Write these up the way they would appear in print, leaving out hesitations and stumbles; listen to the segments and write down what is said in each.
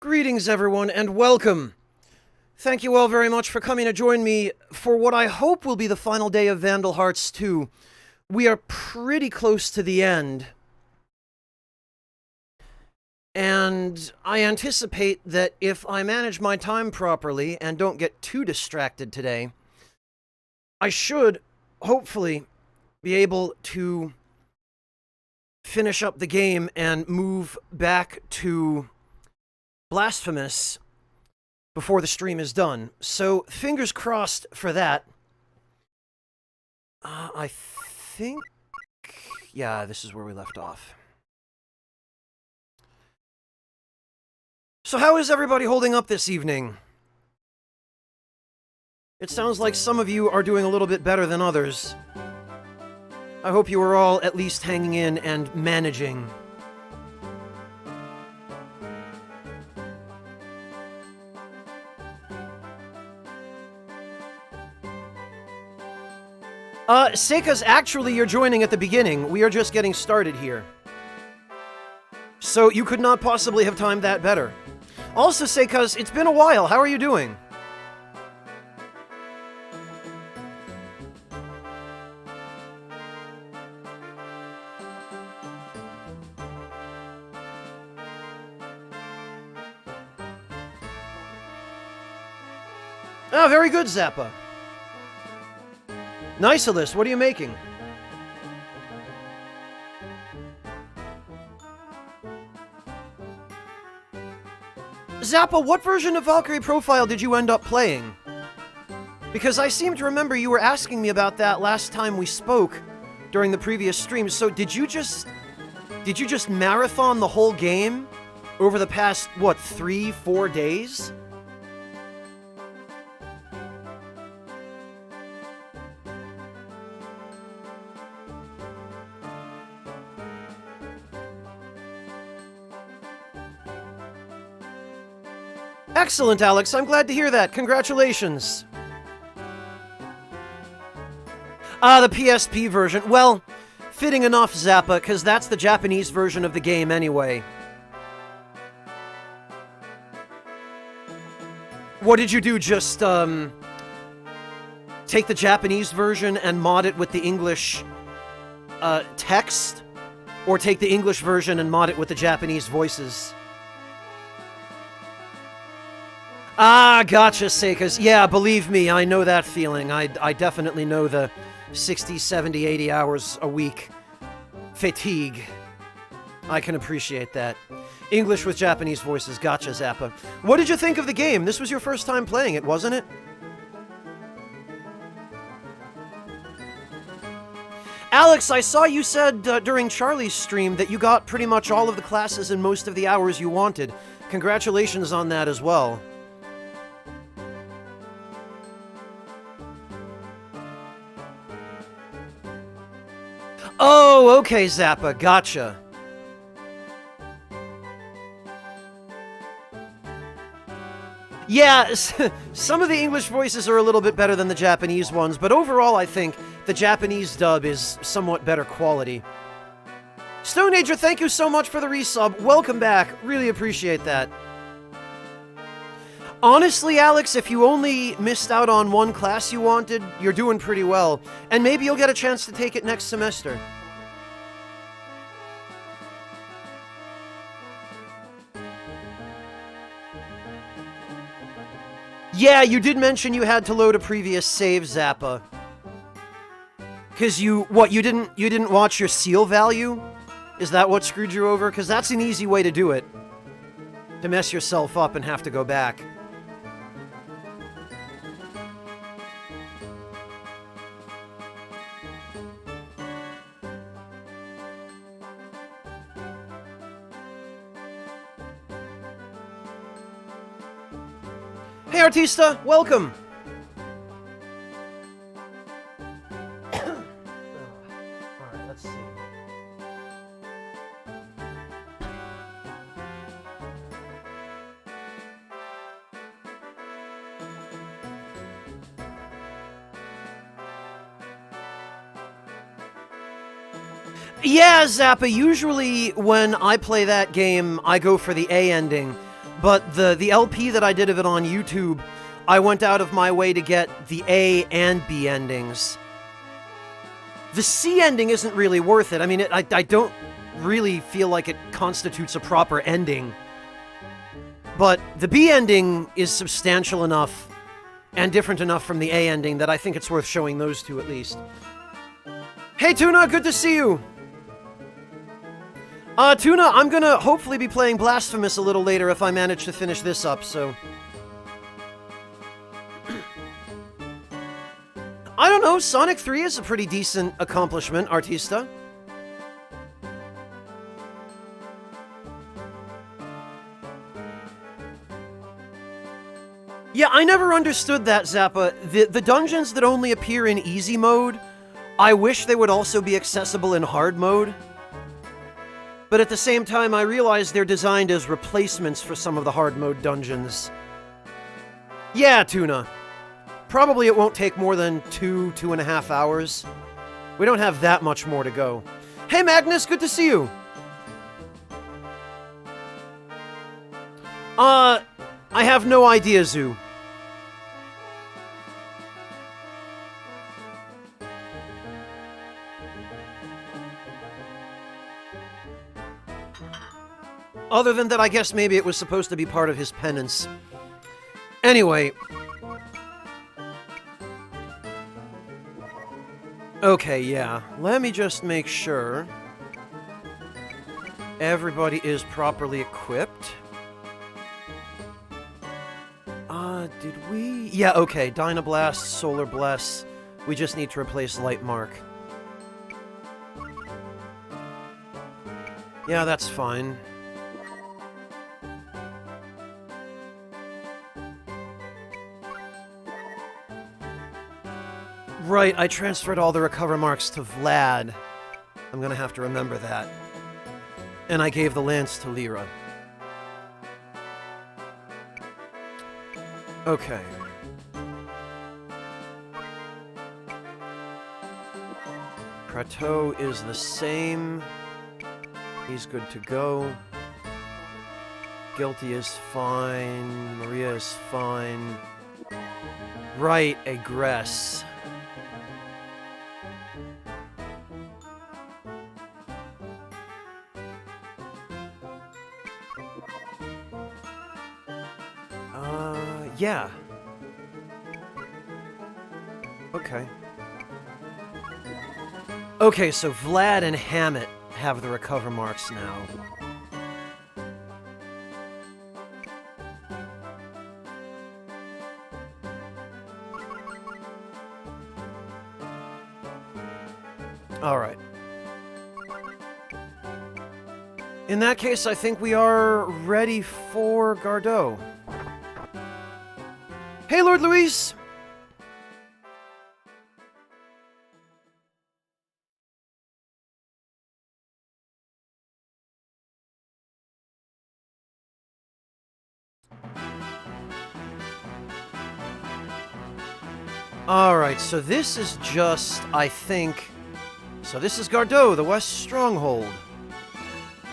Greetings, everyone, and welcome. Thank you all very much for coming to join me for what I hope will be the final day of Vandal Hearts 2. We are pretty close to the end. And I anticipate that if I manage my time properly and don't get too distracted today, I should, hopefully, be able to finish up the game and move back to Blasphemous before the stream is done. So, fingers crossed for that. I think... yeah, this is where we left off. So how is everybody holding up this evening? It sounds like some of you are doing a little bit better than others. I hope you are all at least hanging in and managing. Seika's actually you're joining at the beginning. We are just getting started here. So you could not possibly have timed that better. Also, Seika's, it's been a while. How are you doing? Ah, very good, Zappa. Nice, Alyssa. What are you making? Zappa, what version of Valkyrie Profile did you end up playing? Because I seem to remember you were asking me about that last time we spoke during the previous stream. So did you just marathon the whole game over the past, what, 3-4 days? Excellent, Alex. I'm glad to hear that. Congratulations. The PSP version. Well, fitting enough, Zappa, because that's the Japanese version of the game anyway. What did you do? Just, take the Japanese version and mod it with the English, text? Or take the English version and mod it with the Japanese voices? Ah, gotcha, Seikas. Yeah, believe me, I know that feeling. I definitely know the 60, 70, 80 hours a week fatigue. I can appreciate that. English with Japanese voices. Gotcha, Zappa. What did you think of the game? This was your first time playing it, wasn't it? Alex, I saw you said during Charlie's stream that you got pretty much all of the classes and most of the hours you wanted. Congratulations on that as well. Oh, okay, Zappa, gotcha. Yeah, some of the English voices are a little bit better than the Japanese ones, but overall I think the Japanese dub is somewhat better quality. Stone Ager, thank you so much for the resub. Welcome back. Really appreciate that. Honestly, Alex, if you only missed out on one class you wanted, you're doing pretty well. And maybe you'll get a chance to take it next semester. Yeah, you did mention you had to load a previous save, Zappa. Cause you didn't watch your seal value? Is that what screwed you over? Cause that's an easy way to do it. To mess yourself up and have to go back. Hey, Artista, welcome! Alright, let's see. Yeah, Zappa, usually when I play that game, I go for the A ending. but the LP that I did of it on YouTube, I went out of my way to get the A and B endings. The C ending isn't really worth it. I mean, I don't really feel like it constitutes a proper ending. But the B ending is substantial enough and different enough from the A ending that I think it's worth showing those two at least. Hey Tuna, good to see you! Tuna, I'm gonna hopefully be playing Blasphemous a little later if I manage to finish this up, so... I don't know, Sonic 3 is a pretty decent accomplishment, Artista. Yeah, I never understood that, Zappa. The dungeons that only appear in easy mode, I wish they would also be accessible in hard mode. But at the same time, I realize they're designed as replacements for some of the hard mode dungeons. Yeah, Tuna. Probably it won't take more than 2.5 hours. We don't have that much more to go. Hey Magnus, good to see you! I have no idea, Zoo. Other than that, I guess maybe it was supposed to be part of his penance. Anyway. Okay, yeah. Let me just make sure everybody is properly equipped. Did we? Yeah, okay. Dynablast, Solar Bless. We just need to replace Light Mark. Yeah, that's fine. Right, I transferred all the recover marks to Vlad. I'm gonna have to remember that. And I gave the lance to Lyra. Okay. Prateau is the same. He's good to go. Guilty is fine. Maria is fine. Right, Egress. Yeah. Okay. Okay, so Vlad and Hammett have the recover marks now. Alright. In that case, I think we are ready for Gardeau. Hey, Lord Luis! Alright, so this is just, I think... So this is Gardeau, the West Stronghold.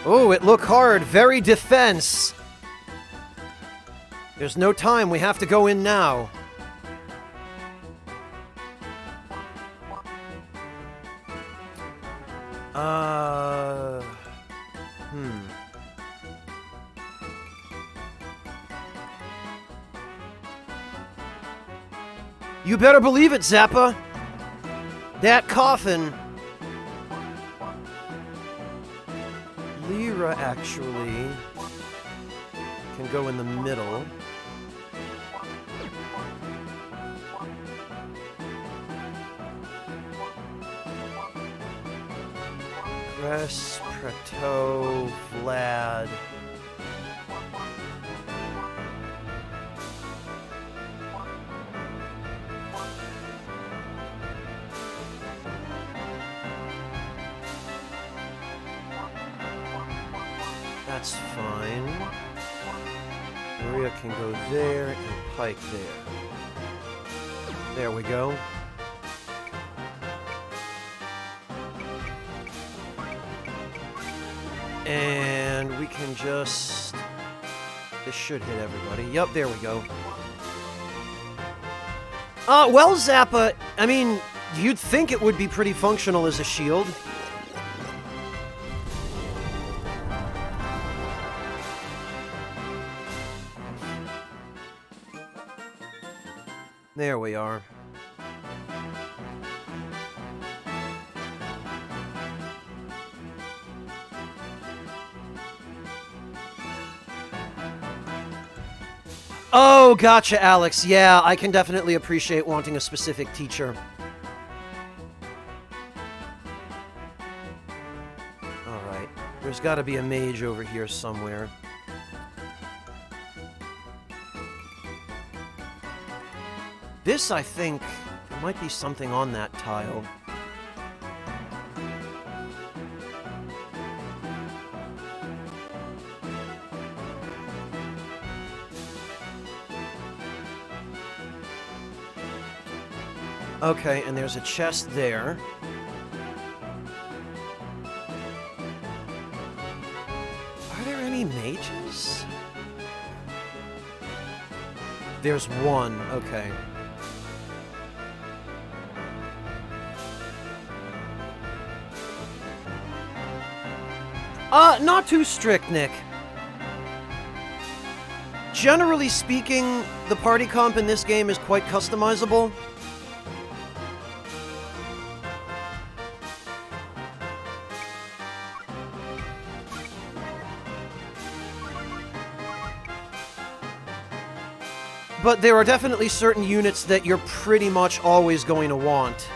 Oh, it look hard. Very defense. There's no time. We have to go in now. You better believe it, Zappa. That coffin... Lyra, actually, can go in the middle. Gress, Prateau, Vlad. That's fine. Maria can go there, and Pike there. There we go. And we can just This should hit everybody. Yep, there we go. Well, Zappa, I mean, you'd think it would be pretty functional as a shield. There we are. Oh, gotcha, Alex. Yeah, I can definitely appreciate wanting a specific teacher. Alright, there's gotta be a mage over here somewhere. This, I think, there might be something on that tile. Okay, and there's a chest there. Are there any mages? There's one, okay. Not too strict, Nick. Generally speaking, the party comp in this game is quite customizable. But there are definitely certain units that you're pretty much always going to want.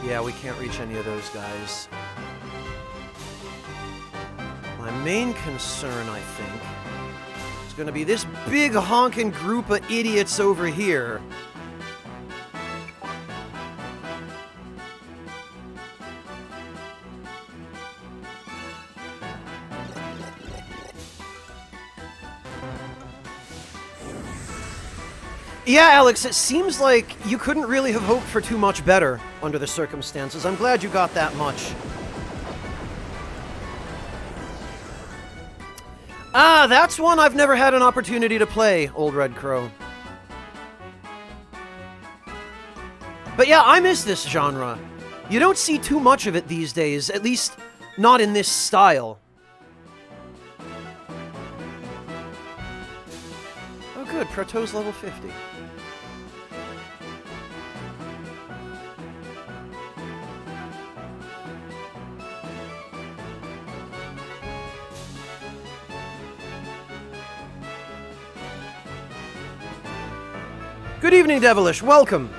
Yeah, we can't reach any of those guys. My main concern, I think, is going to be this big honking group of idiots over here. Yeah, Alex, it seems like you couldn't really have hoped for too much better under the circumstances. I'm glad you got that much. Ah, that's one I've never had an opportunity to play, Old Red Crow. But yeah, I miss this genre. You don't see too much of it these days, at least not in this style. Oh good, Proto's level 50. Good evening, Devilish. Welcome.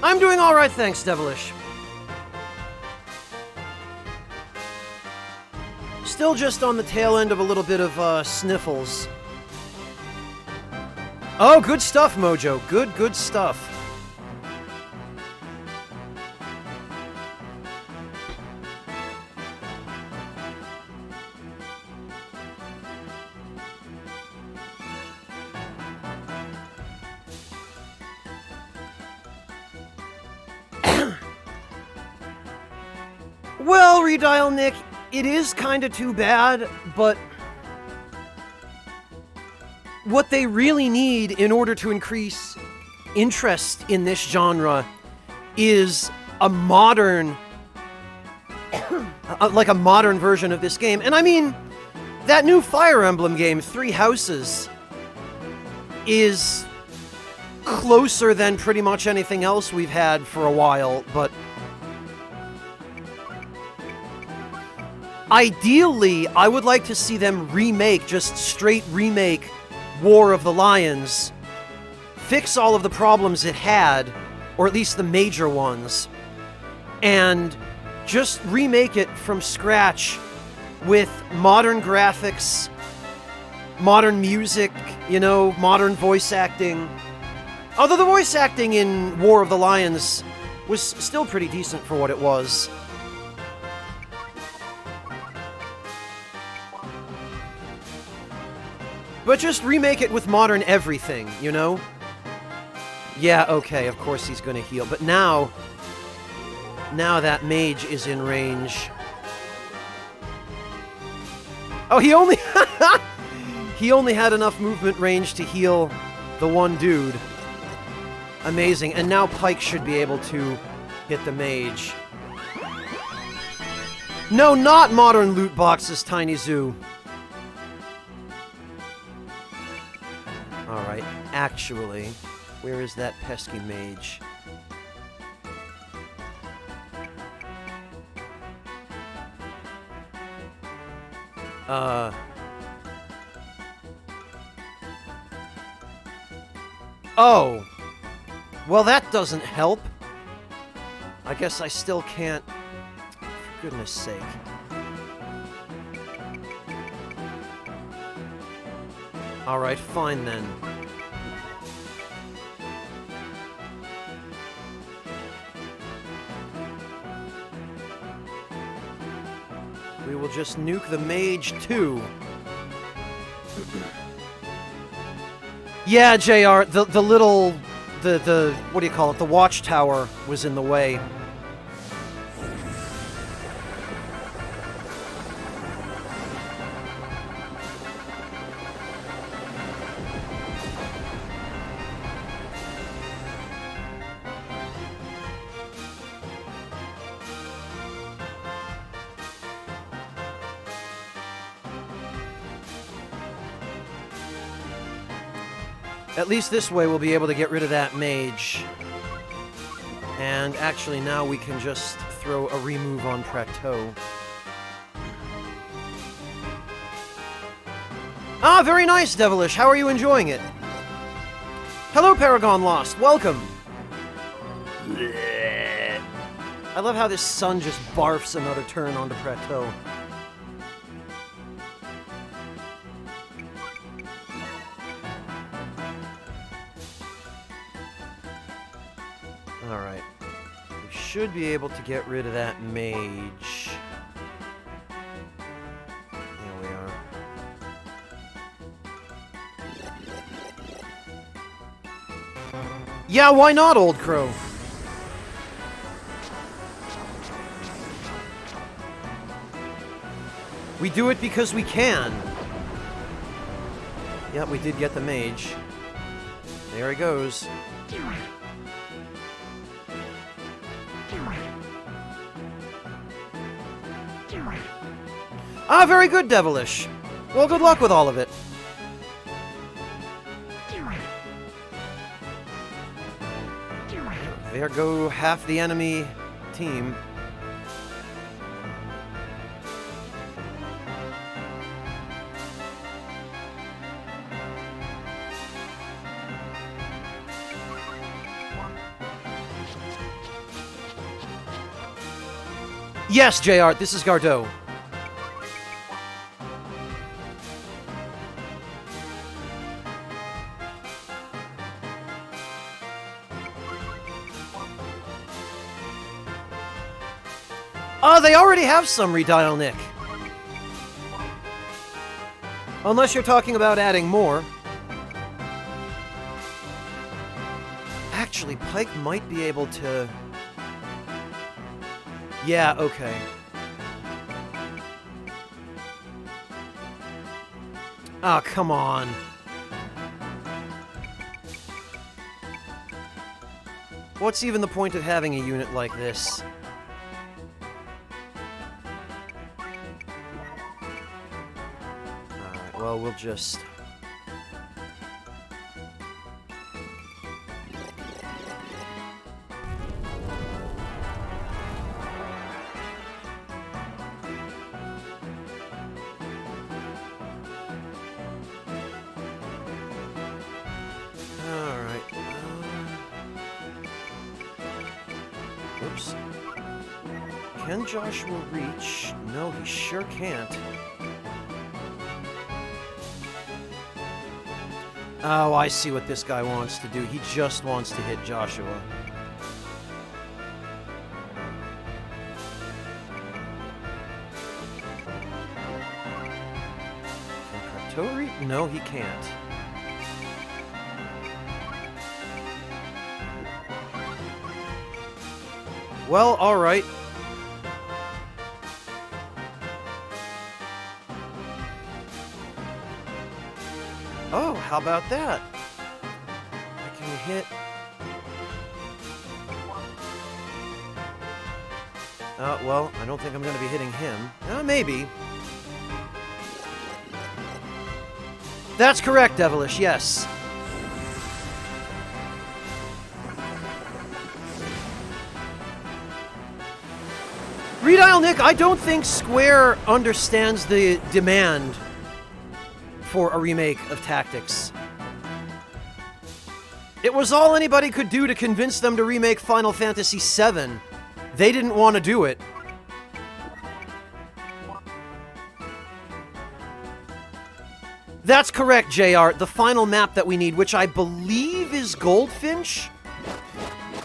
I'm doing all right, thanks, Devilish. Still just on the tail end of a little bit of, sniffles. Oh, good stuff, Mojo. Good stuff. Well, Redial Nick, it is kind of too bad, but what they really need in order to increase interest in this genre is a modern, like a modern version of this game. And I mean, that new Fire Emblem game, Three Houses, is closer than pretty much anything else we've had for a while, but ideally, I would like to see them remake, just straight remake, War of the Lions. Fix all of the problems it had, or at least the major ones, and just remake it from scratch with modern graphics modern music, you know, modern voice acting. Although the voice acting in War of the Lions was still pretty decent for what it was. But just remake it with modern everything, you know? Yeah, okay, of course he's gonna heal. But now that mage is in range. Oh, he only... he only had enough movement range to heal the one dude. Amazing. And now Pike should be able to hit the mage. No, not modern loot boxes, Tiny Zoo. Alright, actually, where is that pesky mage? Oh! Well, that doesn't help. I guess I still can't... For goodness sake. Alright, fine then. We will just nuke the mage too. Yeah, JR, the little... The what do you call it? The watchtower was in the way. At least this way we'll be able to get rid of that mage. And actually now we can just throw a remove on Prateau. Ah, very nice, Devilish. How are you enjoying it? Hello, Paragon Lost. Welcome. I love how this sun just barfs another turn onto Prateau. Alright. We should be able to get rid of that mage. There we are. Yeah, why not, Old Crow? We do it because we can. Yep, we did get the mage. There he goes. Ah, very good, Devilish. Well, good luck with all of it. There go half the enemy team. Yes, JR, this is Gardeau. Oh, they already have some redial, Nick. Unless you're talking about adding more. Actually, Pike might be able to... Yeah, okay. Oh, come on. What's even the point of having a unit like this? Alright, well, we'll just... Oops. Can Joshua reach? No, he sure can't. Oh, I see what this guy wants to do. He just wants to hit Joshua. Can Praetori? No, he can't. Well, alright. Oh, how about that? I can hit... well, I don't think I'm going to be hitting him. Maybe. That's correct, Devilish, yes. Redial Nick, I don't think Square understands the demand for a remake of Tactics. It was all anybody could do to convince them to remake Final Fantasy VII. They didn't want to do it. That's correct, JR. The final map that we need, which I believe is Goldfinch.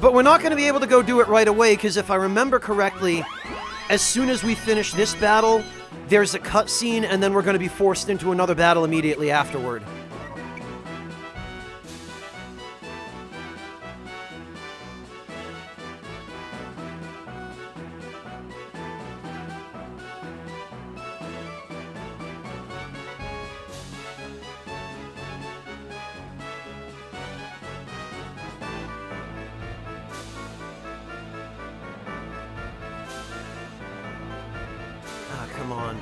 But we're not going to be able to go do it right away, because if I remember correctly, as soon as we finish this battle, there's a cutscene, and then we're going to be forced into another battle immediately afterward. Come on.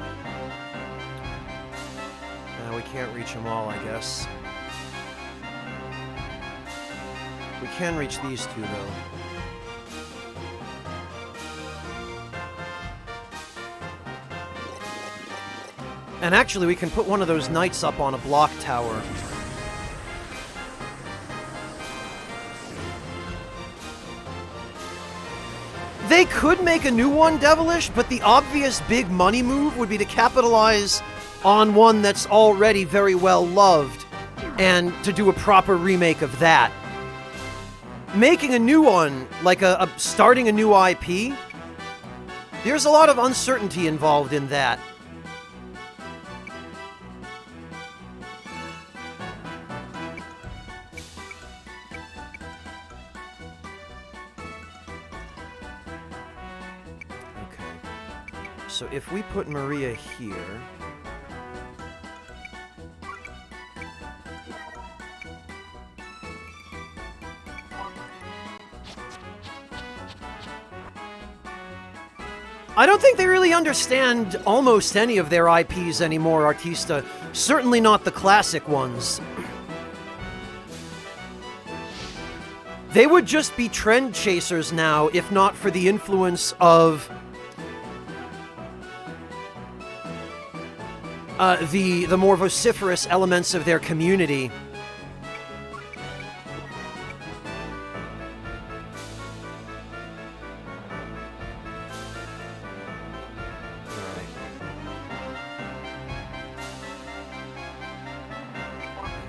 We can't reach them all, I guess. We can reach these two, though. And actually, we can put one of those knights up on a block tower. They could make a new one, Devilish, but the obvious big money move would be to capitalize on one that's already very well loved, and to do a proper remake of that. Making a new one, like starting a new IP, there's a lot of uncertainty involved in that. So if we put Maria here... I don't think they really understand almost any of their IPs anymore, Artista. Certainly not the classic ones. They would just be trend chasers now, if not for the influence of... the more vociferous elements of their community. Alright.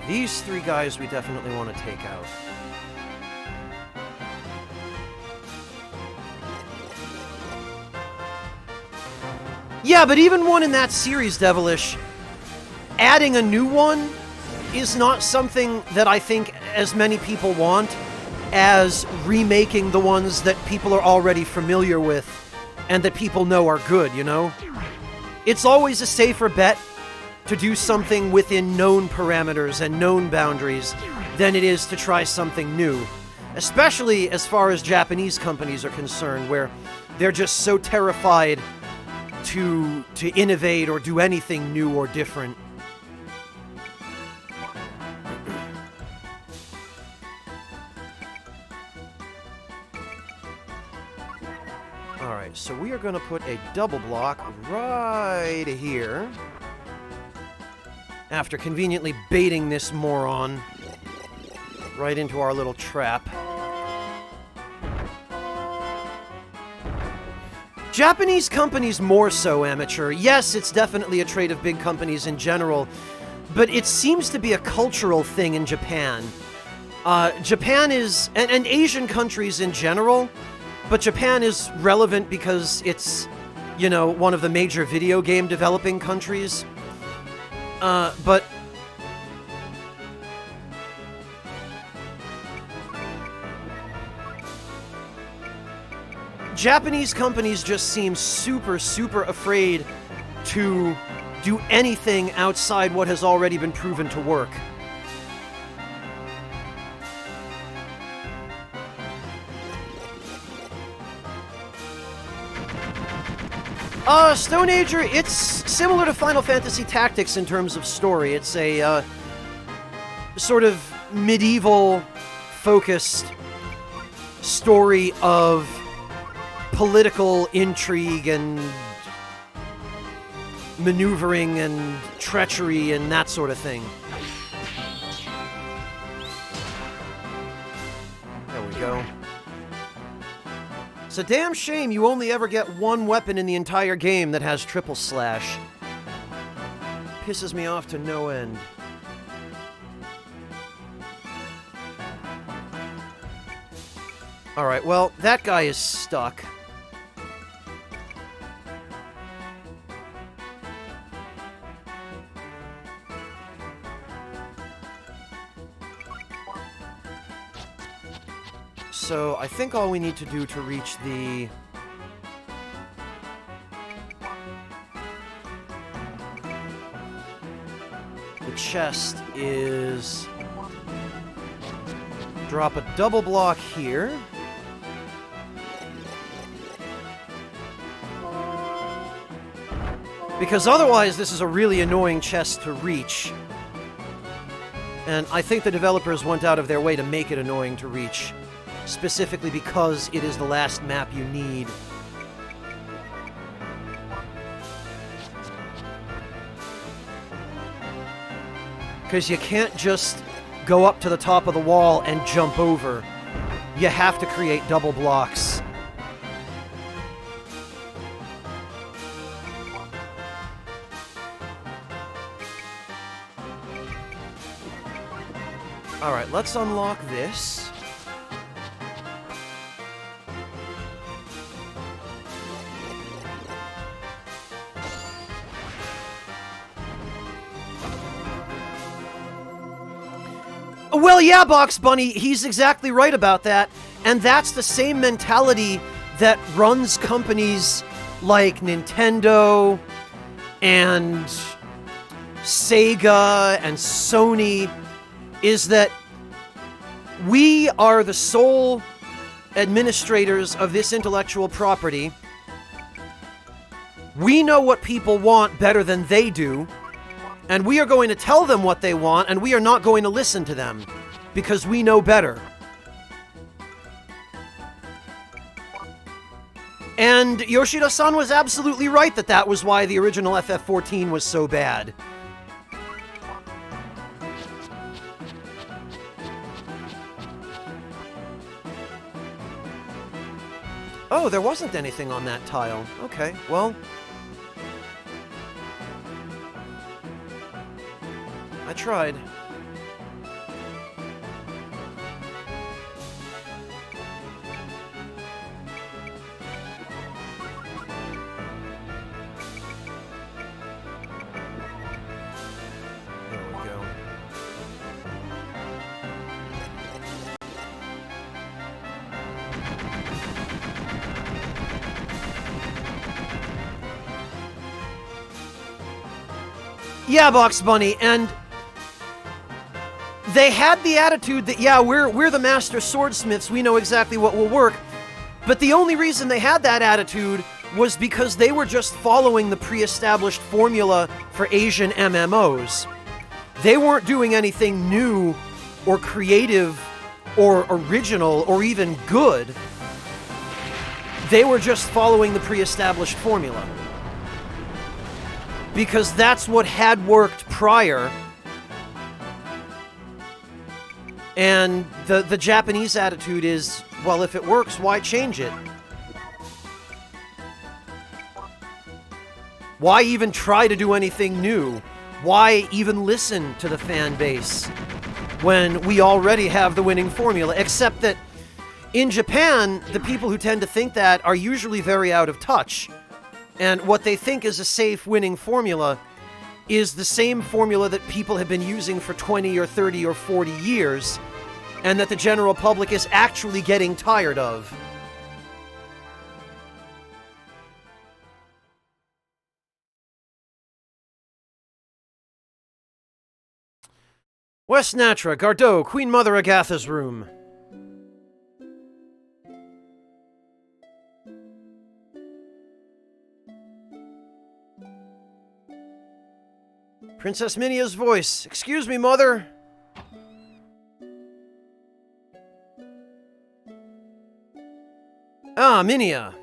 These three guys we definitely want to take out. Yeah, but even one in that series, Devilish, adding a new one is not something that I think as many people want as remaking the ones that people are already familiar with and that people know are good, you know? It's always a safer bet to do something within known parameters and known boundaries than it is to try something new. Especially as far as Japanese companies are concerned, where they're just so terrified to innovate or do anything new or different. Alright, so we are going to put a double block right here. After conveniently baiting this moron right into our little trap. Japanese companies more so, Amateur. Yes, it's definitely a trait of big companies in general, but it seems to be a cultural thing in Japan. Japan is, and Asian countries in general, but Japan is relevant because it's, you know, one of the major video game developing countries. But Japanese companies just seem super, super afraid to do anything outside what has already been proven to work. Stone Ager, it's similar to Final Fantasy Tactics in terms of story. It's a, sort of medieval-focused story of political intrigue and maneuvering and treachery and that sort of thing. There we go. It's a damn shame you only ever get one weapon in the entire game that has triple slash. Pisses me off to no end. Alright, well, that guy is stuck. So, I think all we need to do to reach the chest is drop a double block here. Because otherwise, this is a really annoying chest to reach. And I think the developers went out of their way to make it annoying to reach. Specifically because it is the last map you need. Because you can't just go up to the top of the wall and jump over. You have to create double blocks. Alright, let's unlock this. Well, yeah, Box Bunny, he's exactly right about that. And that's the same mentality that runs companies like Nintendo and Sega and Sony, is that we are the sole administrators of this intellectual property. We know what people want better than they do. And we are going to tell them what they want, and we are not going to listen to them, because we know better. And Yoshida-san was absolutely right that that was why the original FF14 was so bad. Oh, there wasn't anything on that tile. Okay, well... I tried. There we go. Yeah, Box Bunny, and they had the attitude that, yeah, we're the master swordsmiths, we know exactly what will work, but the only reason they had that attitude was because they were just following the pre-established formula for Asian MMOs. They weren't doing anything new or creative or original or even good. They were just following the pre-established formula. Because that's what had worked prior. And the Japanese attitude is, well, if it works, why change it? Why even try to do anything new? Why even listen to the fan base when we already have the winning formula? Except that in Japan, the people who tend to think that are usually very out of touch. And what they think is a safe winning formula is the same formula that people have been using for 20 or 30 or 40 years, and that the general public is actually getting tired of. West Natra, Gardeau, Queen Mother Agatha's room. Princess Minia's voice. Excuse me, Mother. Ah, Minia.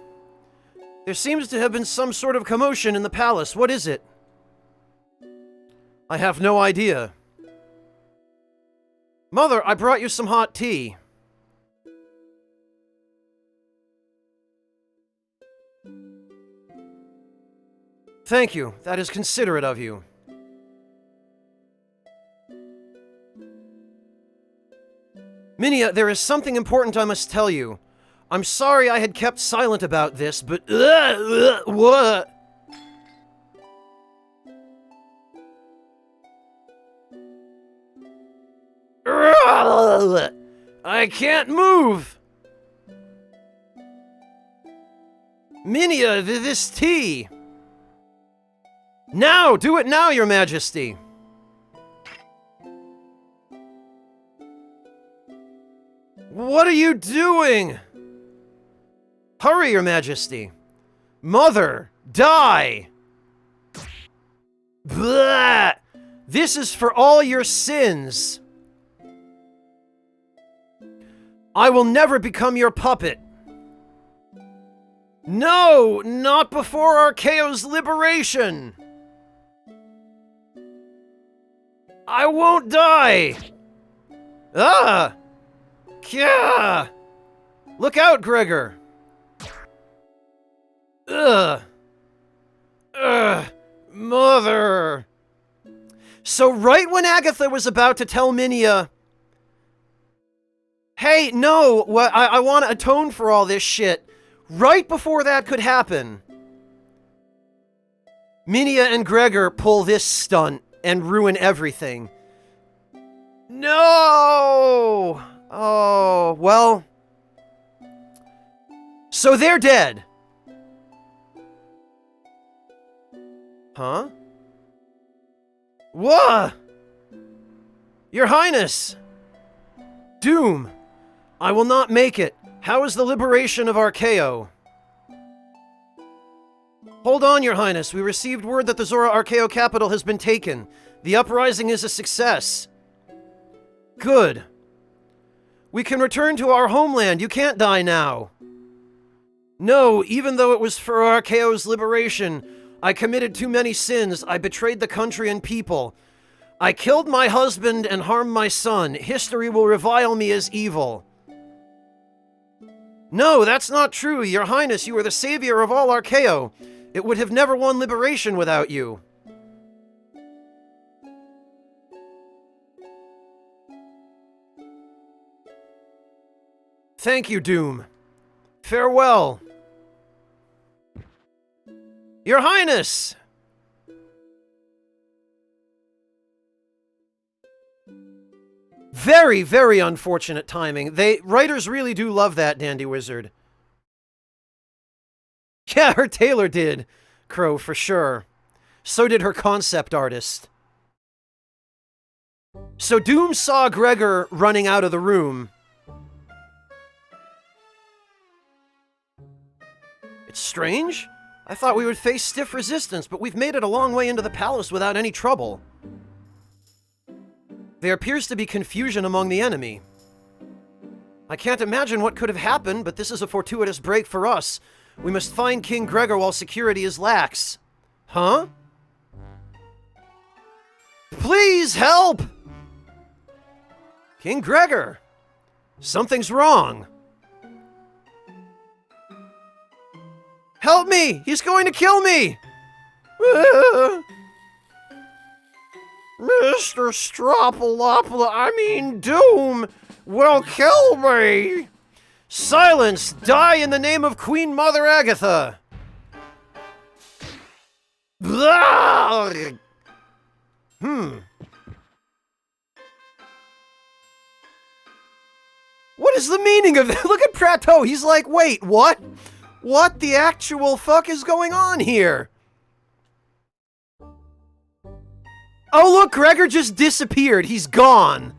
There seems to have been some sort of commotion in the palace. What is it? I have no idea. Mother, I brought you some hot tea. Thank you. That is considerate of you. Minia, there is something important I must tell you. I'm sorry I had kept silent about this, but... what? I can't move! Minia, this tea! Now! Do it now, Your Majesty! What are you doing? Hurry, Your Majesty. Mother, die! Blah! This is for all your sins. I will never become your puppet. No, not before Archaeo's liberation. I won't die. Ah! Kya! Look out, Gregor. Ugh. Ugh. Mother. So right when Agatha was about to tell Minia, hey, no, I want to atone for all this shit, right before that could happen, Minia and Gregor pull this stunt and ruin everything. No! Oh, well. So they're dead. Huh? What? Your Highness! Doom! I will not make it. How is the liberation of Archaeo? Hold on, Your Highness. We received word that the Zora Archaeo capital has been taken. The uprising is a success. Good. We can return to our homeland. You can't die now. No, even though it was for Archaeo's liberation, I committed too many sins. I betrayed the country and people. I killed my husband and harmed my son. History will revile me as evil. No, that's not true. Your Highness, you are the savior of all Archaeo. It would have never won liberation without you. Thank you, Doom. Farewell. Your Highness! Very, very unfortunate timing. Writers really do love that dandy wizard. Yeah, her tailor did, Crow, for sure. So did her concept artist. So Doom saw Gregor running out of the room. It's strange. I thought we would face stiff resistance, but we've made it a long way into the palace without any trouble. There appears to be confusion among the enemy. I can't imagine what could have happened, but this is a fortuitous break for us. We must find King Gregor while security is lax. Huh? Please help! King Gregor! Something's wrong. Help me! He's going to kill me! Mr. Doom will kill me! Silence! Die in the name of Queen Mother Agatha! Blah! What is the meaning of that? Look at Prateau, he's like, wait, what? What the actual fuck is going on here? Oh look, Gregor just disappeared, he's gone.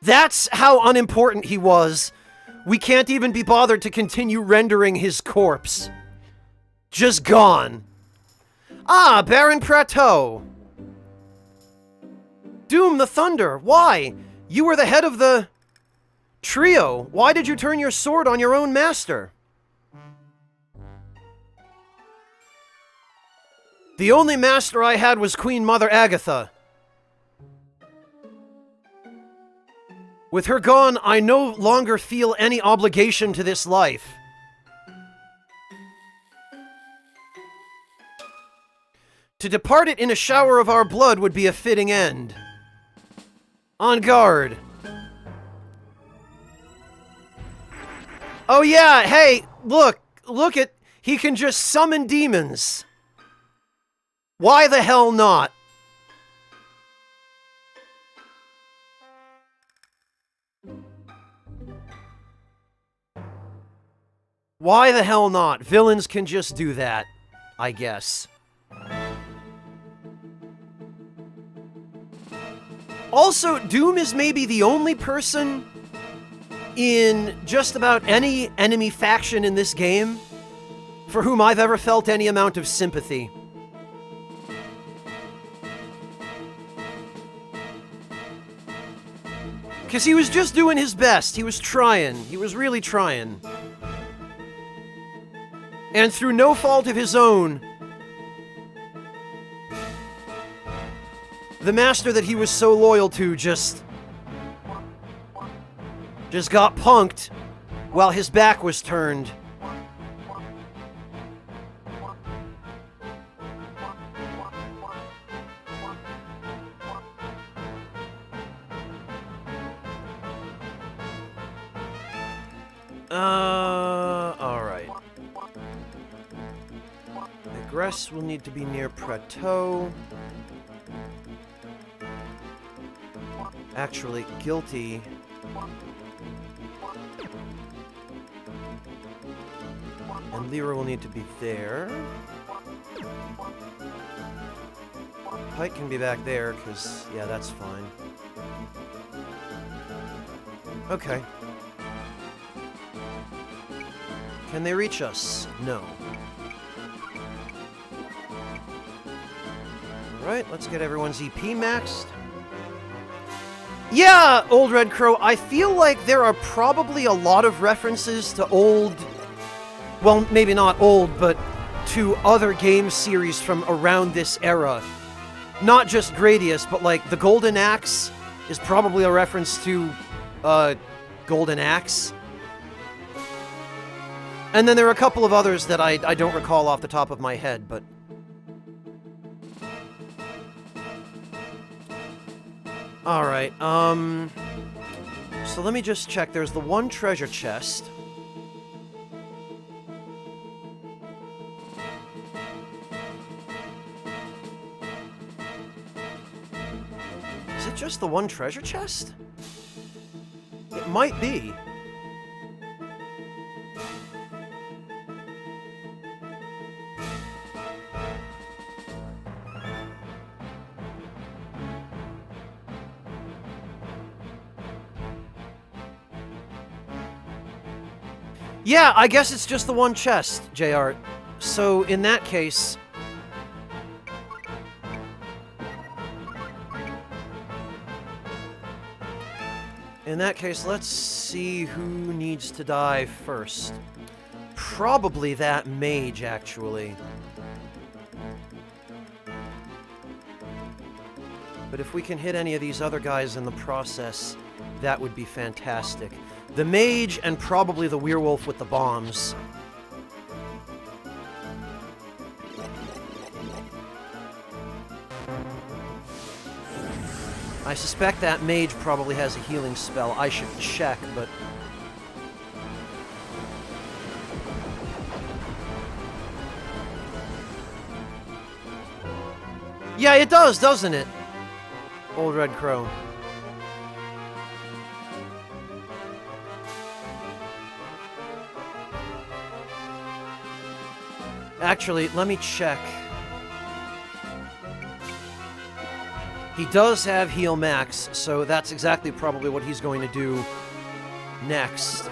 That's how unimportant he was. We can't even be bothered to continue rendering his corpse. Just gone. Ah, Baron Prateau. Doom the Thunder, why? You were the head of the trio. Why did you turn your sword on your own master? The only master I had was Queen Mother Agatha. With her gone, I no longer feel any obligation to this life. To depart it in a shower of our blood would be a fitting end. On guard. Oh yeah, hey, look at, he can just summon demons. Why the hell not? Why the hell not? Villains can just do that, I guess. Also, Doom is maybe the only person in just about any enemy faction in this game for whom I've ever felt any amount of sympathy. Because he was just doing his best. He was trying. He was really trying. And through no fault of his own, the master that he was so loyal to just got punked while his back was turned. Alright. Egress will need to be near Prateau. Actually, Guilty. And Lyra will need to be there. Pike can be back there, because, yeah, that's fine. Okay. Can they reach us? No. Alright, let's get everyone's EP maxed. Yeah, Old Red Crow, I feel like there are probably a lot of references to old... Well, maybe not old, but to other game series from around this era. Not just Gradius, but like the Golden Axe is probably a reference to Golden Axe. And then there are a couple of others that I don't recall off the top of my head, but... Alright, so let me just check. There's the one treasure chest. Is it just the one treasure chest? It might be. Yeah, I guess it's just the one chest, JR. So, in that case... In that case, let's see who needs to die first. Probably that mage, actually. But if we can hit any of these other guys in the process, that would be fantastic. The mage, and probably the werewolf with the bombs. I suspect that mage probably has a healing spell. I should check, but... Yeah, it does, doesn't it? Old Red Crow. Actually, let me check. He does have heal max, so that's exactly probably what he's going to do next.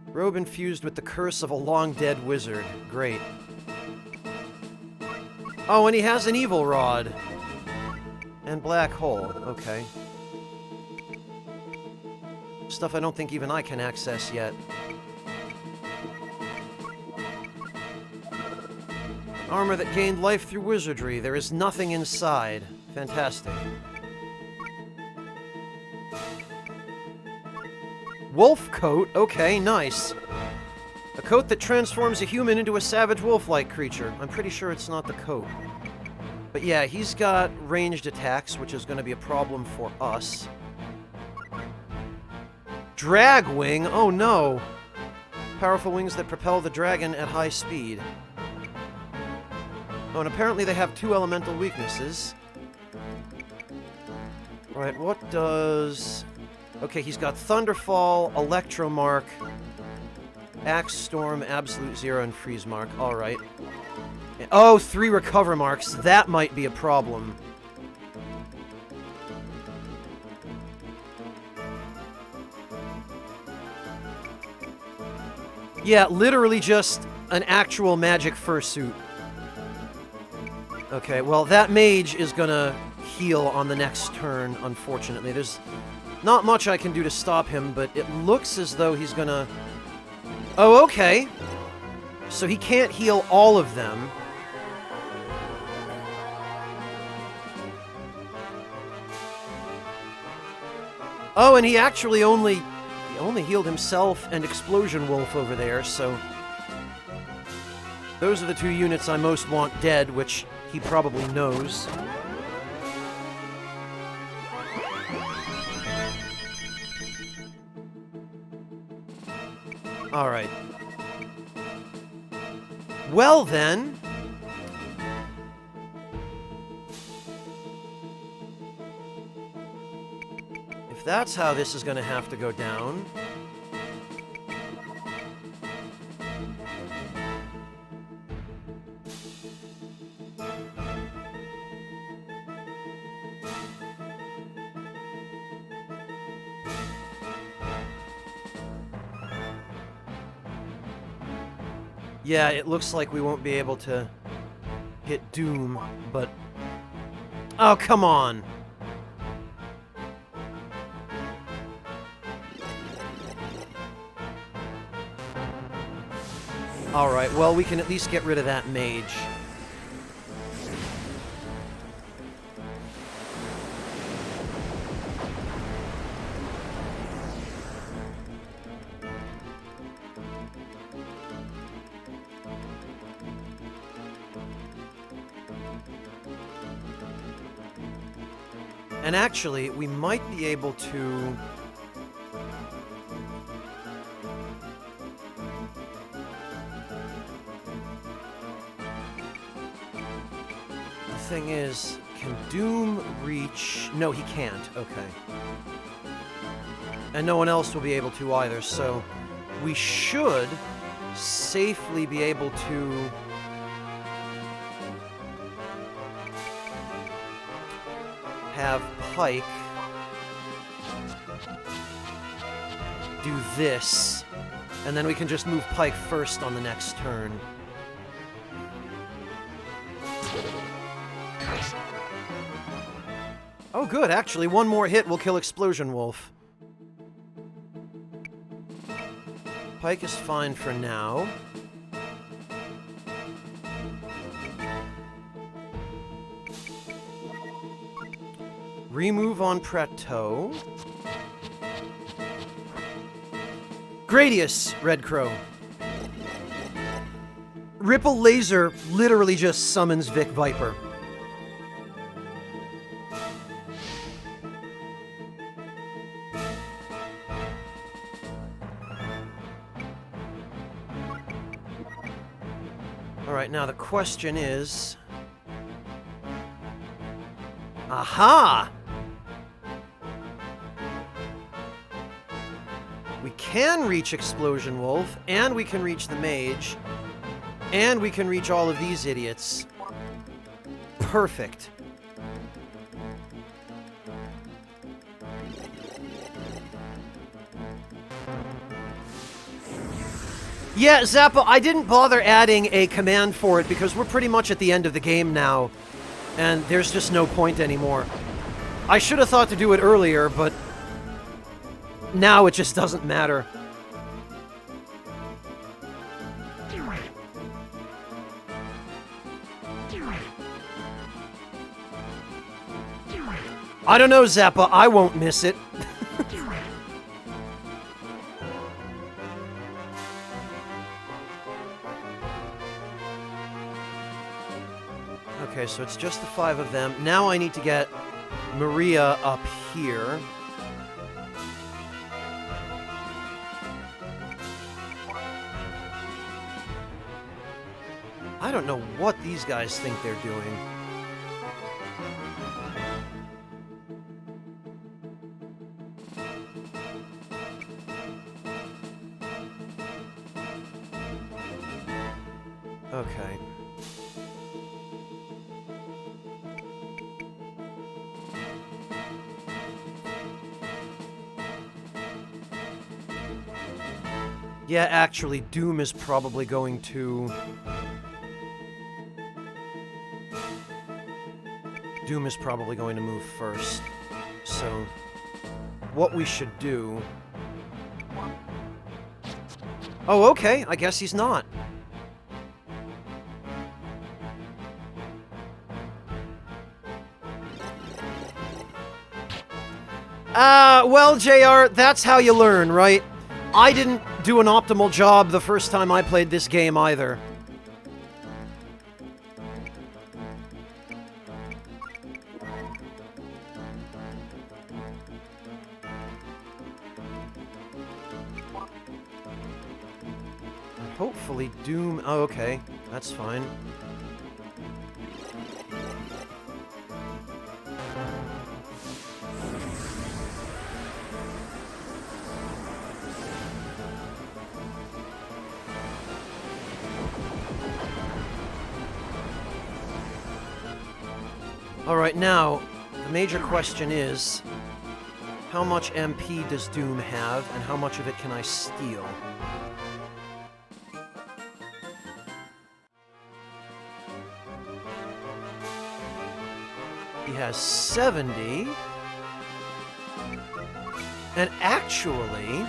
Robe infused with the curse of a long-dead wizard. Great. Oh, and he has an evil rod. And black hole. Okay. Stuff I don't think even I can access yet. Armor that gained life through wizardry. There is nothing inside. Fantastic. Wolf coat? Okay, nice. A coat that transforms a human into a savage wolf-like creature. I'm pretty sure it's not the coat. But yeah, he's got ranged attacks, which is going to be a problem for us. Drag wing? Oh no! Powerful wings that propel the dragon at high speed. Oh, and apparently they have 2 elemental weaknesses. Right, what does... Okay, he's got Thunderfall, Electromark, Axe Storm, Absolute Zero, and Freeze Mark. Alright. Oh, 3 Recover Marks. That might be a problem. Yeah, literally just an actual magic fursuit. Okay, well, that mage is gonna heal on the next turn, unfortunately. There's not much I can do to stop him, but it looks as though he's gonna... Oh, okay. So he can't heal all of them. Oh, and he actually only healed himself and Explosion Wolf over there, so... Those are the 2 units I most want dead, which he probably knows. Alright. Well then... If that's how this is going to have to go down... Yeah, it looks like we won't be able to hit Doom, but... Oh, come on! Alright, well, we can at least get rid of that mage. And actually, we might be able to... The thing is, can Doom reach... No, he can't. Okay. And no one else will be able to either, so we should safely be able to... have Pike do this, and then we can just move Pike first on the next turn. Oh good, actually, one more hit will kill Explosion Wolf. Pike is fine for now. Remove on Prateau. Gradius, Red Crow. Ripple Laser literally just summons Vic Viper. now the question is... Aha! We can reach Explosion Wolf, and we can reach the Mage, and we can reach all of these idiots. Perfect. Yeah, Zappa, I didn't bother adding a command for it because we're pretty much at the end of the game now, and there's just no point anymore. I should have thought to do it earlier, but now it just doesn't matter. I don't know, Zappa, I won't miss it. Okay, so it's just the 5 of them. Now I need to get Maria up here. I don't know what these guys think they're doing. Okay. Yeah, actually, Doom is probably going to... Doom is probably going to move first. So, what we should do... Oh, okay, I guess he's not. Well, JR, that's how you learn, right? I didn't do an optimal job the first time I played this game either. Hopefully Doom... Oh, okay. That's fine. Alright, now, the major question is, how much MP does Doom have, and how much of it can I steal? He has 70. And actually...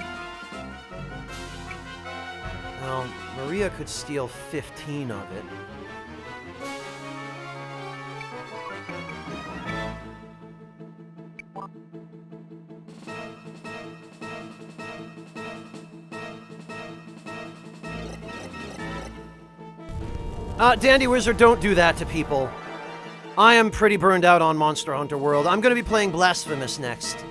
Well, Maria could steal 15 of it. Dandy Wizard, don't do that to people. I am pretty burned out on Monster Hunter World. I'm going to be playing Blasphemous next.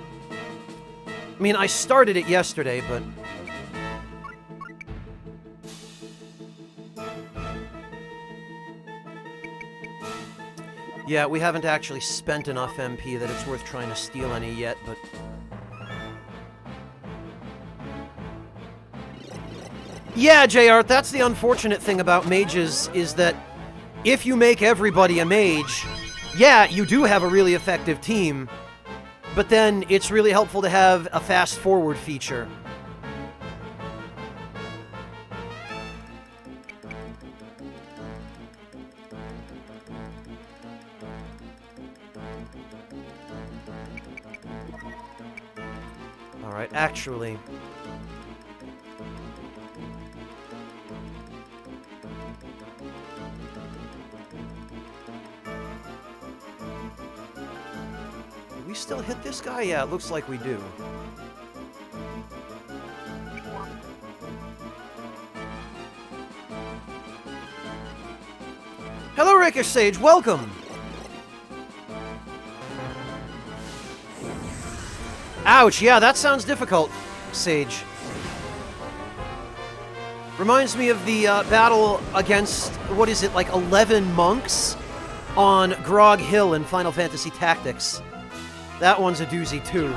I mean, I started it yesterday, but... Yeah, we haven't actually spent enough MP that it's worth trying to steal any yet, but... Yeah, JR, that's the unfortunate thing about mages, is that if you make everybody a mage, yeah, you do have a really effective team, but then it's really helpful to have a fast-forward feature. Alright, actually... Do we still hit this guy? Yeah, it looks like we do. Hello, Rakish Sage, welcome! Ouch, yeah, that sounds difficult, Sage. Reminds me of the battle against, what is it, like 11 monks on Grog Hill in Final Fantasy Tactics. That one's a doozy, too.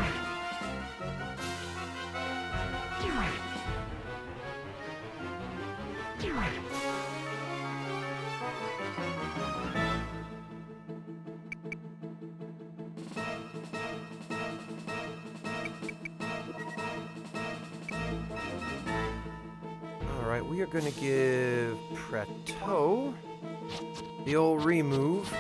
Alright, we are going to give Prateau the old remove.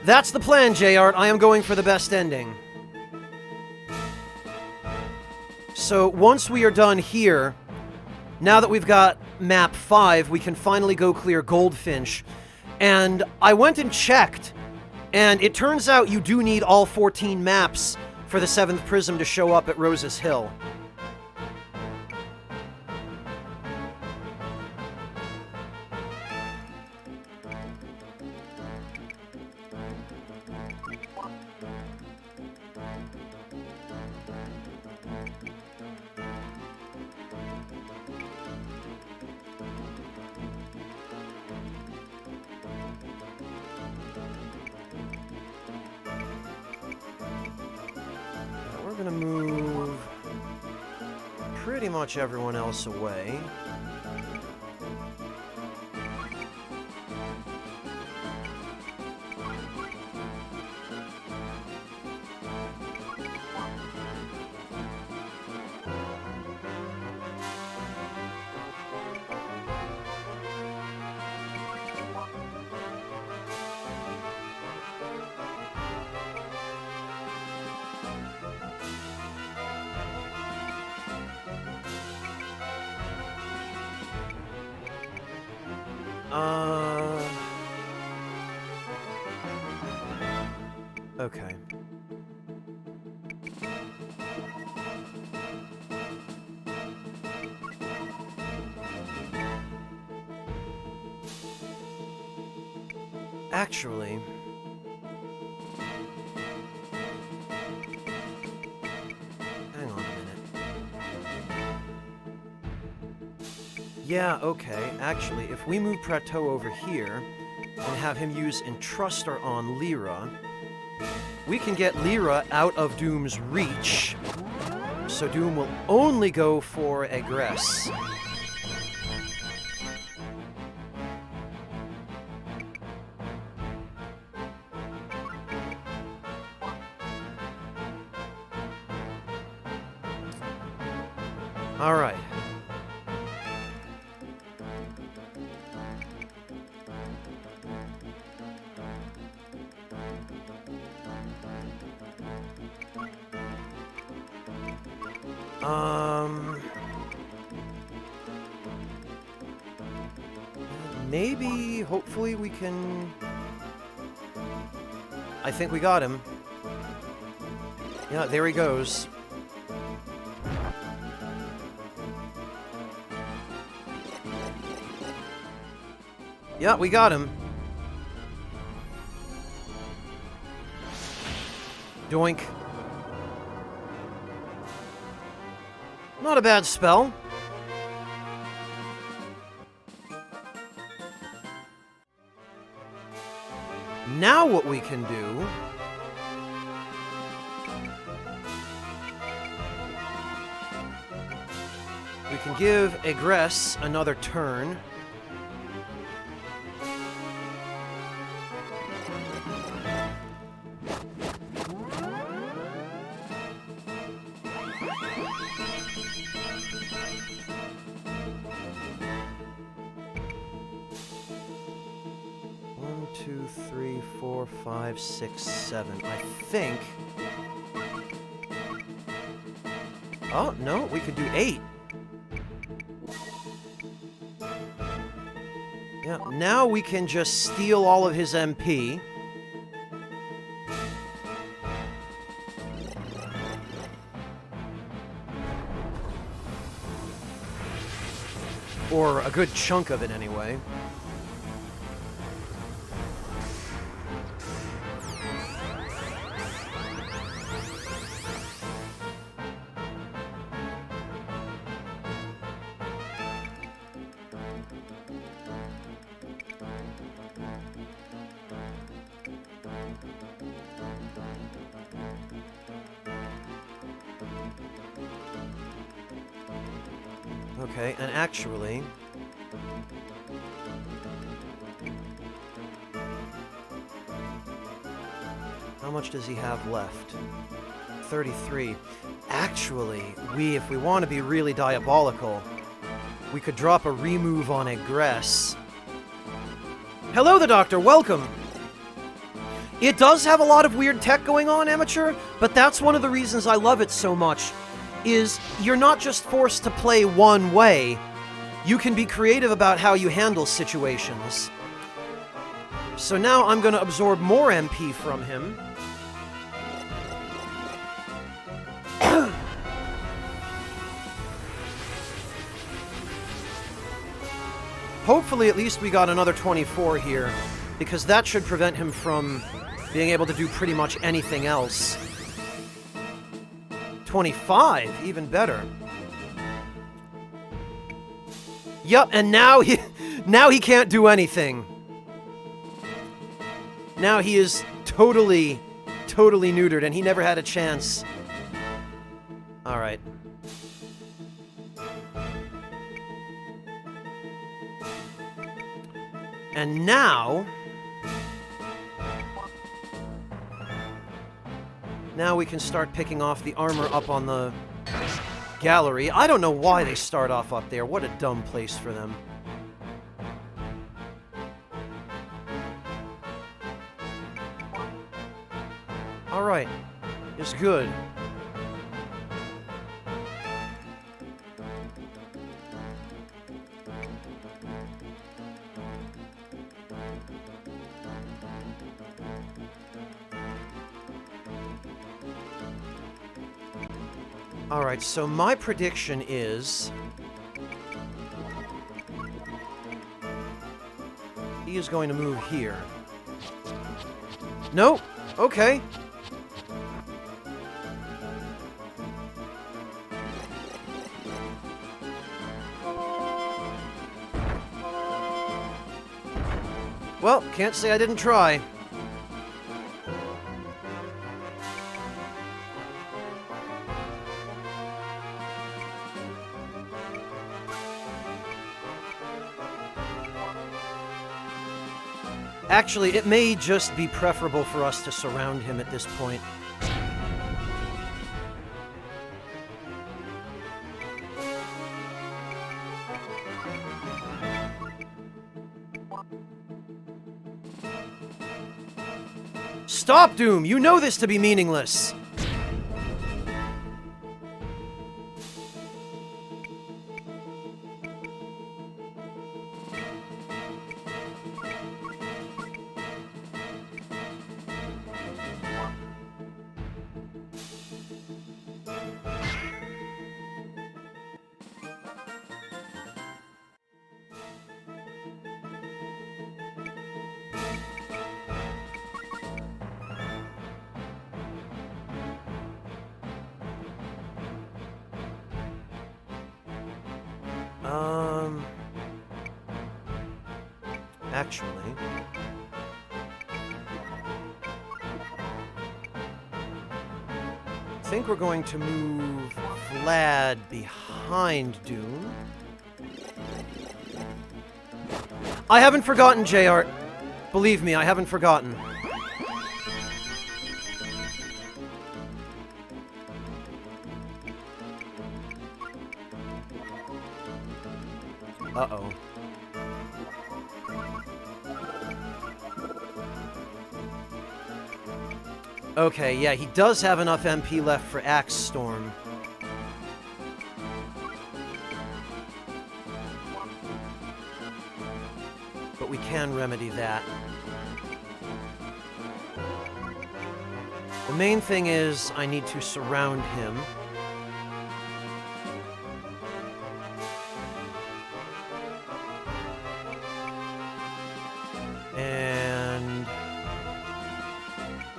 That's the plan, J-Art. I am going for the best ending. So, once we are done here, now that we've got map 5, we can finally go clear Goldfinch. And I went and checked, and it turns out you do need all 14 maps for the 7th Prism to show up at Rose's Hill. We're gonna move pretty much everyone else away. Okay. Actually, hang on a minute. Yeah, okay. Actually, if we move Prateau over here and have him use Entruster on Lyra, we can get Lyra out of Doom's reach, so Doom will only go for Egress. All right. Maybe, hopefully we can... I think we got him. Yeah, there he goes. Yeah, we got him. Doink. Not a bad spell. Now what we can do... we can give Egress another turn. One, two, three, four, five, six, seven. I think... oh, no, we could do 8. Yeah, now we can just steal all of his MP. Or a good chunk of it, anyway. Okay, and actually... how much does he have left? 33. Actually, if we want to be really diabolical, we could drop a remove on Egress. Hello, the Doctor, welcome! It does have a lot of weird tech going on, Amateur, but that's one of the reasons I love it so much, is you're not just forced to play one way, you can be creative about how you handle situations. So now I'm going to absorb more MP from him. Hopefully at least we got another 24 here, because that should prevent him from being able to do pretty much anything else. 25, even better. Yup, and now he can't do anything. Now he is totally neutered, and he never had a chance. Alright. And now we can start picking off the armor up on the gallery. I don't know why they start off up there. What a dumb place for them. Alright. It's good. Alright, so my prediction is... he is going to move here. Nope. Okay. Well, can't say I didn't try. Actually, it may just be preferable for us to surround him at this point. Stop, Doom! You know this to be meaningless! Actually... I think we're going to move Vlad behind Doom. I haven't forgotten, J-Art. Believe me, I haven't forgotten. Uh-oh. Okay, yeah, he does have enough MP left for Axe Storm. But we can remedy that. The main thing is I need to surround him. And...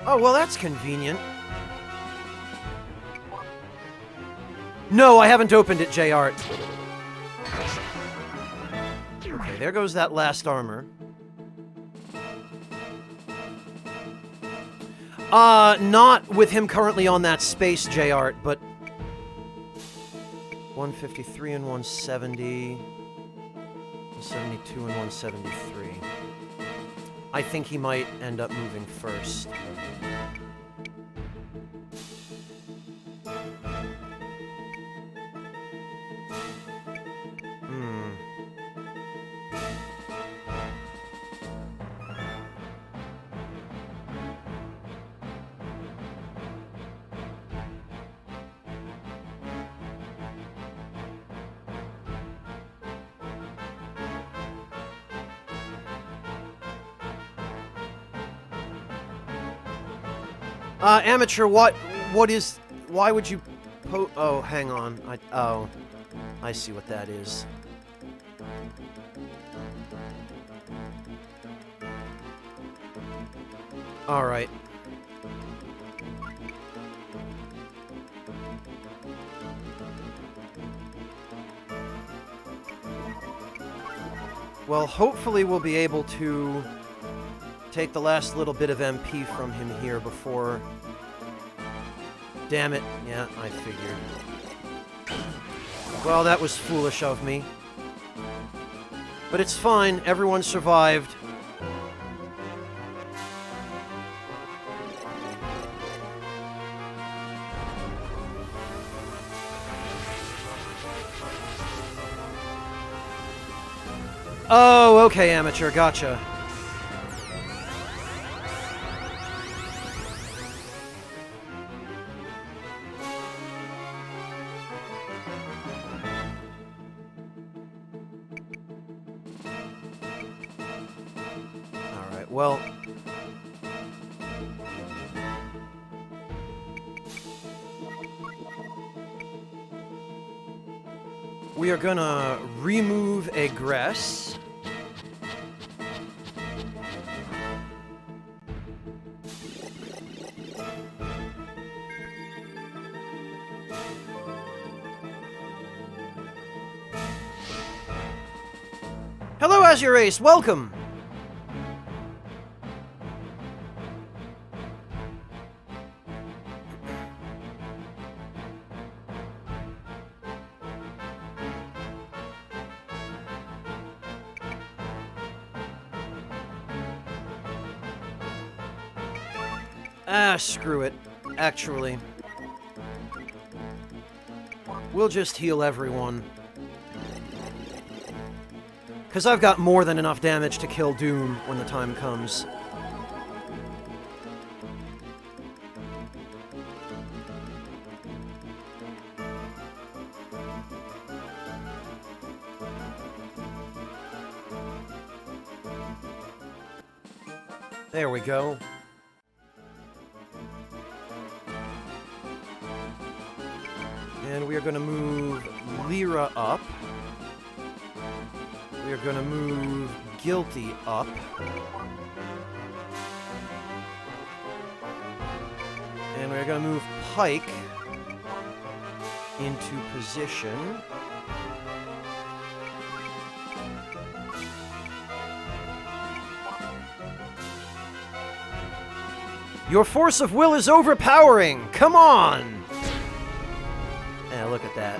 oh, well, that's convenient. No, I haven't opened it, J-Art. Okay, there goes that last armor. Not with him currently on that space, J-Art, but... 153 and 170. 172 and 173. I think he might end up moving first. Amateur, why would you oh, hang on. I see what that is. Alright. Well, hopefully we'll be able to take the last little bit of MP from him here before... Damn it. Yeah, I figured. Well, that was foolish of me. But it's fine. Everyone survived. Oh, okay, Amateur. Gotcha. Well, we are gonna remove Egress. Hello, Azure Ace, welcome! Ah, screw it. Actually, we'll just heal everyone. Because I've got more than enough damage to kill Doom when the time comes. There we go. And we are going to move Lyra up. We are going to move Guilty up. And we're going to move Pike into position. Your force of will is overpowering! Come on! Yeah, look at that.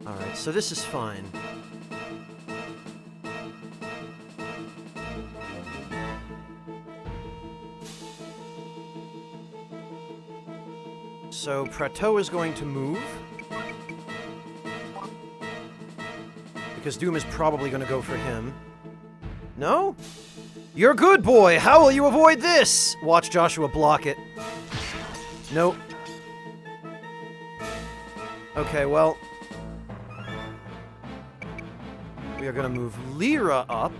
Alright, so this is fine. So, Prateau is going to move. Because Doom is probably going to go for him. No? You're good, boy! How will you avoid this? Watch Joshua block it. Nope. Okay, well... we are gonna move Lyra up.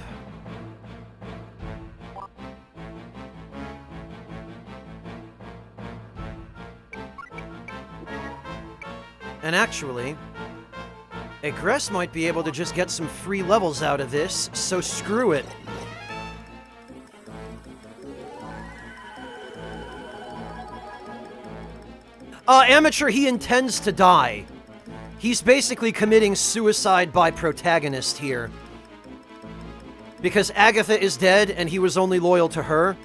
And actually, Egress might be able to just get some free levels out of this, so screw it. Amateur, he intends to die. He's basically committing suicide by protagonist here. Because Agatha is dead, and he was only loyal to her,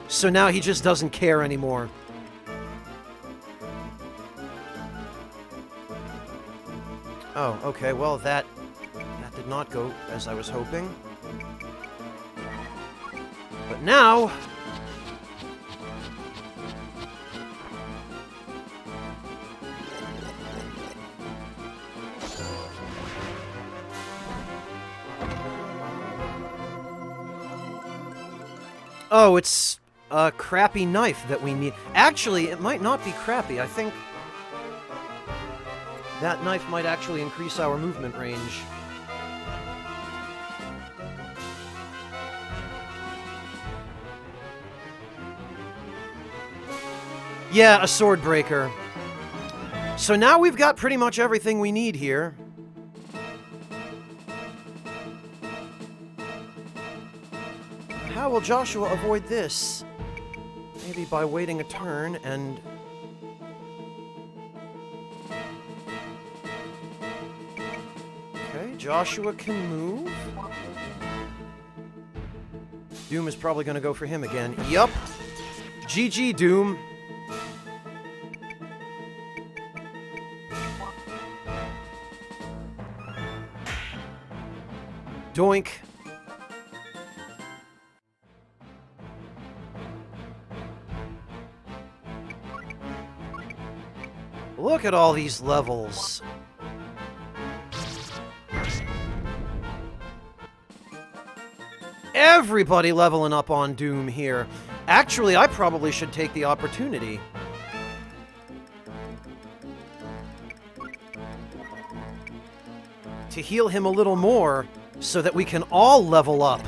so now he just doesn't care anymore. Oh, okay, well, that did not go as I was hoping. But now... Oh, it's a crappy knife that we need. Actually, it might not be crappy. I think that knife might actually increase our movement range. Yeah, a sword breaker. So now we've got pretty much everything we need here. How will Joshua avoid this? Maybe by waiting a turn and... Okay, Joshua can move. Doom is probably going to go for him again. Yup. GG, Doom. Doink. Look at all these levels. Everybody leveling up on Doom here. Actually, I probably should take the opportunity. To heal him a little more, so that we can all level up.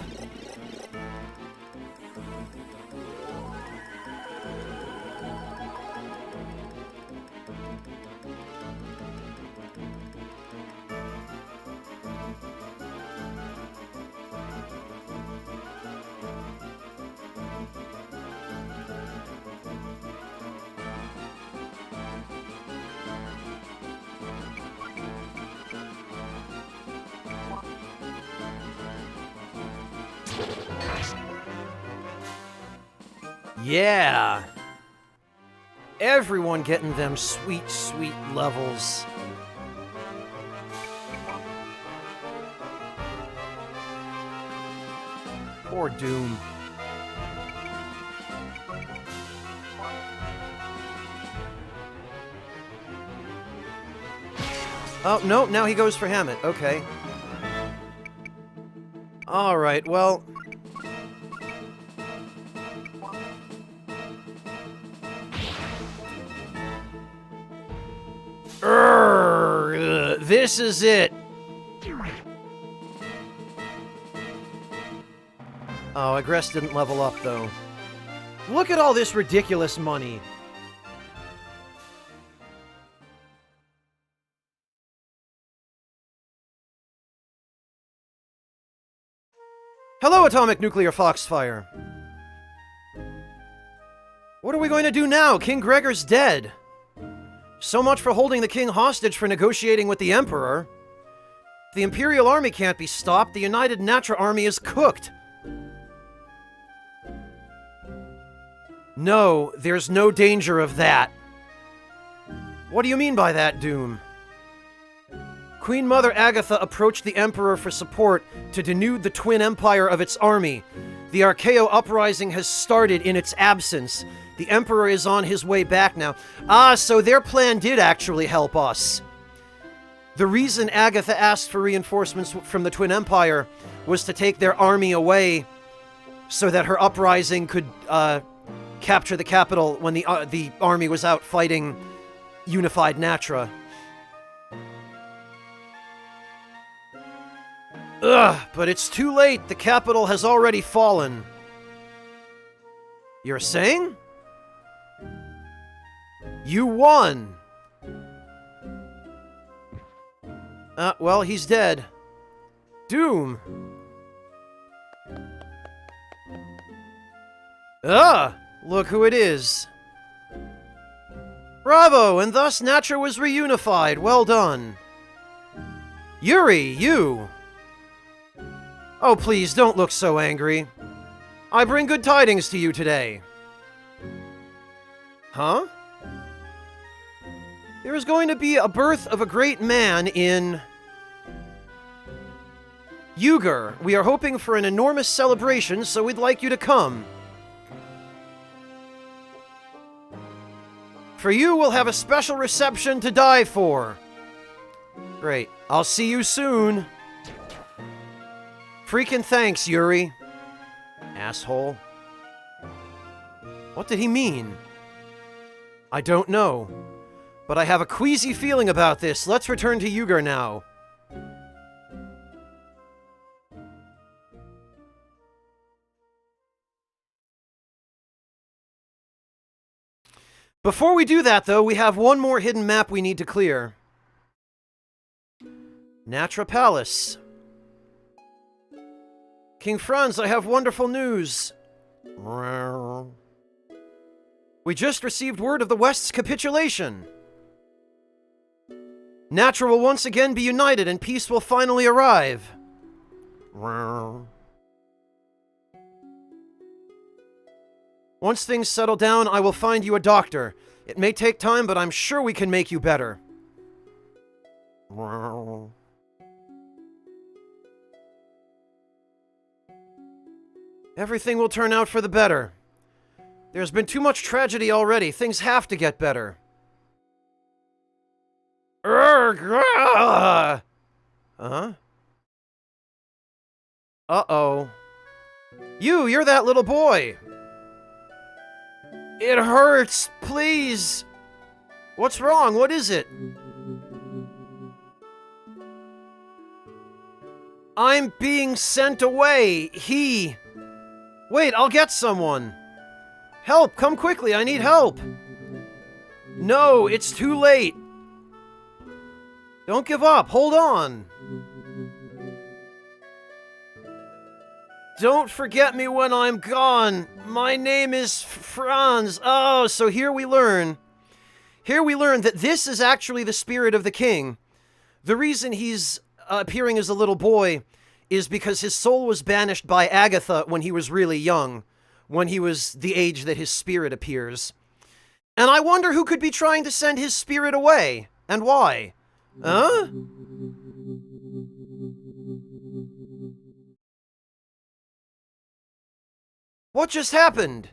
Yeah! Everyone getting them sweet, sweet levels. Poor Doom. Oh, no, now he goes for Hammett. Okay. Alright, well... This is it! Oh, Agress didn't level up, though. Look at all this ridiculous money! Hello, Atomic Nuclear Foxfire! What are we going to do now? King Gregor's dead! So much for holding the king hostage for negotiating with the Emperor. If the Imperial Army can't be stopped, the United Natra Army is cooked. No, there's no danger of that. What do you mean by that, Doom? Queen Mother Agatha approached the Emperor for support to denude the Twin Empire of its army. The Archaeo uprising has started in its absence. The Emperor is on his way back now. Ah, so their plan did actually help us. The reason Agatha asked for reinforcements from the Twin Empire was to take their army away so that her uprising could capture the capital when the army was out fighting unified Natra. Ugh, but it's too late. The capital has already fallen. You're saying? You won! Well, he's dead. Doom! Look who it is. Bravo, and thus Natra was reunified. Well done. Yuri, you! Oh, please, don't look so angry. I bring good tidings to you today. Huh? There is going to be a birth of a great man in Uger. We are hoping for an enormous celebration, so we'd like you to come. For you, we'll have a special reception to die for. Great. I'll see you soon. Freaking thanks, Yuri. Asshole. What did he mean? I don't know. But I have a queasy feeling about this. Let's return to Uger now. Before we do that, though, we have one more hidden map we need to clear. Natra Palace. King Franz, I have wonderful news. We just received word of the West's capitulation. Natra will once again be united and peace will finally arrive. Once things settle down, I will find you a doctor. It may take time, but I'm sure we can make you better. Everything will turn out for the better. There's been too much tragedy already. Things have to get better. Huh? Uh-oh. You're that little boy. It hurts, please. What's wrong? What is it? I'm being sent away. Wait, I'll get someone. Help, come quickly, I need help. No, it's too late. Don't give up, hold on. Don't forget me when I'm gone. My name is Franz. Oh, so here we learn that this is actually the spirit of the king. The reason he's appearing as a little boy is because his soul was banished by Agatha when he was really young, when he was the age that his spirit appears. And I wonder who could be trying to send his spirit away, and why. Huh? What just happened?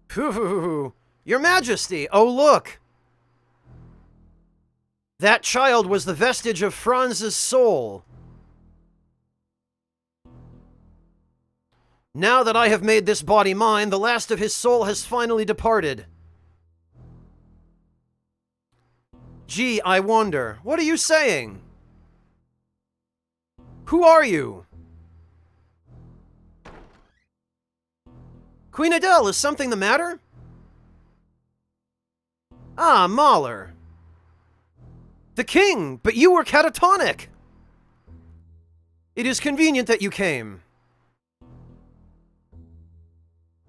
Phew, Your Majesty, oh look! That child was the vestige of Franz's soul. Now that I have made this body mine, the last of his soul has finally departed. Gee, I wonder, what are you saying? Who are you? Queen Adele, is something the matter? Ah, Mahler. The king, but you were catatonic. It is convenient that you came.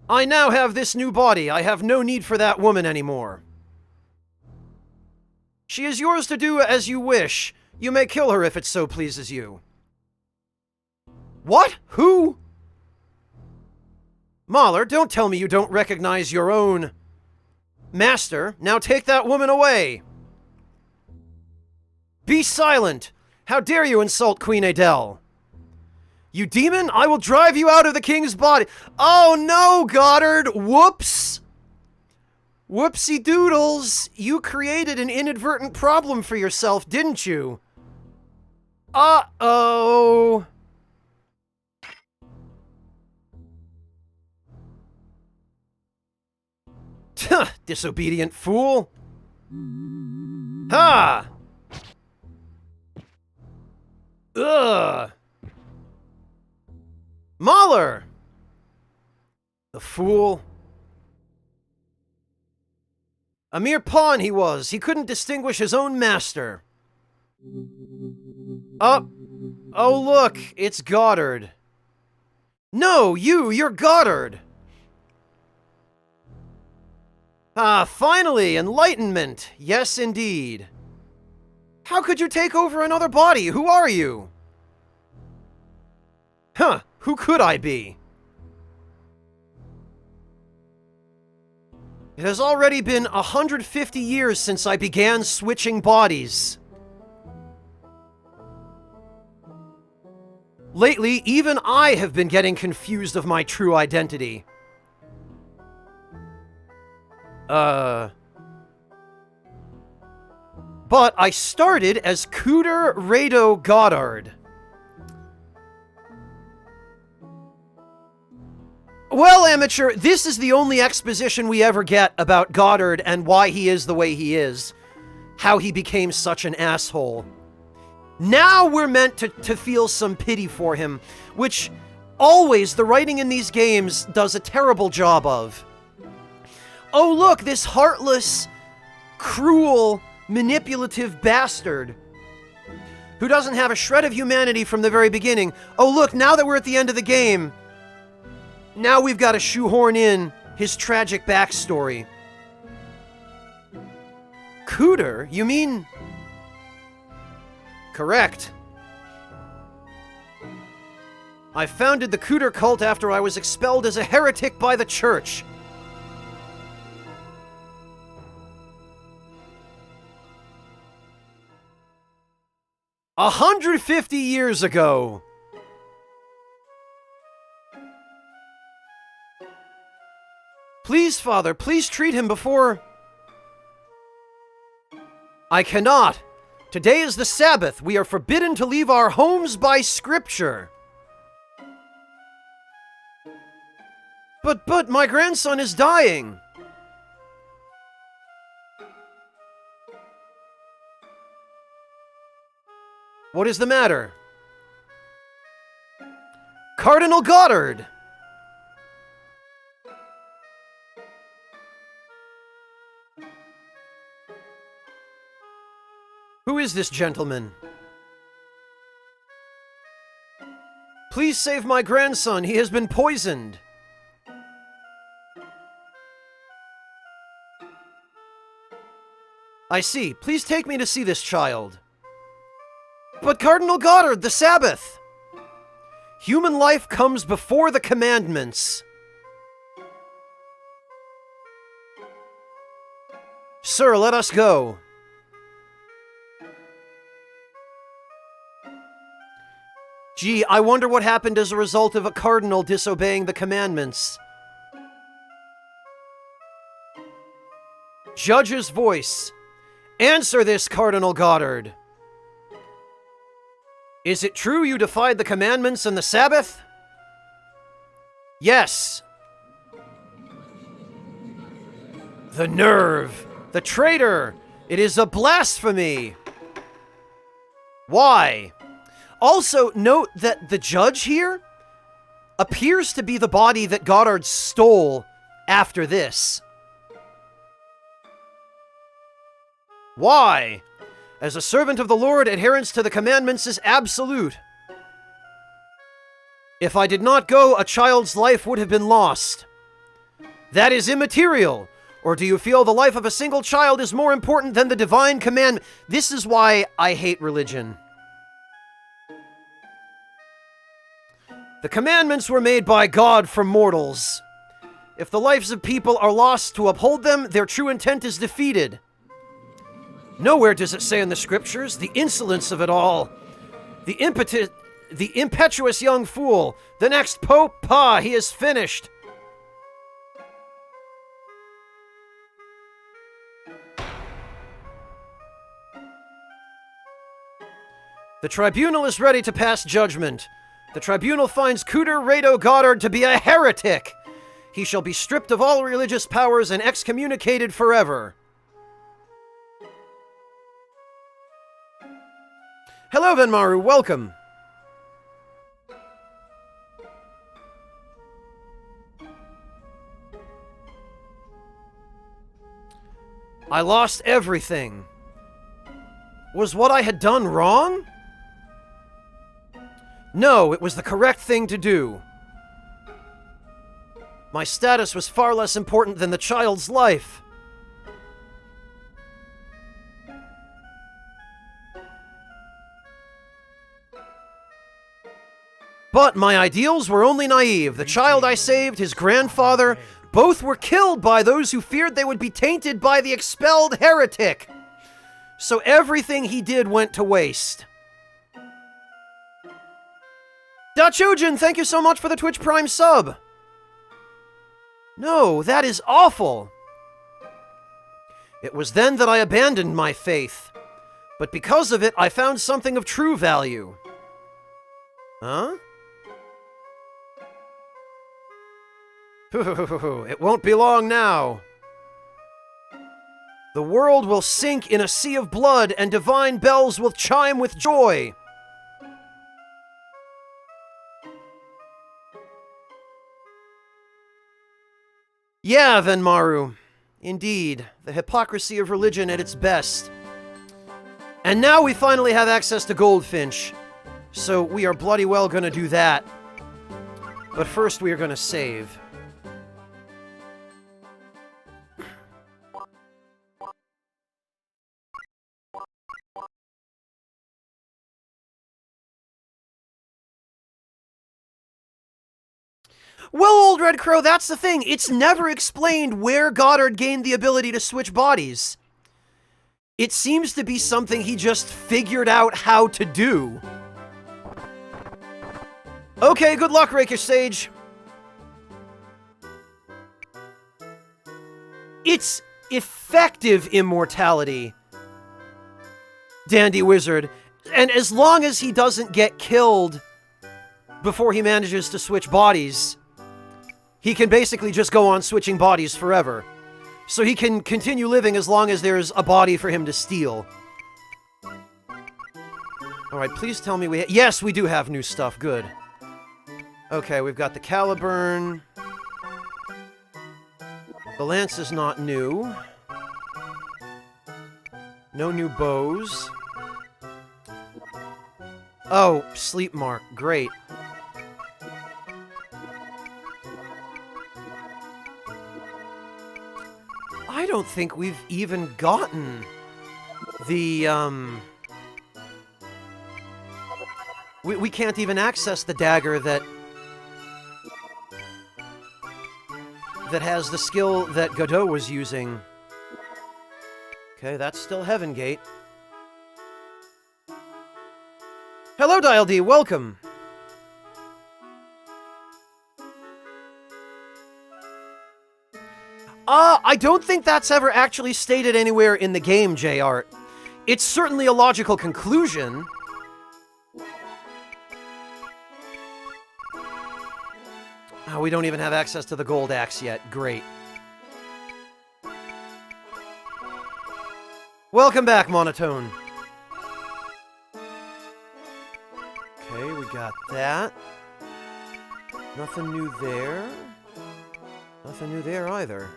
I now have this new body. I have no need for that woman anymore. She is yours to do as you wish. You may kill her if it so pleases you. What? Who? Mahler, don't tell me you don't recognize your own master. Now take that woman away. Be silent! How dare you insult Queen Adele? You demon, I will drive you out of the king's body. Oh no, Goddard! Whoops! Whoopsie doodles! You created an inadvertent problem for yourself, didn't you? Uh-oh! Disobedient fool! Ha! Ugh! Mahler! The fool. A mere pawn he was. He couldn't distinguish his own master. Oh look, it's Goddard. No, you're Goddard! Ah, finally, enlightenment! Yes, indeed. How could you take over another body? Who are you? Huh, who could I be? It has already been 150 years since I began switching bodies. Lately, even I have been getting confused of my true identity. But I started as Cooter Rado Goddard. Well, amateur, this is the only exposition we ever get about Goddard and why he is the way he is. How he became such an asshole. Now we're meant to feel some pity for him, which always the writing in these games does a terrible job of. Oh look, this heartless, cruel, manipulative bastard who doesn't have a shred of humanity from the very beginning. Oh look, now that we're at the end of the game, now we've got to shoehorn in his tragic backstory. Cooter? You mean... Correct. I founded the Cooter cult after I was expelled as a heretic by the church. A 150 years ago. Please, Father, please treat him before... I cannot. Today is the Sabbath. We are forbidden to leave our homes by Scripture. But, my grandson is dying. What is the matter? Cardinal Goddard! Who is this gentleman? Please save my grandson. He has been poisoned. I see. Please take me to see this child. But Cardinal Goddard, the Sabbath! Human life comes before the commandments. Sir, let us go. Gee, I wonder what happened as a result of a cardinal disobeying the commandments. Judge's voice. Answer this, Cardinal Goddard. Is it true you defied the commandments and the Sabbath? Yes. The nerve! The traitor! It is a blasphemy! Why? Also, note that the judge here appears to be the body that Goddard stole after this. Why? As a servant of the Lord, adherence to the commandments is absolute. If I did not go, a child's life would have been lost. That is immaterial. Or do you feel the life of a single child is more important than the divine command? This is why I hate religion. The commandments were made by God for mortals. If the lives of people are lost to uphold them, their true intent is defeated. Nowhere does it say in the scriptures, the insolence of it all. The impetuous young fool. The next pope, pah, he is finished. The tribunal is ready to pass judgment. The tribunal finds Cooter Rado Goddard to be a heretic. He shall be stripped of all religious powers and excommunicated forever. Hello, Venmaru. Welcome. I lost everything. Was what I had done wrong? No, it was the correct thing to do. My status was far less important than the child's life. But my ideals were only naive. The child I saved, his grandfather, Both were killed by those who feared they would be tainted by the expelled heretic. So everything he did went to waste. Dachujin, thank you so much for the Twitch Prime sub. No, that is awful. It was then that I abandoned my faith. But because of it, I found something of true value. Huh? It won't be long now. The world will sink in a sea of blood, and divine bells will chime with joy. Yeah, Venmaru. Indeed, the hypocrisy of religion at its best. And now we finally have access to Goldfinch. So we are bloody well gonna do that. But first we are gonna save. Well, Old Red Crow, that's the thing. It's never explained where Goddard gained the ability to switch bodies. It seems to be something he just figured out how to do. Okay, good luck, Rakish Sage. It's effective immortality, Dandy Wizard. And as long as he doesn't get killed before he manages to switch bodies, he can basically just go on switching bodies forever. So he can continue living as long as there's a body for him to steal. Alright, please tell me we... Yes, we do have new stuff. Good. Okay, we've got the Caliburn. The Lance is not new. No new bows. Oh, Sleep Mark. Great. I don't think we've even gotten the, We can't even access the dagger that has the skill that Godot was using. Okay, that's still Heaven Gate. Hello, Dial D, welcome! I don't think that's ever actually stated anywhere in the game, J-Art. It's certainly a logical conclusion. Oh, we don't even have access to the Gold Axe yet. Great. Welcome back, Monotone. Okay, we got that. Nothing new there. Nothing new there either.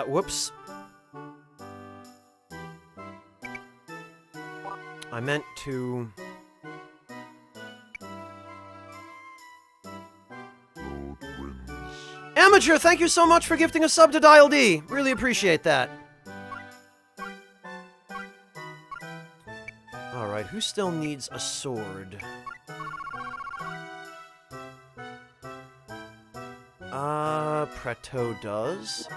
Whoops. I meant to... Amateur, thank you so much for gifting a sub to Dial D. Really appreciate that. Alright, who still needs a sword? Preto does.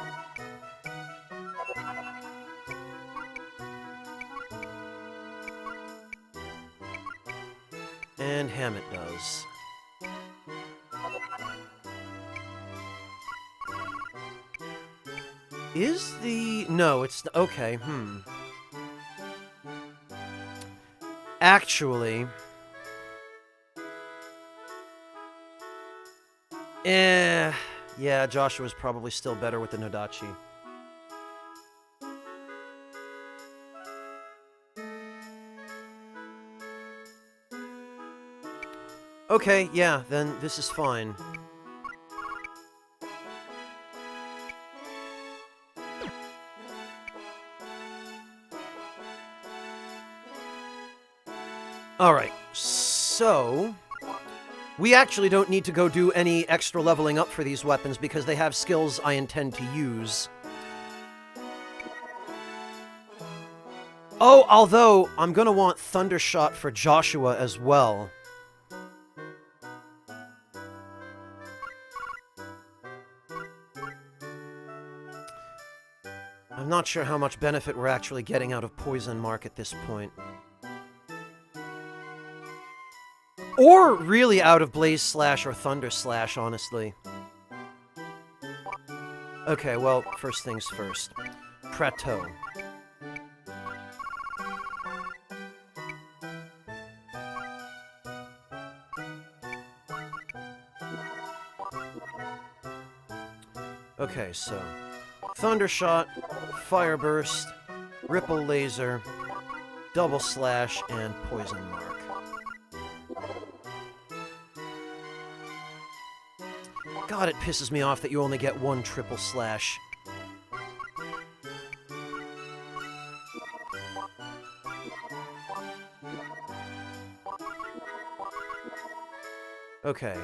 And Hammett does. Is the... No, it's... Okay, Actually... Yeah, Joshua's probably still better with the Nodachi. Okay, yeah, then this is fine. Alright, so... We actually don't need to go do any extra leveling up for these weapons because they have skills I intend to use. Oh, although I'm gonna want Thundershot for Joshua as well. I'm not sure how much benefit we're actually getting out of Poison Mark at this point. Or really out of Blaze Slash or Thunder Slash, honestly. Okay, well, first things first. Prateau. Okay, so Thundershot, Fire Burst, Ripple Laser, Double Slash, and Poison Mark. God, it pisses me off that you only get one Triple Slash. Okay.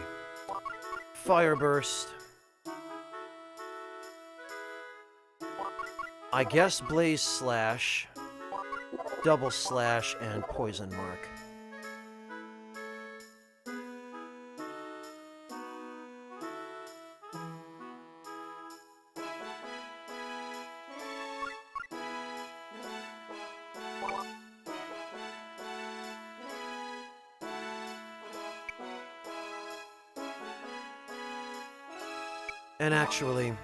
Fire Burst. I guess Blaze Slash, Double Slash, and Poison Mark. And actually,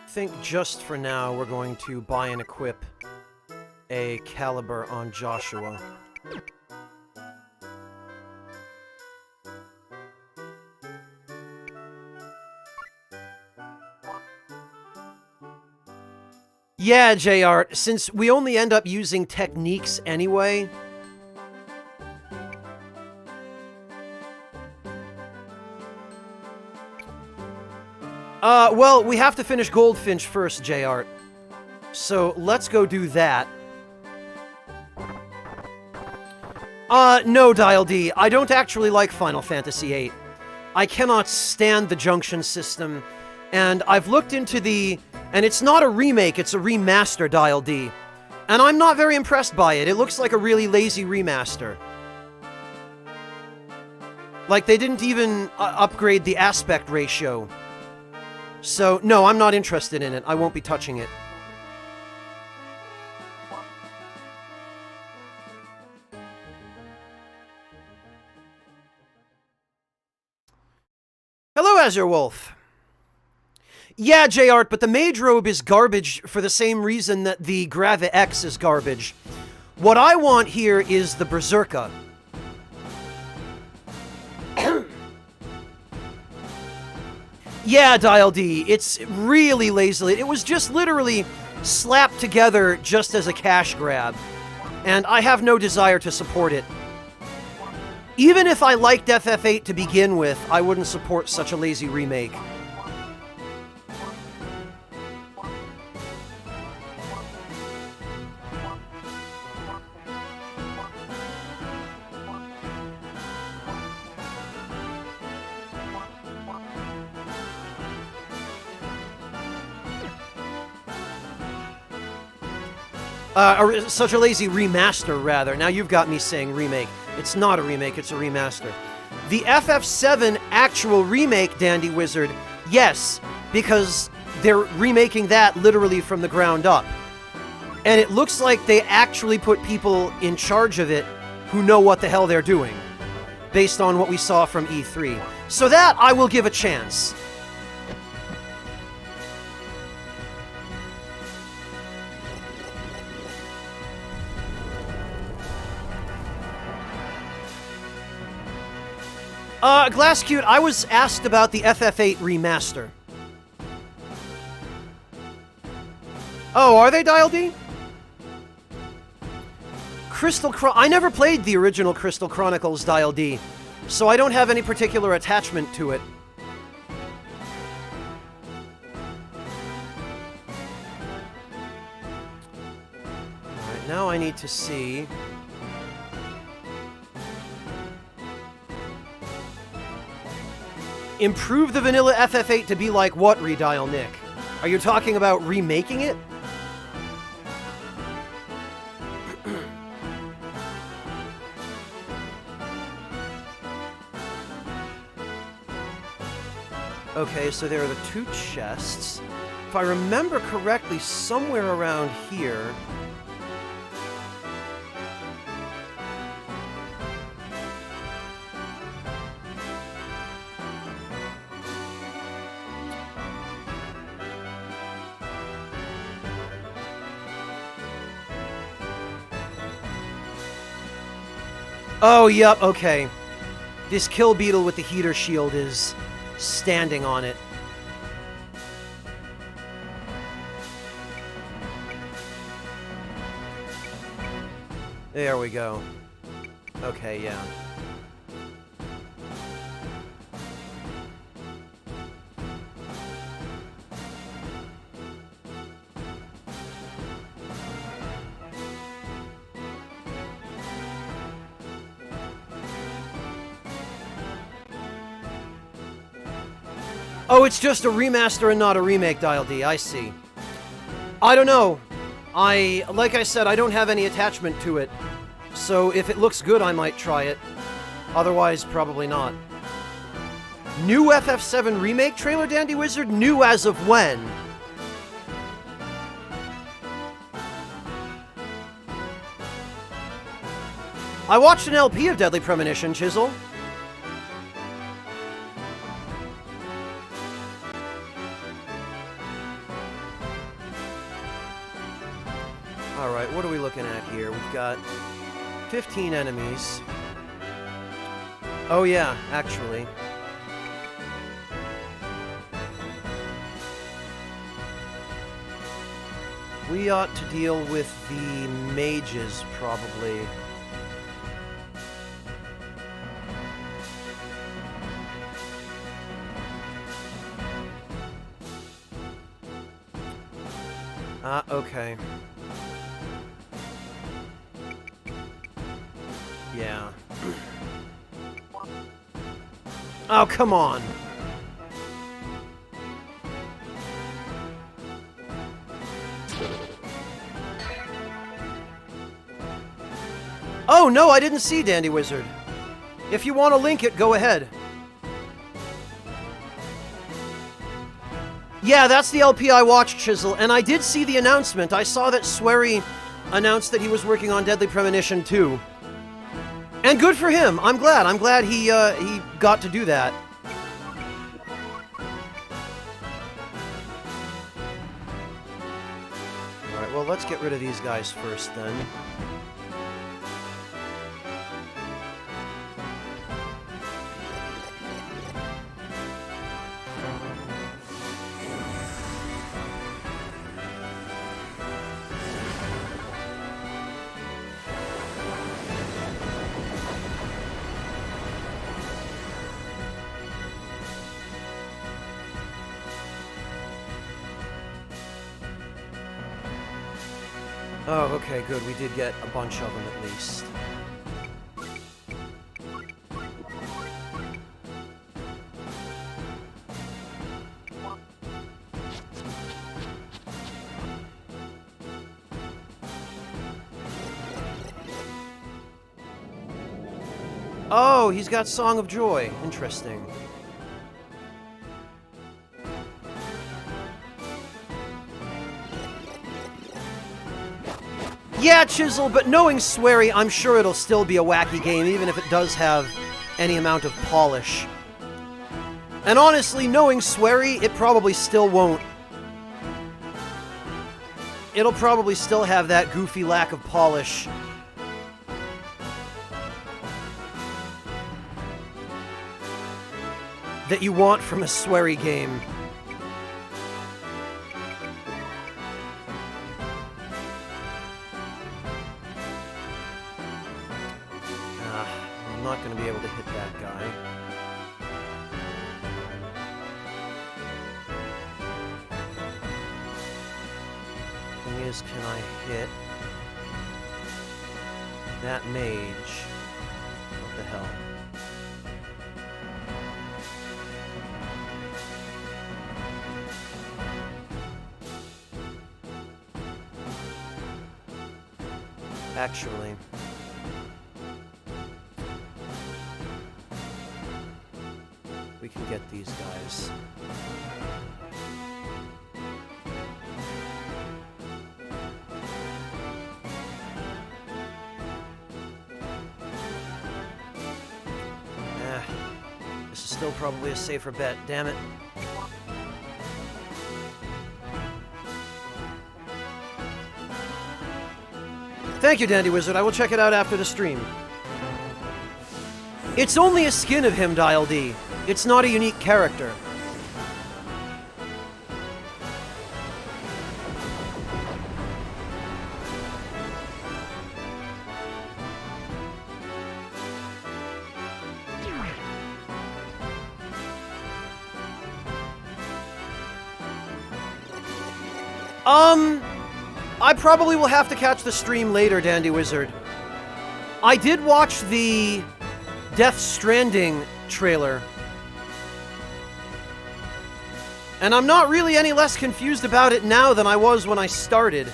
I think just for now we're going to buy and equip a Caliber on Joshua. Yeah, JR, since we only end up using techniques anyway... well, we have to finish Goldfinch first, JR. So, let's go do that. No, Dial D. I don't actually like Final Fantasy VIII. I cannot stand the junction system, and I've looked into the... And it's not a remake, it's a remaster, Dial D. And I'm not very impressed by it. It looks like a really lazy remaster. Like, they didn't even upgrade the aspect ratio. So, no, I'm not interested in it. I won't be touching it. Hello, Azure Wolf. Yeah, J-Art, but the Mage Robe is garbage for the same reason that the Gravi X is garbage. What I want here is the Berserker. Yeah, Dial D, it's really lazily. It was just literally slapped together just as a cash grab. And I have no desire to support it. Even if I liked FF8 to begin with, I wouldn't support such a lazy remake. Such a lazy remaster, rather. Now you've got me saying remake. It's not a remake, it's a remaster. The FF7 actual remake, Dandy Wizard, yes, because they're remaking that literally from the ground up. And it looks like they actually put people in charge of it who know what the hell they're doing, based on what we saw from E3. So that I will give a chance. Glasscute, I was asked about the FF8 remaster. Oh, are they, Dial D? I never played the original Crystal Chronicles, Dial D, so I don't have any particular attachment to it. Alright, now I need to see... Improve the vanilla FF8 to be like what, Redial Nick? Are you talking about remaking it? Okay, so there are the 2 chests. If I remember correctly, somewhere around here... Oh, yep, okay. This kill beetle with the heater shield is standing on it. There we go. Okay, yeah. Oh, it's just a remaster and not a remake, Dial D. I see. I don't know. Like I said, I don't have any attachment to it. So if it looks good, I might try it. Otherwise, probably not. New FF7 remake trailer, Dandy Wizard? New as of when? I watched an LP of Deadly Premonition, Chisel. Alright, what are we looking at here? We've got 15 enemies. Oh yeah, actually. We ought to deal with the mages, probably. Okay. Yeah. Oh, come on. Oh, no, I didn't see Dandy Wizard. If you want to link it, go ahead. Yeah, that's the LP I watched, Chisel, and I did see the announcement. I saw that Swery announced that he was working on Deadly Premonition 2. And good for him. I'm glad. I'm glad he got to do that. Alright, well, let's get rid of these guys first, then. Oh, okay, good. We did get a bunch of them, at least. Oh, he's got Song of Joy. Interesting. Yeah, Chisel, but knowing Swery, I'm sure it'll still be a wacky game, even if it does have any amount of polish. And honestly, knowing Swery, it probably still won't. It'll probably still have that goofy lack of polish. That you want from a Swery game. I'm not going to be able to hit that guy. Thing is, can I hit that mage? What the hell? Actually. We can get these guys. This is still probably a safer bet, damn it. Thank you, Dandy Wizard. I will check it out after the stream. It's only a skin of him, Dial D. It's not a unique character. I probably will have to catch the stream later, Dandy Wizard. I did watch the Death Stranding trailer. And I'm not really any less confused about it now than I was when I started.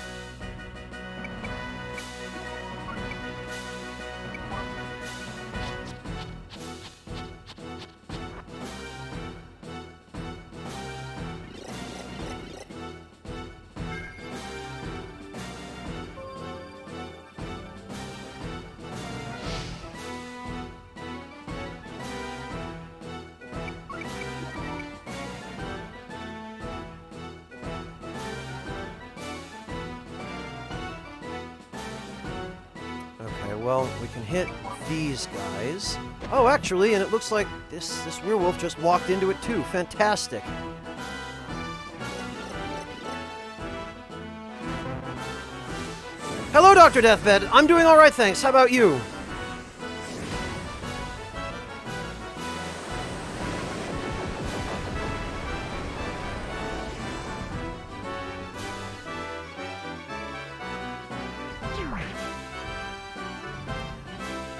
Well, we can hit these guys. Oh, actually, and it looks like this werewolf just walked into it too. Fantastic. Hello, Dr. Deathbed. I'm doing all right, thanks. How about you?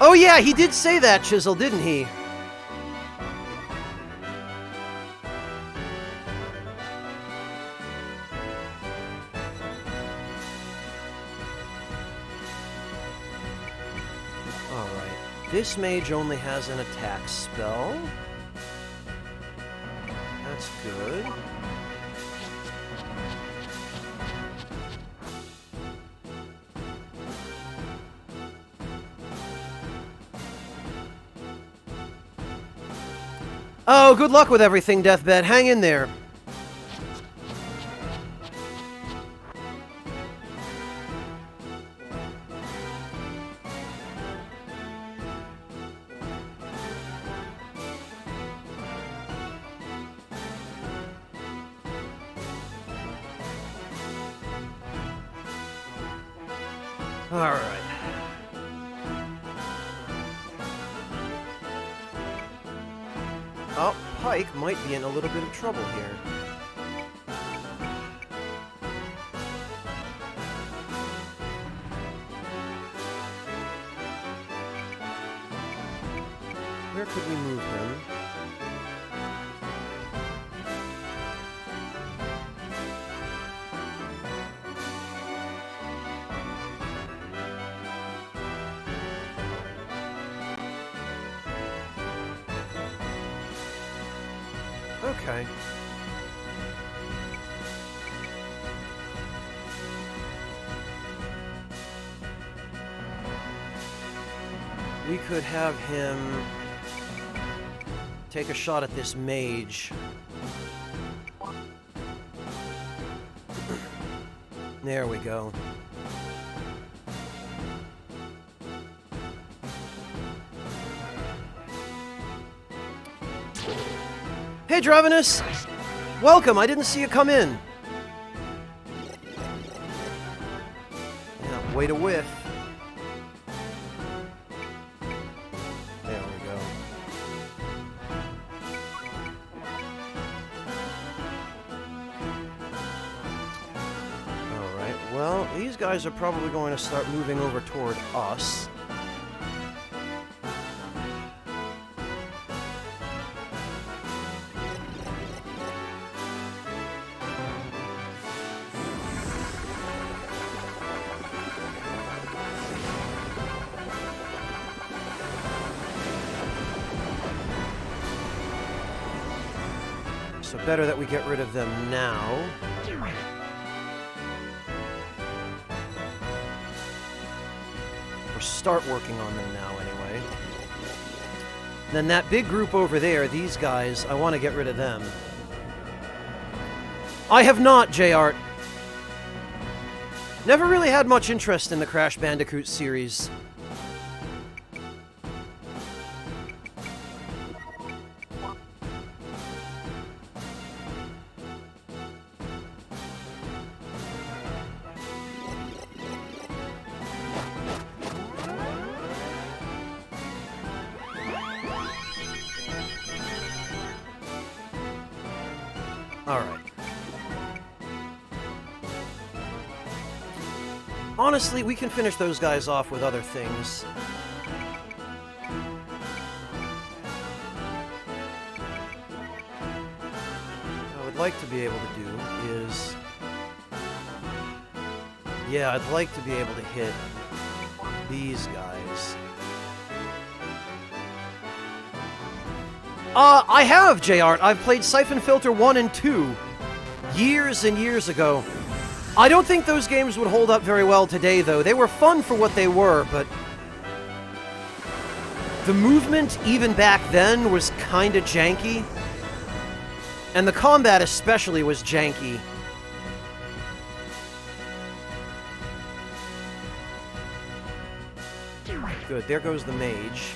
Oh yeah, he did say that, Chisel, didn't he? Alright, this mage only has an attack spell. That's good. Oh, good luck with everything, Deathbed. Hang in there. All right. Oh, Pike might be in a little bit of trouble here. Where could we move him? Okay. We could have him take a shot at this mage. There we go. Hey, Dravenus! Welcome, I didn't see you come in. Yeah, way to whiff. There we go. Alright, well, these guys are probably going to start moving over toward us. So better that we get rid of them now. Or start working on them now, anyway. Then that big group over there, these guys, I want to get rid of them. I have not, J-Art. Never really had much interest in the Crash Bandicoot series. Alright. Honestly, we can finish those guys off with other things. What I would like to be able to do is... Yeah, I'd like to be able to hit these guys. I have, J-Art. I've played Siphon Filter 1 and 2 years and years ago. I don't think those games would hold up very well today, though. They were fun for what they were, but the movement, even back then, was kinda janky. And the combat especially was janky. Good, there goes the mage.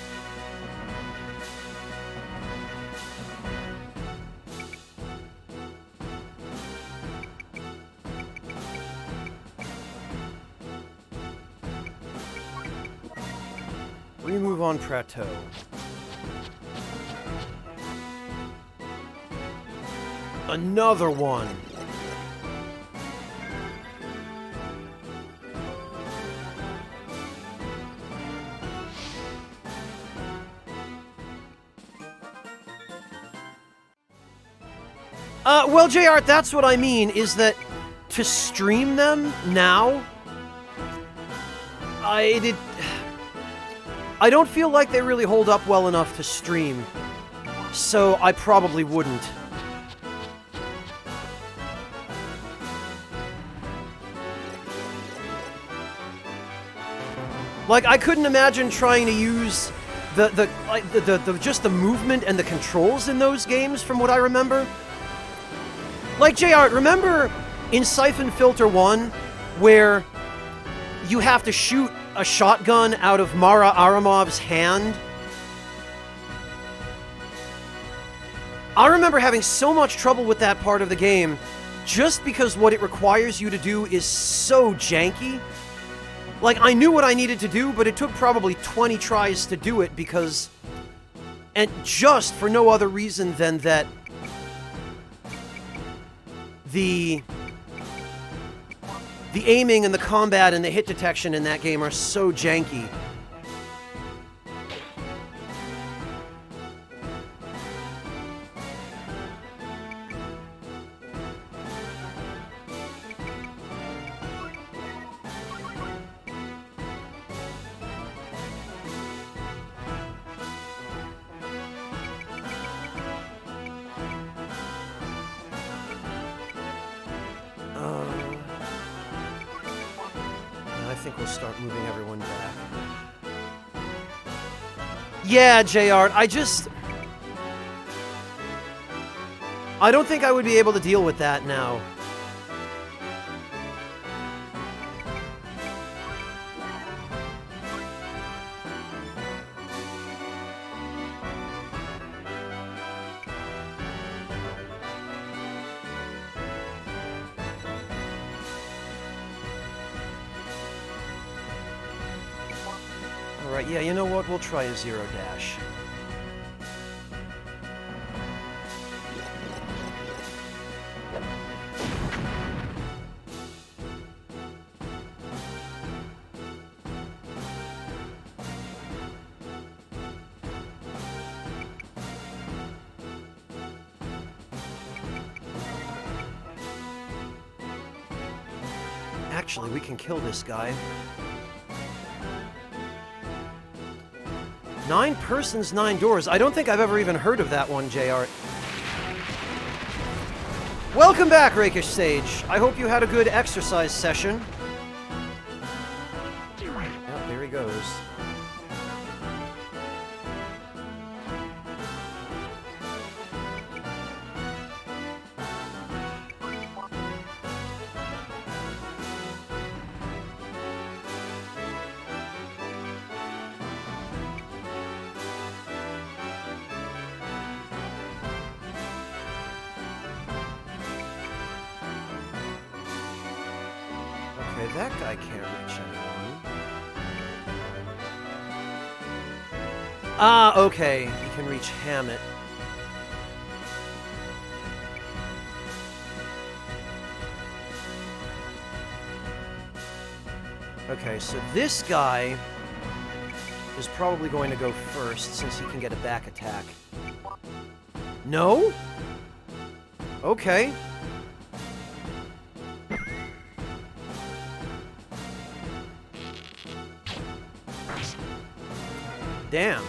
Remove on plateau. Another one. Well, JR, that's what I mean, is that to stream them now, I don't feel like they really hold up well enough to stream, so I probably wouldn't. Like, I couldn't imagine trying to use just the movement and the controls in those games, from what I remember. Like, JR, remember in Siphon Filter 1, where you have to shoot a shotgun out of Mara Aramov's hand? I remember having so much trouble with that part of the game, just because what it requires you to do is so janky. Like, I knew what I needed to do, but it took probably 20 tries to do it because... And just for no other reason than that... The aiming and the combat and the hit detection in that game are so janky. I think we'll start moving everyone back. Yeah, JR, I don't think I would be able to deal with that now. Alright, yeah, you know what? We'll try a zero dash. Actually, we can kill this guy. 9 persons, 9 doors. I don't think I've ever even heard of that one, JR. Welcome back, Rakish Sage. I hope you had a good exercise session. Yep, there he goes. Okay, that guy can't reach anyone. Ah, okay. He can reach Hammett. Okay, so this guy is probably going to go first since he can get a back attack. No? Okay. Damn.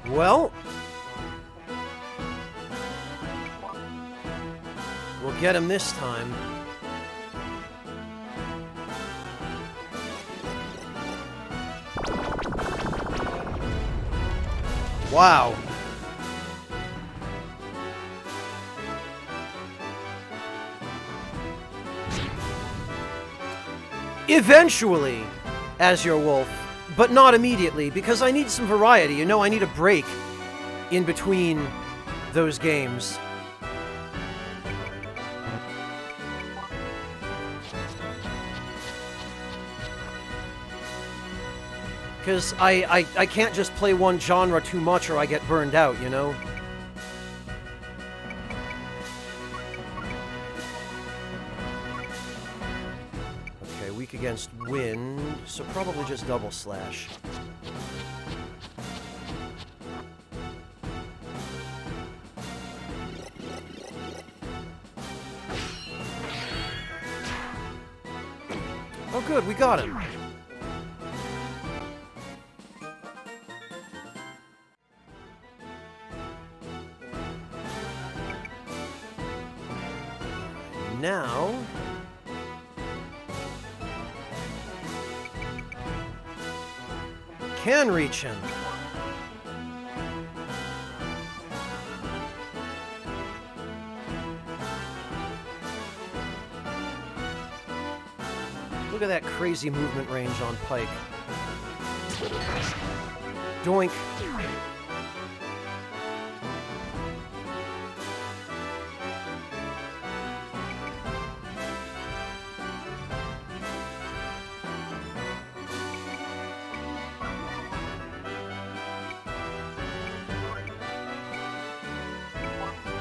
Well, we'll get him this time. Wow. Eventually, as your wolf, but not immediately, because I need some variety. You know, I need a break in between those games. Because I can't just play one genre too much or I get burned out, you know? Okay, weak against wind, so probably just double slash. Oh good, we got him. Now, can reach him. Look at that crazy movement range on Pike. Doink.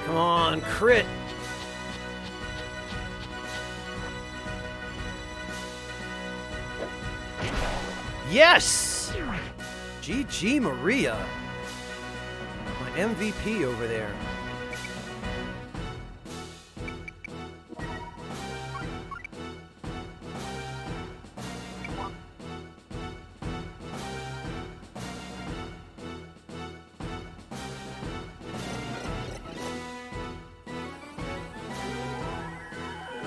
Come on, crit! Yes! GG Maria. My MVP over there.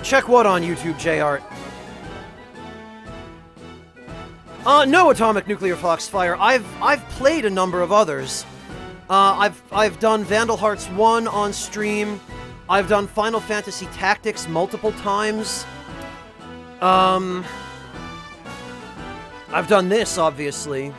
Check what on YouTube, JR? No Atomic Nuclear Foxfire. I've played a number of others. I've done Vandal Hearts 1 on stream. I've done Final Fantasy Tactics multiple times. I've done this, obviously.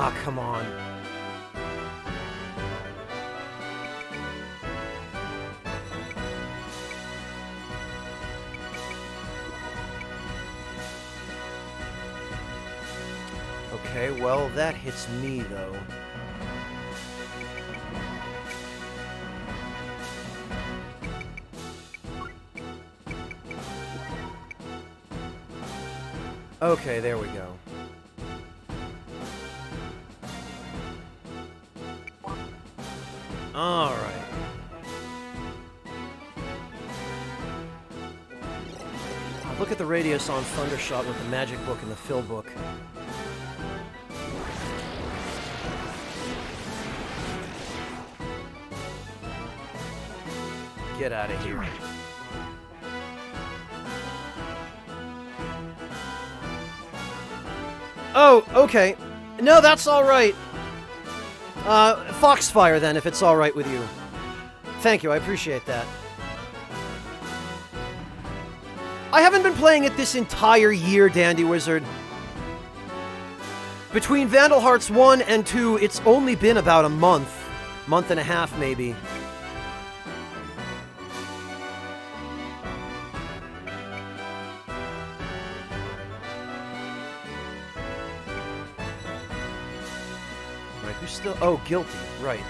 Ah, come on. Okay, well, that hits me, though. Okay, there we go. Alright. Look at the radius on Thundershot with the magic book and the fill book. Get out of here. Oh, okay. No, that's alright. Foxfire then, if it's alright with you. Thank you, I appreciate that. I haven't been playing it this entire year, Dandy Wizard. Between Vandal Hearts 1 and 2, it's only been about a month. Month and a half, maybe. Right, who's still... Oh, guilty, right.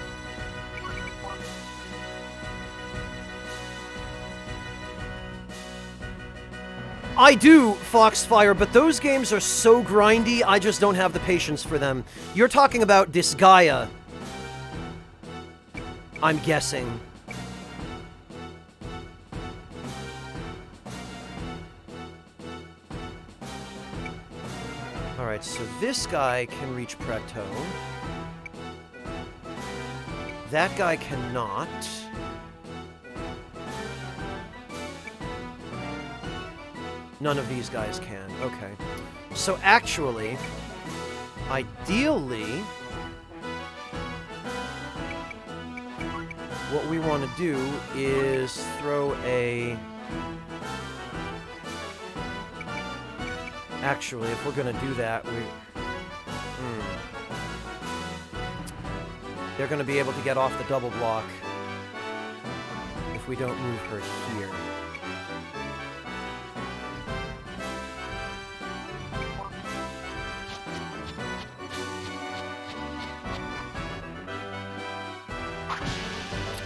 I do, Foxfire, but those games are so grindy, I just don't have the patience for them. You're talking about Disgaea, I'm guessing. Alright, so this guy can reach Plateau. That guy cannot. None of these guys can. Okay. So actually, ideally, what we want to do is throw a... Actually, if we're going to do that, they're going to be able to get off the double block if we don't move her here.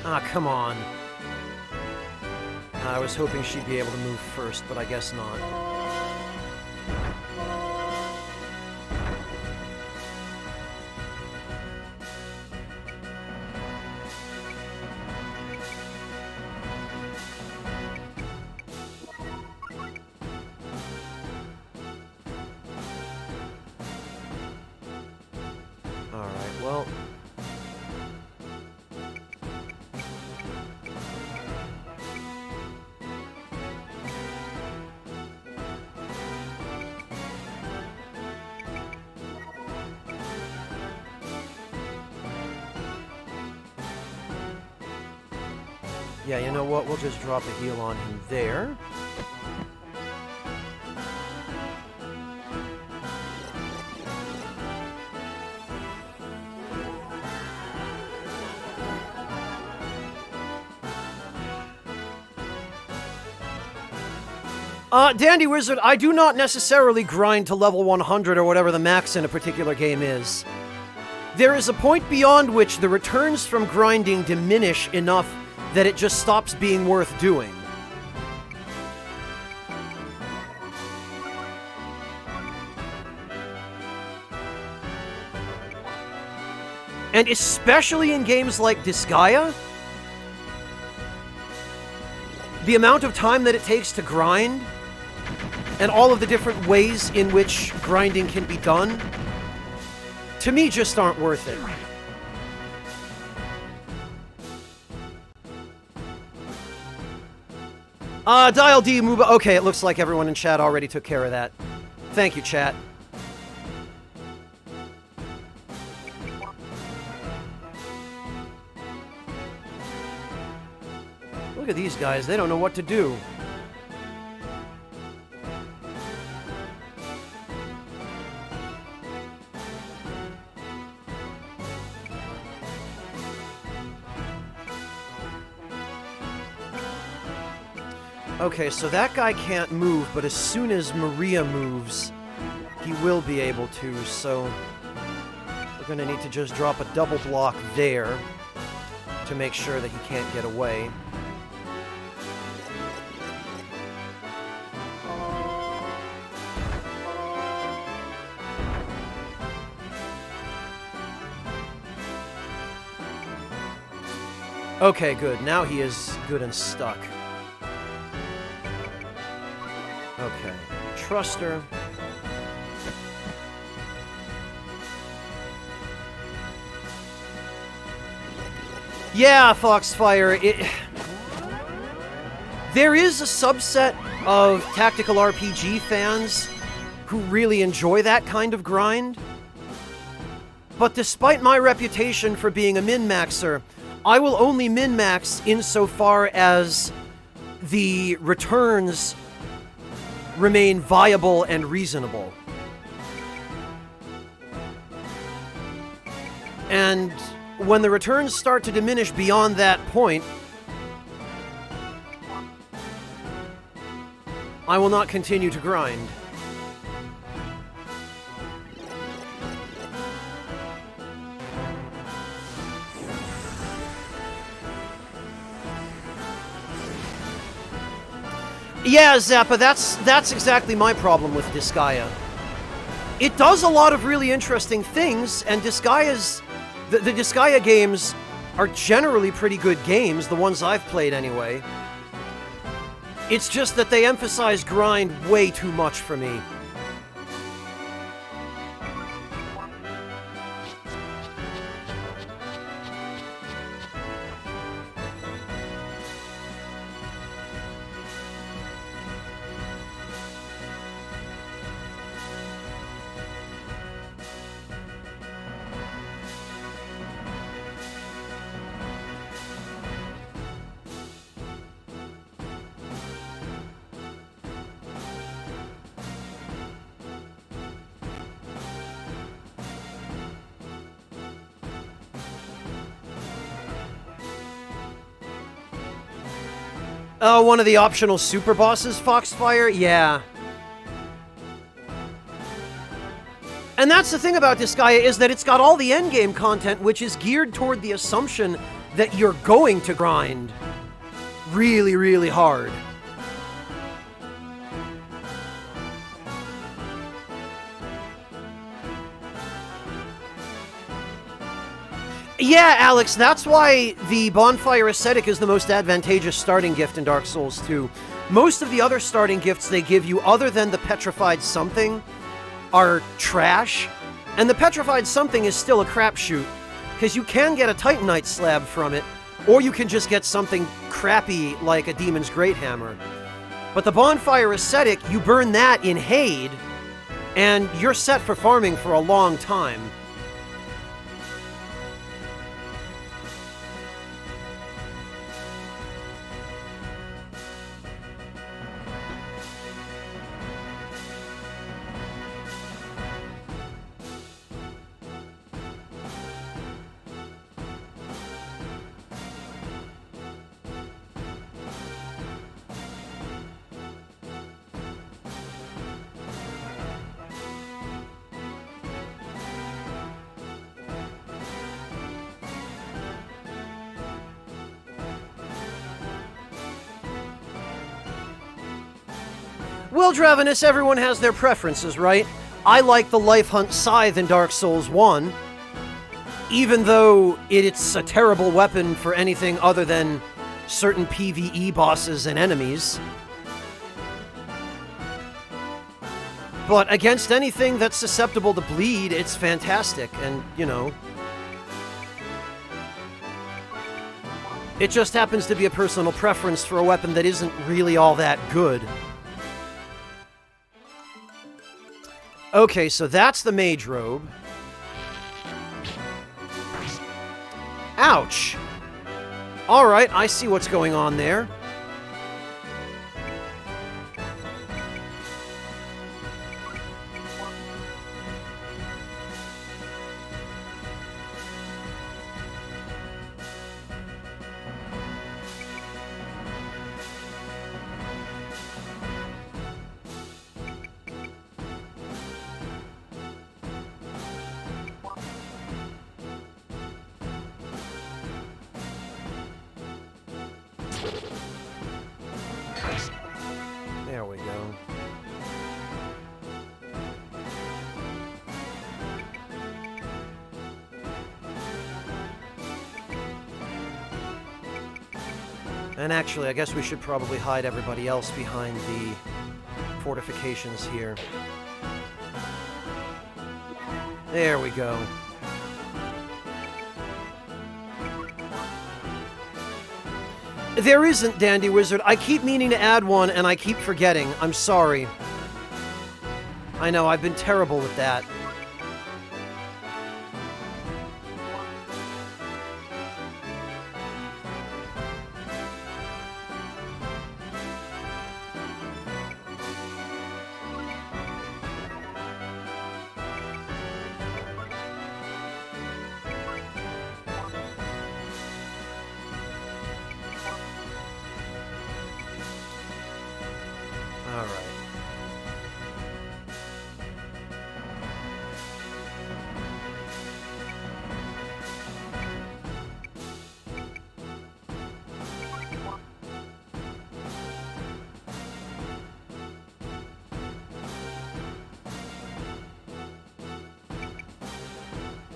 Ah, come on. I was hoping she'd be able to move first, but I guess not. Alright, well... Yeah, you know what? We'll just drop a heal on him there. Dandy Wizard, I do not necessarily grind to level 100 or whatever the max in a particular game is. There is a point beyond which the returns from grinding diminish enough that it just stops being worth doing. And especially in games like Disgaea, the amount of time that it takes to grind, and all of the different ways in which grinding can be done, to me just aren't worth it. Dial D, Muba. Okay, it looks like everyone in chat already took care of that. Thank you, chat. Look at these guys, they don't know what to do. Okay, so that guy can't move, but as soon as Maria moves, he will be able to, so... We're gonna need to just drop a double block there to make sure that he can't get away. Okay, good. Now he is good and stuck. Okay. Truster. Yeah, Foxfire, there is a subset of tactical RPG fans who really enjoy that kind of grind. But despite my reputation for being a min-maxer, I will only min-max insofar as the returns remain viable and reasonable. And when the returns start to diminish beyond that point, I will not continue to grind. Yeah, Zappa, that's exactly my problem with Disgaea. It does a lot of really interesting things, and Disgaea's... The Disgaea games are generally pretty good games, the ones I've played anyway. It's just that they emphasize grind way too much for me. Oh, one of the optional super bosses, Foxfire? Yeah. And that's the thing about Disgaea, is that it's got all the endgame content, which is geared toward the assumption that you're going to grind really, really hard. Yeah, Alex, that's why the Bonfire Ascetic is the most advantageous starting gift in Dark Souls 2. Most of the other starting gifts they give you, other than the Petrified Something, are trash. And the Petrified Something is still a crapshoot, because you can get a Titanite slab from it, or you can just get something crappy like a Demon's Great Hammer. But the Bonfire Ascetic, you burn that in Haid, and you're set for farming for a long time. Well, Dravenus, everyone has their preferences, right? I like the Life Hunt Scythe in Dark Souls 1, even though it's a terrible weapon for anything other than certain PvE bosses and enemies. But against anything that's susceptible to bleed, it's fantastic, and, you know... It just happens to be a personal preference for a weapon that isn't really all that good. Okay, so that's the Mage Robe. Ouch! Alright, I see what's going on there. And actually, I guess we should probably hide everybody else behind the fortifications here. There we go. There isn't, Dandy Wizard. I keep meaning to add one, and I keep forgetting. I'm sorry. I know, I've been terrible with that.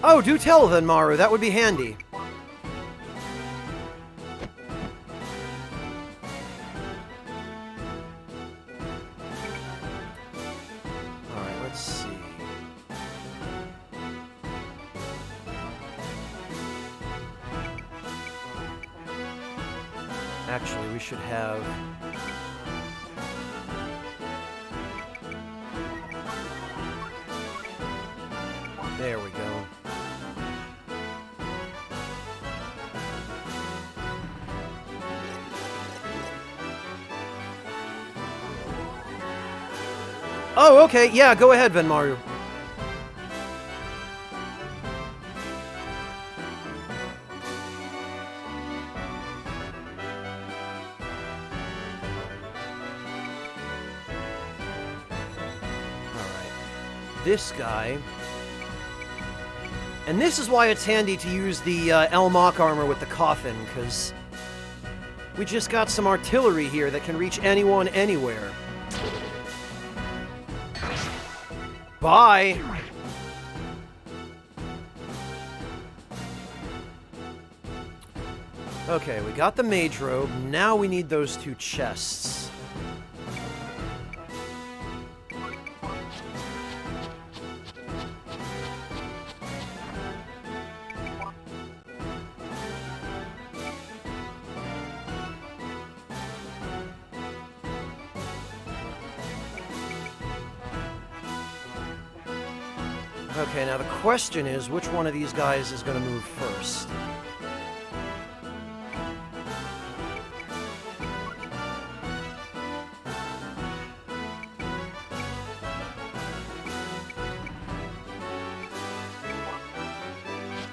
Oh, do tell then, Maru. That would be handy. Alright, let's see. Actually, we should have... There we go. Oh, okay. Yeah, go ahead, Venmaru. Alright. This guy... And this is why it's handy to use the Elmok armor with the coffin, because we just got some artillery here that can reach anyone, anywhere. Bye! Okay, we got the mage robe. Now we need those two chests. Okay, now the question is, which one of these guys is going to move first?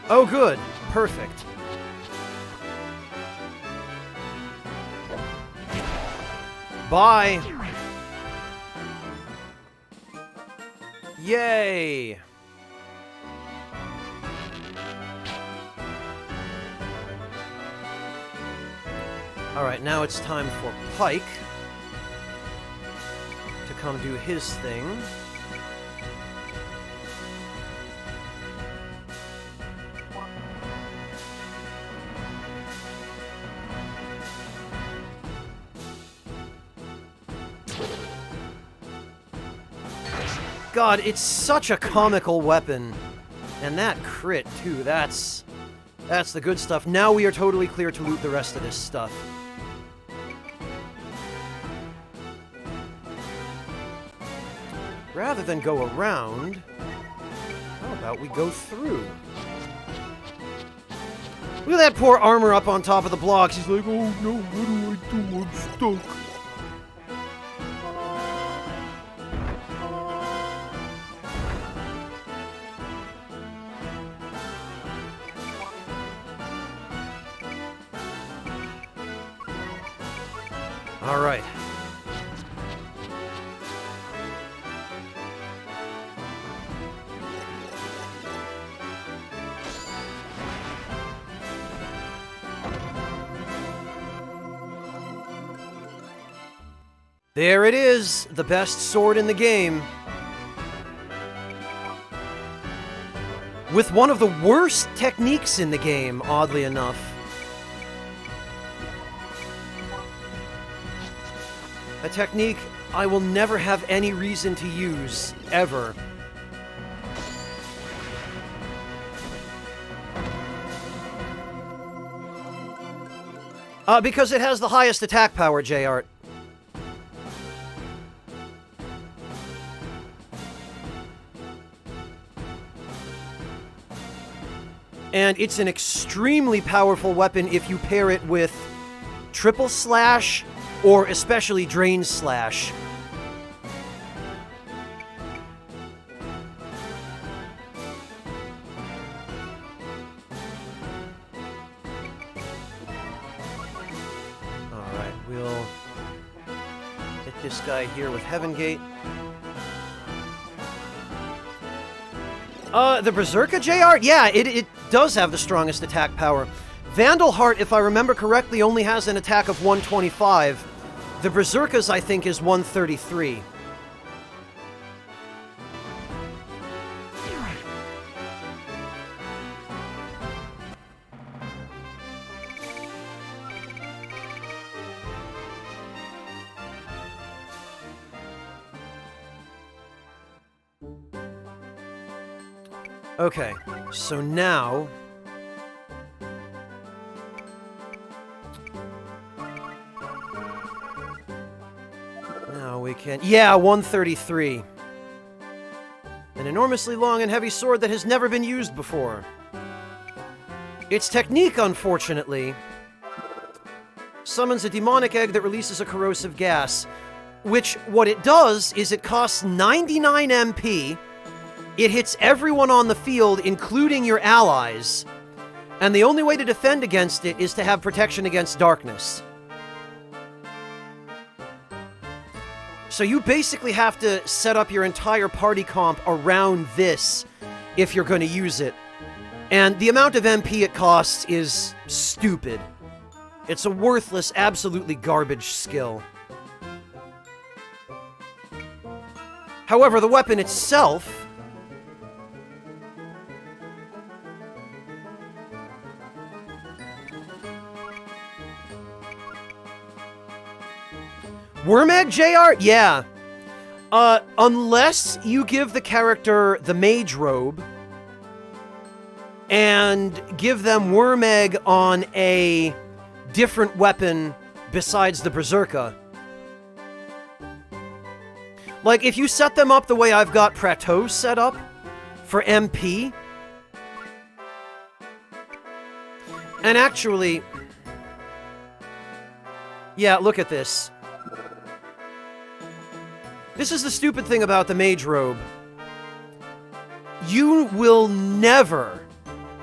Oh, good. Perfect. Bye! Yay! Alright, now it's time for Pike to come do his thing. God, it's such a comical weapon. And that crit, too, that's the good stuff. Now we are totally clear to loot the rest of this stuff. Rather than go around, how about we go through? Look at that poor armor up on top of the blocks. He's like, oh no, what do I do? I'm stuck. All right. There it is, the best sword in the game. With one of the worst techniques in the game, oddly enough. A technique I will never have any reason to use, ever. Because it has the highest attack power, J-Art. And it's an extremely powerful weapon if you pair it with Triple Slash or especially Drain Slash. Alright, we'll hit this guy here with Heaven Gate. The Berserker JR? Yeah, it does have the strongest attack power. Vandal Heart, if I remember correctly, only has an attack of 125. The Berserker's, I think, is 133. Okay, so now... Now we can... Yeah, 133. An enormously long and heavy sword that has never been used before. Its technique, unfortunately, summons a demonic egg that releases a corrosive gas, which, what it does is it costs 99 MP... It hits everyone on the field, including your allies, and the only way to defend against it is to have protection against darkness. So you basically have to set up your entire party comp around this if you're going to use it. And the amount of MP it costs is stupid. It's a worthless, absolutely garbage skill. However, the weapon itself... Wormegg JR? Yeah. Unless you give the character the Mage Robe and give them Wormegg on a different weapon besides the Berserker. Like, if you set them up the way I've got Praeto set up for MP, and actually, yeah, look at this. This is the stupid thing about the Mage Robe. You will never,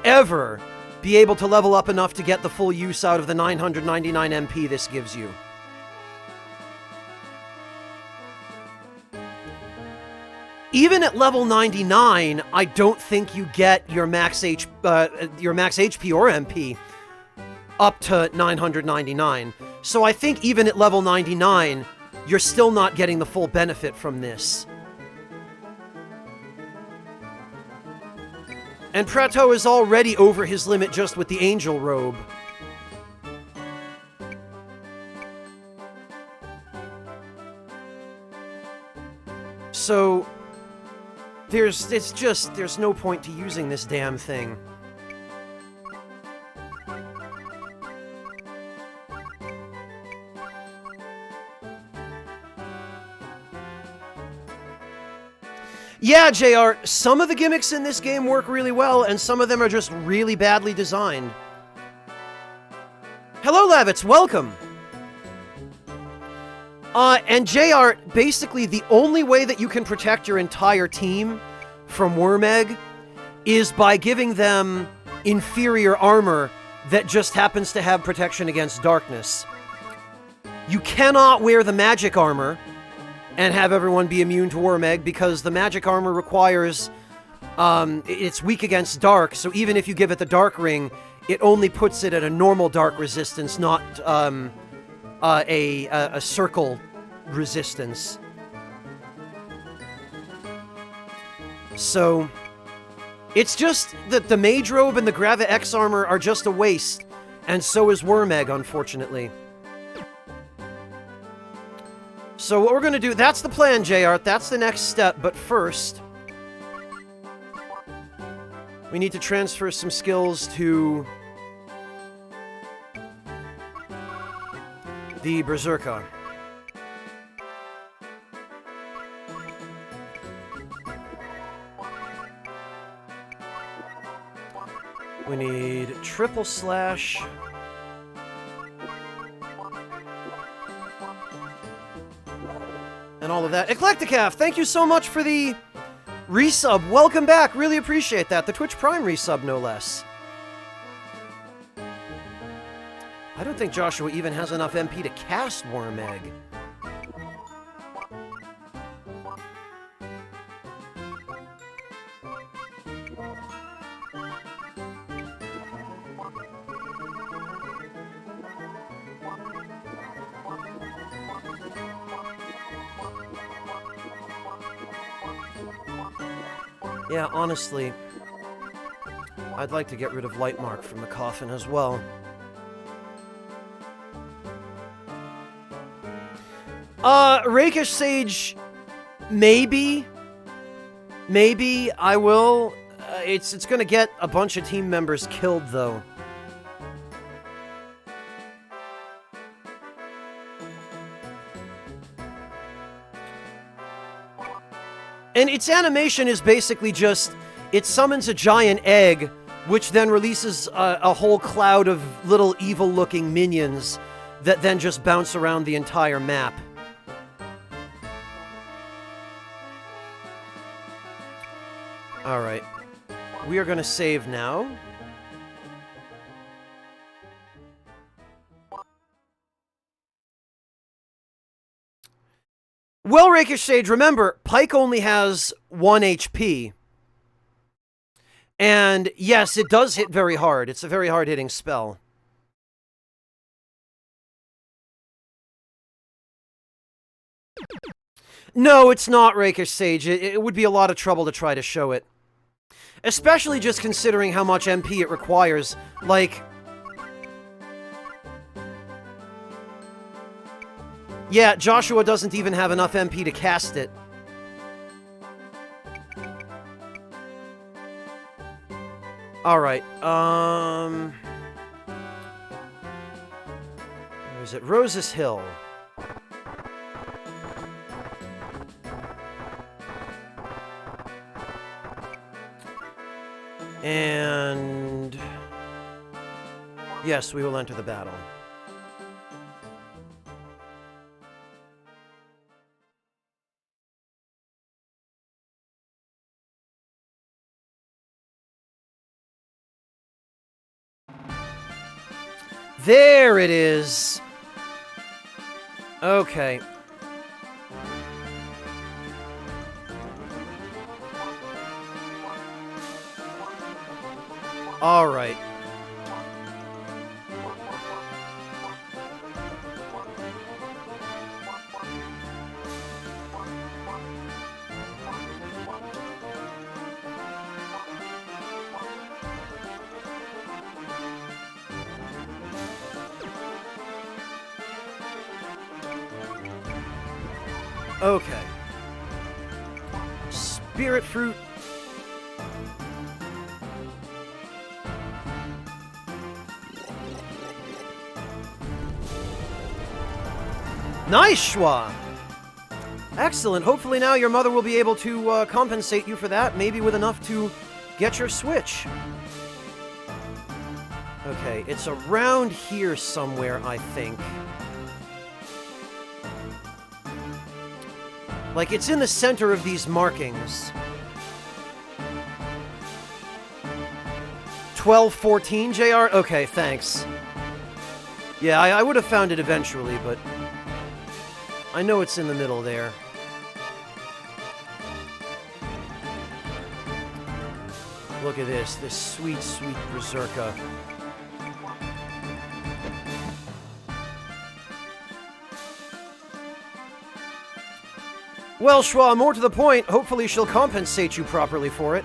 ever be able to level up enough to get the full use out of the 999 MP this gives you. Even at level 99, I don't think you get your max HP or MP up to 999. So I think even at level 99, you're still not getting the full benefit from this. And Praeto is already over his limit just with the Angel Robe. So, there's no point to using this damn thing. Yeah, JR, some of the gimmicks in this game work really well, and some of them are just really badly designed. Hello, Lavitz, welcome! And JR, basically the only way that you can protect your entire team from Wormegg is by giving them inferior armor that just happens to have protection against darkness. You cannot wear the magic armor and have everyone be immune to Wormegg, because the magic armor requires, it's weak against dark, so even if you give it the dark ring, it only puts it at a normal dark resistance, not, a circle resistance. So, it's just that the Mage Robe and the Grava X armor are just a waste, and so is Wormegg, unfortunately. So what we're going to do, that's the plan, JR. That's the next step. But first, we need to transfer some skills to the Berserker. We need triple slash. And all of that. Eclecticaf, thank you so much for the resub. Welcome back. Really appreciate that. The Twitch Prime resub, no less. I don't think Joshua even has enough MP to cast Worm Egg. Yeah, honestly, I'd like to get rid of Lightmark from the coffin as well. Rakish Sage, maybe I will. It's gonna get a bunch of team members killed, though. And its animation is basically just, it summons a giant egg, which then releases a whole cloud of little evil-looking minions that then just bounce around the entire map. Alright. We are going to save now. Well, Rakish Sage, remember, Pike only has 1 HP. And yes, it does hit very hard. It's a very hard-hitting spell. No, it's not, Rakish Sage. It would be a lot of trouble to try to show it. Especially just considering how much MP it requires. Like... yeah, Joshua doesn't even have enough MP to cast it. Alright, where is it? Rose's Hill. And... yes, we will enter the battle. There it is! Okay. Alright. Okay. Spirit Fruit. Nice, Schwa! Excellent. Hopefully now your mother will be able to compensate you for that, maybe with enough to get your Switch. Okay, it's around here somewhere, I think. Like, it's in the center of these markings. 1214, JR? Okay, thanks. Yeah, I would have found it eventually, but... I know it's in the middle there. Look at this sweet, sweet Berserker. Well, Schwa, more to the point, hopefully she'll compensate you properly for it.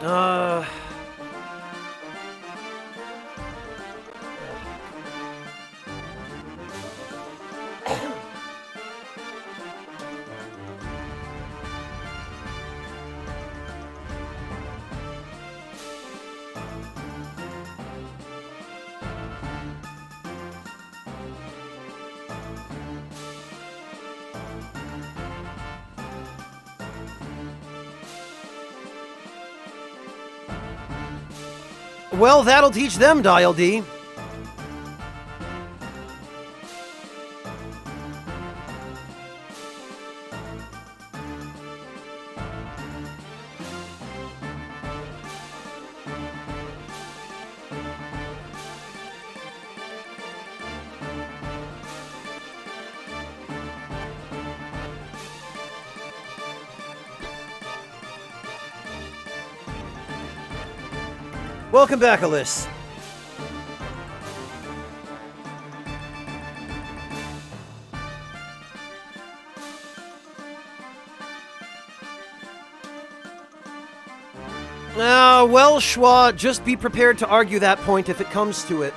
Uh... Well, that'll teach them, Dial D. Welcome back, Alyss. Well, Schwa, just be prepared to argue that point if it comes to it.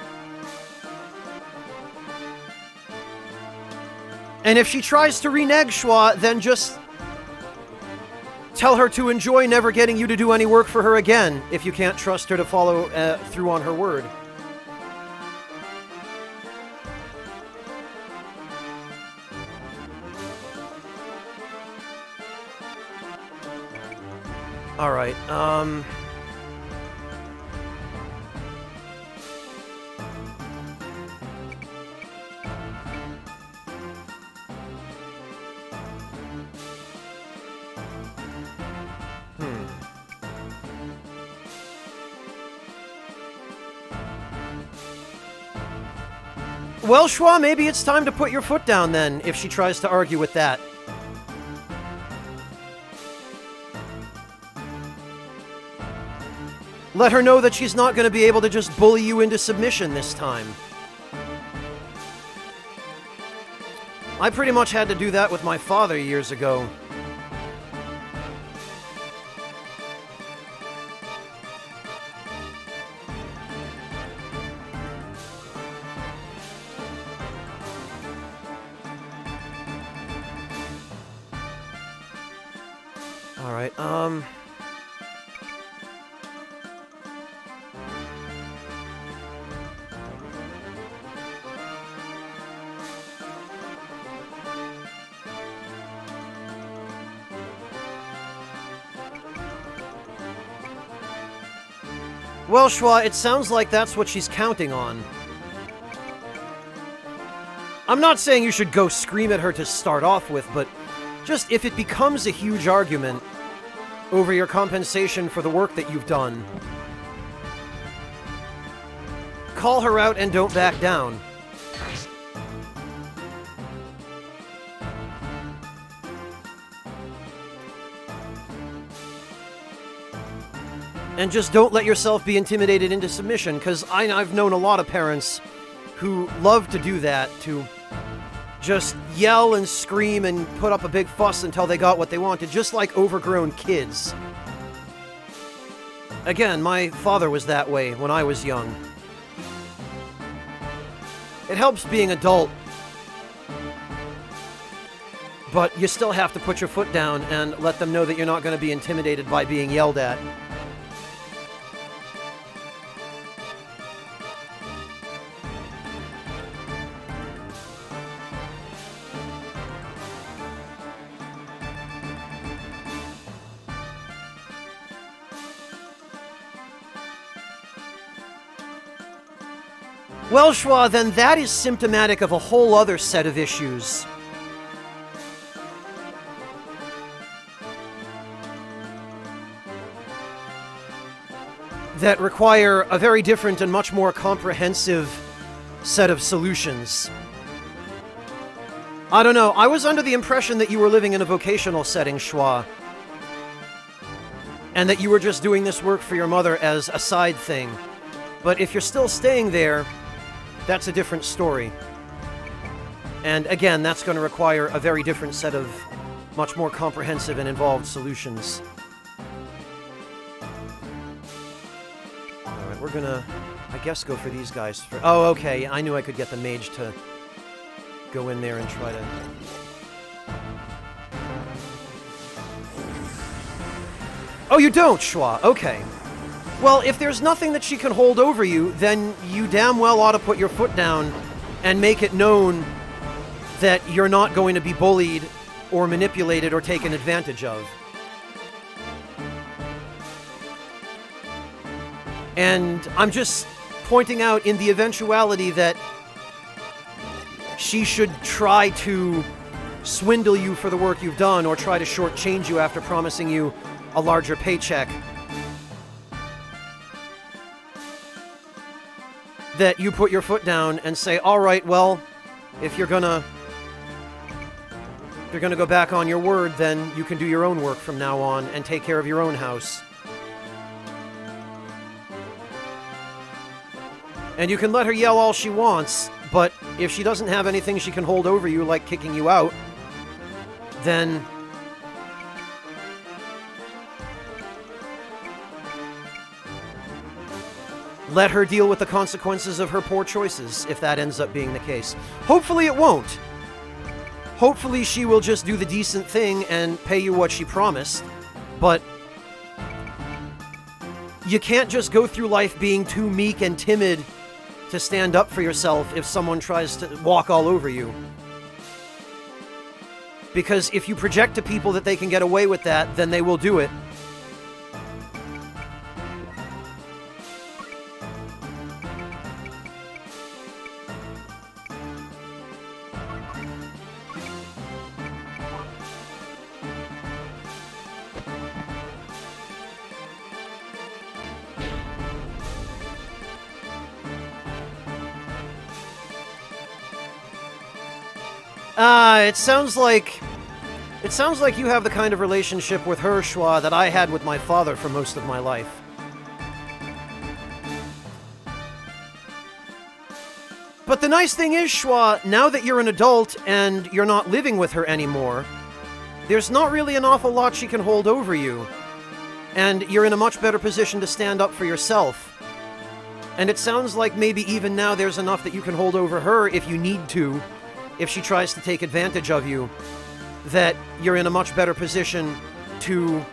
And if she tries to renege, Schwa, then just tell her to enjoy never getting you to do any work for her again, if you can't trust her to follow through on her word. Alright, Well, Schwa, maybe it's time to put your foot down then, if she tries to argue with that. Let her know that she's not going to be able to just bully you into submission this time. I pretty much had to do that with my father years ago. Alright, Well, Schwa, it sounds like that's what she's counting on. I'm not saying you should go scream at her to start off with, but just if it becomes a huge argument over your compensation for the work that you've done, call her out and don't back down. And just don't let yourself be intimidated into submission, because I've known a lot of parents who love to do that, to just yell and scream and put up a big fuss until they got what they wanted, just like overgrown kids. Again, my father was that way when I was young. It helps being adult, but you still have to put your foot down and let them know that you're not going to be intimidated by being yelled at. Well, Schwa, then that is symptomatic of a whole other set of issues. That require a very different and much more comprehensive set of solutions. I don't know, I was under the impression that you were living in a vocational setting, Schwa. And that you were just doing this work for your mother as a side thing. But if you're still staying there, that's a different story. And again, that's going to require a very different set of much more comprehensive and involved solutions. gonna, I guess, go for these guys for... Oh, okay, I knew I could get the mage to go in there and try to... Oh, you don't, Schwa. Okay. Well, if there's nothing that she can hold over you, then you damn well ought to put your foot down and make it known that you're not going to be bullied or manipulated or taken advantage of. And I'm just pointing out, in the eventuality that she should try to swindle you for the work you've done or try to shortchange you after promising you a larger paycheck, that you put your foot down and say, all right, well, if you're gonna go back on your word, then you can do your own work from now on and take care of your own house. And you can let her yell all she wants, but if she doesn't have anything she can hold over you, like kicking you out, then let her deal with the consequences of her poor choices, if that ends up being the case. Hopefully it won't. Hopefully she will just do the decent thing and pay you what she promised, but you can't just go through life being too meek and timid to stand up for yourself if someone tries to walk all over you. Because if you project to people that they can get away with that, then they will do it. It sounds like you have the kind of relationship with her, Schwa, that I had with my father for most of my life. But the nice thing is, Schwa, now that you're an adult and you're not living with her anymore, there's not really an awful lot she can hold over you. And you're in a much better position to stand up for yourself. And it sounds like maybe even now there's enough that you can hold over her if you need to, if she tries to take advantage of you, that you're in a much better position to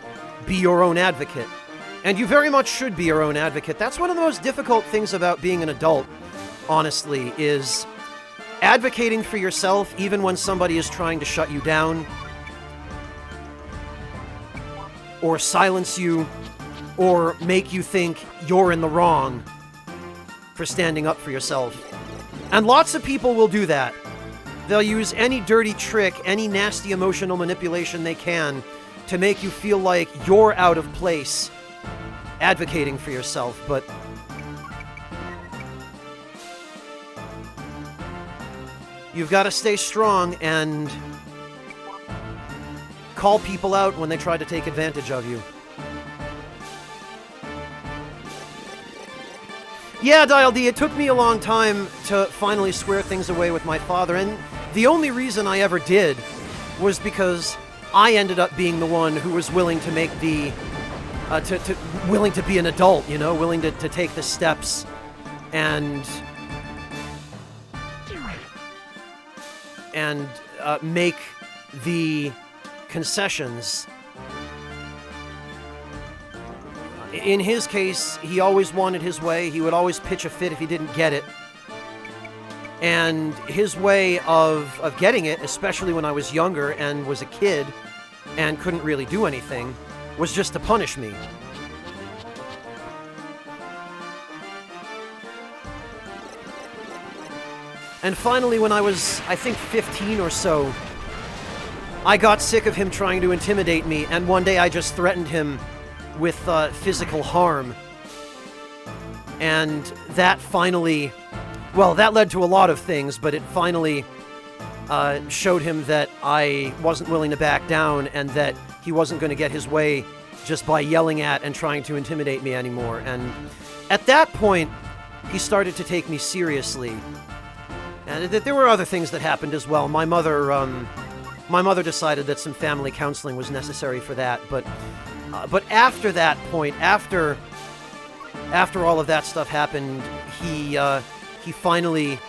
be your own advocate. And you very much should be your own advocate. That's one of the most difficult things about being an adult, honestly, is advocating for yourself even when somebody is trying to shut you down, or silence you, or make you think you're in the wrong for standing up for yourself. And lots of people will do that. They'll use any dirty trick, any nasty emotional manipulation they can to make you feel like you're out of place advocating for yourself, but you've got to stay strong and call people out when they try to take advantage of you. Yeah, Dial D, it took me a long time to finally square things away with my father, and the only reason I ever did was because I ended up being the one who was willing to make the, willing to be an adult, you know, willing to take the steps and make the concessions. In his case, he always wanted his way. He would always pitch a fit if he didn't get it. And his way of getting it, especially when I was younger and was a kid and couldn't really do anything, was just to punish me. And finally, when I was, I think, 15 or so, I got sick of him trying to intimidate me, and one day I just threatened him with physical harm. And that finally, well, that led to a lot of things, but it finally showed him that I wasn't willing to back down and that he wasn't going to get his way just by yelling at and trying to intimidate me anymore. And at that point, he started to take me seriously. And there were other things that happened as well. My mother decided that some family counseling was necessary for that, but after that point, after after all of that stuff happened, he finally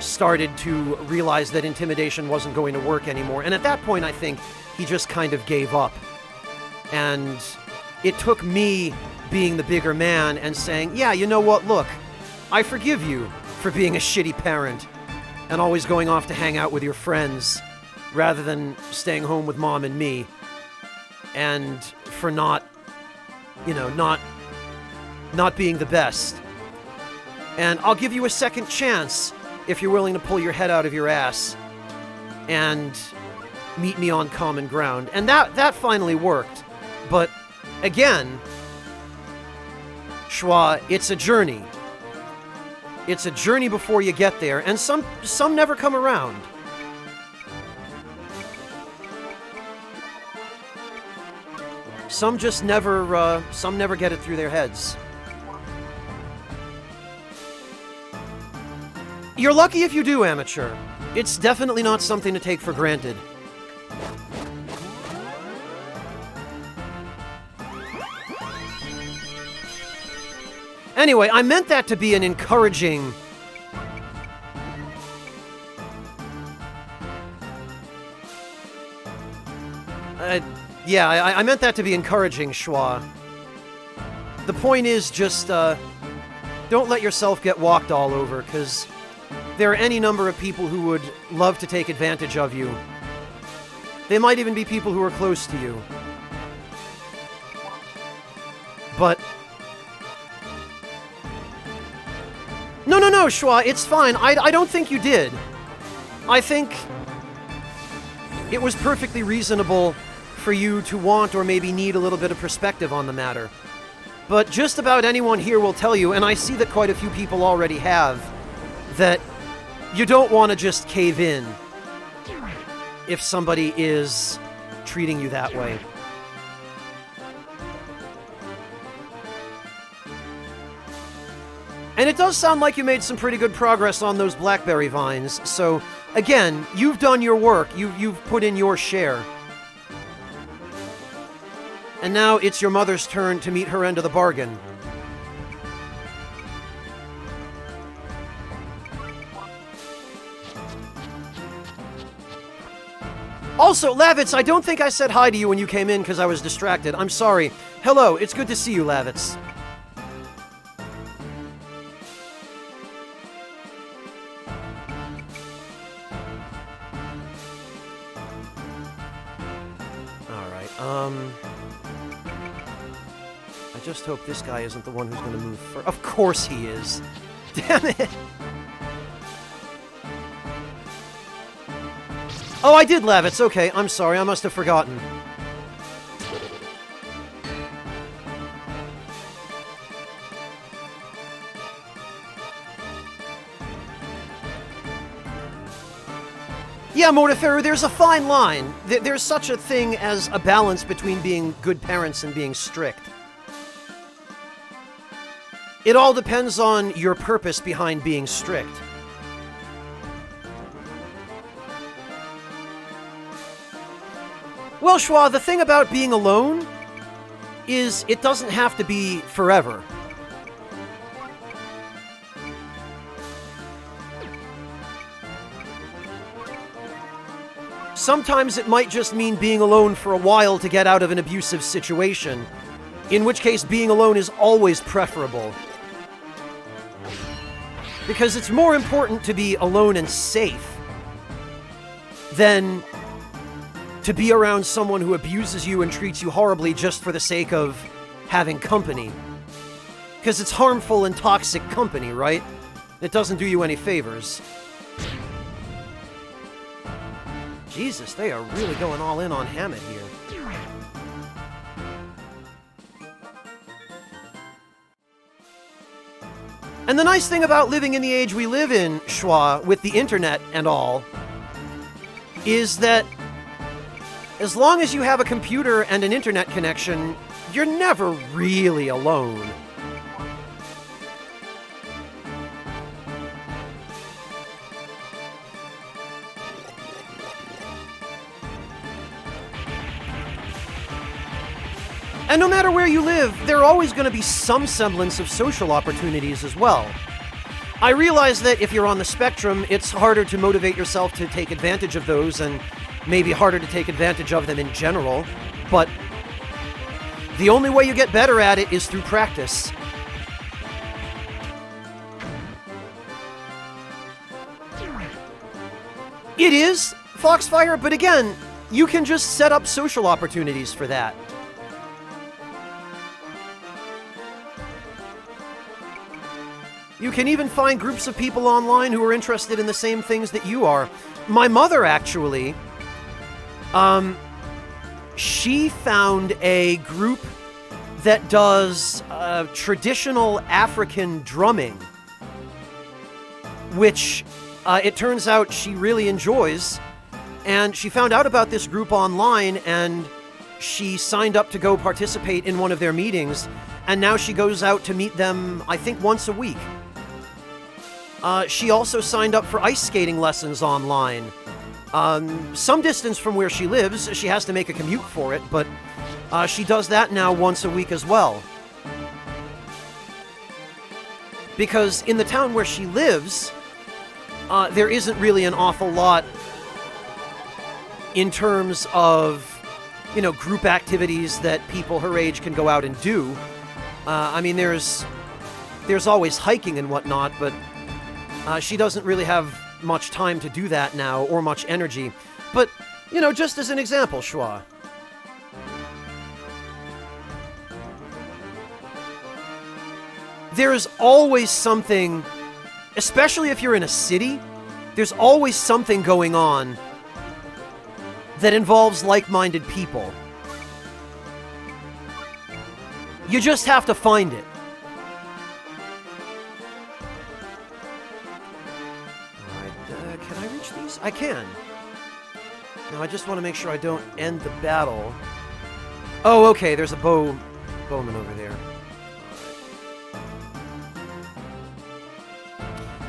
started to realize that intimidation wasn't going to work anymore. And at that point, I think he just kind of gave up. And it took me being the bigger man and saying, yeah, you know what, look, I forgive you for being a shitty parent and always going off to hang out with your friends rather than staying home with mom and me, and for not being the best. And I'll give you a second chance if you're willing to pull your head out of your ass and meet me on common ground. And that finally worked. But again, Schwa, it's a journey. It's a journey before you get there, and some never come around. Some just never, some never get it through their heads. You're lucky if you do, amateur. It's definitely not something to take for granted. Anyway, I meant that to be an encouraging... I meant that to be encouraging, Schwa. The point is just, don't let yourself get walked all over, because there are any number of people who would love to take advantage of you. They might even be people who are close to you. But... No, Schwa, it's fine. I don't think you did. I think it was perfectly reasonable for you to want or maybe need a little bit of perspective on the matter. But just about anyone here will tell you, and I see that quite a few people already have, that you don't want to just cave in if somebody is treating you that way. And it does sound like you made some pretty good progress on those blackberry vines, so again, you've done your work, you've put in your share. And now it's your mother's turn to meet her end of the bargain. Also, Lavitz, I don't think I said hi to you when you came in because I was distracted. I'm sorry. Hello, it's good to see you, Lavitz. I just hope this guy isn't the one who's going to move first. Of course he is. Damn it! Oh, I did, Lavitz. Okay, I'm sorry. I must have forgotten. Yeah, Mortiferu, there's a fine line. There's such a thing as a balance between being good parents and being strict. It all depends on your purpose behind being strict. Well, Schwa, the thing about being alone is it doesn't have to be forever. Sometimes it might just mean being alone for a while to get out of an abusive situation, in which case being alone is always preferable. Because it's more important to be alone and safe than to be around someone who abuses you and treats you horribly just for the sake of having company. Because it's harmful and toxic company, right? It doesn't do you any favors. Jesus, they are really going all in on Hammett here. And the nice thing about living in the age we live in, Schwa, with the internet and all, is that as long as you have a computer and an internet connection, you're never really alone. And no matter where you live, there are always going to be some semblance of social opportunities as well. I realize that if you're on the spectrum, it's harder to motivate yourself to take advantage of those, and maybe harder to take advantage of them in general, but the only way you get better at it is through practice. It is Foxfire, but again, you can just set up social opportunities for that. You can even find groups of people online who are interested in the same things that you are. My mother, actually, she found a group that does traditional African drumming, which it turns out she really enjoys. And she found out about this group online, and she signed up to go participate in one of their meetings, and now she goes out to meet them, I think, once a week. She also signed up for ice skating lessons online. Some distance from where she lives. She has to make a commute for it, but she does that now once a week as well. Because in the town where she lives, there isn't really an awful lot in terms of, you know, group activities that people her age can go out and do. I mean, there's always hiking and whatnot, but she doesn't really have much time to do that now, or much energy. But, you know, just as an example, Schwa. There's always something, especially if you're in a city, there's always something going on that involves like-minded people. You just have to find it. Alright, can I reach these? I can. Now I just want to make sure I don't end the battle. Oh, okay, there's a bowman over there.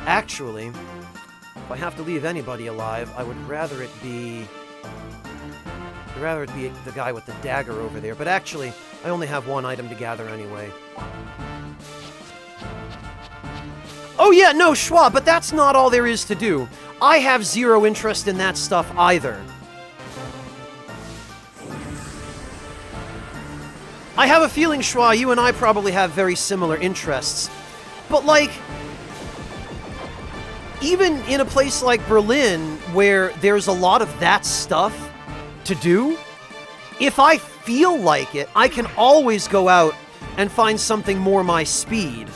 Actually, if I have to leave anybody alive, I would rather it be the guy with the dagger over there. But actually, I only have one item to gather anyway. Oh yeah, no, Schwa, but that's not all there is to do. I have zero interest in that stuff either. I have a feeling, Schwa, you and I probably have very similar interests. But like, even in a place like Berlin, where there's a lot of that stuff to do, if I feel like it, I can always go out and find something more my speed.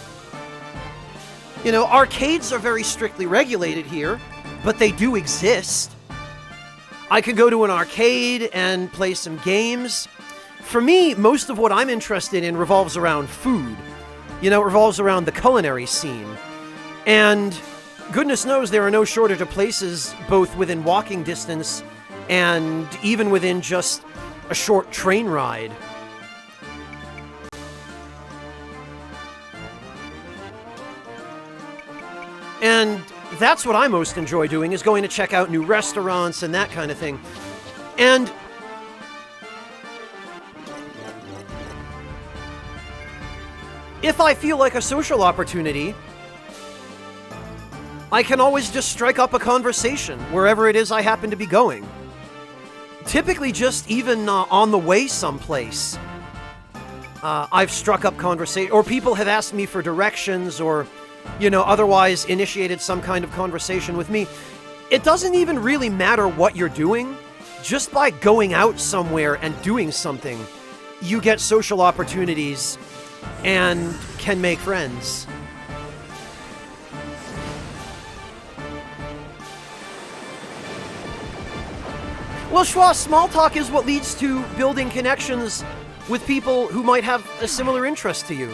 You know, arcades are very strictly regulated here, but they do exist. I can go to an arcade and play some games. For me, most of what I'm interested in revolves around food. You know, it revolves around the culinary scene. And goodness knows there are no shortage of places, both within walking distance and even within just a short train ride. And that's what I most enjoy doing, is going to check out new restaurants and that kind of thing. And if I feel like a social opportunity, I can always just strike up a conversation wherever it is I happen to be going. Typically just even on the way someplace, I've struck up conversation, or people have asked me for directions, or, you know, otherwise initiated some kind of conversation with me. It doesn't even really matter what you're doing. Just by going out somewhere and doing something, you get social opportunities and can make friends. Well, Schwa, small talk is what leads to building connections with people who might have a similar interest to you.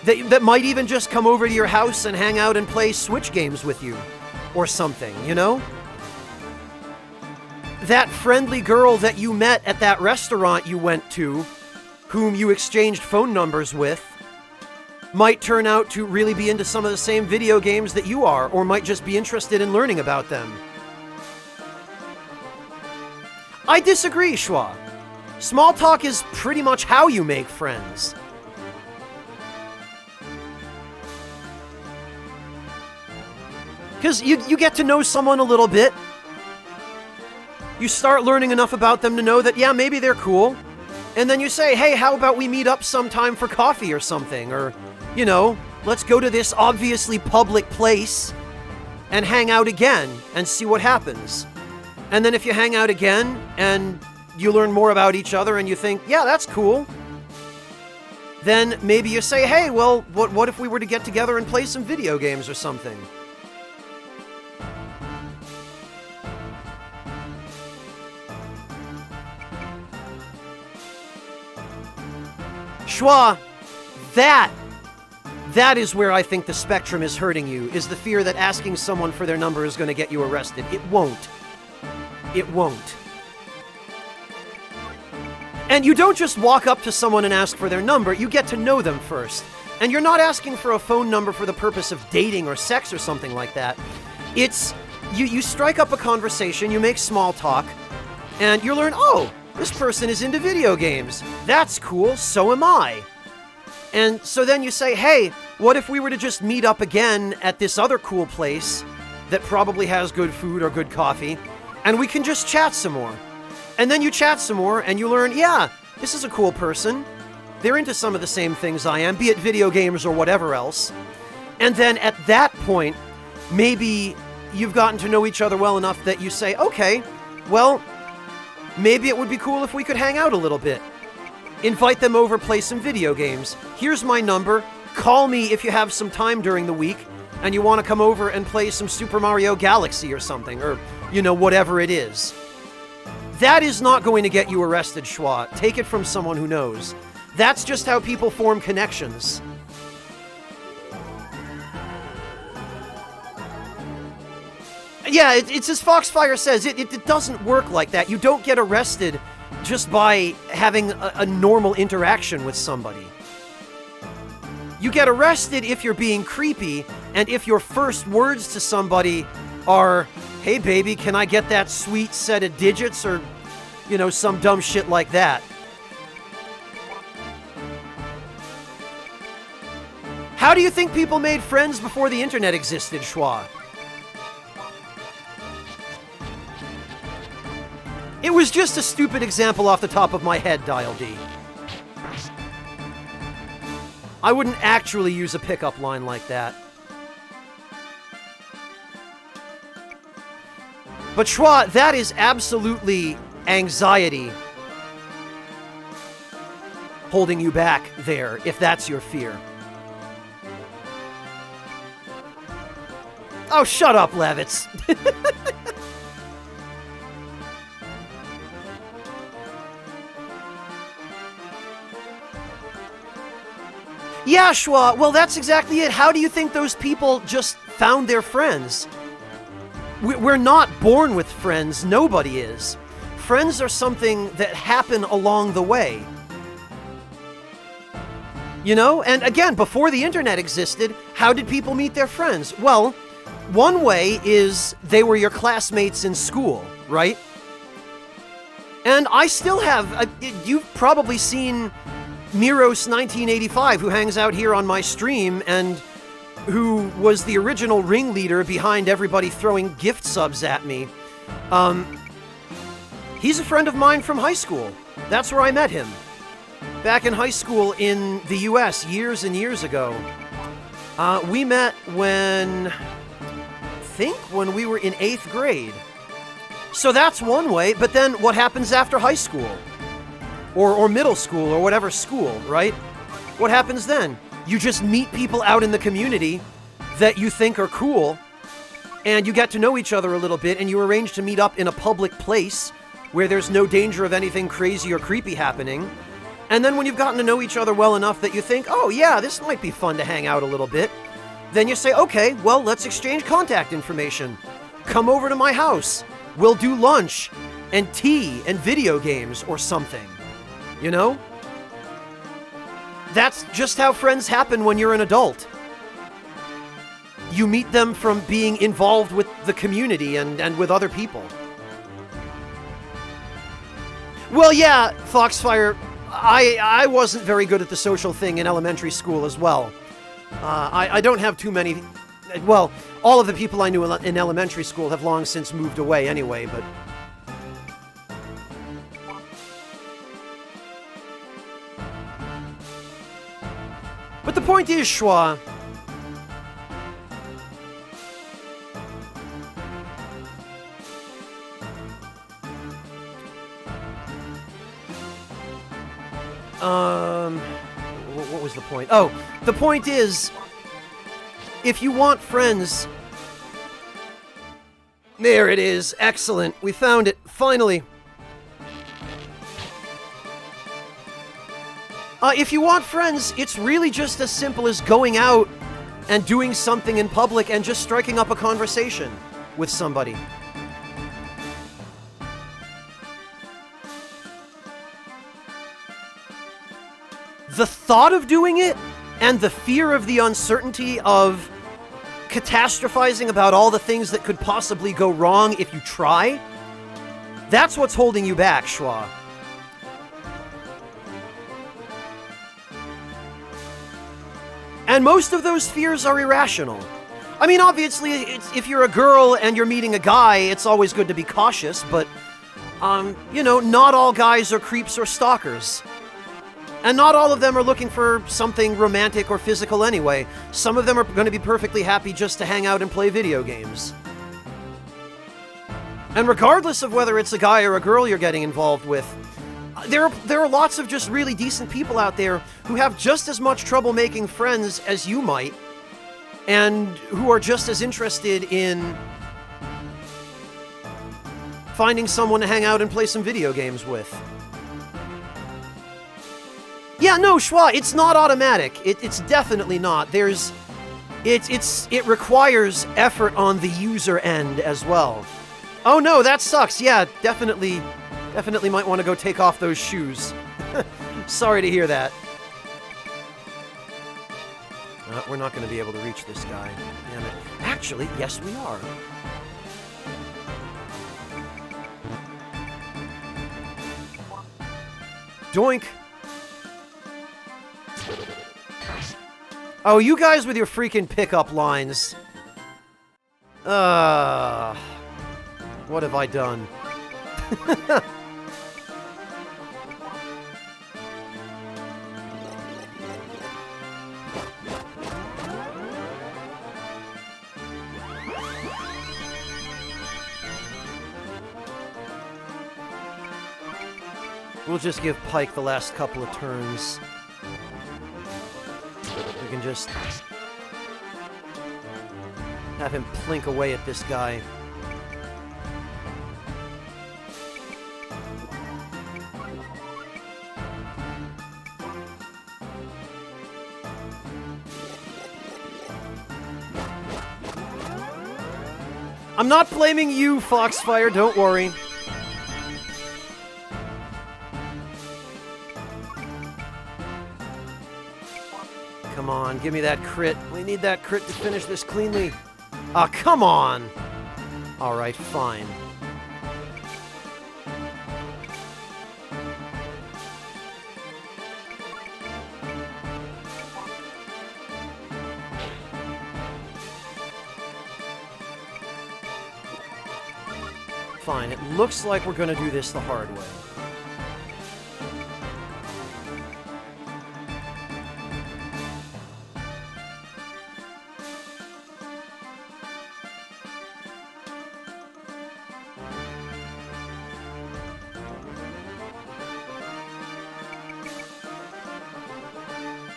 That might even just come over to your house and hang out and play Switch games with you. Or something, you know? That friendly girl that you met at that restaurant you went to, whom you exchanged phone numbers with, might turn out to really be into some of the same video games that you are, or might just be interested in learning about them. I disagree, Schwa. Small talk is pretty much how you make friends. Because you get to know someone a little bit. You start learning enough about them to know that, yeah, maybe they're cool. And then you say, hey, how about we meet up sometime for coffee or something? Or, you know, let's go to this obviously public place and hang out again and see what happens. And then if you hang out again and you learn more about each other and you think, yeah, that's cool, then maybe you say, hey, well, what if we were to get together and play some video games or something? Schwa, that is where I think the spectrum is hurting you, is the fear that asking someone for their number is going to get you arrested. It won't. It won't. And you don't just walk up to someone and ask for their number, you get to know them first. And you're not asking for a phone number for the purpose of dating or sex or something like that. It's, you strike up a conversation, you make small talk, and you learn, oh, this person is into video games. That's cool, so am I. And so then you say, hey, what if we were to just meet up again at this other cool place that probably has good food or good coffee, and we can just chat some more. And then you chat some more, and you learn, yeah, this is a cool person. They're into some of the same things I am, be it video games or whatever else. And then at that point, maybe you've gotten to know each other well enough that you say, okay, well, maybe it would be cool if we could hang out a little bit. Invite them over, play some video games. Here's my number. Call me if you have some time during the week and you want to come over and play some Super Mario Galaxy or something, or, you know, whatever it is. That is not going to get you arrested, Schwa. Take it from someone who knows. That's just how people form connections. Yeah, it's as Foxfire says, it doesn't work like that. You don't get arrested just by having a normal interaction with somebody. You get arrested if you're being creepy, and if your first words to somebody are, hey baby, can I get that sweet set of digits, or, you know, some dumb shit like that. How do you think people made friends before the internet existed, Schwa? It was just a stupid example off the top of my head, Dial D. I wouldn't actually use a pickup line like that. But Schwa, that is absolutely anxiety holding you back there, if that's your fear. Oh, shut up, Levitz. Yeah, Schwa, well, that's exactly it. How do you think those people just found their friends? We're not born with friends. Nobody is. Friends are something that happen along the way. You know? And again, before the internet existed, how did people meet their friends? Well, one way is they were your classmates in school, right? And I still have... you've probably seen Miros1985, who hangs out here on my stream and who was the original ringleader behind everybody throwing gift subs at me. He's a friend of mine from high school. That's where I met him. Back in high school in the US, years and years ago. We met when we were in 8th grade. So that's one way, but then what happens after high school? Or middle school, or whatever school, right? What happens then? You just meet people out in the community that you think are cool, and you get to know each other a little bit, and you arrange to meet up in a public place where there's no danger of anything crazy or creepy happening. And then when you've gotten to know each other well enough that you think, oh yeah, this might be fun to hang out a little bit, then you say, okay, well, let's exchange contact information. Come over to my house. We'll do lunch and tea and video games or something. You know? That's just how friends happen when you're an adult. You meet them from being involved with the community and with other people. Well, yeah, Foxfire, I wasn't very good at the social thing in elementary school as well. I don't have too many... Well, all of the people I knew in elementary school have long since moved away anyway, but... But the point is, Schwa... What was the point? Oh, the point is, if you want friends... There it is. Excellent. We found it. Finally. If you want friends, it's really just as simple as going out and doing something in public and just striking up a conversation with somebody. The thought of doing it and the fear of the uncertainty of catastrophizing about all the things that could possibly go wrong if you try, that's what's holding you back, Schwa. And most of those fears are irrational. I mean, obviously, if you're a girl and you're meeting a guy, it's always good to be cautious, but, you know, not all guys are creeps or stalkers. And not all of them are looking for something romantic or physical anyway. Some of them are going to be perfectly happy just to hang out and play video games. And regardless of whether it's a guy or a girl you're getting involved with, there are lots of just really decent people out there who have just as much trouble making friends as you might, and who are just as interested in finding someone to hang out and play some video games with. Yeah, no, Schwa, it's not automatic. It's definitely not. It requires effort on the user end as well. Oh no, that sucks. Yeah, definitely might want to go take off those shoes. Sorry to hear that. We're not going to be able to reach this guy. Damn it. Actually, yes we are. Doink. Oh, you guys with your freaking pickup lines. What have I done? We'll just give Pike the last couple of turns. We can just have him plink away at this guy. I'm not blaming you, Foxfire, don't worry. Come on, give me that crit. We need that crit to finish this cleanly. Ah, come on! Alright, fine. Fine, it looks like we're gonna do this the hard way.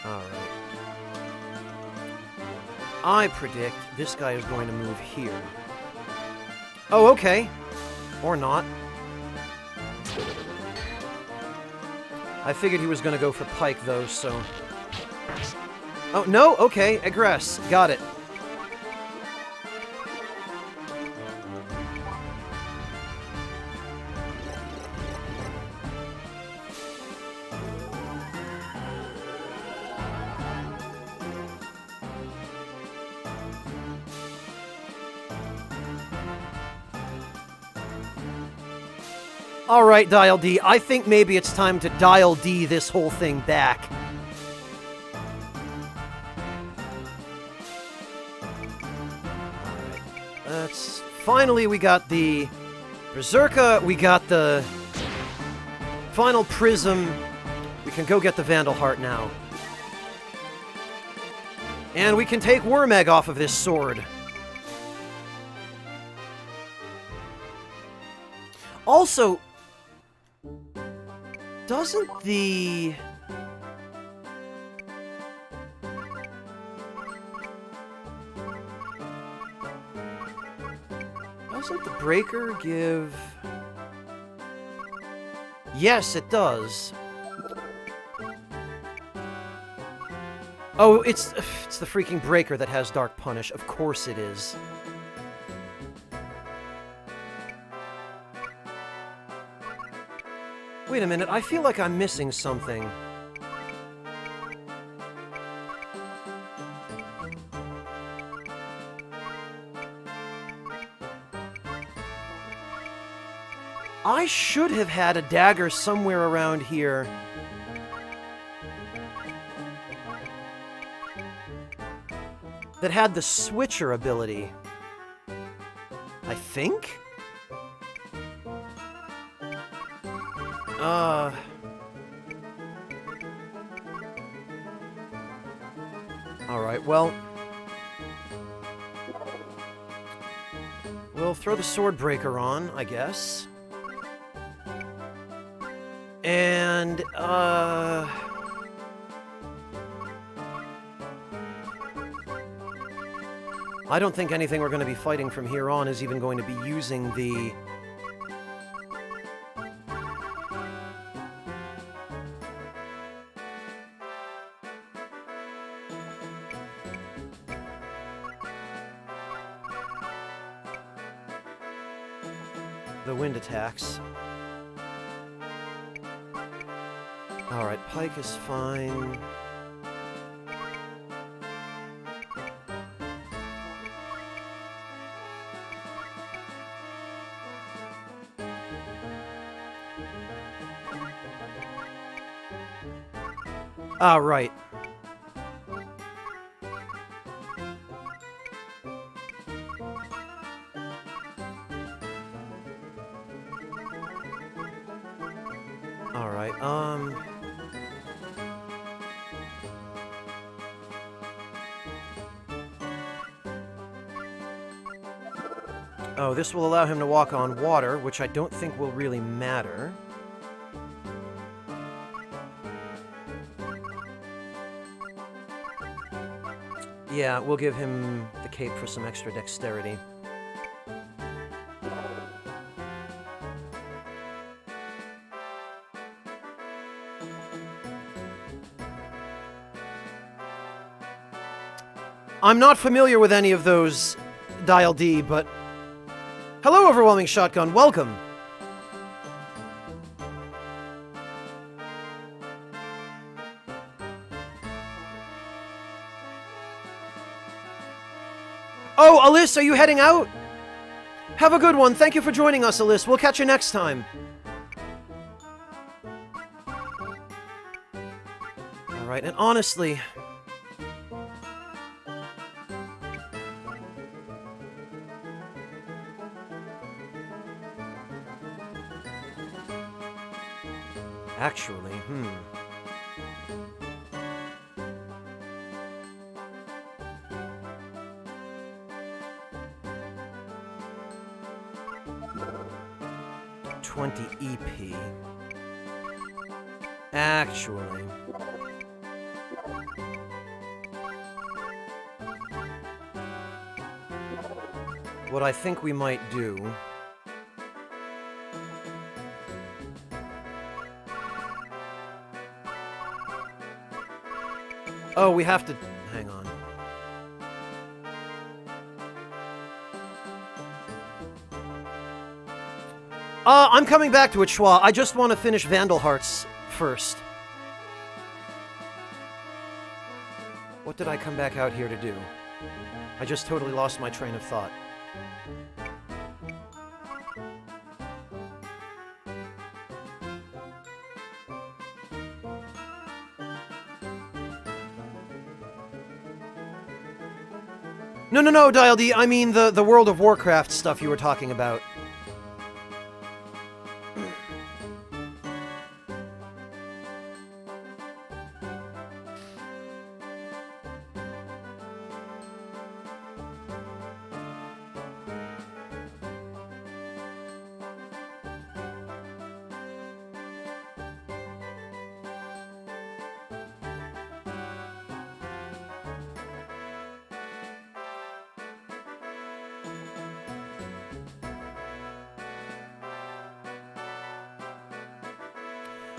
Alright. I predict this guy is going to move here. Oh, okay. Or not. I figured he was going to go for Pike, though, so... Oh, no? Okay, aggress. Got it. Alright, Dial D, I think maybe it's time to Dial D this whole thing back. Let's... Finally, we got the Berserker, we got the final Prism. We can go get the Vandal Heart now. And we can take Worm Egg off of this sword. Also, doesn't the... Doesn't the Breaker give... Yes, it does. Oh, it's the freaking Breaker that has Dark Punish. Of course it is. Wait a minute, I feel like I'm missing something. I should have had a dagger somewhere around here. That had the Switcher ability. I think? Alright, well... We'll throw the Swordbreaker on, I guess. And, I don't think anything we're going to be fighting from here on is even going to be using the... the wind attacks. Alright, Pike is fine. Ah, right. Alright, Oh, this will allow him to walk on water, which I don't think will really matter. Yeah, we'll give him the cape for some extra dexterity. I'm not familiar with any of those, Dial D, but... Hello, Overwhelming Shotgun, welcome! Oh, Alyss, are you heading out? Have a good one. Thank you for joining us, Alyss. We'll catch you next time. Alright, and honestly... Actually, 20 EP. Actually. What I think we might do... Oh, we have to... Hang on. I'm coming back to it, Schwa. I just want to finish Vandal Hearts first. What did I come back out here to do? I just totally lost my train of thought. No, Dial D, I mean the World of Warcraft stuff you were talking about.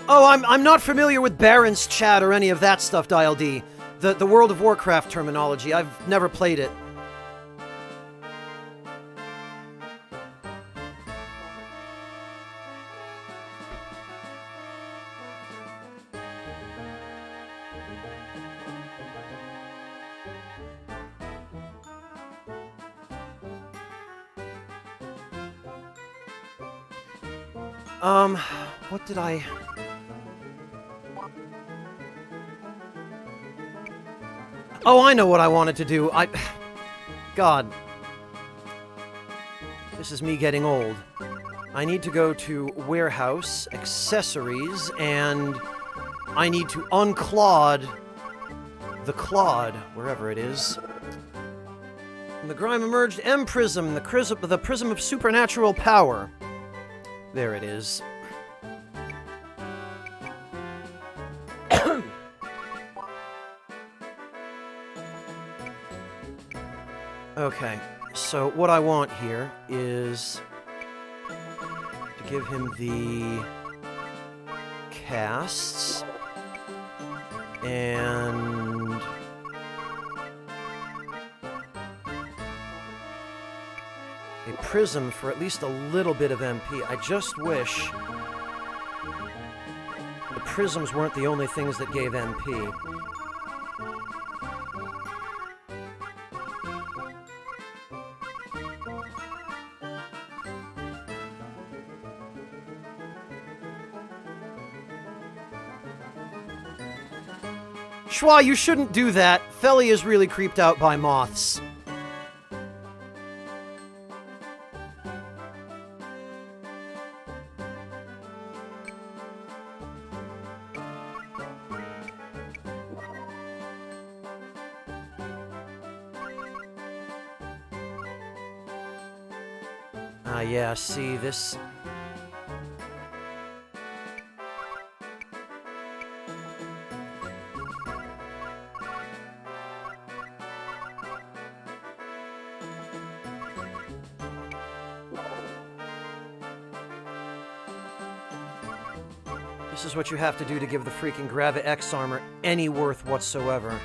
Oh, I'm not familiar with Baron's chat or any of that stuff, Dial D. The World of Warcraft terminology. I've never played it. What did I... Oh, I know what I wanted to do. God. This is me getting old. I need to go to Warehouse, Accessories, and I need to unclod the Clod, wherever it is. From the grime emerged M-Prism, the prism of supernatural power. There it is. Okay, so what I want here is to give him the casts and a prism for at least a little bit of MP. I just wish the prisms weren't the only things that gave MP. Schwa, you shouldn't do that. Feli is really creeped out by moths. Ah, yeah, see, this... This is what you have to do to give the freaking Grava X armor any worth whatsoever.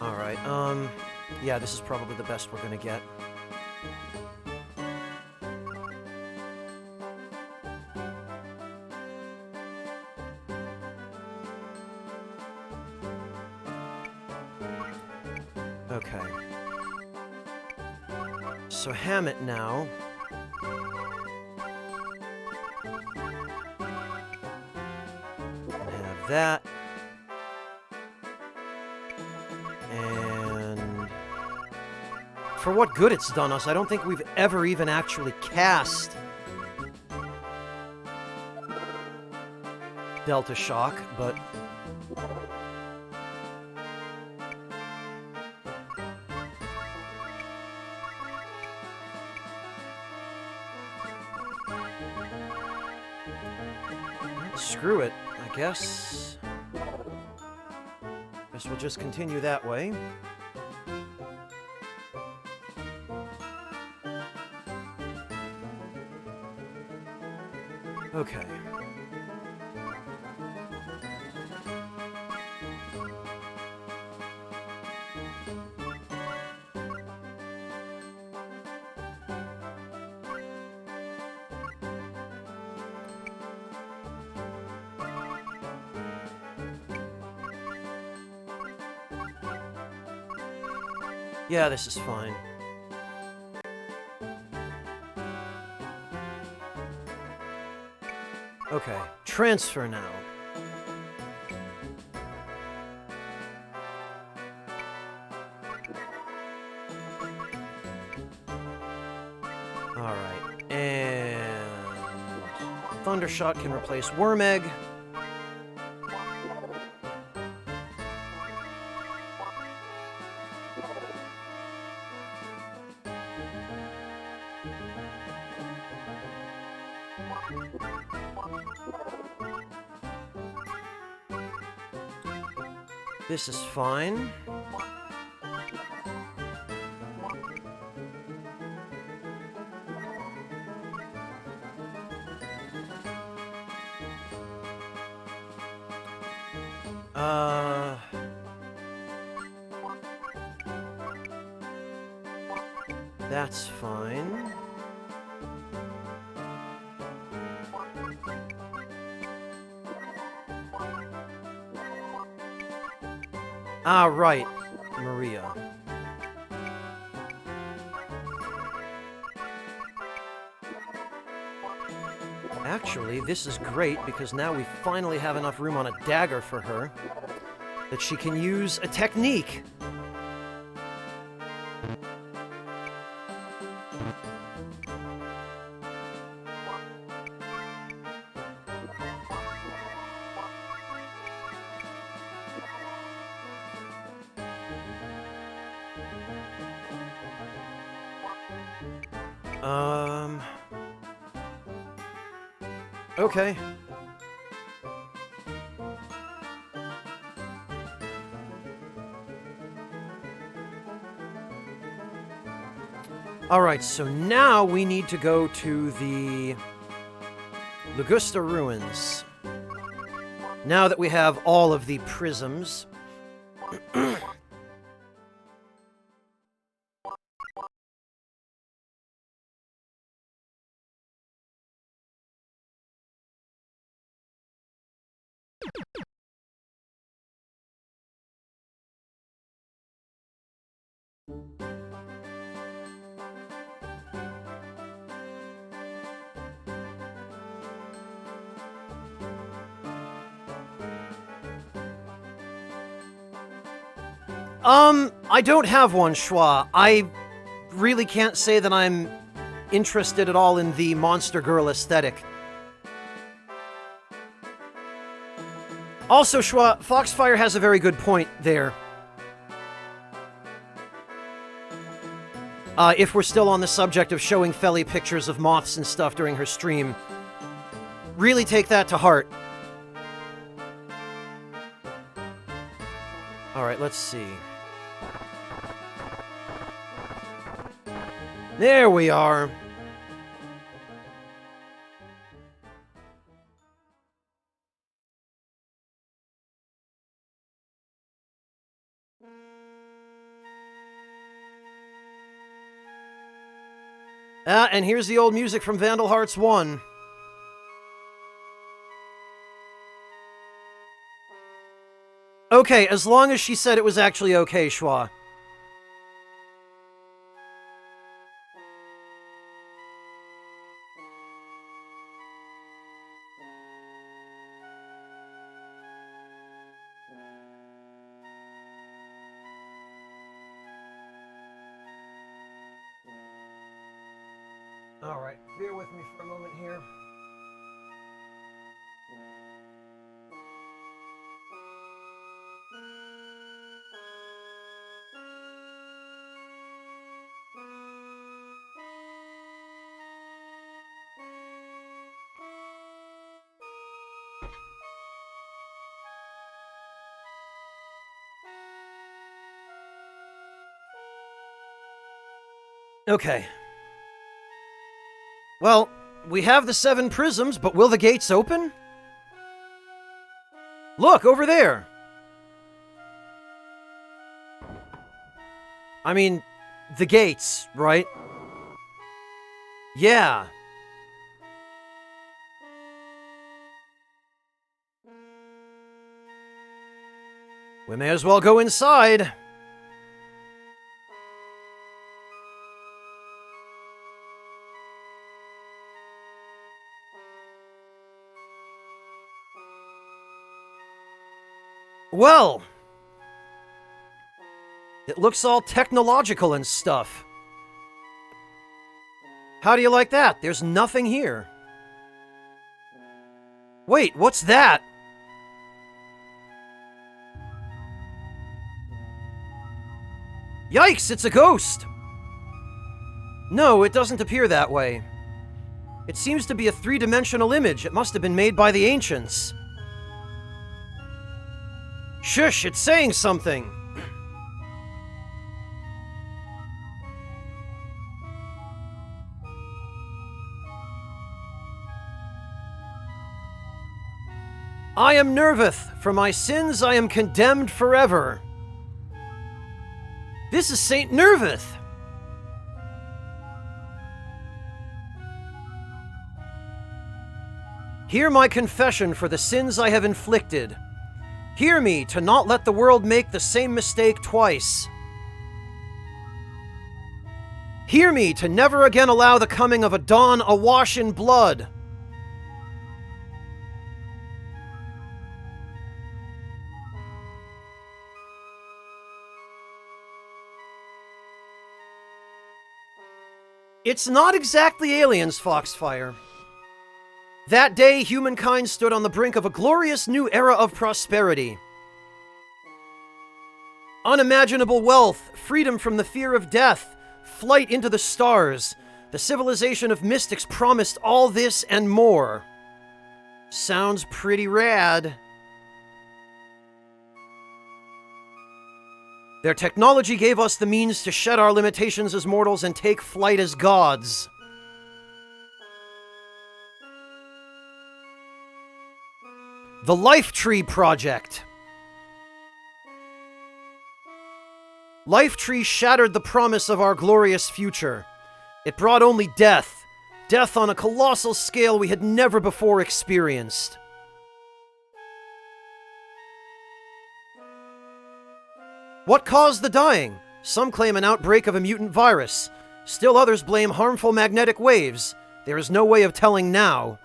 Alright, yeah, this is probably the best we're gonna get. Okay. So Hammett now. Have that. And for what good it's done us, I don't think we've ever even actually cast Delta Shock, but... Screw it, I guess. Guess we'll just continue that way. Okay. Yeah, this is fine. Okay, transfer now. Alright, and... Thundershot can replace Worm Egg. This is fine. That's fine. Ah, right. Maria. Actually, this is great because now we finally have enough room on a dagger for her that she can use a technique. Okay. Alright, so now we need to go to the Ligusta Ruins. Now that we have all of the prisms. I don't have one, Schwa. I really can't say that I'm interested at all in the Monster Girl aesthetic. Also, Schwa, Foxfire has a very good point there. If we're still on the subject of showing Feli pictures of moths and stuff during her stream, really take that to heart. Alright, let's see. There we are. And here's the old music from Vandal Hearts 1. Okay, as long as she said it was actually okay, Schwa. Alright, bear with me for a moment here. Okay. Well, we have the 7 prisms, but will the gates open? Look, over there! I mean, the gates, right? Yeah. We may as well go inside. Well, it looks all technological and stuff. How do you like that? There's nothing here. Wait, what's that? Yikes, it's a ghost! No, it doesn't appear that way. It seems to be a three-dimensional image. It must have been made by the ancients. Shush, it's saying something. I am Nervith. For my sins I am condemned forever. This is Saint Nervith. Hear my confession for the sins I have inflicted. Hear me to not let the world make the same mistake twice. Hear me to never again allow the coming of a dawn awash in blood. It's not exactly aliens, Foxfire. That day, humankind stood on the brink of a glorious new era of prosperity. Unimaginable wealth, freedom from the fear of death, flight into the stars. The civilization of mystics promised all this and more. Sounds pretty rad. Their technology gave us the means to shed our limitations as mortals and take flight as gods. The Life Tree Project. Life Tree shattered the promise of our glorious future. It brought only death. Death on a colossal scale we had never before experienced. What caused the dying? Some claim an outbreak of a mutant virus. Still others blame harmful magnetic waves. There is no way of telling now.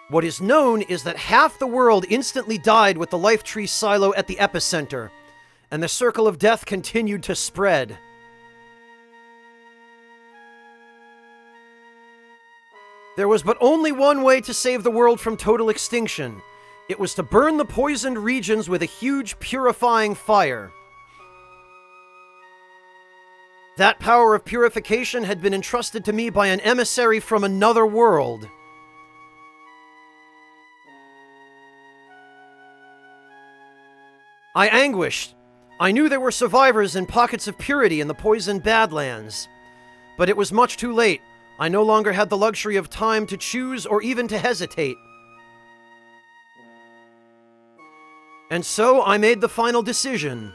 What is known is that half the world instantly died with the Life Tree silo at the epicenter, and the circle of death continued to spread. There was but only one way to save the world from total extinction. It was to burn the poisoned regions with a huge purifying fire. That power of purification had been entrusted to me by an emissary from another world. I anguished. I knew there were survivors and pockets of purity in the poisoned Badlands. But it was much too late. I no longer had the luxury of time to choose or even to hesitate. And so I made the final decision.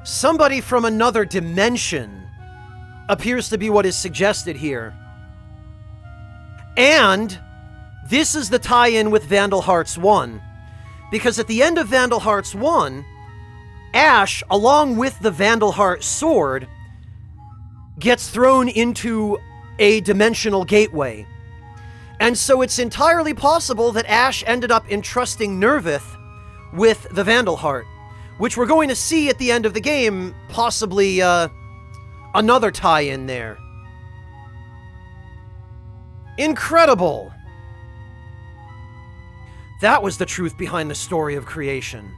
Somebody from another dimension appears to be what is suggested here. And this is the tie-in with Vandal Hearts 1. Because at the end of Vandal Hearts 1, Ash, along with the Vandal Heart sword, gets thrown into a dimensional gateway. And so it's entirely possible that Ash ended up entrusting Nervith with the Vandal Heart, which we're going to see at the end of the game, possibly another tie-in there. Incredible! That was the truth behind the story of creation.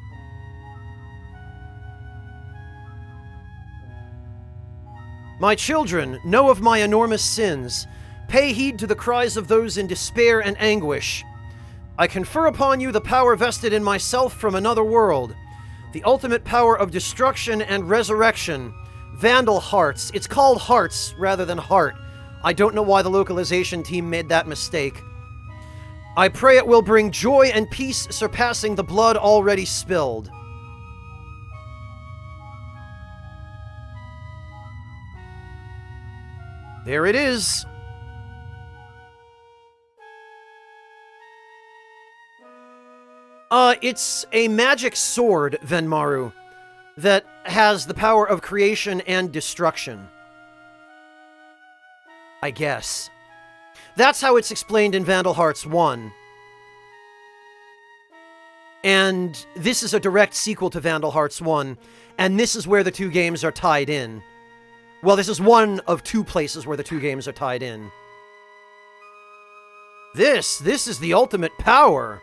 My children, know of my enormous sins. Pay heed to the cries of those in despair and anguish. I confer upon you the power vested in myself from another world. The ultimate power of destruction and resurrection. Vandal Hearts. It's called Hearts rather than Heart. I don't know why the localization team made that mistake. I pray it will bring joy and peace surpassing the blood already spilled. There it is. It's a magic sword, Venmaru, that has the power of creation and destruction. I guess. That's how it's explained in Vandal Hearts 1. And this is a direct sequel to Vandal Hearts 1, and this is where the two games are tied in. Well, this is one of two places where the two games are tied in. This is the ultimate power.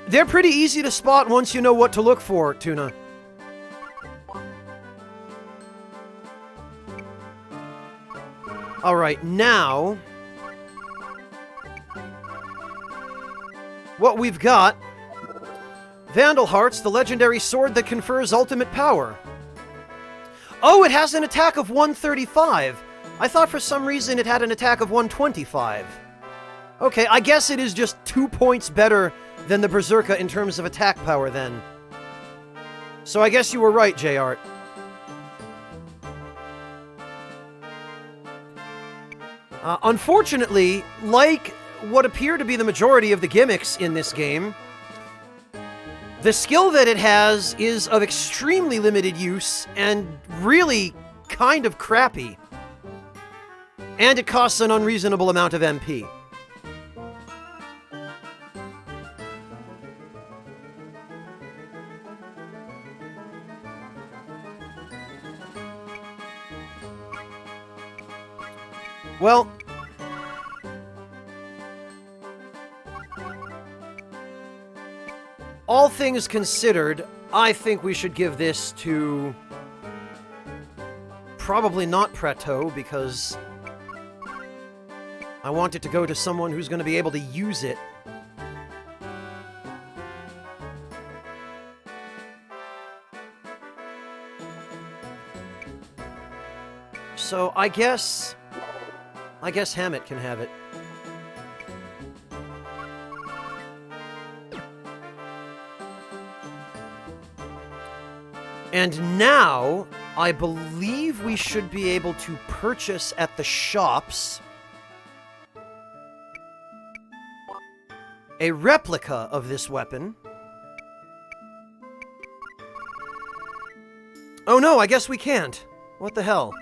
They're pretty easy to spot once you know what to look for, Tuna. Alright, now... what we've got... Vandal Hearts, the legendary sword that confers ultimate power. Oh, it has an attack of 135! I thought for some reason it had an attack of 125. Okay, I guess it is just 2 points better than the Berserker in terms of attack power, then. So I guess you were right, J-Art. Unfortunately, like what appear to be the majority of the gimmicks in this game, the skill that it has is of extremely limited use and really kind of crappy. And it costs an unreasonable amount of MP. Well, all things considered, I think we should give this to probably not Prateau, because I want it to go to someone who's going to be able to use it. So I guess Hammett can have it. And now, I believe we should be able to purchase at the shops a replica of this weapon. Oh no, I guess we can't. What the hell?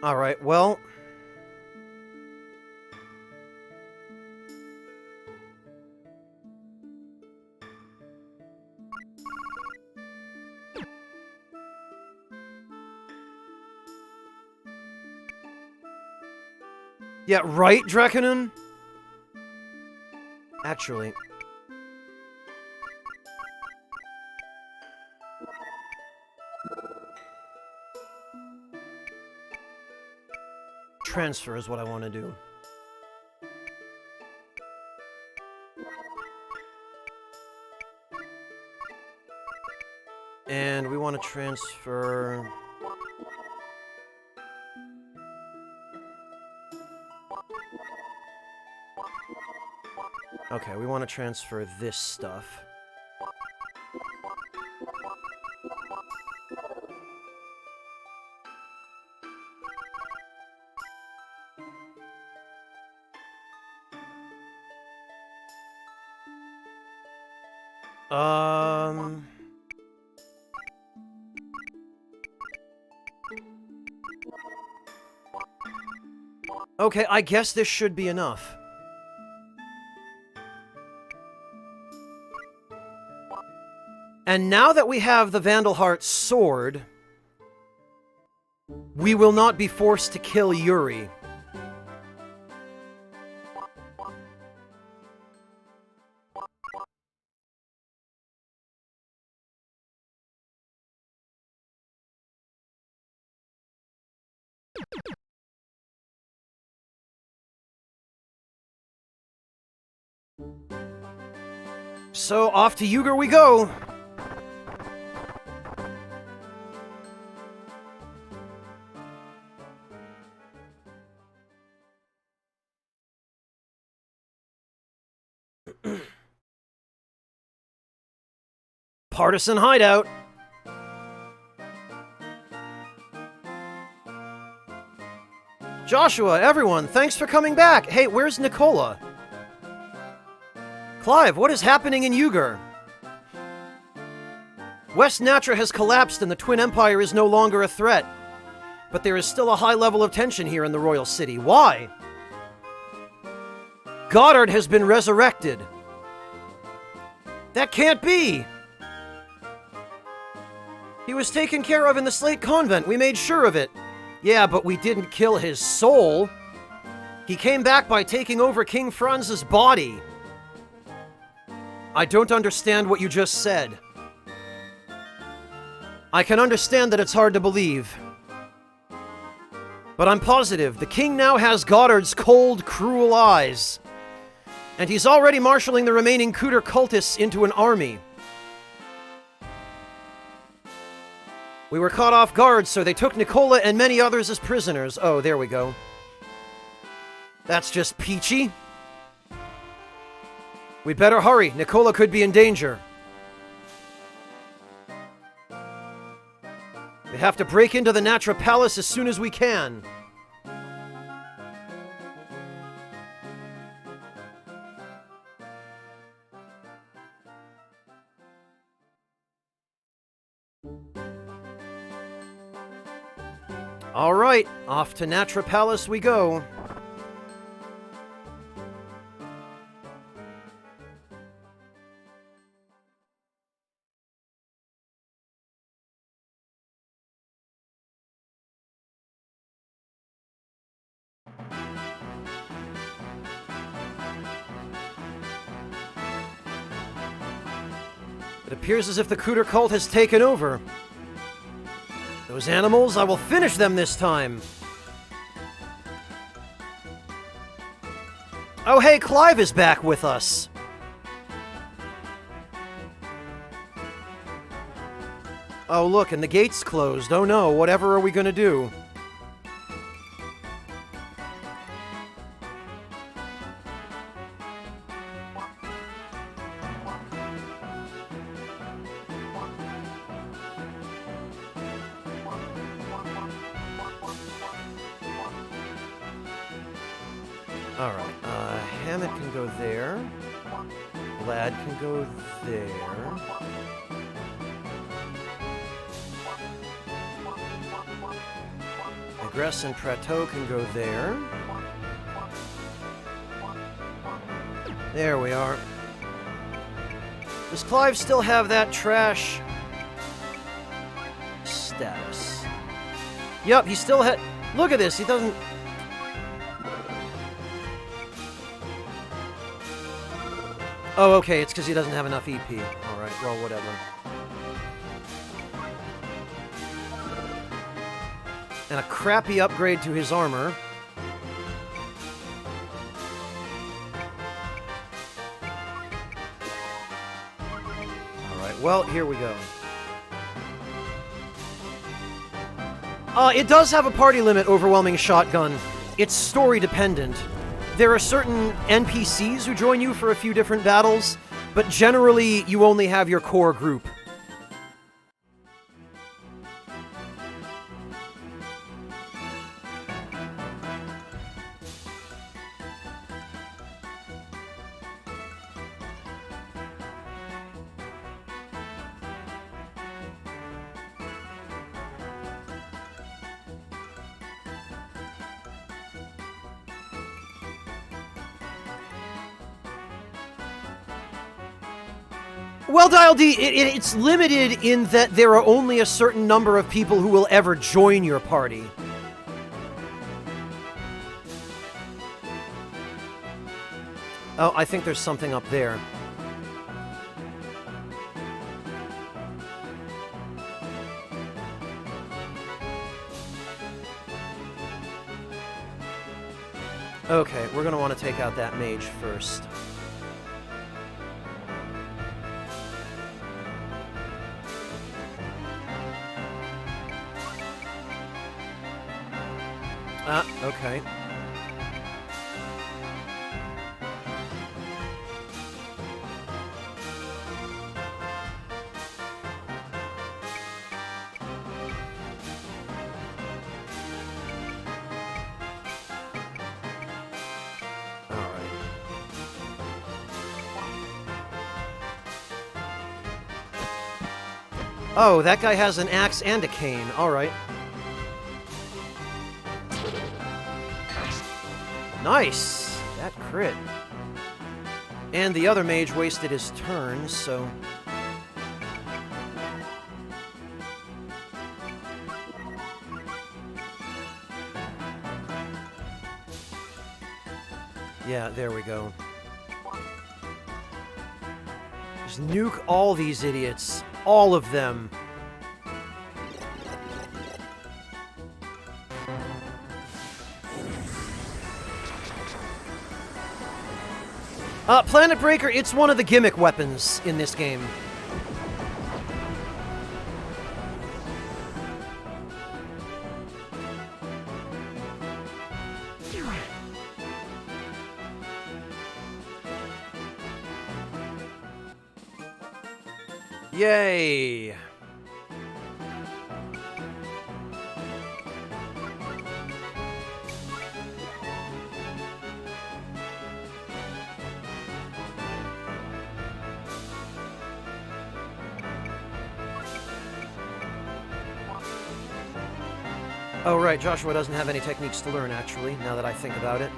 Alright, well... yeah, right, Drakenun? Actually... transfer is what I want to do. And we want to transfer... okay, we want to transfer this stuff. Okay, I guess this should be enough. And now that we have the Vandal Heart sword, we will not be forced to kill Yuri. So, off to Yuger we go! Partisan hideout! Joshua, everyone, thanks for coming back! Hey, where's Nicola? Clive, what is happening in Yuger? West Natra has collapsed and the Twin Empire is no longer a threat. But there is still a high level of tension here in the Royal City. Why? Goddard has been resurrected. That can't be! He was taken care of in the Slate Convent. We made sure of it. Yeah, but we didn't kill his soul. He came back by taking over King Franz's body. I don't understand what you just said. I can understand that it's hard to believe. But I'm positive the king now has Goddard's cold, cruel eyes. And he's already marshalling the remaining Cooter cultists into an army. We were caught off guard, so they took Nicola and many others as prisoners. Oh, there we go. That's just peachy. We'd better hurry. Nicola could be in danger. We have to break into the Natra Palace as soon as we can. All right, off to Natra Palace we go. It appears as if the Cooter cult has taken over. Those animals, I will finish them this time! Oh hey, Clive is back with us! Oh look, and the gate's closed. Oh no, whatever are we gonna do? Alright, Hammett can go there. Vlad can go there. Negress and Prateau can go there. There we are. Does Clive still have that trash status? Yup, he still had... Look at this, he doesn't... Oh, okay, it's because he doesn't have enough EP. Alright, well, whatever. And a crappy upgrade to his armor. Alright, well, here we go. It does have a party limit overwhelming shotgun. It's story dependent. There are certain NPCs who join you for a few different battles, but generally you only have your core group. Well, Dial D, it's limited in that there are only a certain number of people who will ever join your party. Oh, I think there's something up there. Okay, we're gonna want to take out that mage first. Ah, okay. Oh, that guy has an axe and a cane. Alright. Nice! That crit. And the other mage wasted his turn, so... Yeah, there we go. Just nuke all these idiots. All of them. Planet Breaker, it's one of the gimmick weapons in this game. Yay! Oh, right, Joshua doesn't have any techniques to learn, actually, now that I think about it.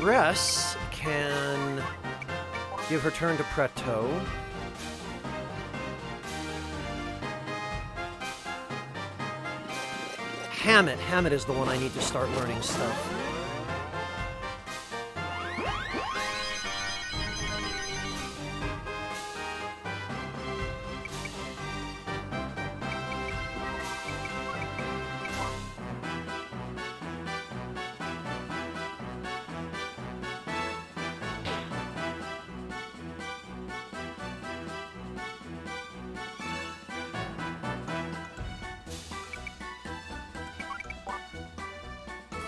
Gress can give her turn to Preto. Hammett. Hammett is the one I need to start learning stuff.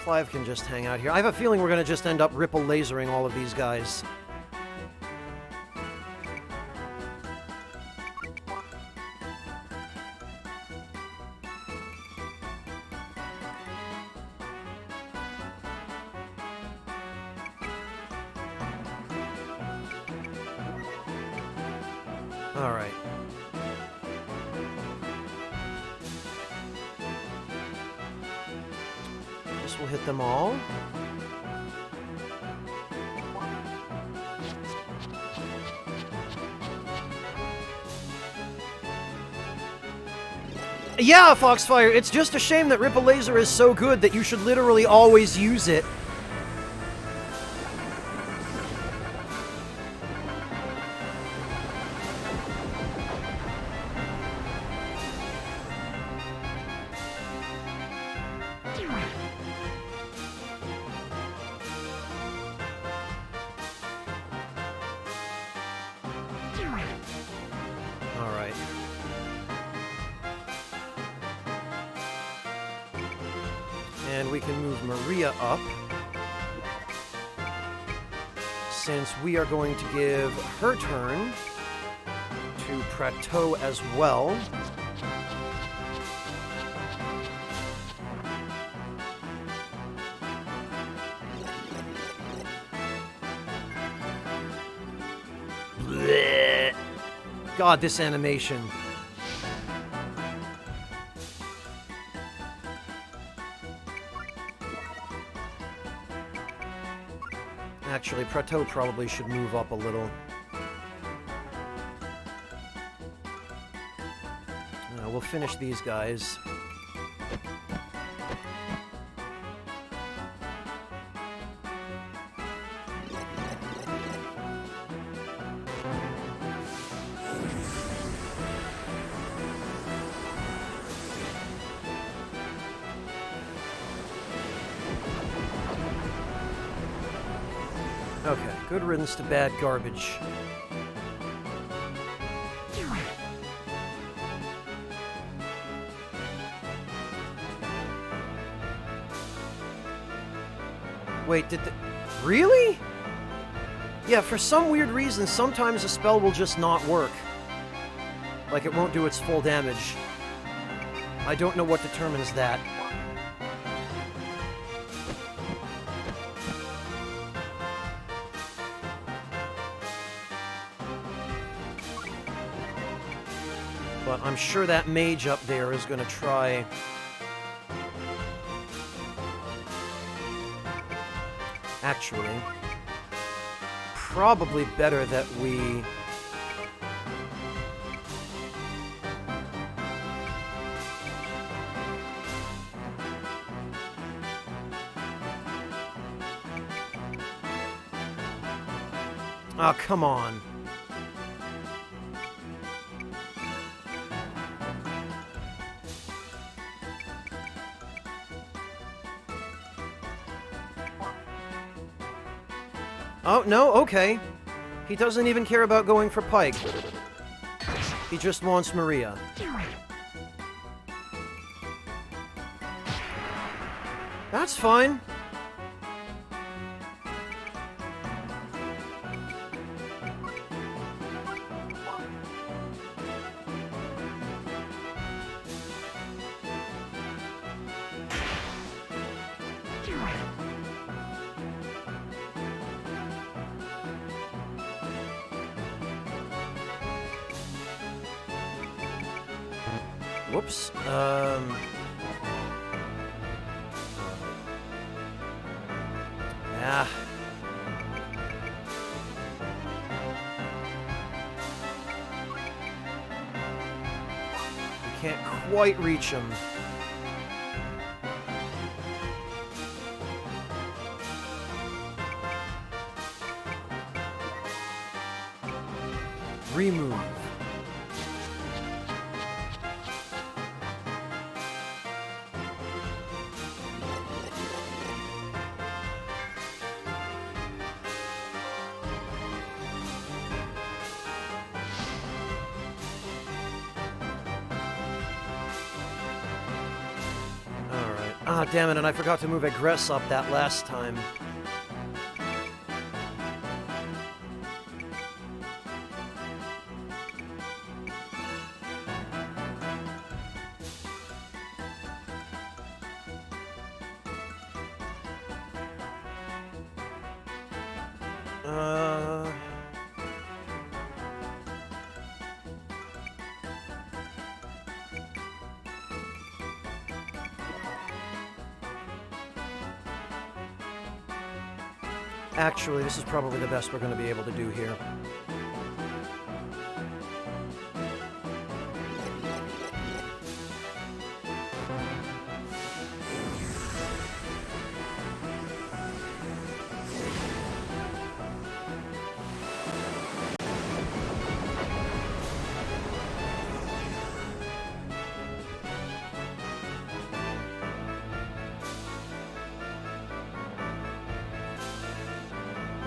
Clive can just hang out here. I have a feeling we're going to just end up ripple lasering all of these guys. All right. We'll hit them all. Yeah, Foxfire, it's just a shame that Ripple Laser is so good that you should literally always use it. And we can move Maria up, since we are going to give her turn to Prateau as well. Blech. God, this animation. Actually, Prateau probably should move up a little. We'll finish these guys. Okay, good riddance to bad garbage. Wait, did the... Really? Yeah, for some weird reason, sometimes a spell will just not work. Like, it won't do its full damage. I don't know what determines that. But I'm sure that mage up there is going to try... Actually, probably better that we... Oh, come on. Oh, no, okay. He doesn't even care about going for Pike. He just wants Maria. That's fine. Whoops. Ah. We can't quite reach him. Remove. Ah, damn it, and I forgot to move Aggress up that last time. Actually, this is probably the best we're going to be able to do here.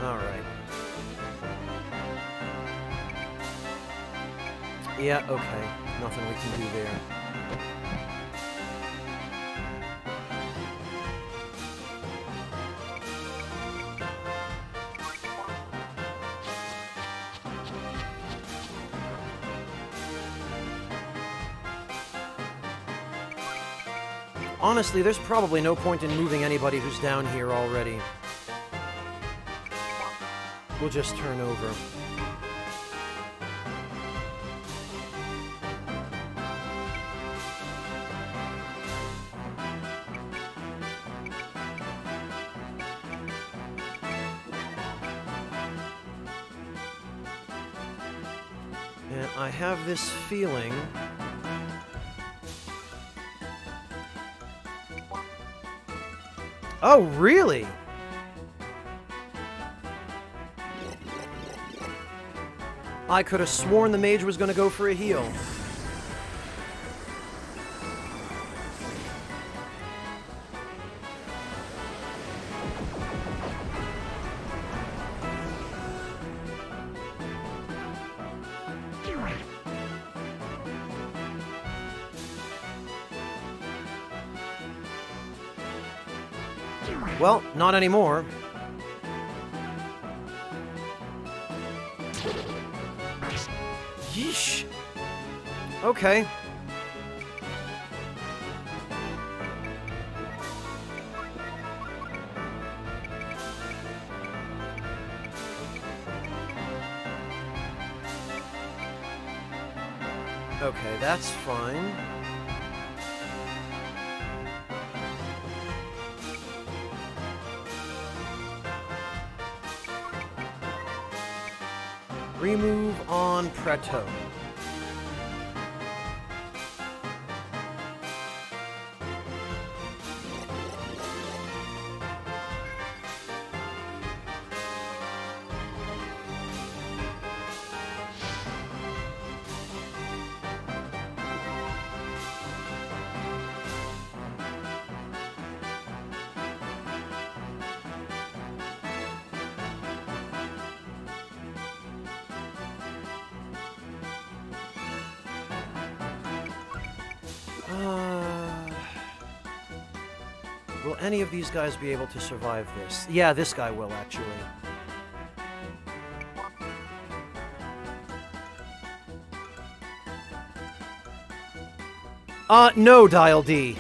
Alright. Yeah, okay. Nothing we can do there. Honestly, there's probably no point in moving anybody who's down here already. We'll just turn over. And I have this feeling... Oh, really? I could have sworn the mage was going to go for a heal. Well, not anymore. Yeesh. Okay. Okay, that's fine. Remove on Preto. Will any of these guys be able to survive this? Yeah, this guy will, actually. No, Dial D.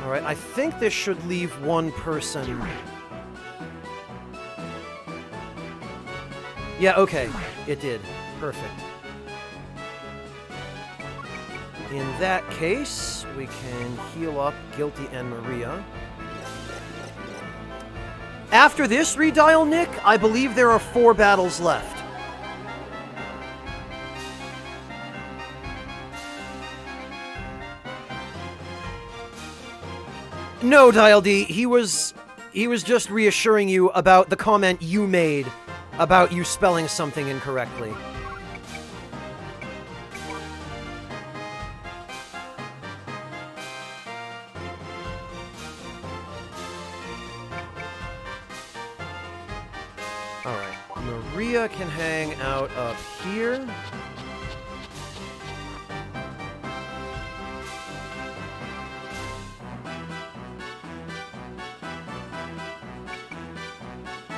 Alright, I think this should leave one person. Yeah, okay. It did. Perfect. In that case, we can heal up Guilty and Maria. After this redial, Nick, I believe there are 4 battles left. No, Dial D, he was just reassuring you about the comment you made about you spelling something incorrectly. Alright, Maria can hang out up here.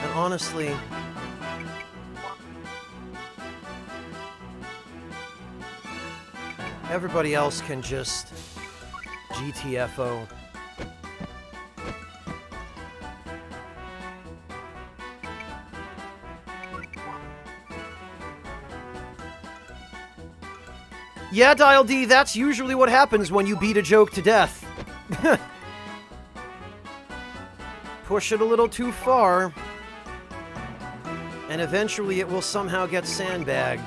And honestly, everybody else can just GTFO. Yeah, Dial D, that's usually what happens when you beat a joke to death. Push it a little too far, and eventually it will somehow get sandbagged.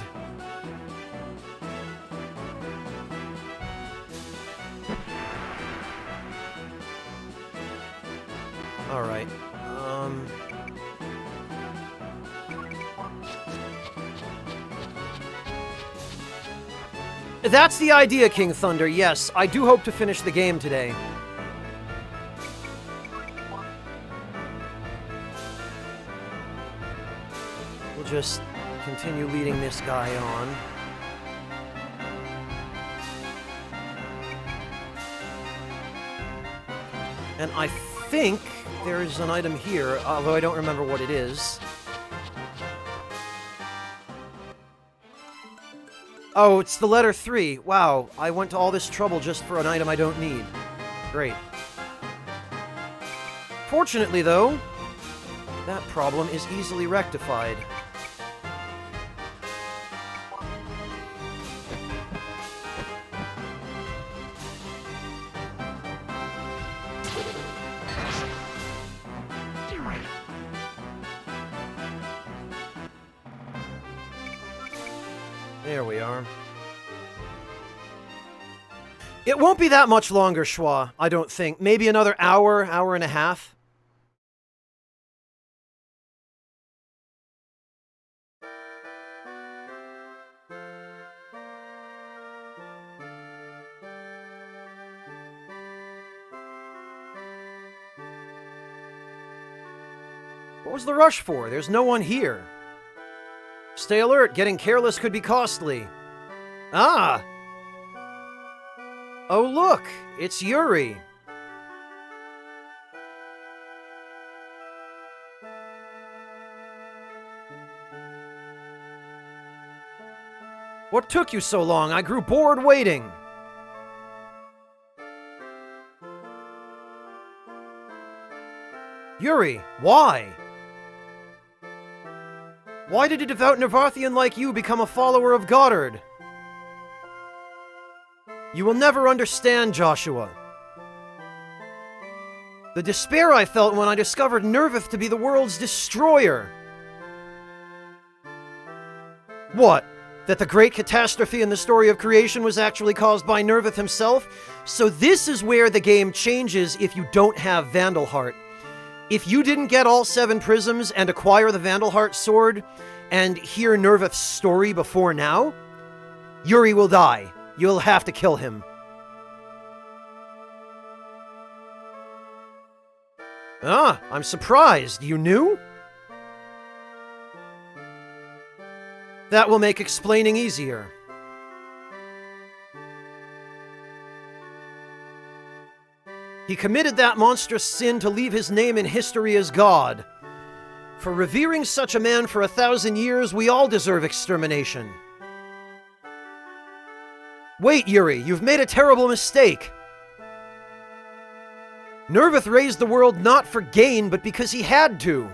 Alright, That's the idea, King Thunder, yes. I do hope to finish the game today. We'll just continue leading this guy on. And I think there's an item here, although I don't remember what it is. Oh, it's the letter 3. Wow, I went to all this trouble just for an item I don't need. Great. Fortunately, though, that problem is easily rectified. There we are. It won't be that much longer, Schwa, I don't think. Maybe another hour, hour and a half. What was the rush for? There's no one here. Stay alert. Getting careless could be costly. Ah! Oh, look! It's Yuri. What took you so long? I grew bored waiting. Yuri, why? Why did a devout Navarthian like you become a follower of Goddard? You will never understand, Joshua. The despair I felt when I discovered Nervith to be the world's destroyer. What? That the great catastrophe in the story of creation was actually caused by Nervith himself? So this is where the game changes if you don't have Vandal Heart. If you didn't get all 7 prisms and acquire the Vandal Heart sword and hear Nervith's story before now, Yuri will die. You'll have to kill him. Ah, I'm surprised. You knew? That will make explaining easier. He committed that monstrous sin to leave his name in history as God. For revering such a man for 1,000 years, we all deserve extermination. Wait, Yuri, you've made a terrible mistake. Nervith raised the world not for gain, but because he had to.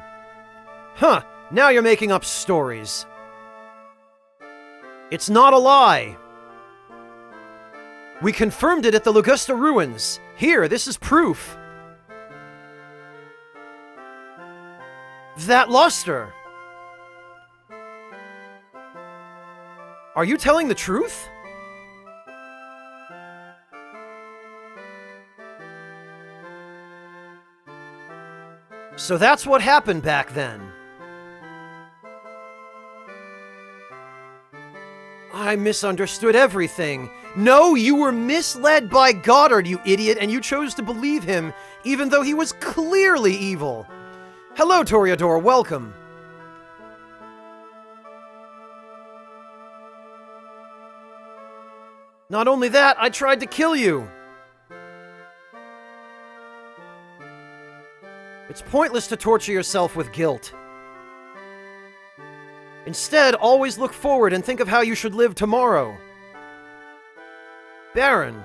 Huh, now you're making up stories. It's not a lie. We confirmed it at the Logusta ruins. Here, this is proof. That luster. Are you telling the truth? So that's what happened back then. I misunderstood everything. No, you were misled by Goddard, you idiot, and you chose to believe him, even though he was clearly evil. Hello, Toreador, welcome. Not only that, I tried to kill you. It's pointless to torture yourself with guilt. Instead, always look forward and think of how you should live tomorrow. Baron.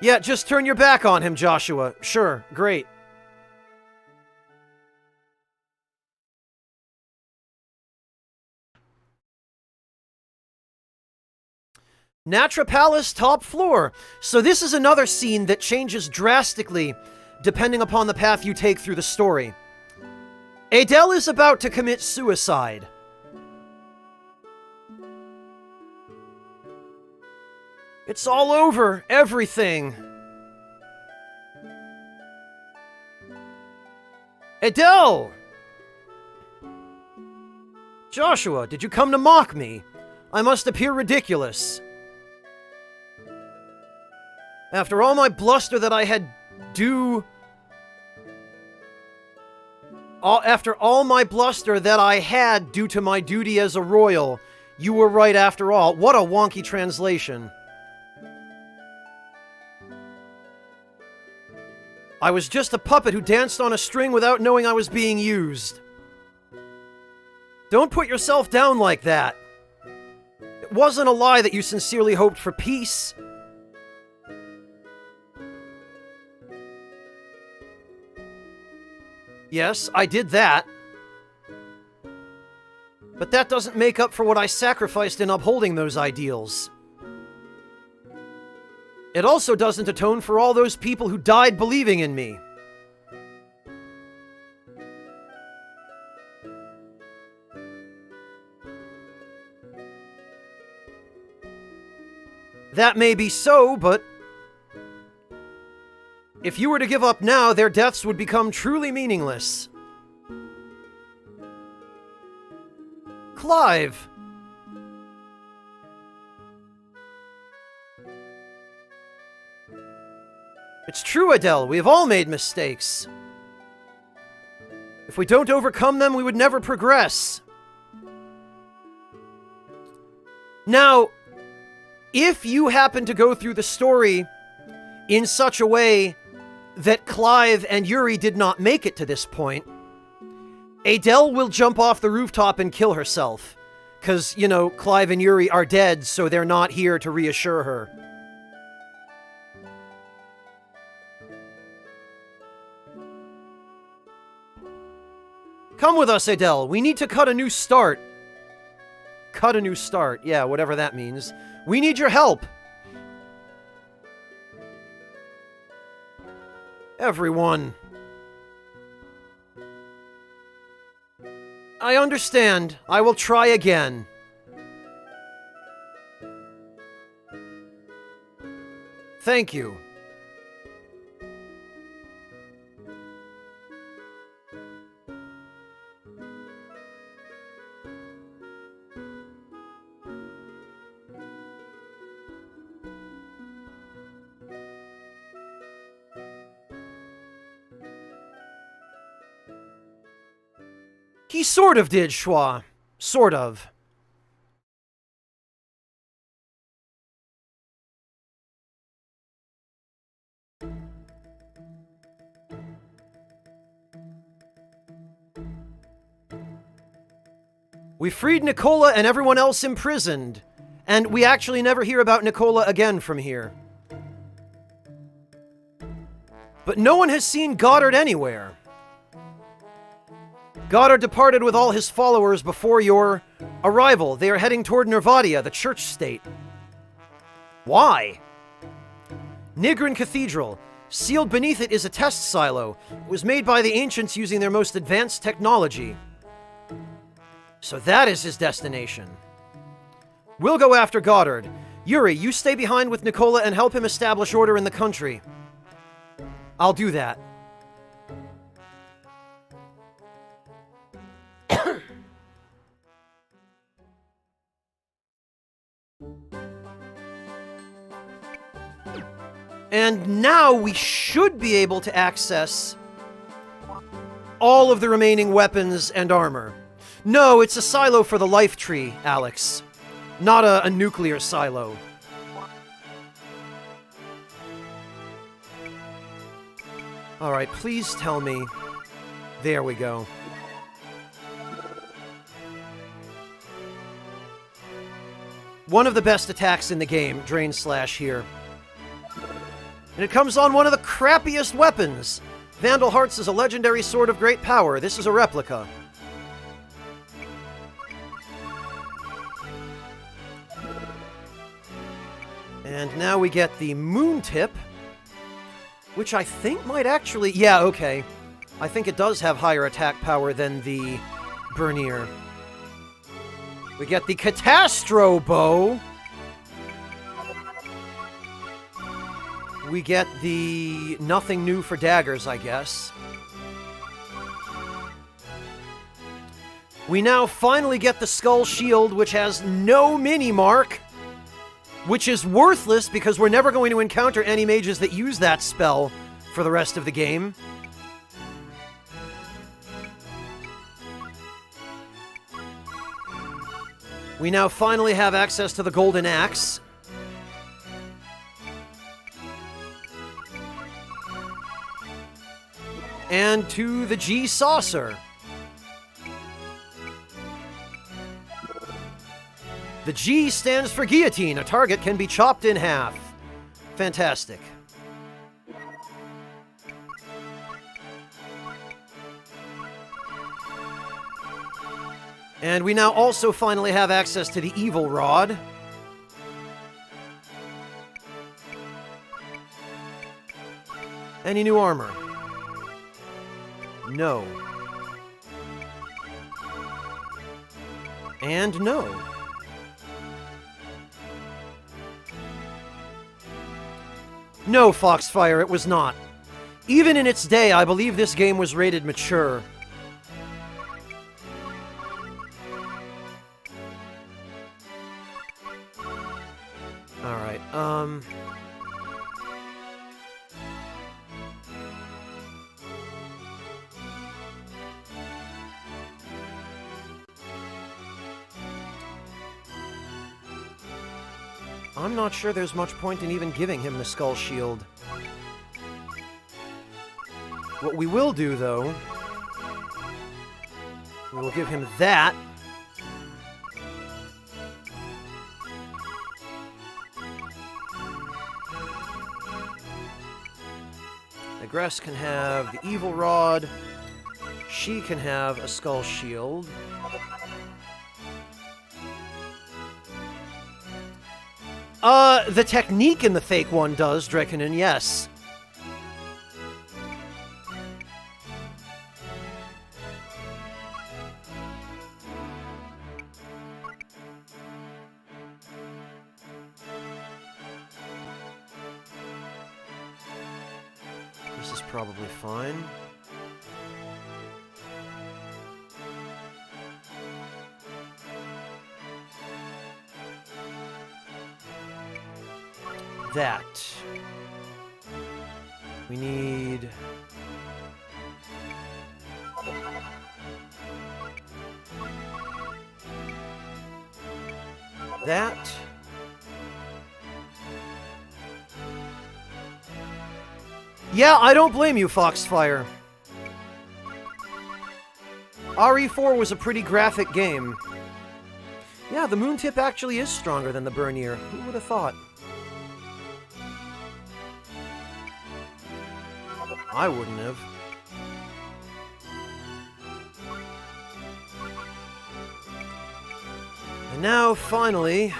Yeah, just turn your back on him, Joshua. Sure, great. Natra Palace, top floor. So this is another scene that changes drastically depending upon the path you take through the story. Adele is about to commit suicide. It's all over, everything. Adele! Joshua, did you come to mock me? I must appear ridiculous. After all my bluster that I had due... After all my bluster that I had due to my duty as a royal, you were right after all. What a wonky translation. I was just a puppet who danced on a string without knowing I was being used. Don't put yourself down like that. It wasn't a lie that you sincerely hoped for peace. Yes, I did that. But that doesn't make up for what I sacrificed in upholding those ideals. It also doesn't atone for all those people who died believing in me. That may be so, but if you were to give up now, their deaths would become truly meaningless. Clive! It's true, Adele. We have all made mistakes. If we don't overcome them, we would never progress. Now, if you happen to go through the story in such a way that Clive and Yuri did not make it to this point, Adele will jump off the rooftop and kill herself. Because, you know, Clive and Yuri are dead, so they're not here to reassure her. Come with us, Adele. We need to cut a new start. Cut a new start. Yeah, whatever that means. We need your help. Everyone. I understand. I will try again. Thank you. He sort of did, Schwa. Sort of. We freed Nicola and everyone else imprisoned, and we actually never hear about Nicola again from here. But no one has seen Goddard anywhere. Goddard departed with all his followers before your arrival. They are heading toward Nervadia, the church state. Why? Nigrin Cathedral. Sealed beneath it is a test silo. It was made by the ancients using their most advanced technology. So that is his destination. We'll go after Goddard. Yuri, you stay behind with Nicola and help him establish order in the country. I'll do that. And now we should be able to access all of the remaining weapons and armor. No, it's a silo for the life tree, Alex. Not a nuclear silo. Alright, please tell me. There we go. One of the best attacks in the game, Drain Slash here. And it comes on one of the crappiest weapons. Vandal Hearts is a legendary sword of great power. This is a replica. And now we get the Moon Tip, which I think might actually... Yeah, okay. I think it does have higher attack power than the Bernier. We get the Catastro Bow. We get the nothing new for daggers, I guess. We now finally get the Skull Shield, which has no mini-mark, which is worthless because we're never going to encounter any mages that use that spell for the rest of the game. We now finally have access to the Golden Axe. And to the G Saucer. The G stands for guillotine. A target can be chopped in half. Fantastic. And we now also finally have access to the Evil Rod. Any new armor? No. And no. No, Foxfire, it was not. Even in its day, I believe this game was rated mature. Alright, I'm not sure there's much point in even giving him the Skull Shield. What we will do, though, we will give him that. Negress can have the Evil Rod. She can have a Skull Shield. The technique in the fake one does, Drekkanen, yes. This is probably fine. That. We need... that. Yeah, I don't blame you, Foxfire. RE4 was a pretty graphic game. Yeah, the Moon Tip actually is stronger than the Bernier. Who would have thought? I wouldn't have. And now, finally...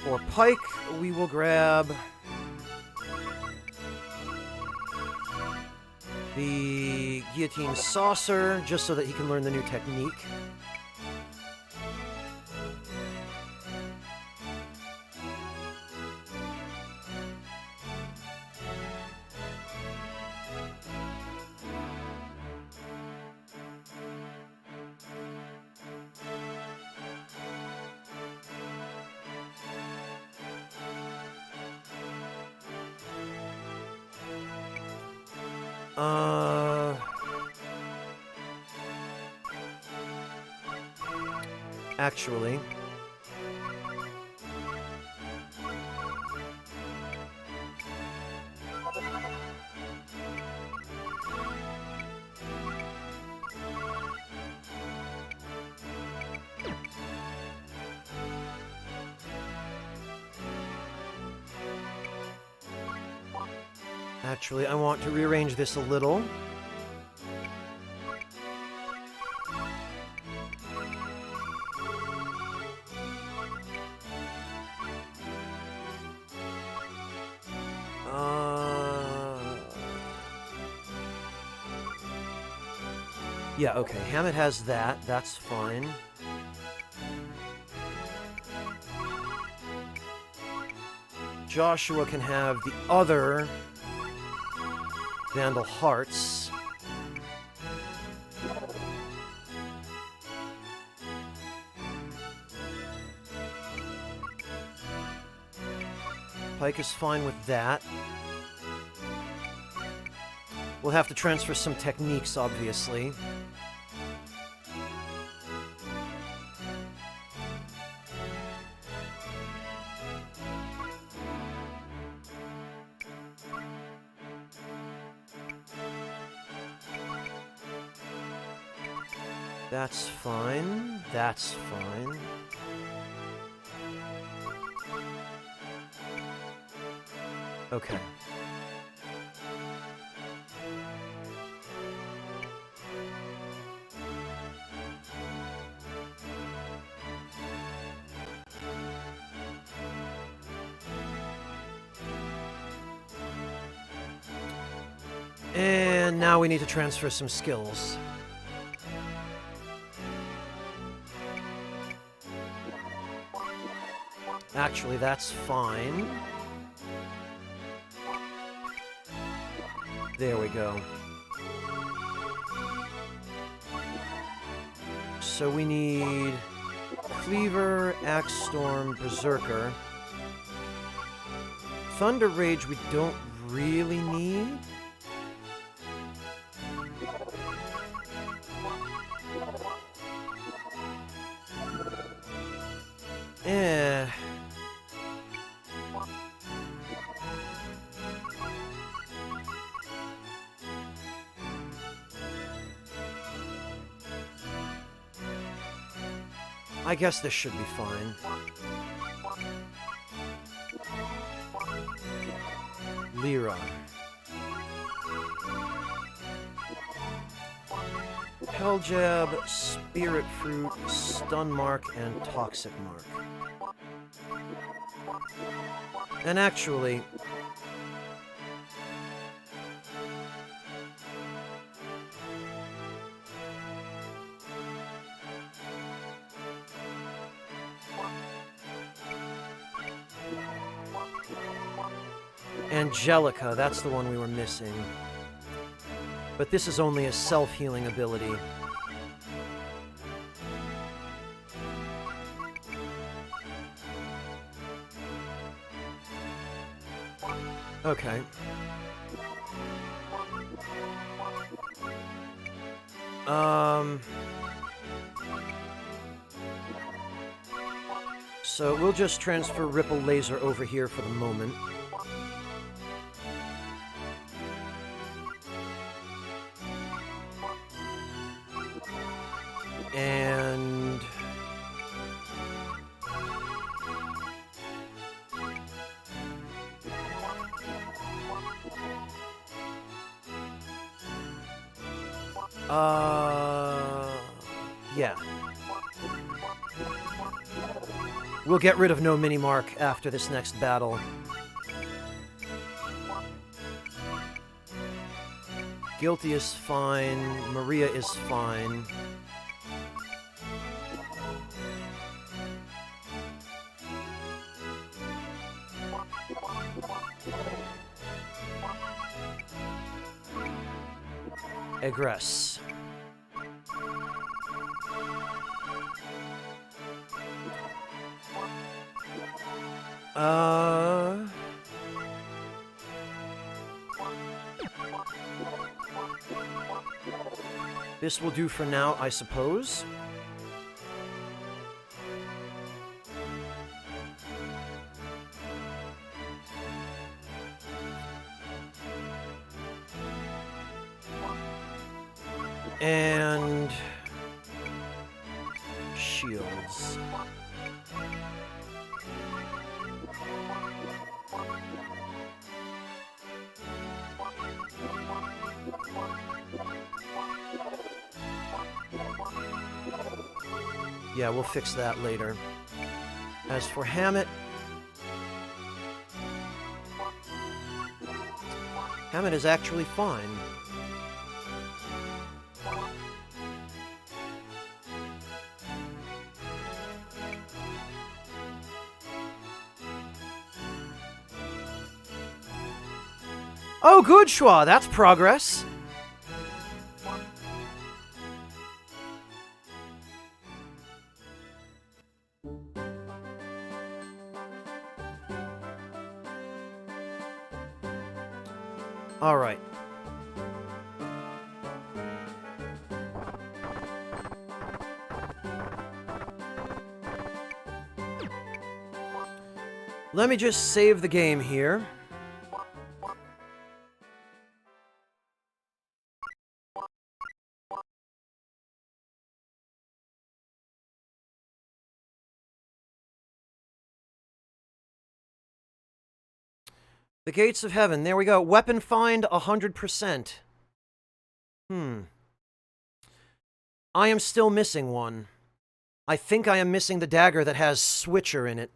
for Pike, we will grab... the Guillotine Saucer, just so that he can learn the new technique. Actually... Actually, I want to rearrange this a little. Yeah, okay, Hammett has that. That's fine. Joshua can have the other Vandal Hearts. Pike is fine with that. We'll have to transfer some techniques, obviously. That's fine. That's fine. Okay. And now we need to transfer some skills. Actually, that's fine. There we go. So we need Cleaver, Axe Storm, Berserker. Thunder Rage we don't really need. Eh. I guess this should be fine. Lyra. Hell Jab, Spirit Fruit, Stun Mark, and Toxic Mark. And actually... Angelica, that's the one we were missing. But this is only a self-healing ability. Okay. So we'll just transfer Ripple Laser over here for the moment. And... yeah. We'll get rid of no mini-mark after this next battle. Guilty is fine. Maria is fine. Egress. This will do for now, I suppose. And... shields. Yeah, we'll fix that later. As for Hammett... Hammett is actually fine. Oh, good, Schwa! That's progress! All right. Let me just save the game here. The Gates of Heaven. There we go. Weapon find 100%. I am still missing one. I think I am missing the dagger that has Switcher in it.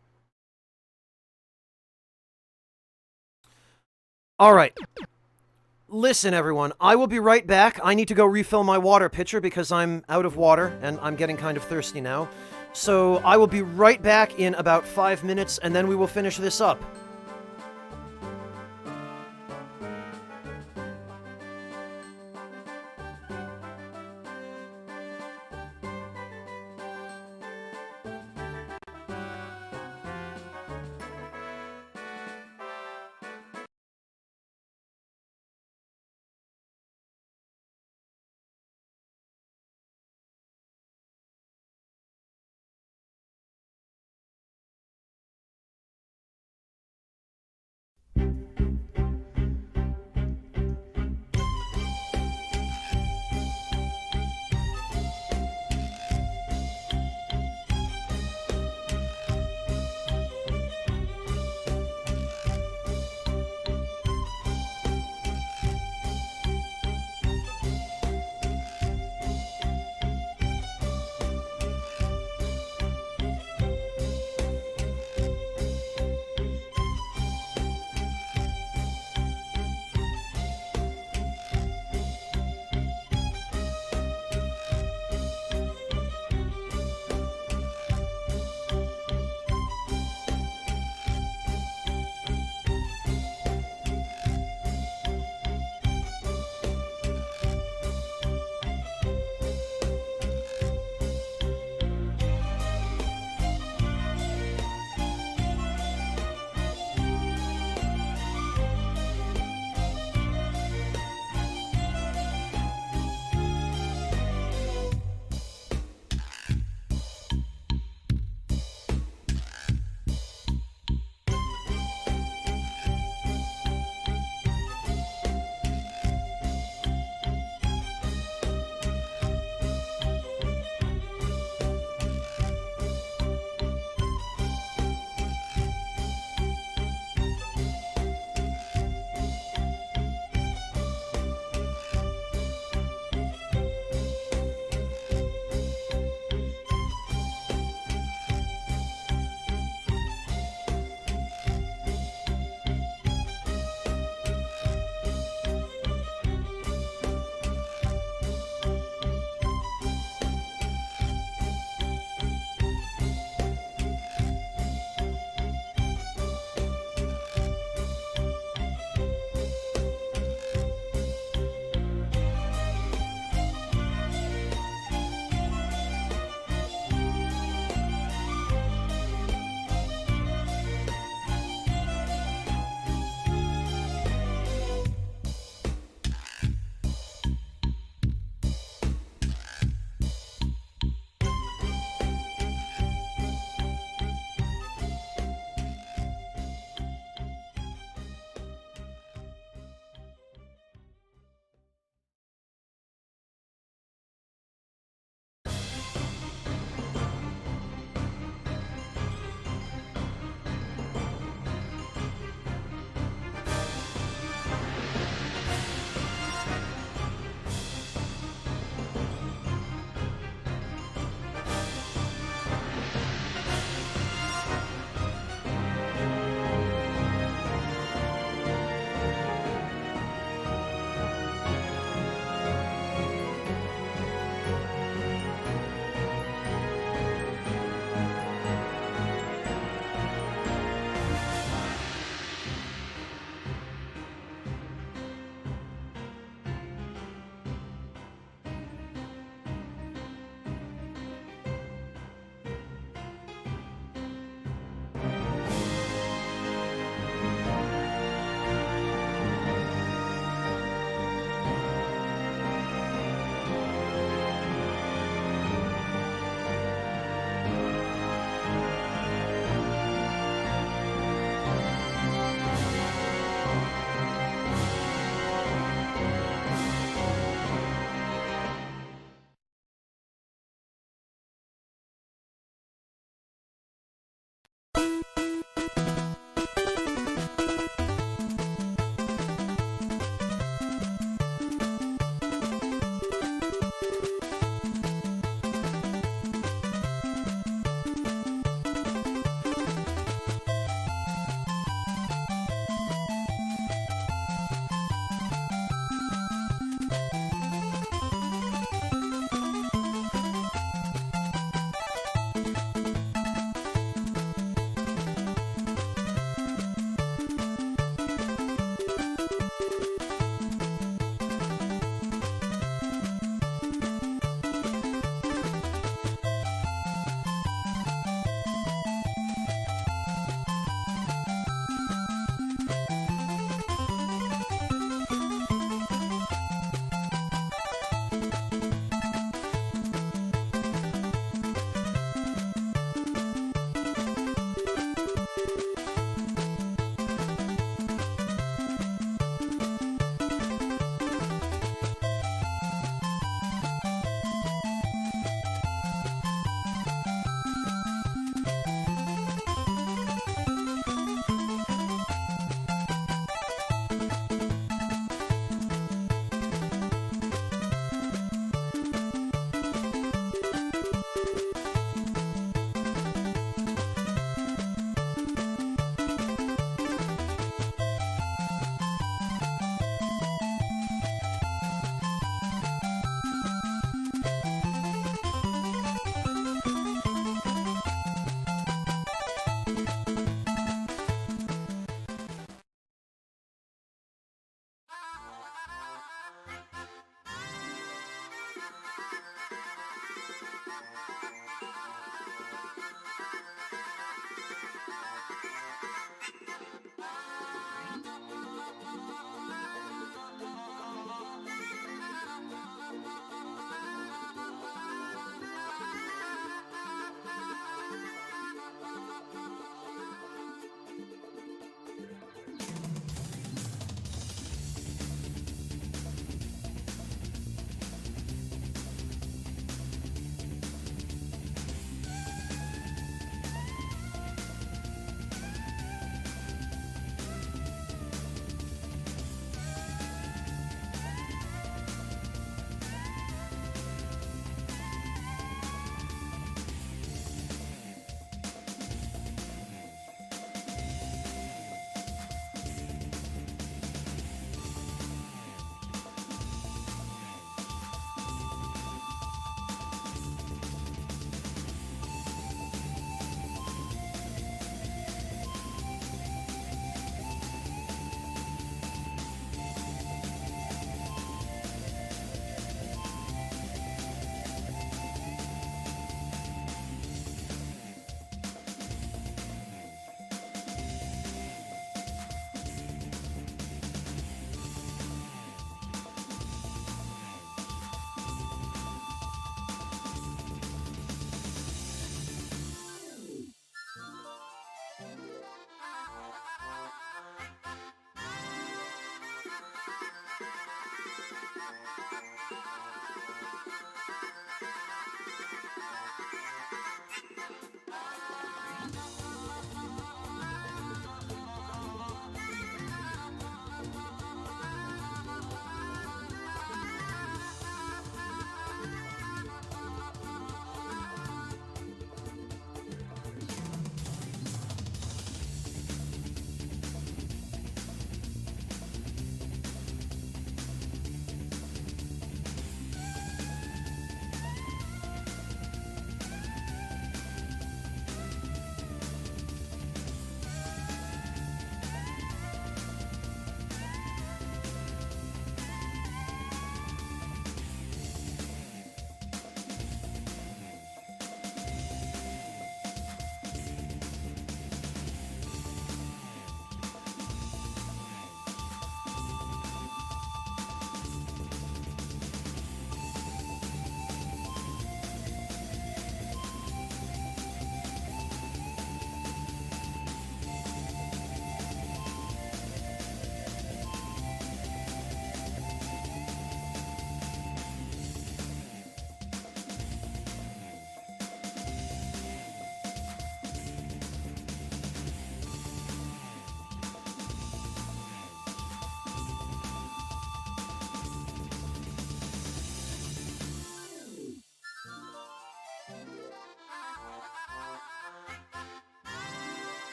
Alright. Listen, everyone. I will be right back. I need to go refill my water pitcher because I'm out of water and I'm getting kind of thirsty now. So I will be right back in about 5 minutes and then we will finish this up.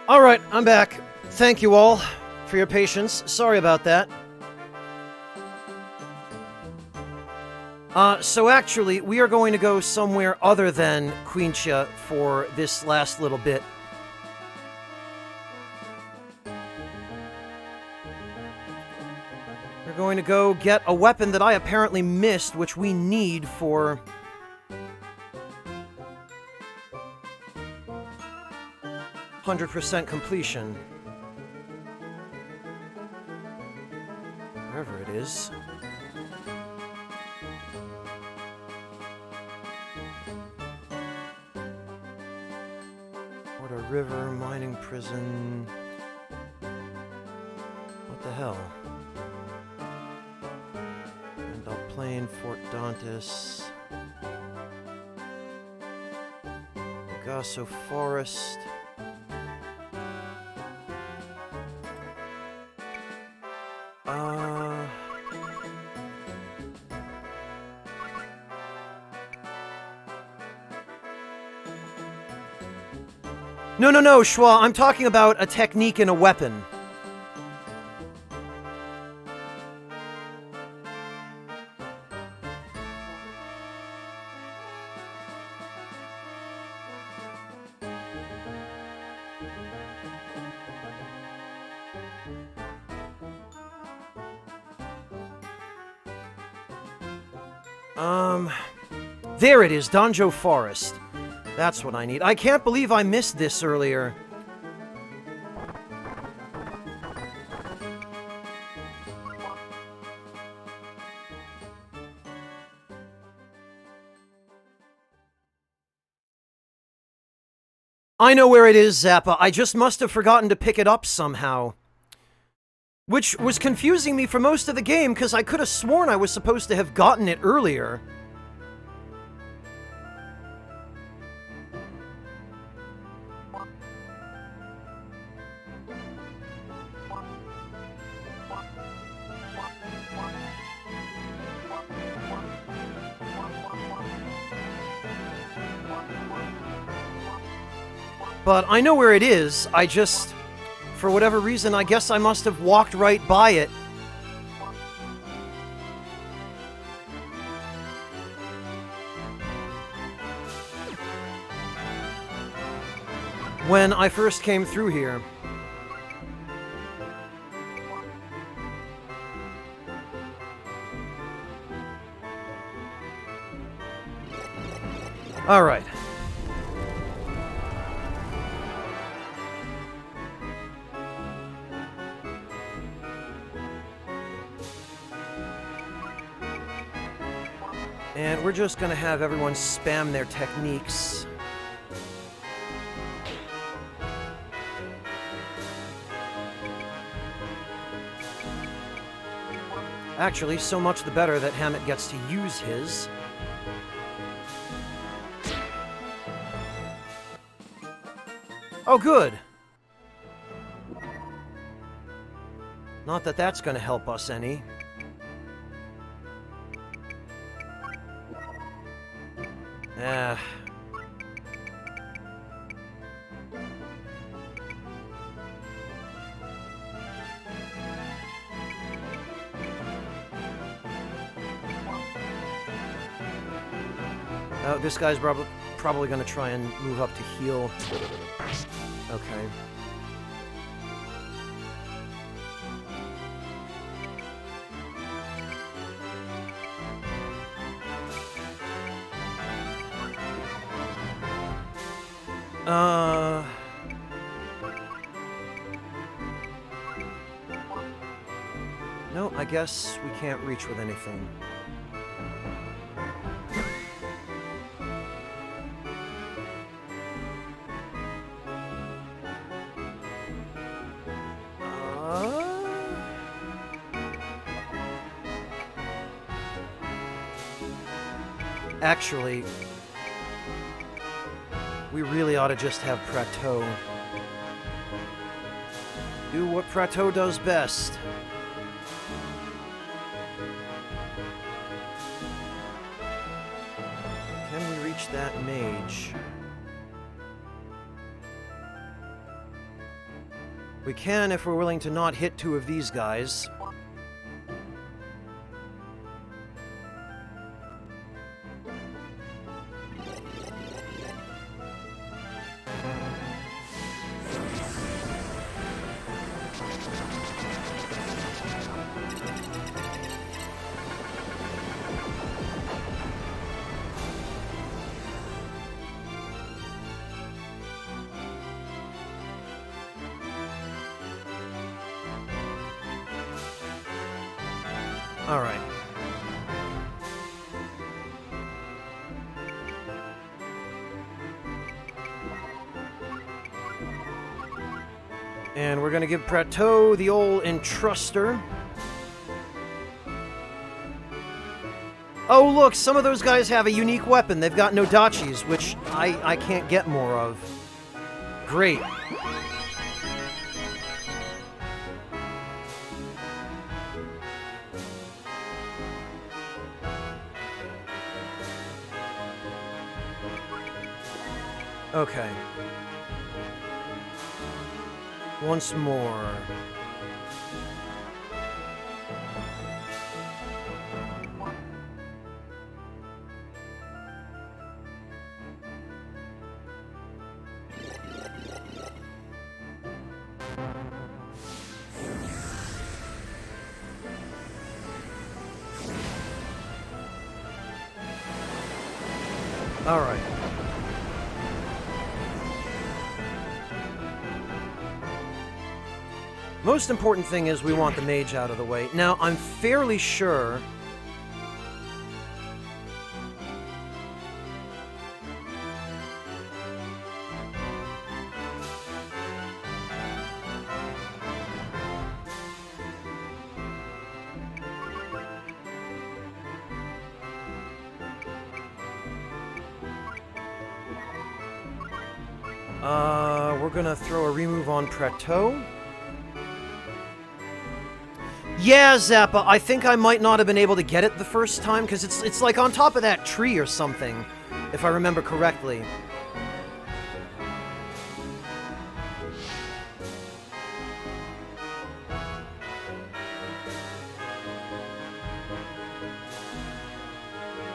Alright, I'm back. Thank you all for your patience. Sorry about that. So actually, we are going to go somewhere other than Quincha for this last little bit. We're going to go get a weapon that I apparently missed, which we need for 100% completion. Wherever it is. What a river, mining prison. What the hell? Vandal Plain, Fort Dantis. Gasso Forest. No, Schwa, I'm talking about a technique in a weapon. There it is, Danjo Forest. That's what I need. I can't believe I missed this earlier. I know where it is, Zappa. I just must have forgotten to pick it up somehow. Which was confusing me for most of the game, because I could have sworn I was supposed to have gotten it earlier. But I know where it is, I just, for whatever reason, I guess I must have walked right by it. When I first came through here. All right. And we're just gonna have everyone spam their techniques. Actually, so much the better that Hammett gets to use his. Oh, good. Not that that's gonna help us any. Oh, this guy's probably going to try and move up to heal. Okay. No, I guess we can't reach with anything. Actually, we really ought to just have Prateau do what Prateau does best. Can we reach that mage? We can if we're willing to not hit two of these guys. All right. And we're going to give Prateau the old Entruster. Oh, look, some of those guys have a unique weapon. They've got Nodachis, which I can't get more of. Great. Okay. Once more. All right. Most important thing is we want the mage out of the way. Now, I'm fairly sure... we're gonna throw a remove on Prateau. Yeah, Zappa, I think I might not have been able to get it the first time, because it's like on top of that tree or something, if I remember correctly.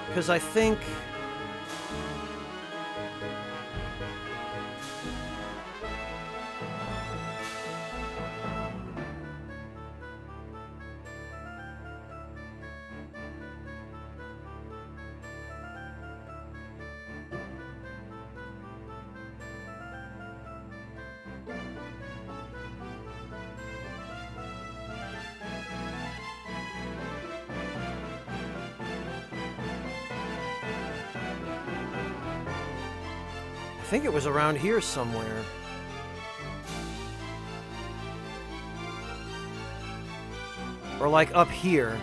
Because I think... I think it was around here somewhere. Or like up here.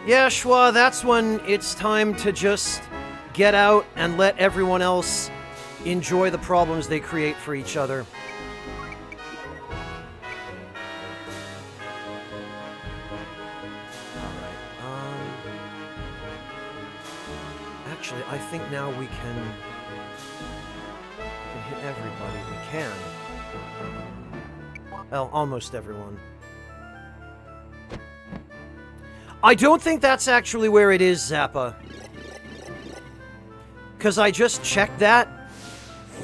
Yeah, Schwa, that's when it's time to just get out and let everyone else enjoy the problems they create for each other. Alright, actually, I think now we can hit everybody. We can. Well, almost everyone. I don't think that's actually where it is, Zappa. Because I just checked that,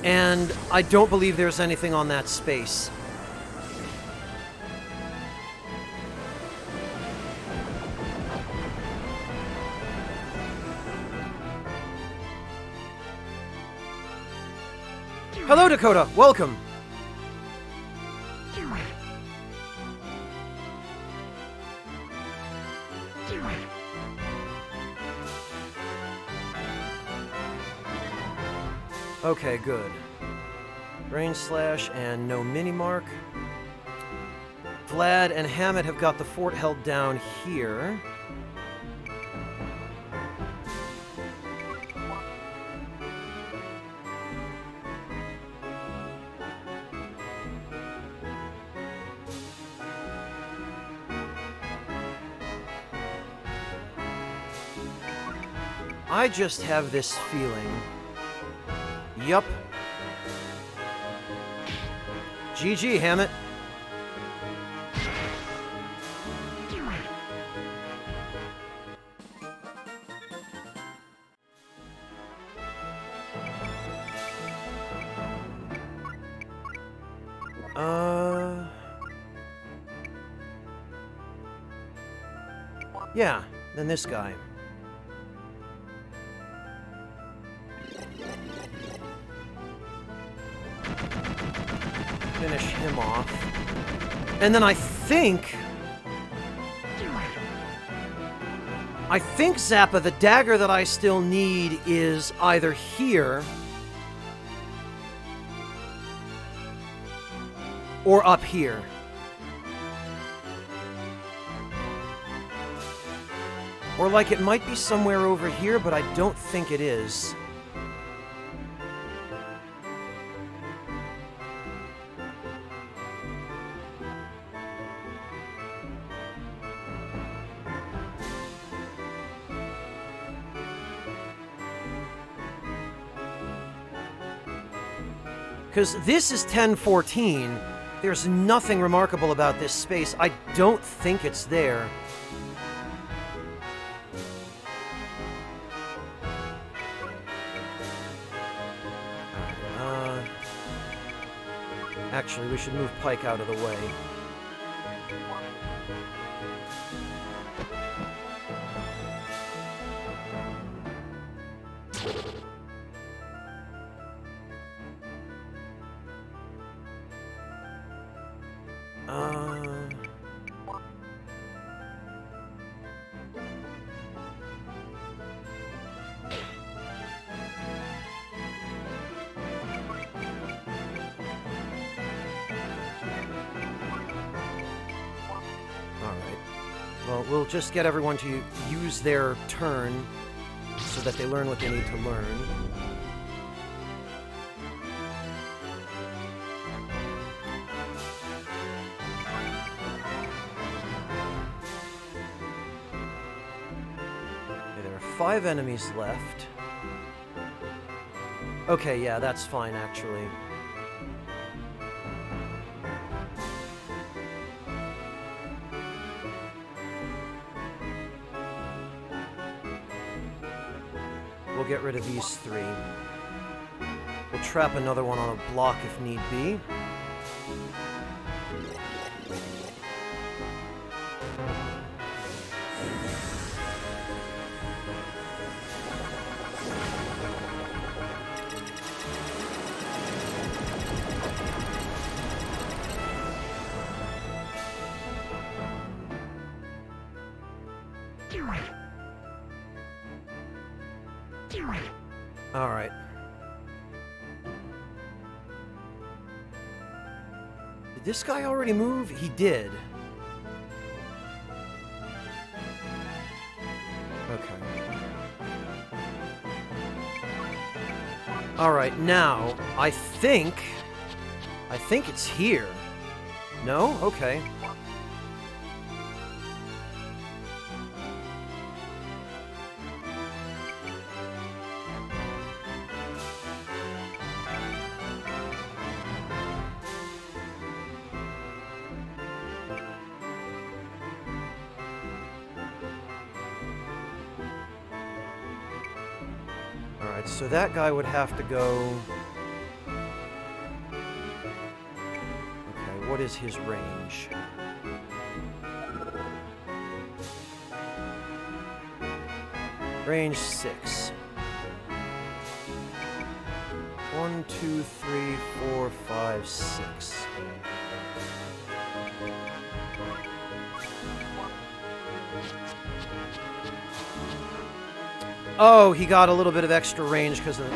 and I don't believe there's anything on that space. Hello, Dakota. Welcome. Okay, good. Range slash and no mini mark. Vlad and Hammett have got the fort held down here. I just have this feeling. Yup. GG, Hammett. Yeah, then this guy. Finish him off. And then I think, Zappa, the dagger that I still need is either here or up here. Or like it might be somewhere over here, but I don't think it is. Because this is 1014. There's nothing remarkable about this space. I don't think it's there. Actually, we should move Pike out of the way. Well, we'll just get everyone to use their turn so that they learn what they need to learn. Okay, there are 5 enemies left. Okay, yeah, that's fine, actually. We'll get rid of these 3. We'll trap another one on a block if need be. All right. Did this guy already move? He did. Okay. All right, now, I think it's here. No? Okay. Alright, so that guy would have to go... Okay, what is his range? Range 6. 1, 2, 3, 4, 5, 6. Oh, he got a little bit of extra range because of...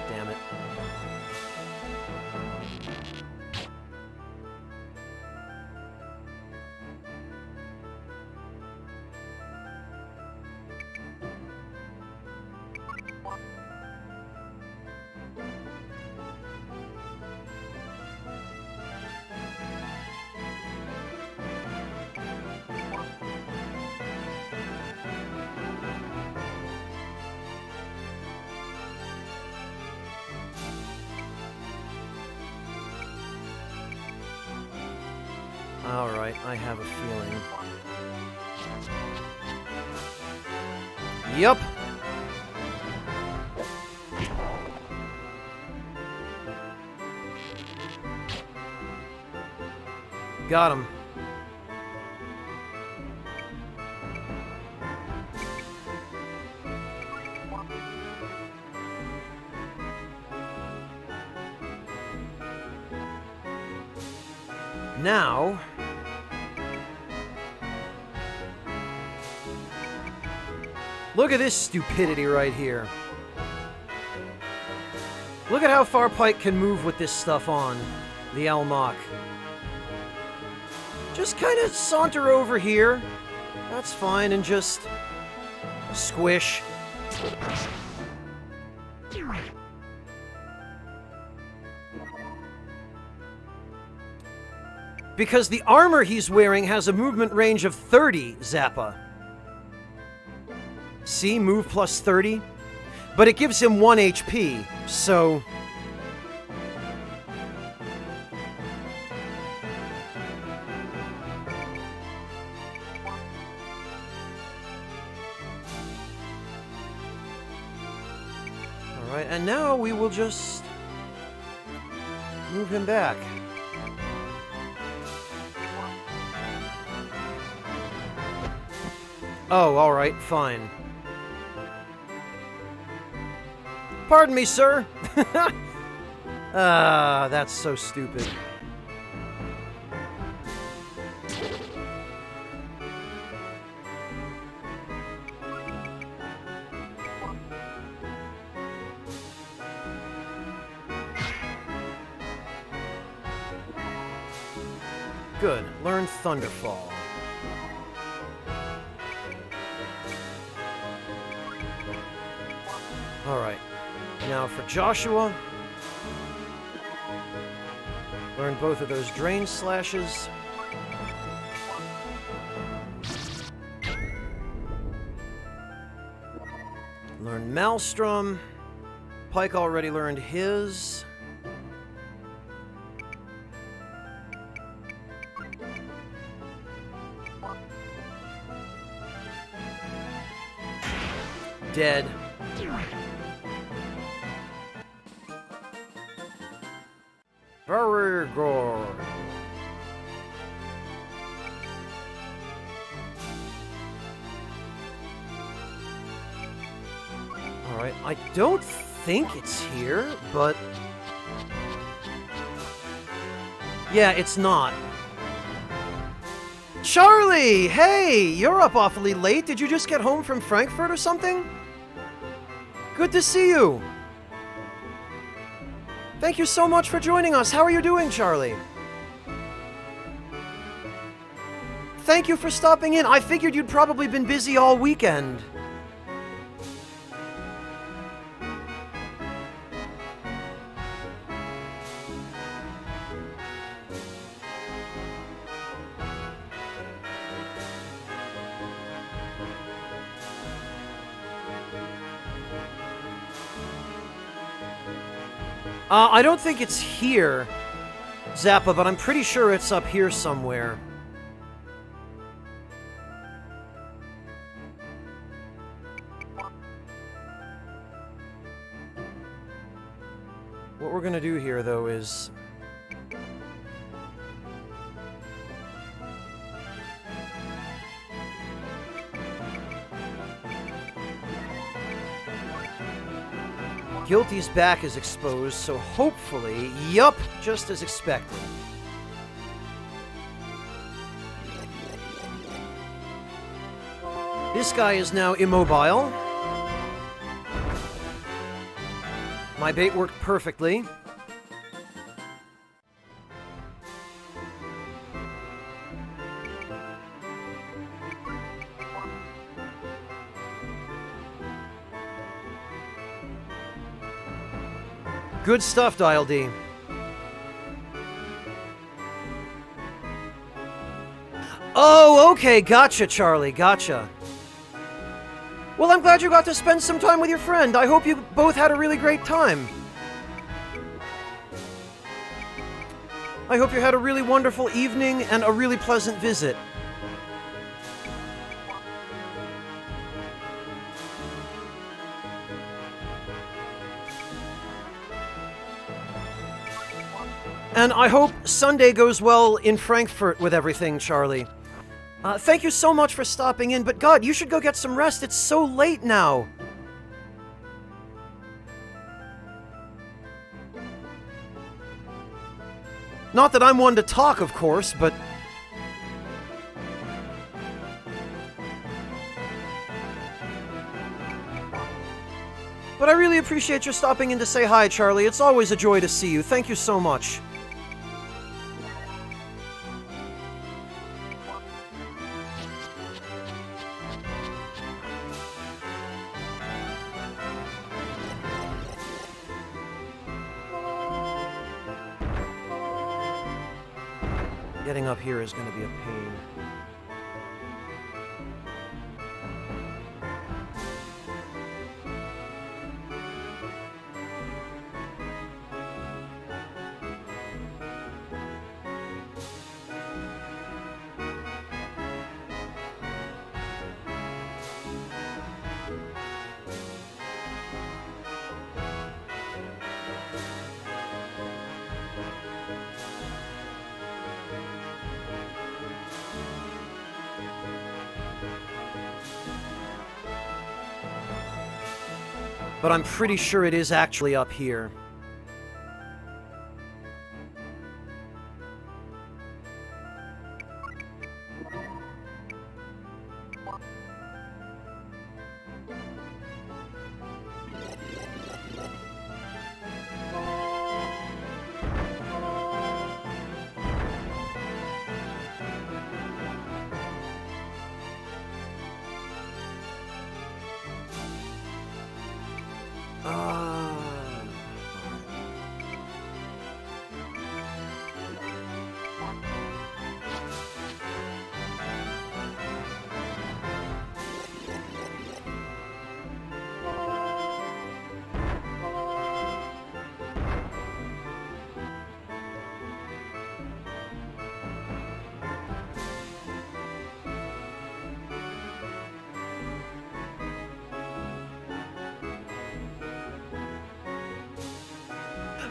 Damn it. Alright, I have a feeling. Yup. Got him. Now... look at this stupidity right here. Look at how far Pike can move with this stuff on. The Almach. Just kind of saunter over here. That's fine, and just... squish. Because the armor he's wearing has a movement range of 30, Zappa. See, move plus 30? But it gives him 1 HP, so... Alright, and now we will just... move him back. Oh, alright, fine. Pardon me, sir! That's so stupid. Good. Learn Thunderfall. Alright. Now for Joshua, learn both of those drain slashes. Learn Maelstrom. Pike already learned his. Dead. Very good. Alright, I don't think it's here, but... yeah, it's not. Charlie! Hey! You're up awfully late. Did you just get home from Frankfurt or something? Good to see you. Thank you so much for joining us. How are you doing, Charlie? Thank you for stopping in. I figured you'd probably been busy all weekend. I don't think it's here, Zappa, but I'm pretty sure it's up here somewhere. What we're gonna do here, though, is... Guilty's back is exposed, so hopefully, yup, just as expected. This guy is now immobile. My bait worked perfectly. Good stuff, Dial D. Oh, okay, gotcha, Charlie, gotcha. Well, I'm glad you got to spend some time with your friend. I hope you both had a really great time. I hope you had a really wonderful evening and a really pleasant visit. And I hope Sunday goes well in Frankfurt with everything, Charlie. Thank you so much for stopping in, but God, you should go get some rest. It's so late now. Not that I'm one to talk, of course, but... But I really appreciate your stopping in to say hi, Charlie. It's always a joy to see you. Thank you so much. Getting up here is going to be a pain. But I'm pretty sure it is actually up here.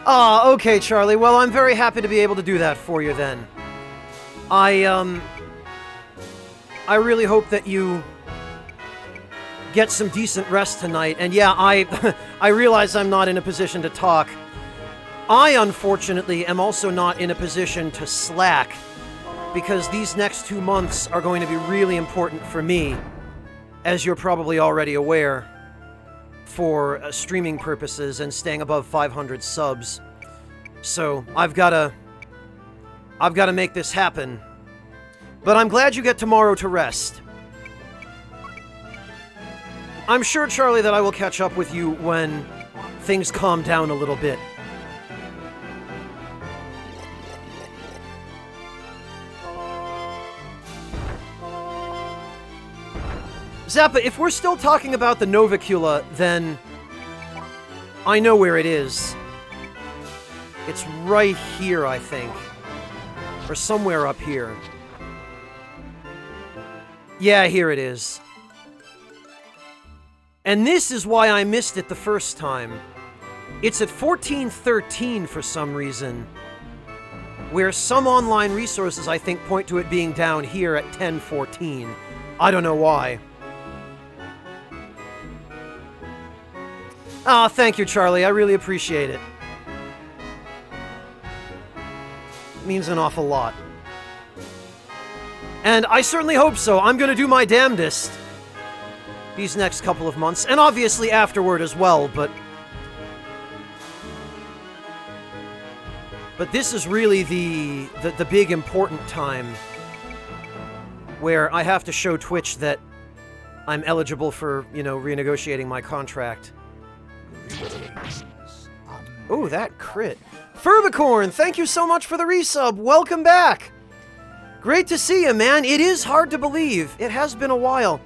Ah, okay, Charlie. Well, I'm very happy to be able to do that for you, then. I really hope that you get some decent rest tonight. And yeah, I realize I'm not in a position to talk. I, unfortunately, am also not in a position to slack, because these next 2 months are going to be really important for me, as you're probably already aware, for streaming purposes and staying above 500 subs. So I've got to make this happen. But I'm glad you get tomorrow to rest. I'm sure, Charlie, that I will catch up with you when things calm down a little bit. Zappa, if we're still talking about the Novacula, then I know where it is. It's right here, I think. Or somewhere up here. Yeah, here it is. And this is why I missed it the first time. It's at 1413 for some reason, where some online resources, I think, point to it being down here at 1014. I don't know why. Ah, thank you, Charlie. I really appreciate it. It means an awful lot. And I certainly hope so. I'm going to do my damnedest these next couple of months, and obviously afterward as well, but this is really the big important time where I have to show Twitch that I'm eligible for, you know, renegotiating my contract. Oh, that crit. Furbicorn, thank you so much for the resub. Welcome back. Great to see you, man. It is hard to believe. It has been a while.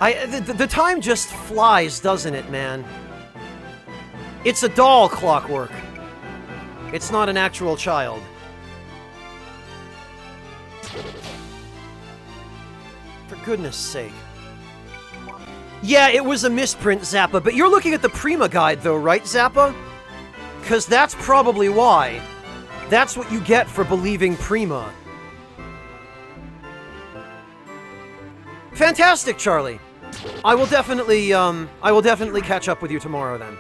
The time just flies, doesn't it, man? It's a doll clockwork. It's not an actual child. For goodness sake. Yeah, it was a misprint, Zappa, but you're looking at the Prima guide, though, right, Zappa? Because that's probably why. That's what you get for believing Prima. Fantastic, Charlie. I will definitely catch up with you tomorrow, then.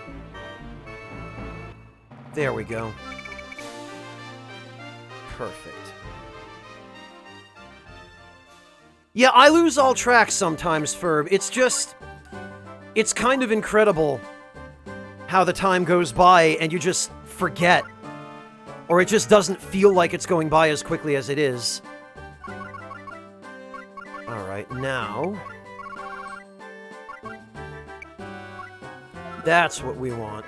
There we go. Perfect. Yeah, I lose all track sometimes, Ferb. It's just... It's kind of incredible how the time goes by and you just forget. Or it just doesn't feel like it's going by as quickly as it is. Alright, now... That's what we want.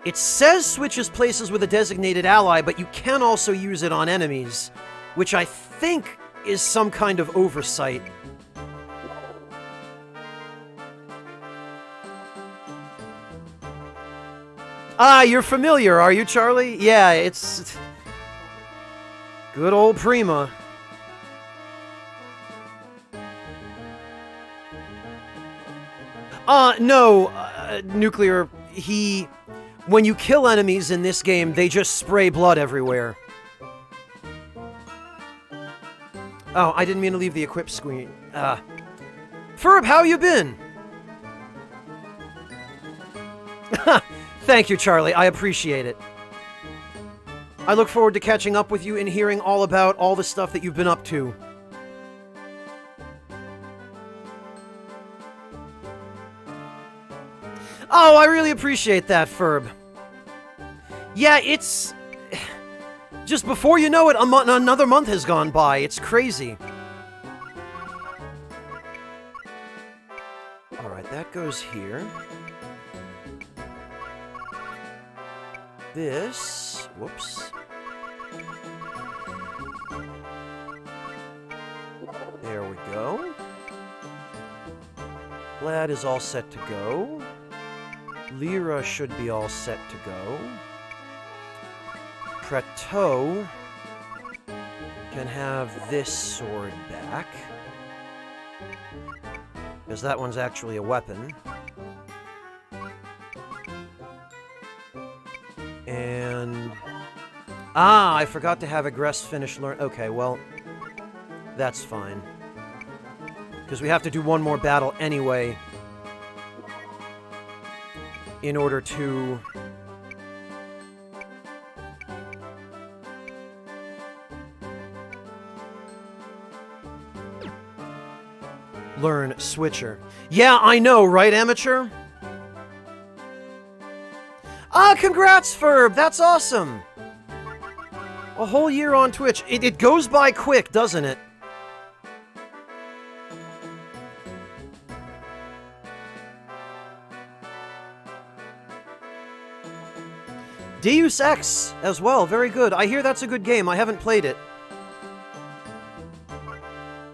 It says switches places with a designated ally, but you can also use it on enemies, which I think is some kind of oversight. Ah, you're familiar, are you, Charlie? Yeah, it's... Good old Prima. No, Nuclear, when you kill enemies in this game, they just spray blood everywhere. Oh, I didn't mean to leave the equip screen. Ferb, how you been? Thank you, Charlie. I appreciate it. I look forward to catching up with you and hearing all about all the stuff that you've been up to. Oh, I really appreciate that, Ferb. Yeah, it's... Just before you know it, another month has gone by. It's crazy. Alright, that goes here. This... Whoops. There we go. Vlad is all set to go. Lyra should be all set to go. Preto can have this sword back. Because that one's actually a weapon. And... Ah, I forgot to have Agress finish learn... Okay, well... That's fine. Because we have to do one more battle anyway. In order to... learn Switcher. Yeah, I know, right, Amateur? Ah, congrats, Ferb! That's awesome! A whole year on Twitch. It goes by quick, doesn't it? Deus Ex as well, very good. I hear that's a good game. I haven't played it.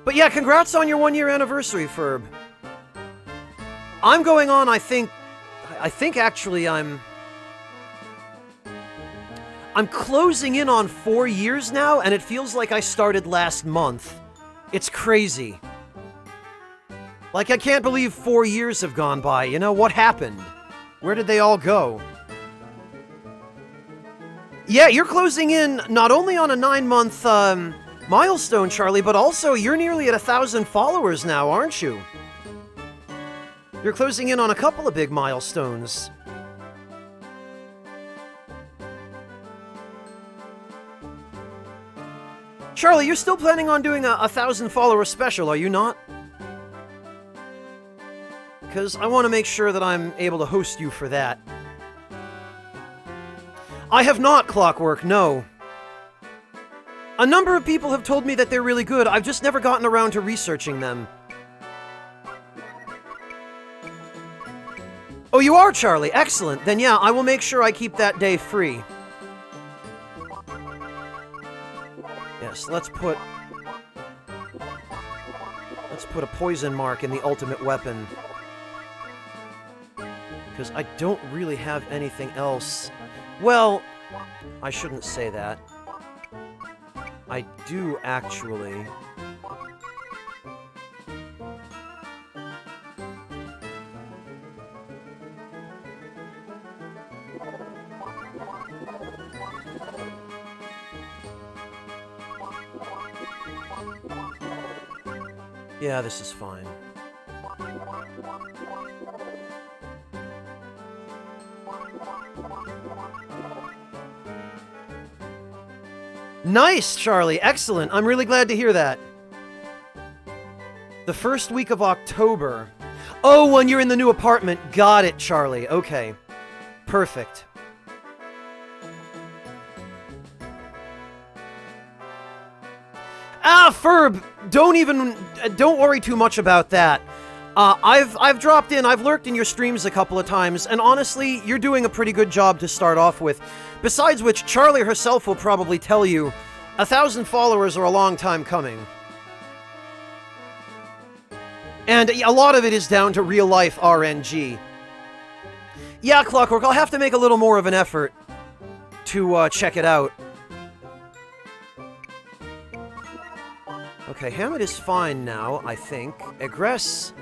But yeah, congrats on your 1-year anniversary, Ferb. I'm going on, I think actually I'm closing in on 4 years now, and it feels like I started last month. It's crazy. Like, I can't believe 4 years have gone by. You know, what happened? Where did they all go? Yeah, you're closing in not only on a 9-month, milestone, Charlie, but also you're nearly at 1,000 followers now, aren't you? You're closing in on a couple of big milestones. Charlie, you're still planning on doing a 1,000 follower special, are you not? Because I want to make sure that I'm able to host you for that. I have not, Clockwork, no. A number of people have told me that they're really good. I've just never gotten around to researching them. Oh, you are, Charlie. Excellent. Then yeah, I will make sure I keep that day free. Yes, let's put a poison mark in the ultimate weapon. Because I don't really have anything else. Well, I shouldn't say that. I do actually. Yeah, this is fine. Nice, Charlie. Excellent. I'm really glad to hear that. The first week of October. Oh, when you're in the new apartment. Got it, Charlie. Okay. Perfect. Ferb! Don't worry too much about that. I've dropped in, I've lurked in your streams a couple of times, and honestly, you're doing a pretty good job to start off with. Besides which, Charlie herself will probably tell you, 1,000 followers are a long time coming. And a lot of it is down to real-life RNG. Yeah, Clockwork, I'll have to make a little more of an effort to check it out. Okay, Hammett is fine now, I think. Egress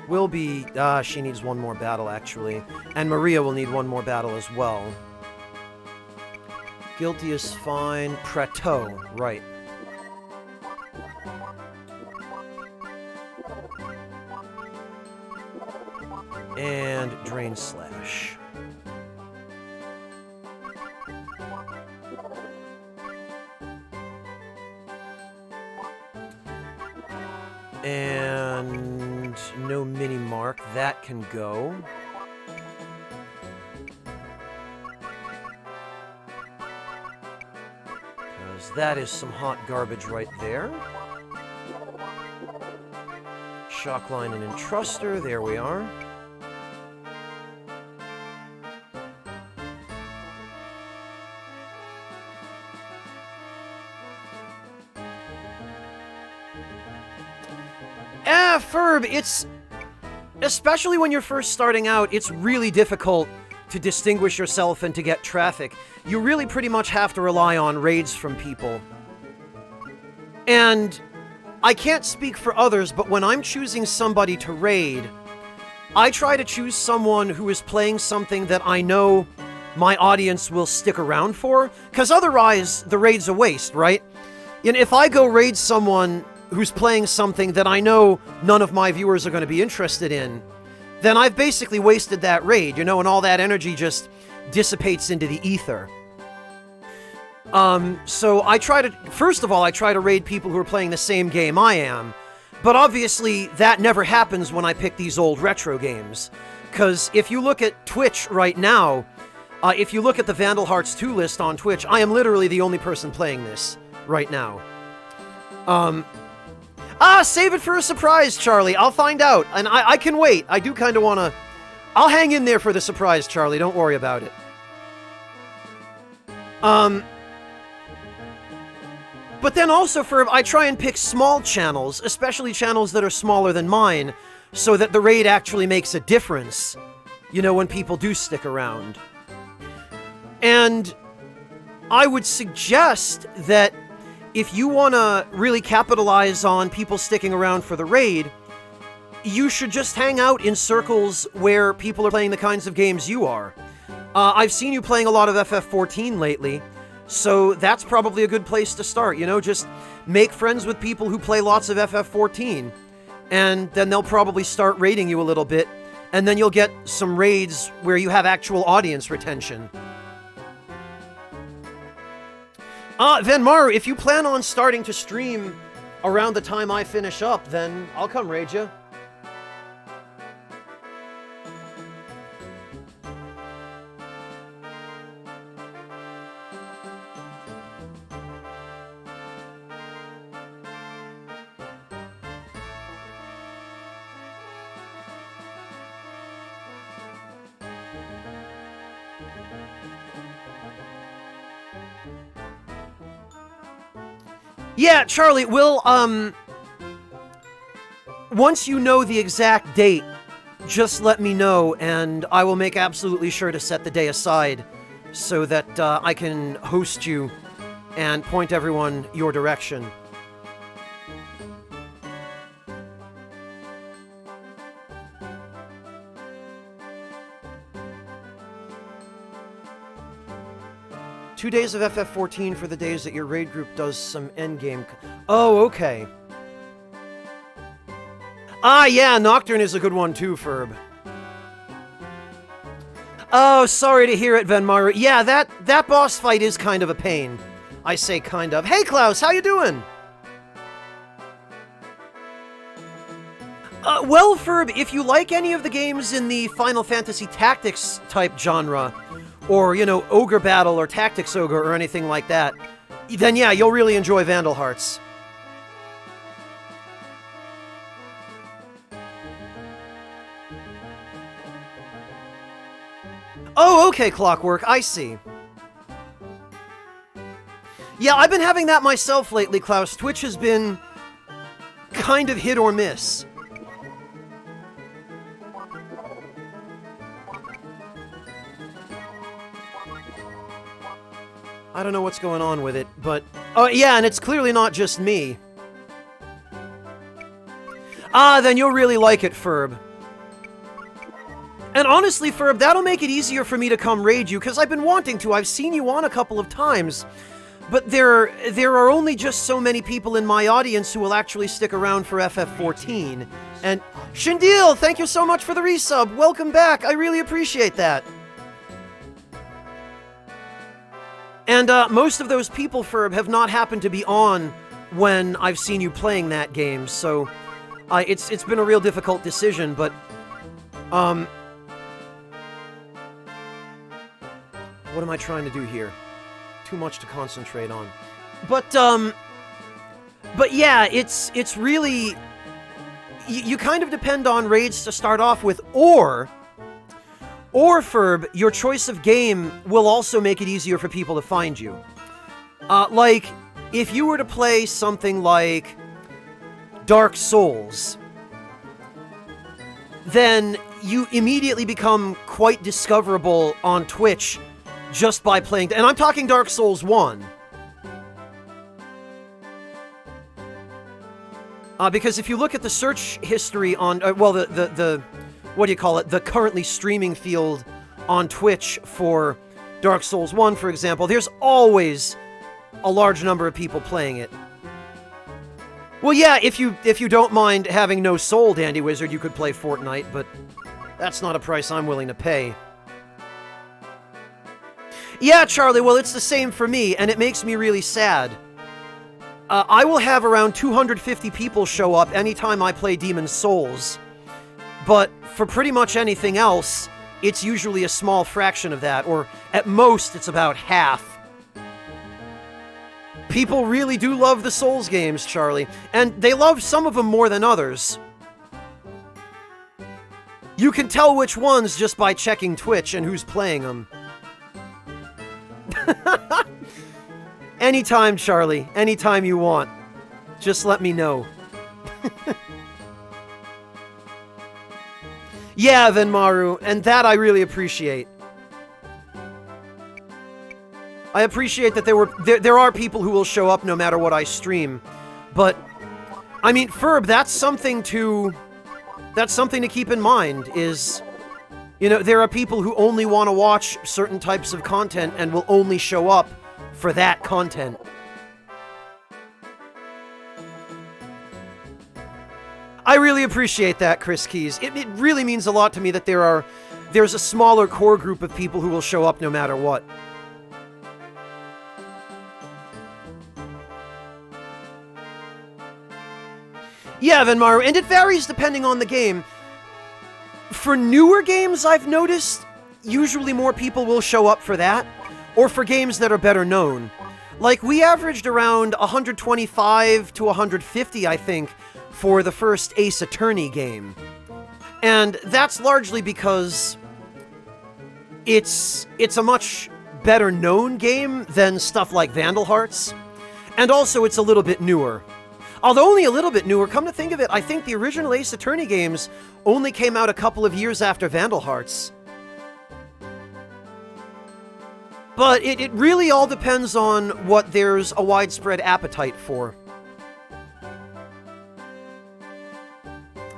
will be... she needs one more battle, actually. And Maria will need one more battle as well. Guilty is fine. Prateau, right. And Drain Slash. And no mini mark. That can go. Because that is some hot garbage right there. Shockline and Entruster. There we are. Ferb, it's... especially when you're first starting out, it's really difficult to distinguish yourself and to get traffic. You really pretty much have to rely on raids from people. And I can't speak for others, but when I'm choosing somebody to raid, I try to choose someone who is playing something that I know my audience will stick around for, because otherwise the raid's a waste, right? And if I go raid someone who's playing something that I know none of my viewers are going to be interested in, then I've basically wasted that raid, you know, and all that energy just dissipates into the ether. So I try to, first of all, I try to raid people who are playing the same game I am, but obviously that never happens when I pick these old retro games. Because if you look at Twitch right now, if you look at the Vandal Hearts 2 list on Twitch, I am literally the only person playing this right now. Save it for a surprise, Charlie. I'll find out. And I can wait. I do kind of want to... I'll hang in there for the surprise, Charlie. Don't worry about it. But then also, I try and pick small channels, especially channels that are smaller than mine, so that the raid actually makes a difference, you know, when people do stick around. And I would suggest that if you want to really capitalize on people sticking around for the raid, you should just hang out in circles where people are playing the kinds of games you are. I've seen you playing a lot of FF14 lately, so that's probably a good place to start, you know? Just make friends with people who play lots of FF14, and then they'll probably start raiding you a little bit, and then you'll get some raids where you have actual audience retention. Venmaru, if you plan on starting to stream around the time I finish up, then I'll come raid you. Yeah, Charlie, we'll, once you know the exact date just let me know, and I will make absolutely sure to set the day aside so that I can host you and point everyone your direction. Two days of FF14 for the days that your raid group does some endgame. Oh, okay. Ah, yeah, Nocturne is a good one too, Ferb. Oh, sorry to hear it, Venmaru. Yeah, that boss fight is kind of a pain. I say kind of. Hey, Klaus, how you doing? Well, Ferb, if you like any of the games in the Final Fantasy Tactics type genre, or, you know, Ogre Battle or Tactics Ogre or anything like that, then yeah, you'll really enjoy Vandal Hearts. Oh, okay, Clockwork, I see. Yeah, I've been having that myself lately, Klaus. Twitch has been kind of hit or miss. I don't know what's going on with it, but... Oh, yeah, and it's clearly not just me. Ah, then you'll really like it, Ferb. And honestly, Ferb, that'll make it easier for me to come raid you, because I've been wanting to. I've seen you on a couple of times, but there are only just so many people in my audience who will actually stick around for FF14. And Shindil, thank you so much for the resub. Welcome back. I really appreciate that. And most of those people, Ferb, have not happened to be on when I've seen you playing that game, so it's been a real difficult decision, but what am I trying to do here? Too much to concentrate on. But yeah, it's really... You kind of depend on raids to start off with, or, Ferb, your choice of game will also make it easier for people to find you. Like, if you were to play something like Dark Souls, then you immediately become quite discoverable on Twitch just by playing... And I'm talking Dark Souls 1. Because if you look at the search history on... well, the what do you call it? The currently streaming field on Twitch for Dark Souls 1, for example, there's always a large number of people playing it. Well, yeah, if you don't mind having no soul, Dandy Wizard, you could play Fortnite, but that's not a price I'm willing to pay. Yeah, Charlie, well, it's the same for me, and it makes me really sad. I will have around 250 people show up anytime I play Demon's Souls, but for pretty much anything else, it's usually a small fraction of that, or at most, it's about half. People really do love the Souls games, Charlie, and they love some of them more than others. You can tell which ones just by checking Twitch and who's playing them. Anytime, Charlie. Anytime you want. Just let me know. Yeah, Venmaru, and that I really appreciate. I appreciate that there are people who will show up no matter what I stream. But, I mean, Ferb, that's something to keep in mind, is... You know, there are people who only want to watch certain types of content and will only show up for that content. I really appreciate that, Chris Keys. It really means a lot to me that there's a smaller core group of people who will show up no matter what. Yeah, Venmaru, and it varies depending on the game. For newer games, I've noticed, usually more people will show up for that, or for games that are better known. Like, we averaged around 125 to 150, I think, for the first Ace Attorney game. And that's largely because it's a much better known game than stuff like Vandal Hearts, and also it's a little bit newer. Although only a little bit newer, come to think of it, I think the original Ace Attorney games only came out a couple of years after Vandal Hearts. But it really all depends on what there's a widespread appetite for.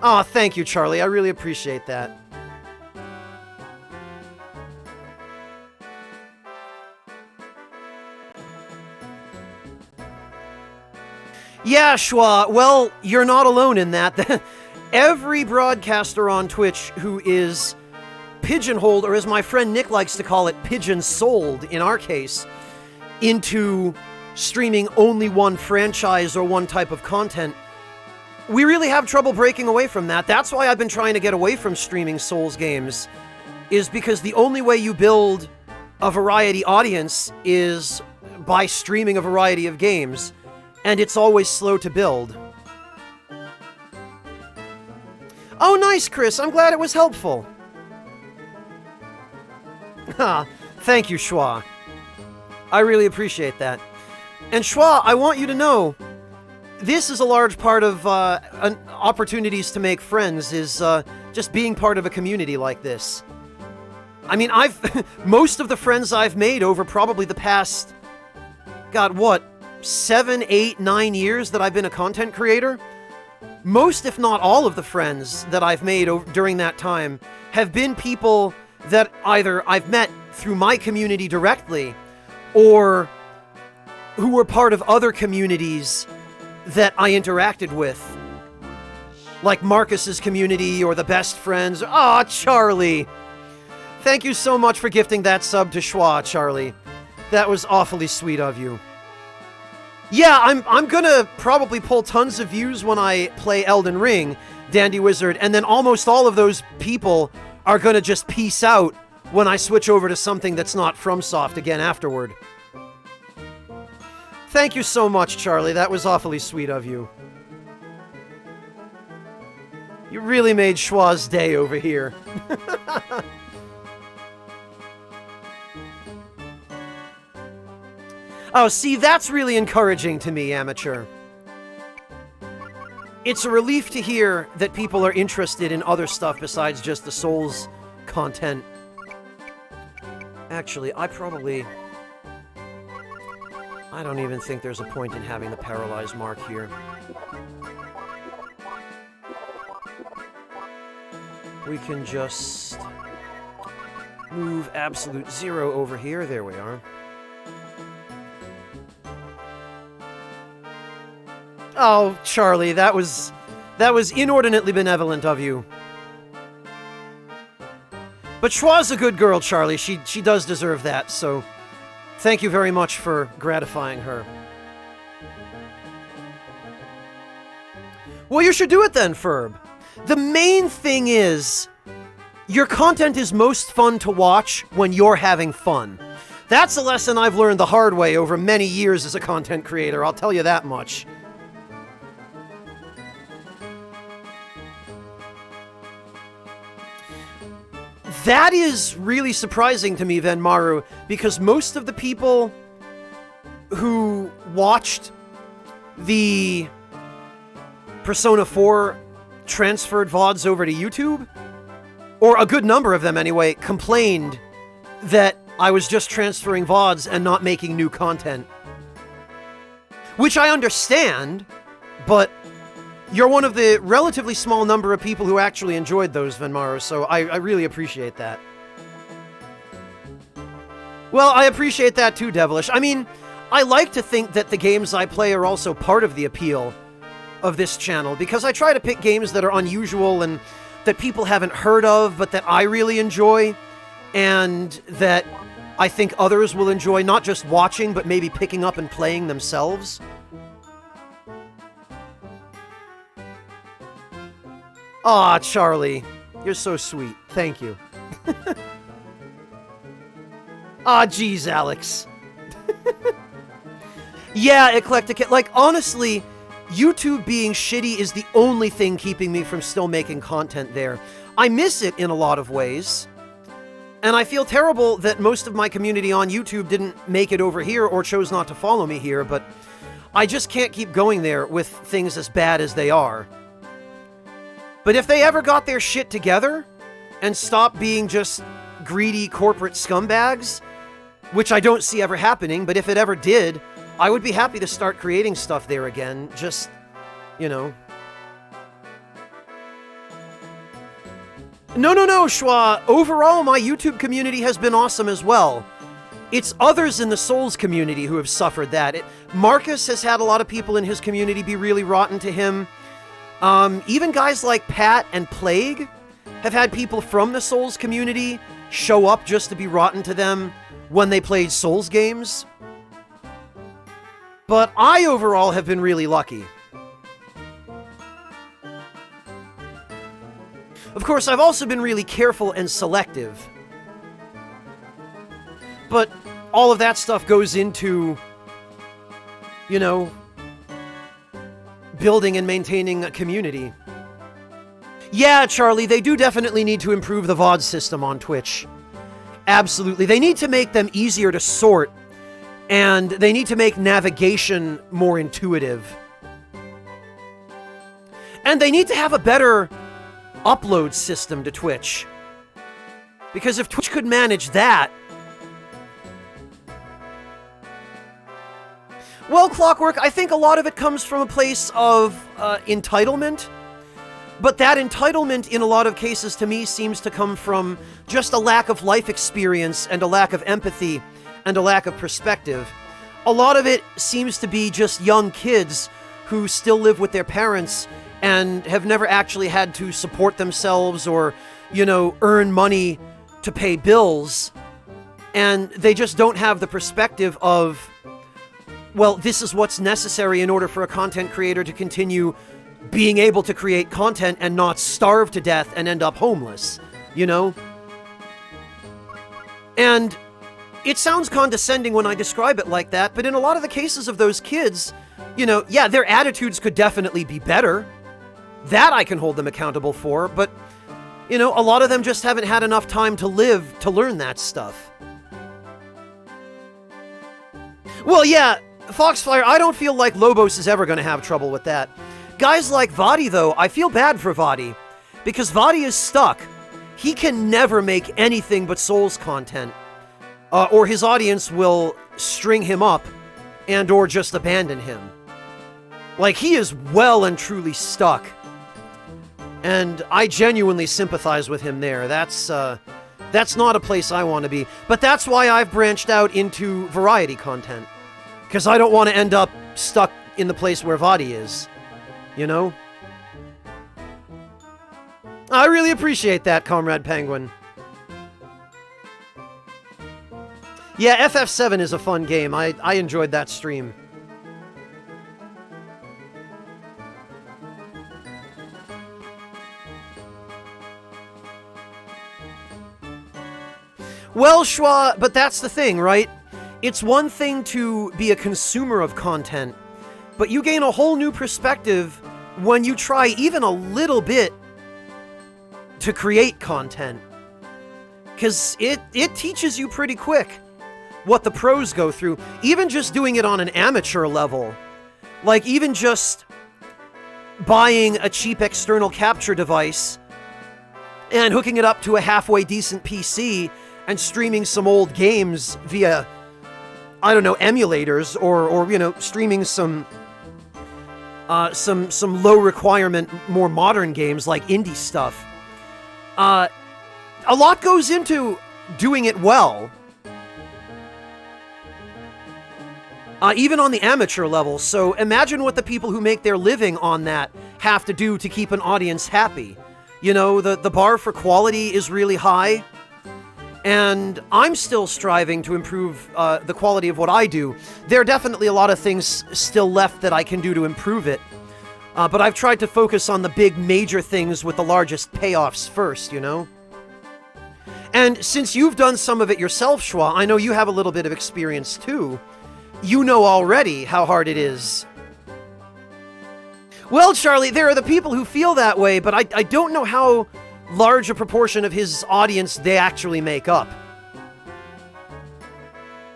Aw, thank you, Charlie. I really appreciate that. Yeah, Schwa, well, you're not alone in that. Every broadcaster on Twitch who is pigeonholed, or as my friend Nick likes to call it, pigeon-sold, in our case, into streaming only one franchise or one type of content, we really have trouble breaking away from that. That's why I've been trying to get away from streaming Souls games, is because the only way you build a variety audience is by streaming a variety of games, and it's always slow to build. Oh, nice, Chris. I'm glad it was helpful. Thank you, Schwa. I really appreciate that. And Schwa, I want you to know, this is a large part of opportunities to make friends, is just being part of a community like this. I mean, most of the friends I've made over probably the past, God, what, 7, 8, 9 years that I've been a content creator, most, if not all of the friends that I've made during that time have been people that either I've met through my community directly, or who were part of other communities that I interacted with. Like Marcus's community, or the Best Friends. Aw, Charlie! Thank you so much for gifting that sub to Schwa, Charlie. That was awfully sweet of you. Yeah, I'm gonna probably pull tons of views when I play Elden Ring, Dandy Wizard, and then almost all of those people are gonna just peace out when I switch over to something that's not FromSoft again afterward. Thank you so much, Charlie. That was awfully sweet of you. You really made Schwa's day over here. Oh, see, that's really encouraging to me, Amateur. It's a relief to hear that people are interested in other stuff besides just the Souls content. Actually, I don't even think there's a point in having the paralyzed mark here. We can just move Absolute Zero over here. There we are. Oh, Charlie, that was inordinately benevolent of you. But Schwa's a good girl, Charlie. She does deserve that, so thank you very much for gratifying her. Well, you should do it then, Ferb. The main thing is, your content is most fun to watch when you're having fun. That's a lesson I've learned the hard way over many years as a content creator, I'll tell you that much. That is really surprising to me, Venmaru, because most of the people who watched the Persona 4 transferred VODs over to YouTube, or a good number of them anyway, complained that I was just transferring VODs and not making new content. Which I understand, but you're one of the relatively small number of people who actually enjoyed those, Venmaru, so I really appreciate that. Well, I appreciate that too, Devilish. I mean, I like to think that the games I play are also part of the appeal of this channel, because I try to pick games that are unusual and that people haven't heard of, but that I really enjoy, and that I think others will enjoy, not just watching, but maybe picking up and playing themselves. Aw, Charlie. You're so sweet. Thank you. Aw, geez, Alex. Yeah, Eclectic. Like, honestly, YouTube being shitty is the only thing keeping me from still making content there. I miss it in a lot of ways. And I feel terrible that most of my community on YouTube didn't make it over here or chose not to follow me here, but I just can't keep going there with things as bad as they are. But if they ever got their shit together and stopped being just greedy corporate scumbags, which I don't see ever happening, but if it ever did, I would be happy to start creating stuff there again. Just, you know. No, Schwa. Overall, my YouTube community has been awesome as well. It's others in the Souls community who have suffered that. Marcus has had a lot of people in his community be really rotten to him. Even guys like Pat and Plague have had people from the Souls community show up just to be rotten to them when they played Souls games. But I overall have been really lucky. Of course, I've also been really careful and selective. But all of that stuff goes into, you know, building and maintaining a community. Yeah, Charlie, they do definitely need to improve the VOD system on Twitch. Absolutely. They need to make them easier to sort, and they need to make navigation more intuitive. And they need to have a better upload system to Twitch. Because if Twitch could manage that... Well, Clockwork, I think a lot of it comes from a place of entitlement. But that entitlement, in a lot of cases, to me, seems to come from just a lack of life experience and a lack of empathy and a lack of perspective. A lot of it seems to be just young kids who still live with their parents and have never actually had to support themselves or, you know, earn money to pay bills. And they just don't have the perspective of, well, this is what's necessary in order for a content creator to continue being able to create content and not starve to death and end up homeless, you know? And it sounds condescending when I describe it like that, but in a lot of the cases of those kids, you know, yeah, their attitudes could definitely be better. That I can hold them accountable for, but, you know, a lot of them just haven't had enough time to live to learn that stuff. Well, yeah, Foxflyer, I don't feel like Lobos is ever going to have trouble with that. Guys like Vadi, though, I feel bad for Vadi, because Vadi is stuck. He can never make anything but Souls content, or his audience will string him up and or just abandon him. Like, he is well and truly stuck. And I genuinely sympathize with him there. That's not a place I want to be. But that's why I've branched out into variety content. Because I don't want to end up stuck in the place where Vadi is. You know? I really appreciate that, Comrade Penguin. Yeah, FF7 is a fun game. I enjoyed that stream. Well, Schwa, but that's the thing, right? It's one thing to be a consumer of content, but you gain a whole new perspective when you try even a little bit to create content. Because it teaches you pretty quick what the pros go through, even just doing it on an amateur level. Like, even just buying a cheap external capture device and hooking it up to a halfway decent PC and streaming some old games via, I don't know, emulators, or you know, streaming some low requirement, more modern games like indie stuff. A lot goes into doing it well. Even on the amateur level. So imagine what the people who make their living on that have to do to keep an audience happy. You know, the bar for quality is really high. And I'm still striving to improve the quality of what I do. There are definitely a lot of things still left that I can do to improve it. But I've tried to focus on the big major things with the largest payoffs first, you know? And since you've done some of it yourself, Schwa, I know you have a little bit of experience too. You know already how hard it is. Well, Charlie, there are the people who feel that way, but I don't know how large a proportion of his audience they actually make up.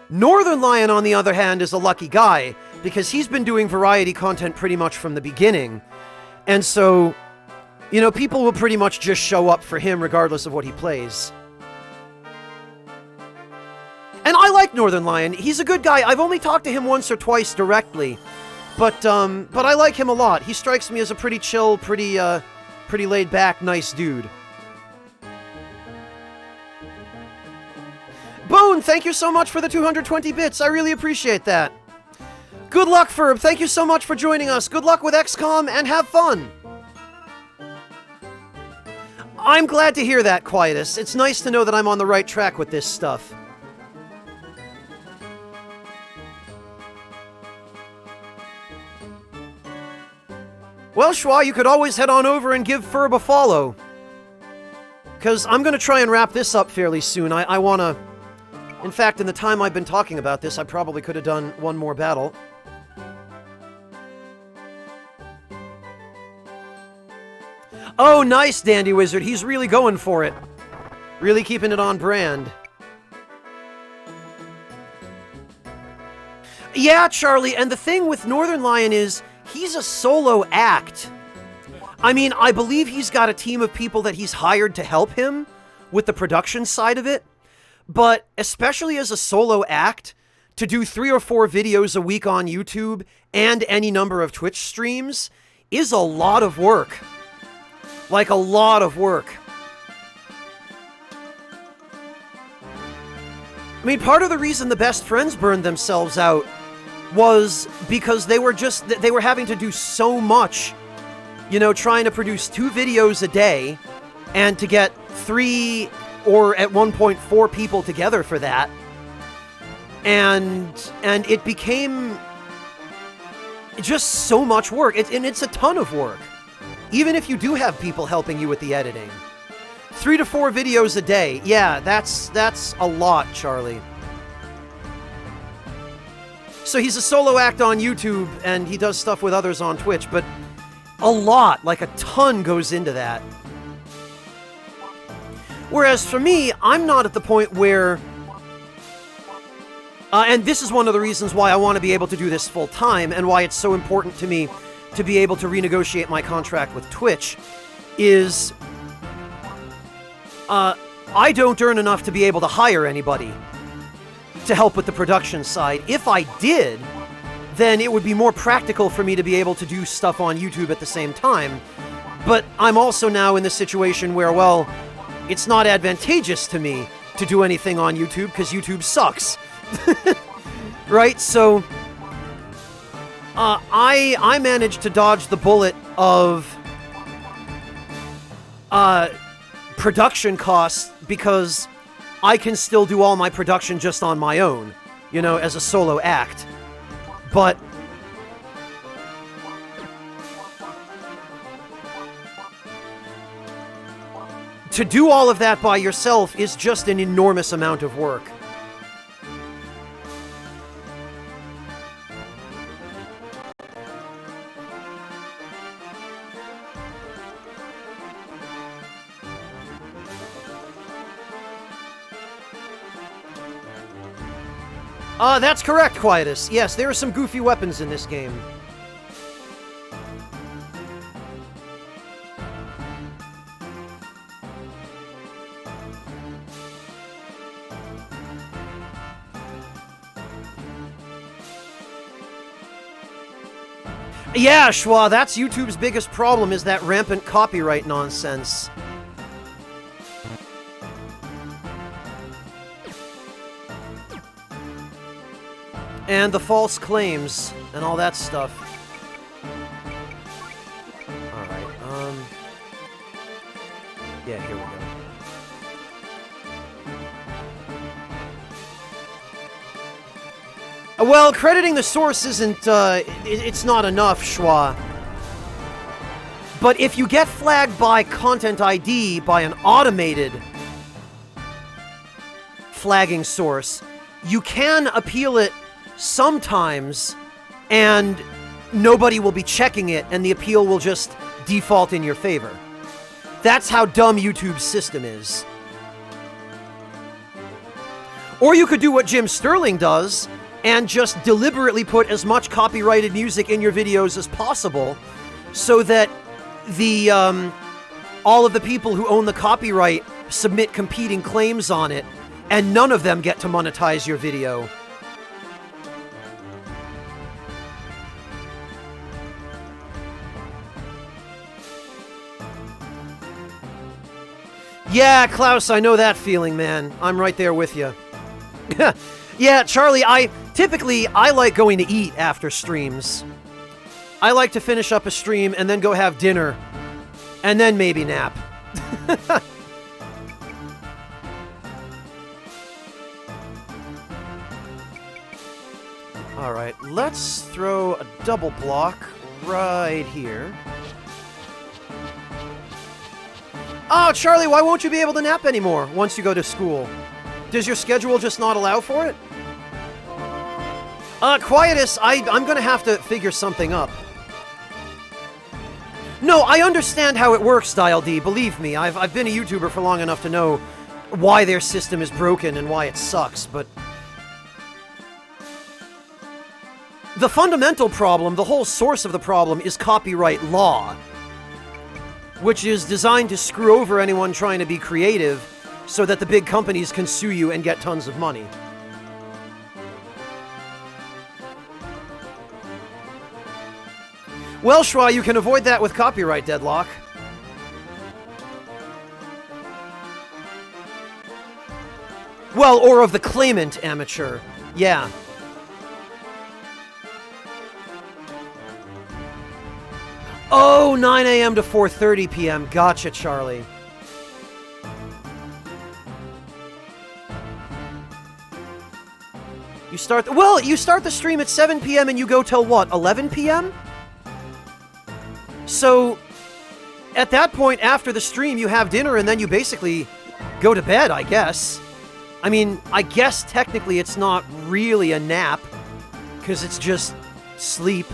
Northern Lion, on the other hand, is a lucky guy, because he's been doing variety content pretty much from the beginning. And so, you know, people will pretty much just show up for him regardless of what he plays. And I like Northern Lion. He's a good guy. I've only talked to him once or twice directly. But I like him a lot. He strikes me as a pretty chill, pretty laid back, nice dude. Bone, thank you so much for the 220 bits. I really appreciate that. Good luck, Ferb. Thank you so much for joining us. Good luck with XCOM and have fun. I'm glad to hear that, Quietus. It's nice to know that I'm on the right track with this stuff. Well, Schwa, you could always head on over and give Ferb a follow. Because I'm going to try and wrap this up fairly soon. I want to... In fact, in the time I've been talking about this, I probably could have done one more battle. Oh, nice, Dandy Wizard. He's really going for it. Really keeping it on brand. Yeah, Charlie, and the thing with Northern Lion is... he's a solo act. I mean, I believe he's got a team of people that he's hired to help him with the production side of it. But especially as a solo act, to do 3 or 4 videos a week on YouTube and any number of Twitch streams is a lot of work. Like, a lot of work. I mean, part of the reason the best friends burned themselves out was because they were having to do so much, you know, trying to produce 2 videos a day and to get 3 or at one point 4 people together for that. And it became just so much work. And it's a ton of work. Even if you do have people helping you with the editing. 3 to 4 videos a day. Yeah, that's a lot, Charlie. So he's a solo act on YouTube, and he does stuff with others on Twitch, but a lot, like a ton, goes into that. Whereas for me, I'm not at the point where... and this is one of the reasons why I want to be able to do this full-time, and why it's so important to me to be able to renegotiate my contract with Twitch, is... I don't earn enough to be able to hire anybody to help with the production side. If I did, then it would be more practical for me to be able to do stuff on YouTube at the same time. But I'm also now in the situation where, well, it's not advantageous to me to do anything on YouTube because YouTube sucks. Right? So, I managed to dodge the bullet of production costs because I can still do all my production just on my own, you know, as a solo act. But to do all of that by yourself is just an enormous amount of work. That's correct, Quietus. Yes, there are some goofy weapons in this game. Yeah, Schwa, that's YouTube's biggest problem, is that rampant copyright nonsense. And the false claims, and all that stuff. Alright, yeah, here we go. Well, crediting the source isn't, it's not enough, Schwa. But if you get flagged by Content ID by an automated flagging source, you can appeal it sometimes, and nobody will be checking it, and the appeal will just default in your favor. That's how dumb YouTube's system is. Or you could do what Jim Sterling does, and just deliberately put as much copyrighted music in your videos as possible so that the all of the people who own the copyright submit competing claims on it, and none of them get to monetize your video. Yeah, Klaus, I know that feeling, man. I'm right there with you. Yeah, Charlie, I like going to eat after streams. I like to finish up a stream and then go have dinner, and then maybe nap. Alright, let's throw a double block right here. Oh, Charlie, why won't you be able to nap anymore once you go to school? Does your schedule just not allow for it? Quietus, I'm gonna have to figure something up. No, I understand how it works, Dial D, believe me. I've been a YouTuber for long enough to know why their system is broken and why it sucks, but... the fundamental problem, the whole source of the problem, is copyright law, which is designed to screw over anyone trying to be creative so that the big companies can sue you and get tons of money. Well, Shra, you can avoid that with copyright deadlock. Well, or of the claimant, amateur. Yeah. Oh, 9 a.m. to 4:30 p.m. Gotcha, Charlie. You start the stream at 7 p.m. and you go till what, 11 p.m.? So, at that point, after the stream, you have dinner and then you basically go to bed, I guess. I mean, I guess technically it's not really a nap, because it's just sleep,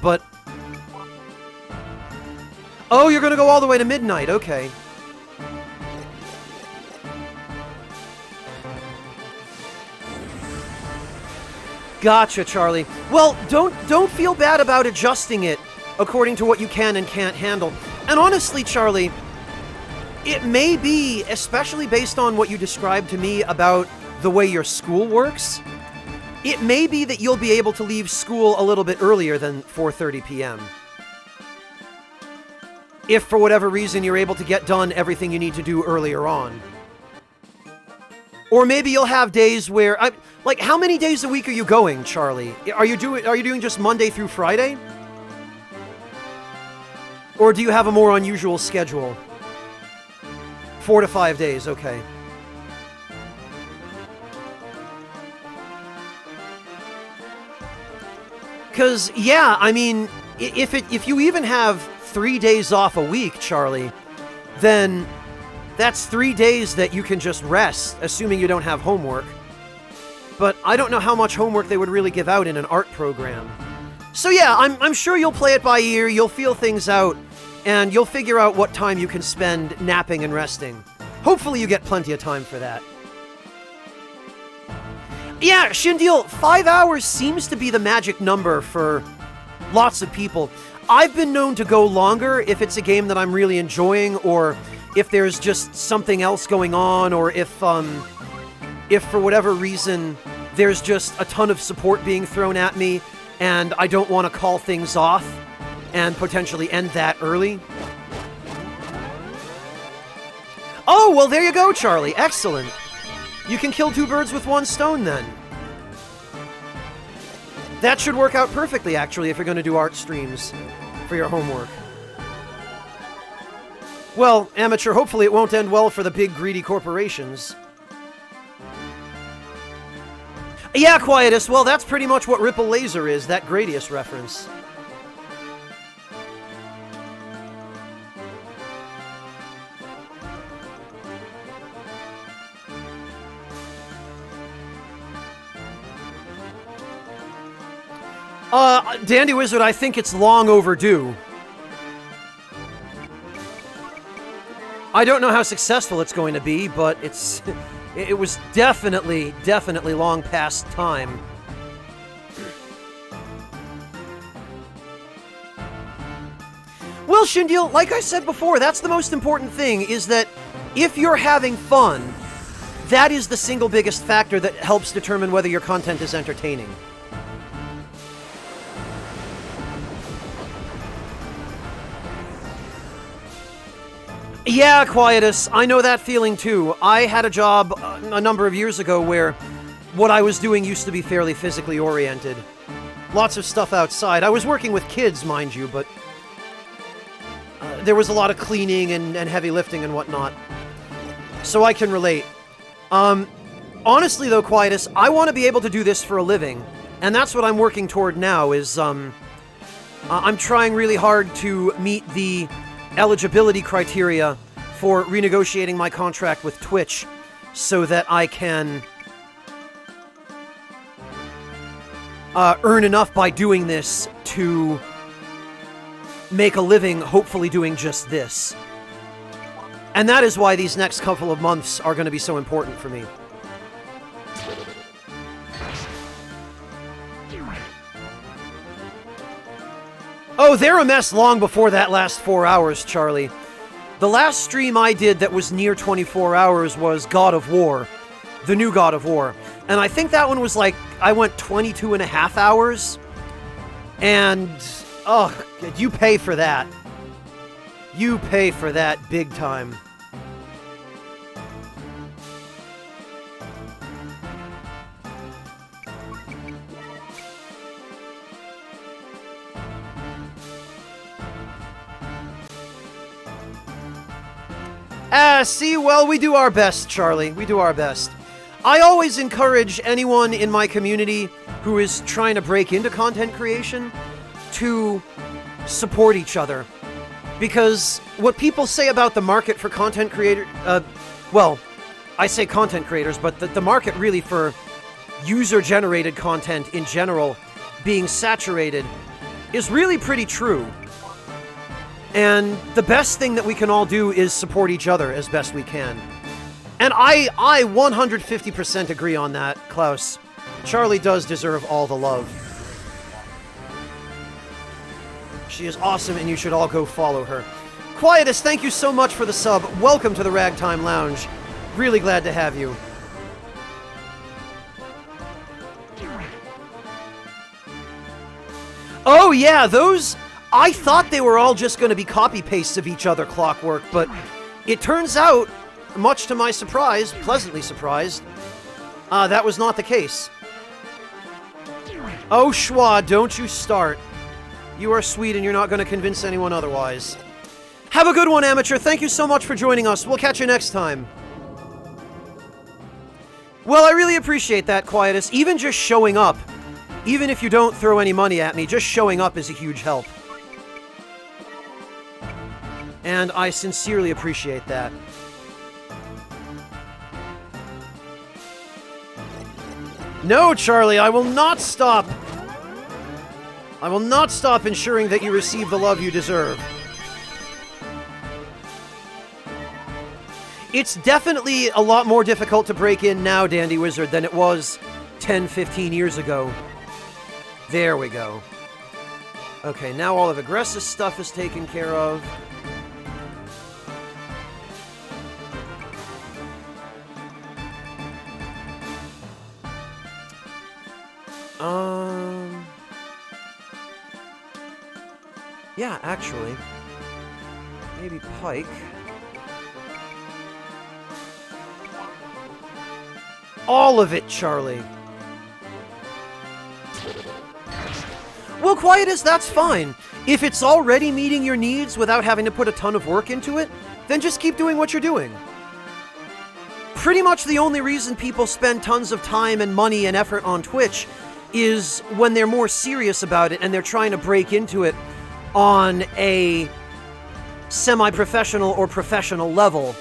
but... oh, you're gonna go all the way to midnight, okay. Gotcha, Charlie. Well, don't feel bad about adjusting it according to what you can and can't handle. And honestly, Charlie, it may be, especially based on what you described to me about the way your school works, it may be that you'll be able to leave school a little bit earlier than 4:30 p.m. If, for whatever reason, you're able to get done everything you need to do earlier on. Or maybe you'll have days where... like, how many days a week are you going, Charlie? Are you doing just Monday through Friday? Or do you have a more unusual schedule? 4 to 5 days, okay. Because, yeah, I mean, if you even have 3 days off a week, Charlie, then that's 3 days that you can just rest, assuming you don't have homework. But I don't know how much homework they would really give out in an art program. So yeah, I'm sure you'll play it by ear, you'll feel things out, and you'll figure out what time you can spend napping and resting. Hopefully you get plenty of time for that. Yeah, Shindil, 5 hours seems to be the magic number for lots of people. I've been known to go longer if it's a game that I'm really enjoying, or if there's just something else going on, or if for whatever reason there's just a ton of support being thrown at me, and I don't want to call things off and potentially end that early. Oh, well, there you go, Charlie. Excellent. You can kill 2 birds with 1 stone, then. That should work out perfectly, actually, if you're going to do art streams for your homework. Well, amateur, hopefully it won't end well for the big, greedy corporations. Yeah, Quietus, well, that's pretty much what Ripple Laser is, that Gradius reference. Dandy Wizard, I think it's long overdue. I don't know how successful it's going to be, but it was definitely long past time. Well, Shindiel, like I said before, that's the most important thing, is that if you're having fun, that is the single biggest factor that helps determine whether your content is entertaining. Yeah, Quietus, I know that feeling too. I had a job a number of years ago where what I was doing used to be fairly physically oriented. Lots of stuff outside. I was working with kids, mind you, but there was a lot of cleaning and heavy lifting and whatnot. So I can relate. Honestly though, Quietus, I want to be able to do this for a living. And that's what I'm working toward now, is, I'm trying really hard to meet the eligibility criteria for renegotiating my contract with Twitch so that I can earn enough by doing this to make a living, hopefully doing just this. And that is why these next couple of months are going to be so important for me. Oh, they're a mess long before that last 4 hours, Charlie. The last stream I did that was near 24 hours was God of War. The new God of War. And I think that one was like, I went 22 and a half hours. And, oh, you pay for that. You pay for that big time. See, well, we do our best, Charlie. We do our best. I always encourage anyone in my community who is trying to break into content creation to support each other. Because what people say about the market for content creators, well, I say content creators, but the market really for user-generated content in general being saturated is really pretty true. And the best thing that we can all do is support each other as best we can. And I 150% agree on that, Klaus. Charlie does deserve all the love. She is awesome, and you should all go follow her. Quietus, thank you so much for the sub. Welcome to the Ragtime Lounge. Really glad to have you. Oh yeah, those... I thought they were all just going to be copy-pastes of each other, Clockwork, but it turns out, much to my surprise, pleasantly surprised, that was not the case. Oh, Schwa, don't you start. You are sweet and you're not going to convince anyone otherwise. Have a good one, Amateur. Thank you so much for joining us. We'll catch you next time. Well, I really appreciate that, Quietus. Even just showing up, even if you don't throw any money at me, just showing up is a huge help. And I sincerely appreciate that. No, Charlie, I will not stop. I will not stop ensuring that you receive the love you deserve. It's definitely a lot more difficult to break in now, Dandy Wizard, than it was 10, 15 years ago. There we go. Okay, now all of Aggressive's stuff is taken care of. Yeah, actually. Maybe Pike. All of it, Charlie. Well, Quietus, that's fine. If it's already meeting your needs without having to put a ton of work into it, then just keep doing what you're doing. Pretty much the only reason people spend tons of time and money and effort on Twitch is when they're more serious about it and they're trying to break into it on a semi-professional or professional level,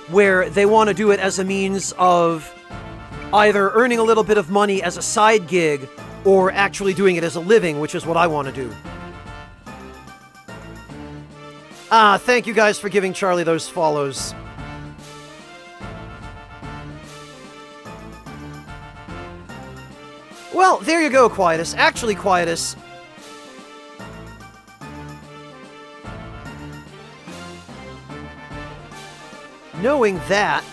where they want to do it as a means of either earning a little bit of money as a side gig or actually doing it as a living, which is what I want to do. Thank you guys for giving Charlie those follows. Well, there you go, Quietus. Actually, Quietus, Knowing that...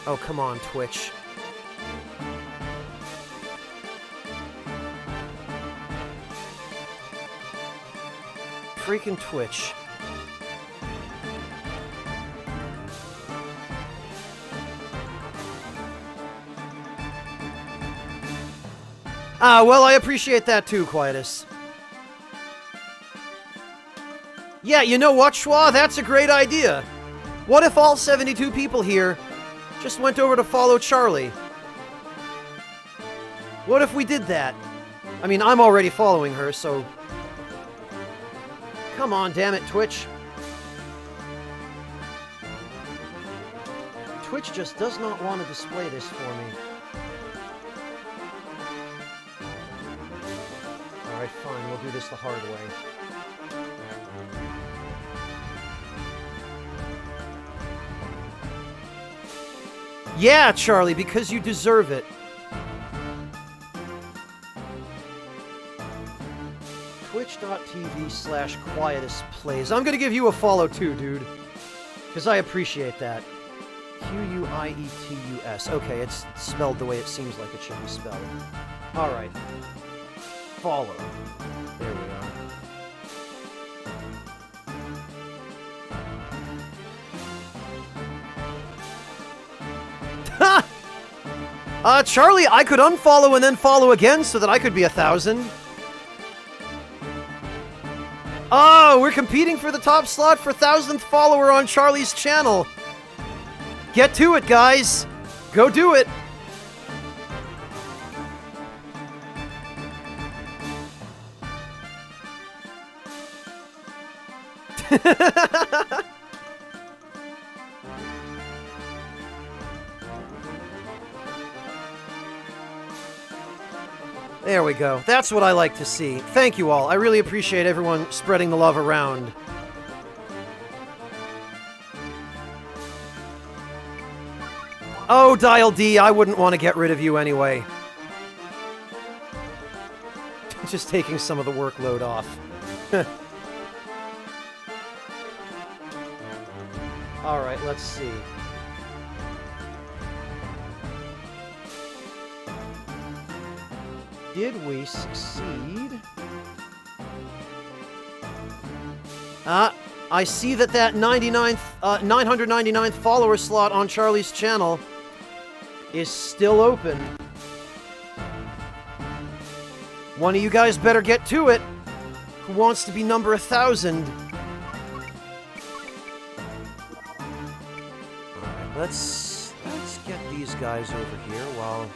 Oh, come on, Twitch. Freaking Twitch. Well, I appreciate that too, Quietus. Yeah, you know what, Schwa? That's a great idea. What if all 72 people here just went over to follow Charlie? What if we did that? I mean, I'm already following her, so... Come on, damn it, Twitch. Twitch just does not want to display this for me. Alright, fine, we'll do this the hard way. Yeah, Charlie, because you deserve it. Twitch.tv/quietusplays. I'm gonna give you a follow too, dude. Because I appreciate that. Quietus. Okay, it's spelled the way it seems like it should be spelled. Alright. Follow. There we are. Ha! Charlie, I could unfollow and then follow again so that I could be 1,000. Oh, we're competing for the top slot for 1,000th follower on Charlie's channel. Get to it, guys. Go do it. There we go. That's what I like to see. Thank you all. I really appreciate everyone spreading the love around. Oh, Dial D, I wouldn't want to get rid of you anyway. Just taking some of the workload off. Alright, let's see. Did we succeed? I see that 999th follower slot on Charlie's channel is still open. One of you guys better get to it. Who wants to be number 1,000? Alright, let's get these guys over here while...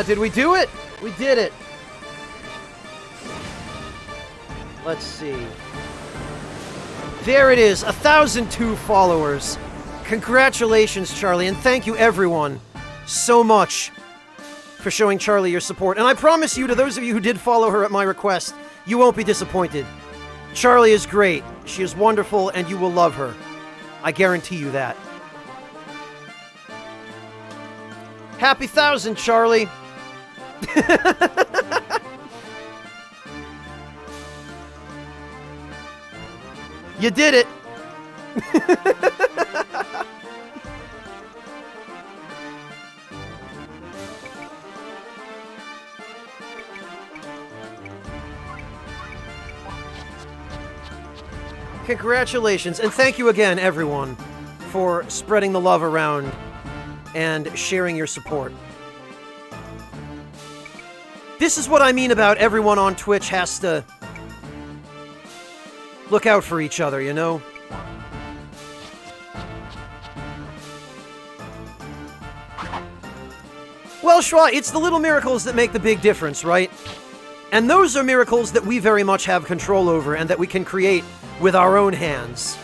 Did we do it? We did it. Let's see. There it is, 1,002 followers. Congratulations, Charlie, and thank you everyone so much for showing Charlie your support. And I promise you, to those of you who did follow her at my request, you won't be disappointed. Charlie is great. She is wonderful, and you will love her. I guarantee you that. Happy 1,000, Charlie! You did it! Congratulations, and thank you again, everyone, for spreading the love around and sharing your support. This is what I mean about everyone on Twitch has to look out for each other, you know? Well, Schwa, it's the little miracles that make the big difference, right? And those are miracles that we very much have control over and that we can create with our own hands.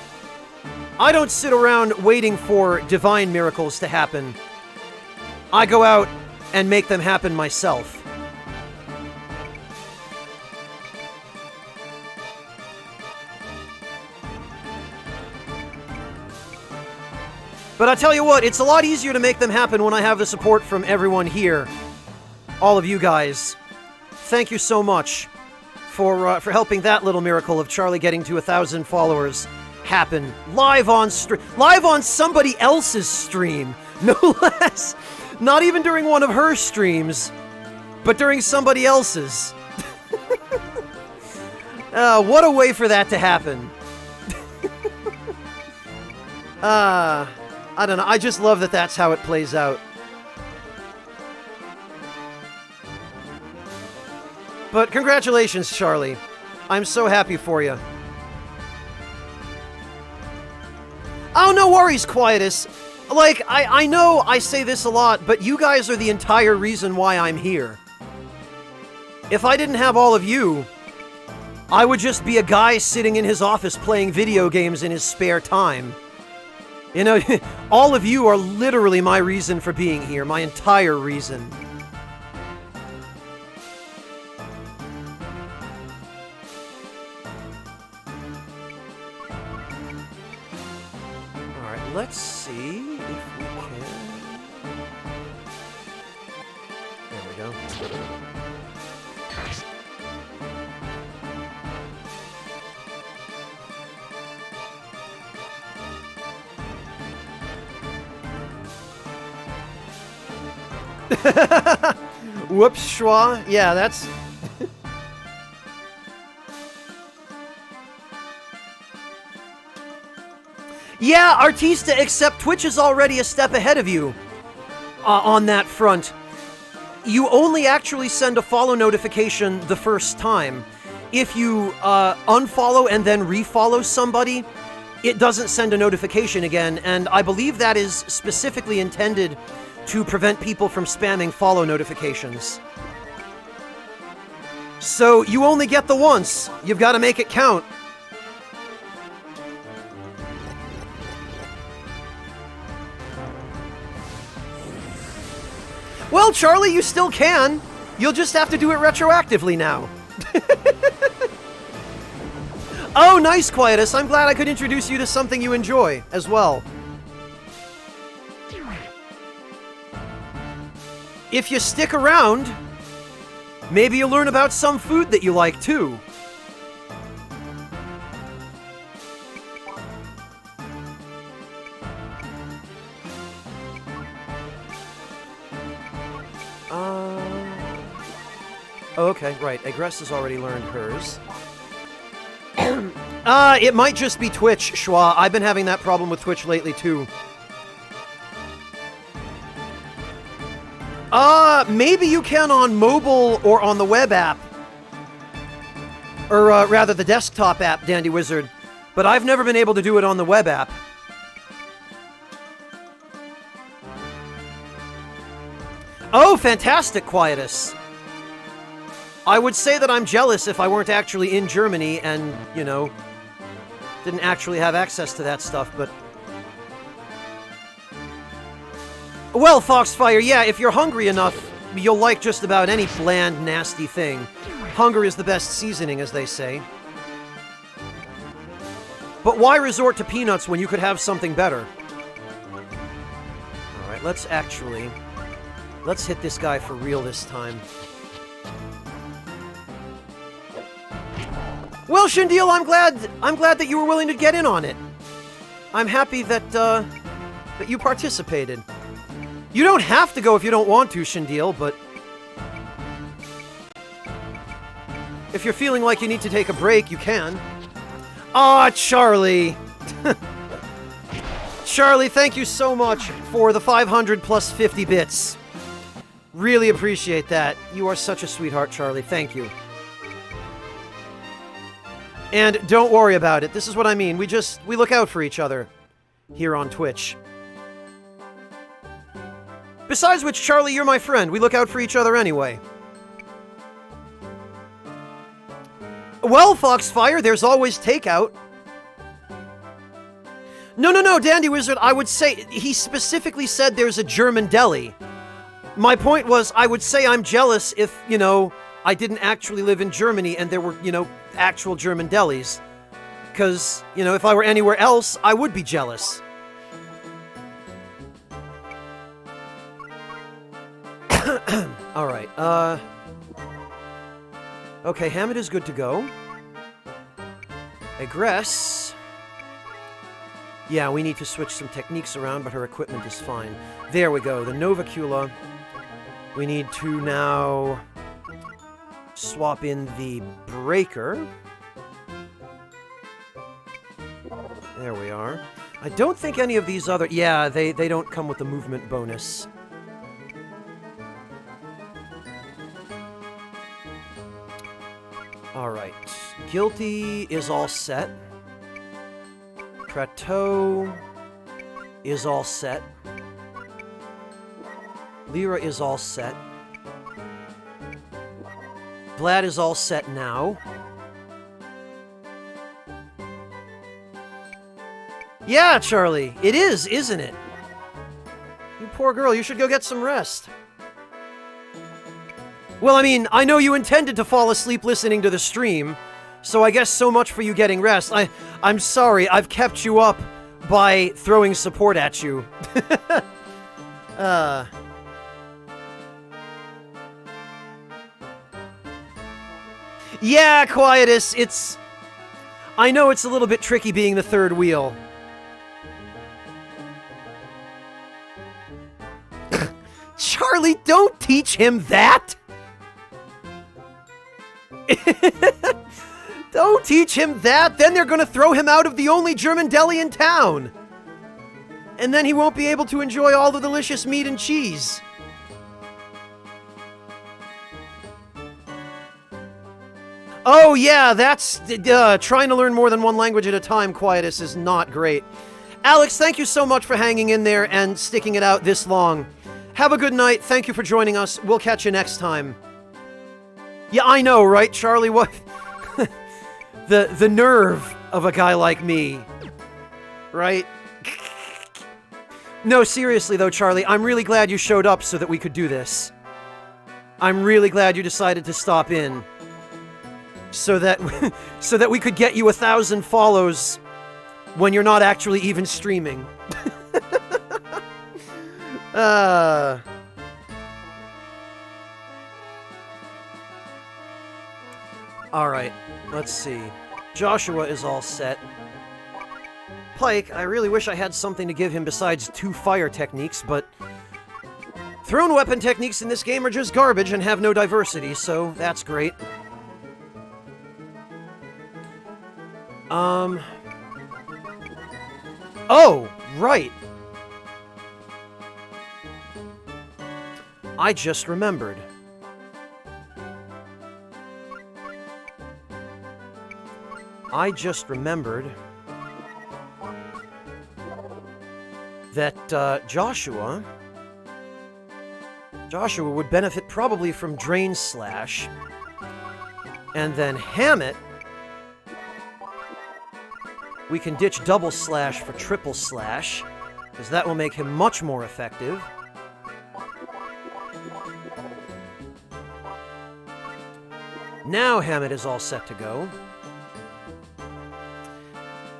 I don't sit around waiting for divine miracles to happen. I go out and make them happen myself. But I tell you what, it's a lot easier to make them happen when I have the support from everyone here all of you guys, thank you so much for helping that little miracle of Charlie getting to 1,000 followers happen live on somebody else's stream, no less. Not even during one of her streams, but during somebody else's. What a way for that to happen. I don't know. I just love that that's how it plays out. But congratulations, Charlie. I'm so happy for you. Oh, no worries, Quietus. Like, I know I say this a lot, but you guys are the entire reason why I'm here. If I didn't have all of you, I would just be a guy sitting in his office playing video games in his spare time. You know, all of you are literally my reason for being here, my entire reason. Alright, let's see if we can... There we go. Whoops, schwa. Yeah, that's... Yeah, Artista, except Twitch is already a step ahead of you on that front. You only actually send a follow notification the first time. If you unfollow and then refollow somebody, it doesn't send a notification again, and I believe that is specifically intended to prevent people from spamming follow notifications. So you only get the once. You've got to make it count. Well, Charlie, you still can. You'll just have to do it retroactively now. Oh, nice, Quietus. I'm glad I could introduce you to something you enjoy as well. If you stick around, maybe you'll learn about some food that you like, too. Oh, okay, right. Egress has already learned hers. It might just be Twitch, Schwa. I've been having that problem with Twitch lately, too. Maybe you can on mobile or on the web app. Or, rather, the desktop app, Dandy Wizard. But I've never been able to do it on the web app. Oh, fantastic, Quietus. I would say that I'm jealous if I weren't actually in Germany and, you know, didn't actually have access to that stuff, but... Well, Foxfire, yeah, if you're hungry enough, you'll like just about any bland, nasty thing. Hunger is the best seasoning, as they say. But why resort to peanuts when you could have something better? Alright, let's hit this guy for real this time. Well, Shindeal, I'm glad that you were willing to get in on it. I'm happy that, that you participated. You don't have to go if you don't want to, Shindeal, but... if you're feeling like you need to take a break, you can. Aw, Charlie! Charlie, thank you so much for the 500 plus 50 bits. Really appreciate that. You are such a sweetheart, Charlie. Thank you. And don't worry about it. This is what I mean. We look out for each other here on Twitch. Besides which, Charlie, you're my friend. We look out for each other anyway. Well, Foxfire, there's always takeout. No, Dandy Wizard, I would say... he specifically said there's a German deli. My point was, I would say I'm jealous if, you know, I didn't actually live in Germany and there were, you know, actual German delis. Because, you know, if I were anywhere else, I would be jealous. Alright. Okay, Hammett is good to go. Egress. Yeah, we need to switch some techniques around, but her equipment is fine. There we go, the Novacula. We need to now swap in the Breaker. There we are. I don't think any of these other... Yeah, they don't come with the movement bonus. Alright. Guilty is all set. Prateau is all set. Lyra is all set. Vlad is all set now. Yeah, Charlie, it is, isn't it? You poor girl, you should go get some rest. Well, I mean, I know you intended to fall asleep listening to the stream, so I guess so much for you getting rest. I'm sorry, I've kept you up by throwing support at you. Yeah, Quietus, it's... I know it's a little bit tricky being the third wheel. Charlie, don't teach him that! Don't teach him that! Then they're gonna throw him out of the only German deli in town! And then he won't be able to enjoy all the delicious meat and cheese. Oh yeah, that's... trying to learn more than one language at a time, Quietus, is not great. Alex, thank you so much for hanging in there and sticking it out this long. Have a good night. Thank you for joining us. We'll catch you next time. Yeah, I know, right, Charlie? What? the nerve of a guy like me. Right? No, seriously though, Charlie, I'm really glad you showed up so that we could do this. I'm really glad you decided to stop in. So that we could get you 1,000 follows when you're not actually even streaming. Alright, let's see. Joshua is all set. Pike, I really wish I had something to give him besides 2 fire techniques, but... thrown weapon techniques in this game are just garbage and have no diversity, so that's great. Oh, right. I just remembered. That, Joshua would benefit probably from Drain Slash. And then Hammett, we can ditch Double Slash for Triple Slash, because that will make him much more effective. Now Hammett is all set to go.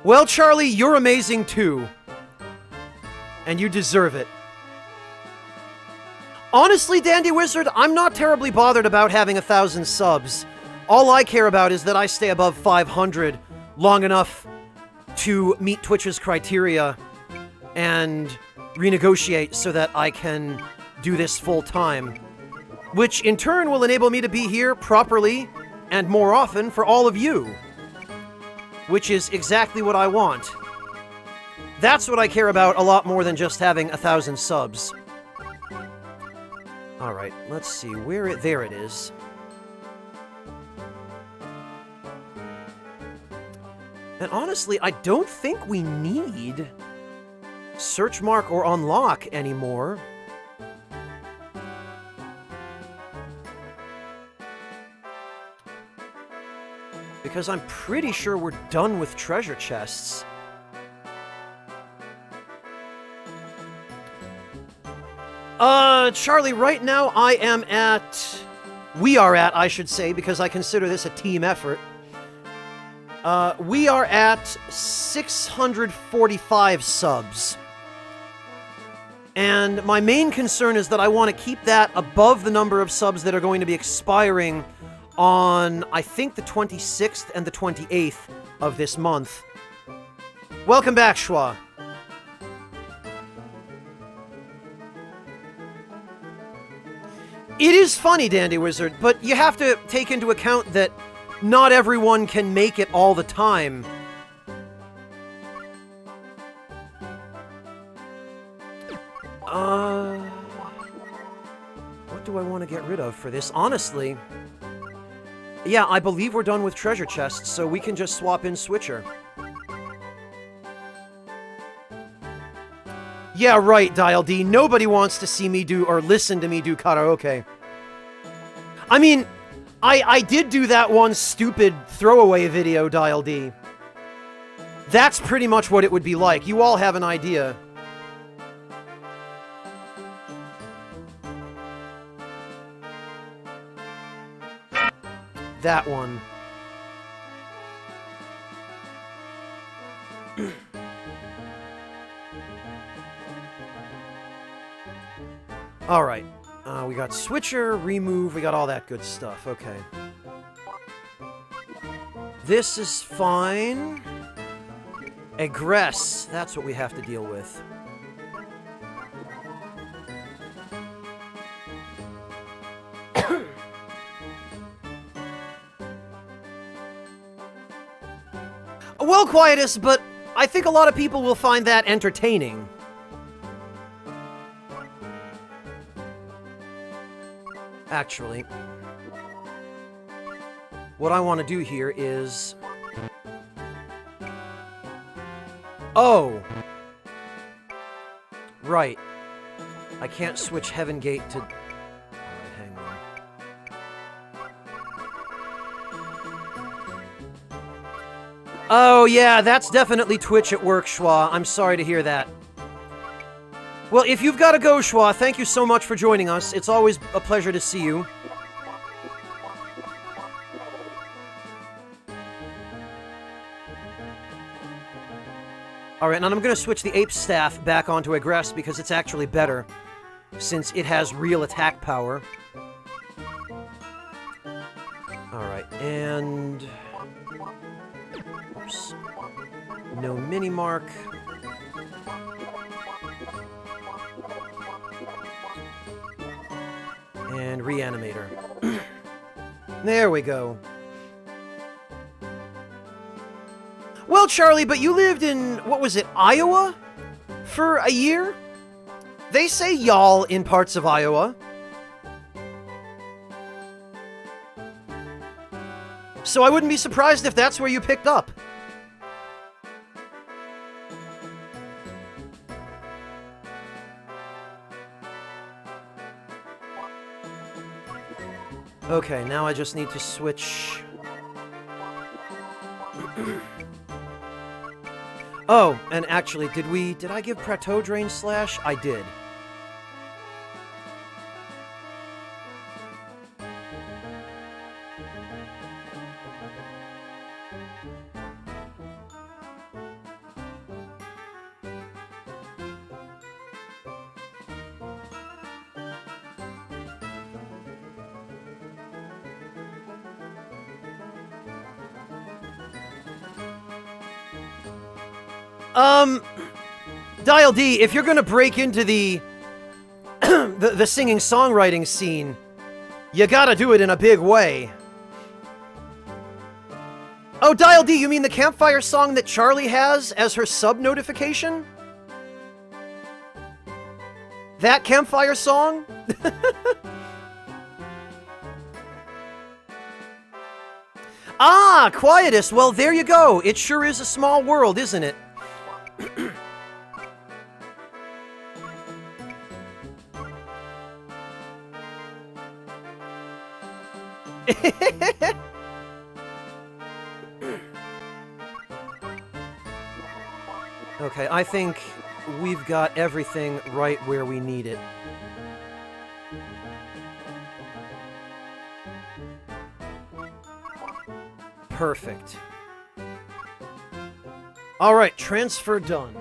Well, Charlie, you're amazing too. And you deserve it. Honestly, Dandy Wizard, I'm not terribly bothered about having 1,000 subs. All I care about is that I stay above 500 long enough to meet Twitch's criteria and renegotiate so that I can do this full time. Which in turn will enable me to be here properly and more often for all of you. Which is exactly what I want. That's what I care about a lot more than just having 1,000 subs. Alright, let's see, there it is. And honestly, I don't think we need search mark or unlock anymore. Because I'm pretty sure we're done with treasure chests. Charlie, right now we are at, I should say, because I consider this a team effort. We are at 645 subs. And my main concern is that I want to keep that above the number of subs that are going to be expiring on, I think, the 26th and the 28th of this month. Welcome back, Schwa. It is funny, Dandy Wizard, but you have to take into account that not everyone can make it all the time. What do I want to get rid of for this? Honestly, yeah, I believe we're done with treasure chests, so we can just swap in Switcher. Yeah, right, Dial D. Nobody wants to see me do or listen to me do karaoke. I mean, I did do that one stupid throwaway video, Dial D. That's pretty much what it would be like. You all have an idea. That one. Alright. We got switcher, remove, we got all that good stuff. Okay. This is fine. Egress. That's what we have to deal with. Well, Quietus, but I think a lot of people will find that entertaining. Actually, what I want to do here is... Oh! Right. I can't switch Heaven Gate to... Hang on. Oh, yeah, that's definitely Twitch at work, Schwa. I'm sorry to hear that. Well, if you've got to go, Schwa, thank you so much for joining us. It's always a pleasure to see you. Alright, and I'm going to switch the Ape Staff back onto Egress because it's actually better, since it has real attack power. Alright, and... Oops. No mini-mark. And Reanimator. There we go. Well, Charlie, but you lived in, what was it, Iowa? For a year? They say y'all in parts of Iowa. So I wouldn't be surprised if that's where you picked up. Okay, now I just need to switch... Oh, and actually, did I give Plateau Drain Slash? I did. Dial D, if you're gonna break into the the singing songwriting scene, you gotta do it in a big way. Oh, Dial D, you mean the campfire song that Charlie has as her sub notification? That campfire song? Ah, Quietus, well, there you go. It sure is a small world, isn't it? Okay, I think we've got everything right where we need it. Perfect. Alright, transfer done.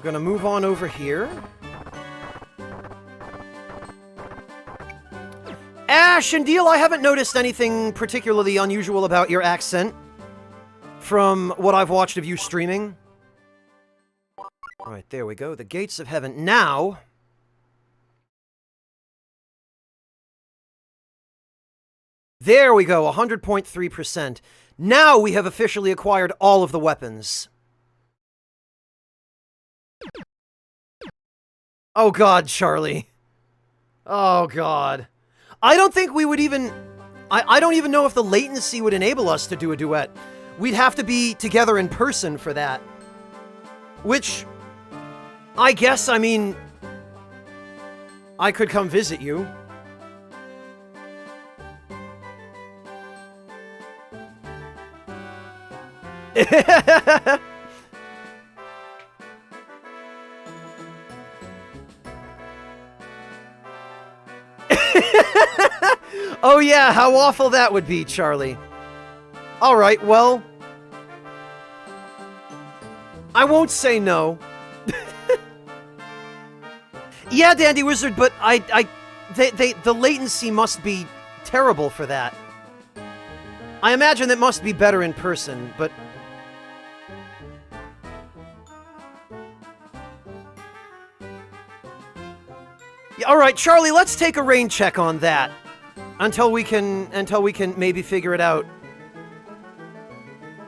We're gonna move on over here. Shandil, I haven't noticed anything particularly unusual about your accent from what I've watched of you streaming. Alright, there we go. The gates of heaven. Now... There we go, 100.3%. Now we have officially acquired all of the weapons. Oh god, Charlie. Oh god. I don't think we would even... I don't even know if the latency would enable us to do a duet. We'd have to be together in person for that. Which... I guess, I mean... I could come visit you. Oh yeah, how awful that would be, Charlie. Alright, well... I won't say no. Yeah, Dandy Wizard, but the latency must be terrible for that. I imagine that must be better in person, but... Yeah, alright, Charlie, let's take a rain check on that. Until we can maybe figure it out.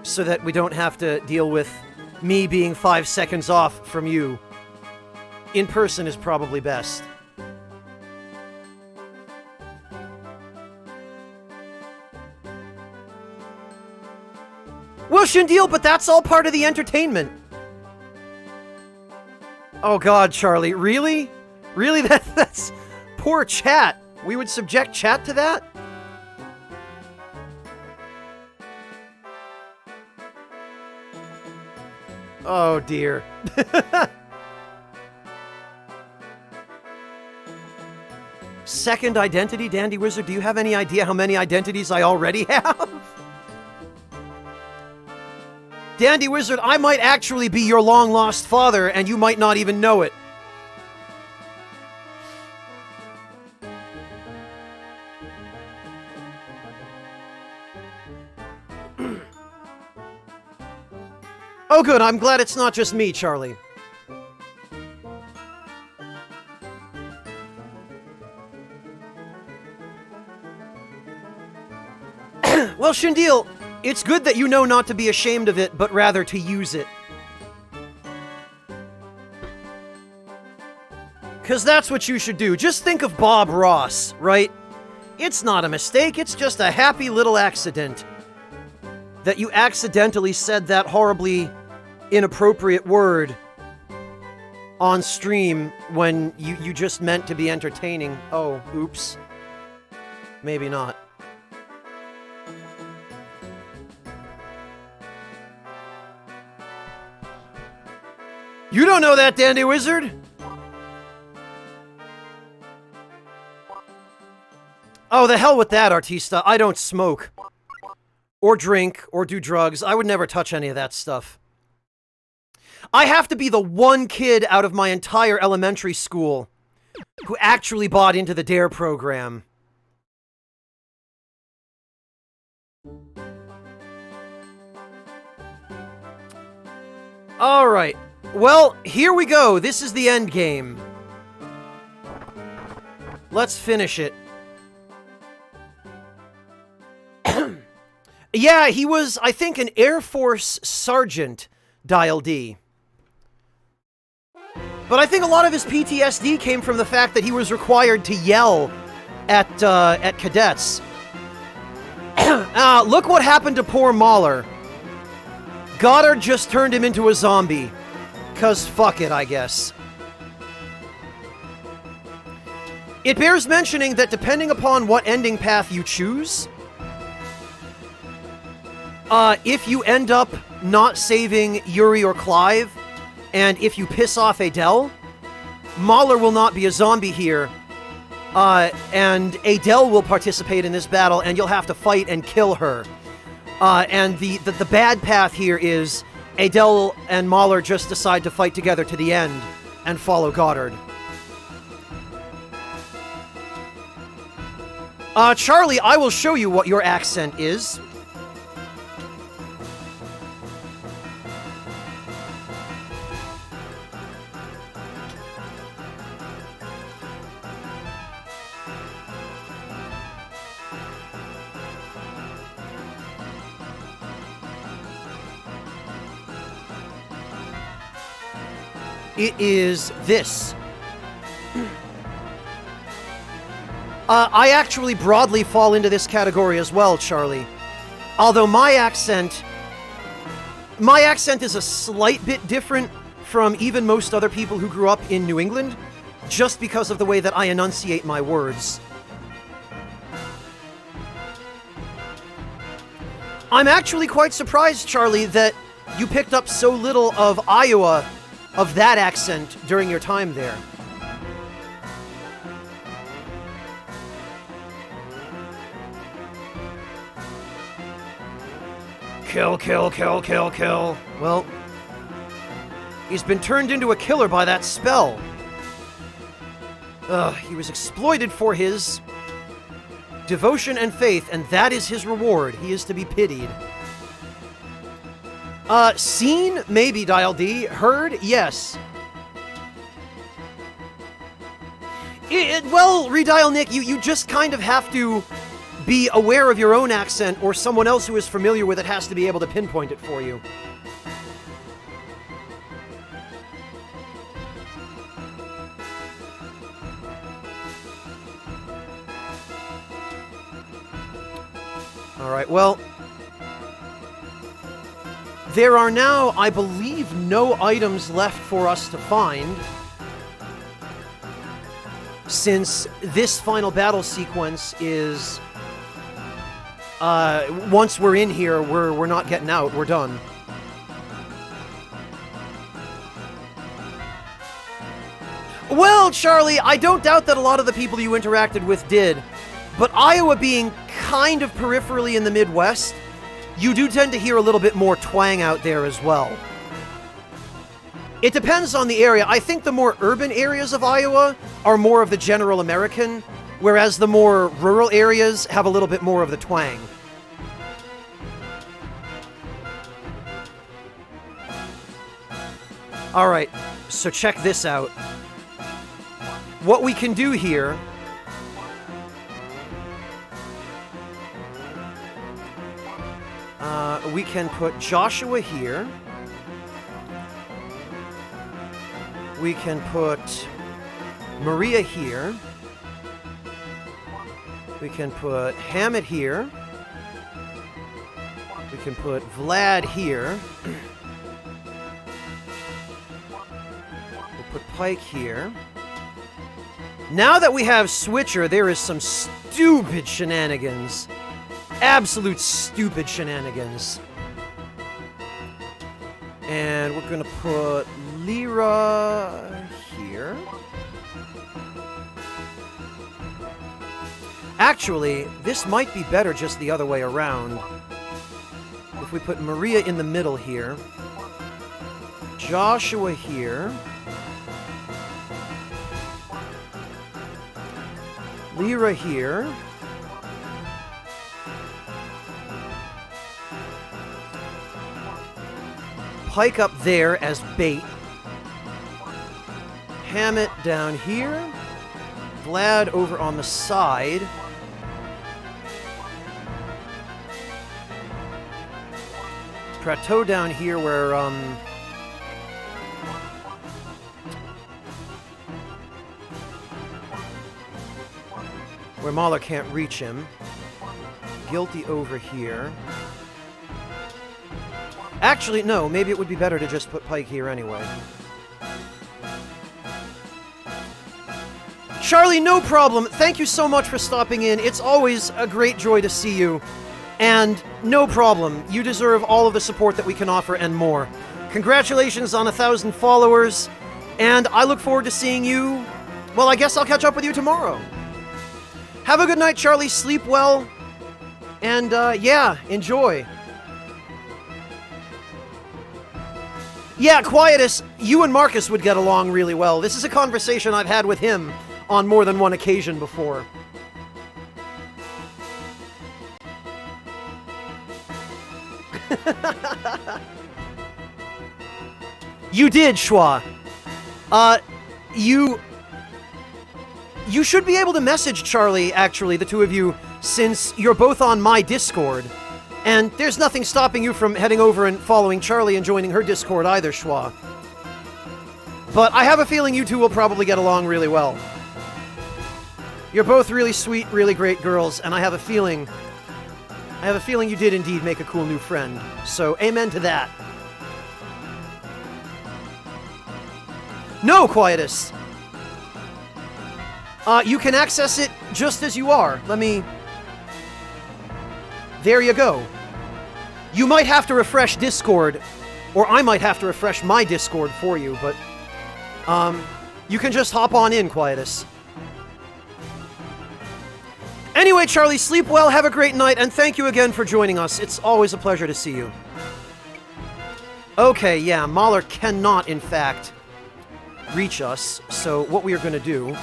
So that we don't have to deal with me being 5 seconds off from you. In person is probably best. Well, Shandil, but that's all part of the entertainment. Oh god, Charlie, really? Really? That's poor chat. We would subject chat to that? Oh dear. Second identity, Dandy Wizard? Do you have any idea how many identities I already have? Dandy Wizard, I might actually be your long-lost father, and you might not even know it. Oh good, I'm glad it's not just me, Charlie. Well, Shandil, it's good that you know not to be ashamed of it, but rather to use it. 'Cause that's what you should do. Just think of Bob Ross, right? It's not a mistake, it's just a happy little accident. That you accidentally said that horribly inappropriate word on stream when you just meant to be entertaining. Oh, oops. Maybe not. You don't know that, Dandy Wizard? Oh, the hell with that, Artista. I don't smoke. Or drink, or do drugs. I would never touch any of that stuff. I have to be the one kid out of my entire elementary school who actually bought into the DARE program. Alright. Well, here we go. This is the end game. Let's finish it. Yeah, he was, I think, an Air Force sergeant, Dial D. But I think a lot of his PTSD came from the fact that he was required to yell at cadets. Look what happened to poor Mahler. Goddard just turned him into a zombie. 'Cause fuck it, I guess. It bears mentioning that depending upon what ending path you choose, if you end up not saving Yuri or Clive, and if you piss off Adele, Mahler will not be a zombie here, and Adele will participate in this battle, and you'll have to fight and kill her. And the bad path here is Adele and Mahler just decide to fight together to the end and follow Goddard. Charlie, I will show you what your accent is. It is this. I actually broadly fall into this category as well, Charlie. Although my accent is a slight bit different from even most other people who grew up in New England, just because of the way that I enunciate my words. I'm actually quite surprised, Charlie, that you picked up so little of Iowa, of that accent, during your time there. Kill, kill, kill, kill, kill. Well, he's been turned into a killer by that spell. He was exploited for his devotion and faith, and that is his reward. He is to be pitied. Seen? Maybe, Dial D. Heard? Yes. Well, Redial Nick, you just kind of have to be aware of your own accent, or someone else who is familiar with it has to be able to pinpoint it for you. Alright, well, there are now, I believe, no items left for us to find, since this final battle sequence is, once we're in here, we're not getting out, we're done. Well, Charlie, I don't doubt that a lot of the people you interacted with did, but Iowa being kind of peripherally in the Midwest, you do tend to hear a little bit more twang out there as well. It depends on the area. I think the more urban areas of Iowa are more of the general American, whereas the more rural areas have a little bit more of the twang. Alright, so check this out. What we can do here... we can put Joshua here. We can put Maria here. We can put Hammett here. We can put Vlad here. We'll put Pike here. Now that we have Switcher, there is some stupid shenanigans. Absolute stupid shenanigans. And we're gonna put Lyra here. Actually, this might be better just the other way around. If we put Maria in the middle here, Joshua here, Lyra here, Pike up there as bait, Hammett down here, Vlad over on the side, Prateau down here where, Mahler can't reach him. Guilty over here. Actually, no, maybe it would be better to just put Pike here anyway. Charlie, no problem. Thank you so much for stopping in. It's always a great joy to see you. And no problem. You deserve all of the support that we can offer and more. Congratulations on 1,000 followers. And I look forward to seeing you. Well, I guess I'll catch up with you tomorrow. Have a good night, Charlie. Sleep well. And, yeah, enjoy. Yeah, Quietus, you and Marcus would get along really well. This is a conversation I've had with him on more than one occasion before. You did, Schwa. You should be able to message Charlie, actually, the two of you, since you're both on my Discord. And there's nothing stopping you from heading over and following Charlie and joining her Discord either, Schwa. But I have a feeling you two will probably get along really well. You're both really sweet, really great girls, and I have a feeling you did indeed make a cool new friend. So, amen to that. No, Quietus! You can access it just as you are. There you go. You might have to refresh Discord, or I might have to refresh my Discord for you, but, you can just hop on in, Quietus. Anyway, Charlie, sleep well, have a great night, and thank you again for joining us. It's always a pleasure to see you. Okay, yeah, Mahler cannot, in fact, reach us, so what we are going to do...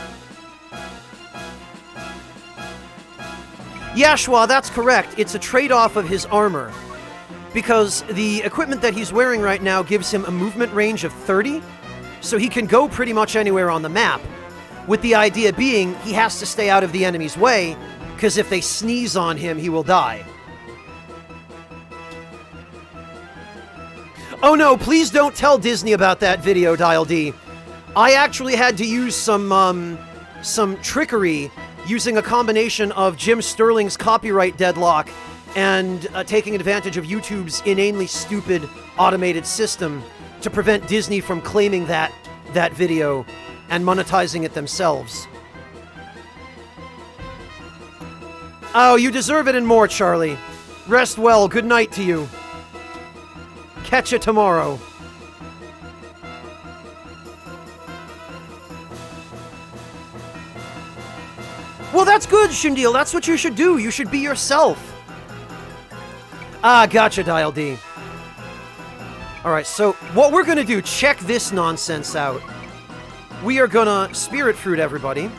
Yeah, Schwa, that's correct. It's a trade-off of his armor. Because the equipment that he's wearing right now gives him a movement range of 30, so he can go pretty much anywhere on the map. With the idea being, he has to stay out of the enemy's way, because if they sneeze on him, he will die. Oh no, please don't tell Disney about that video, Dial D. I actually had to use some trickery using a combination of Jim Sterling's copyright deadlock and taking advantage of YouTube's inanely stupid automated system to prevent Disney from claiming that video and monetizing it themselves. Oh, you deserve it and more, Charlie. Rest well. Good night to you. Catch you tomorrow. Well, that's good, Shindeal. That's what you should do. You should be yourself. Ah, gotcha, Dial D. Alright, so what we're gonna do, check this nonsense out. We are gonna Spirit Fruit everybody.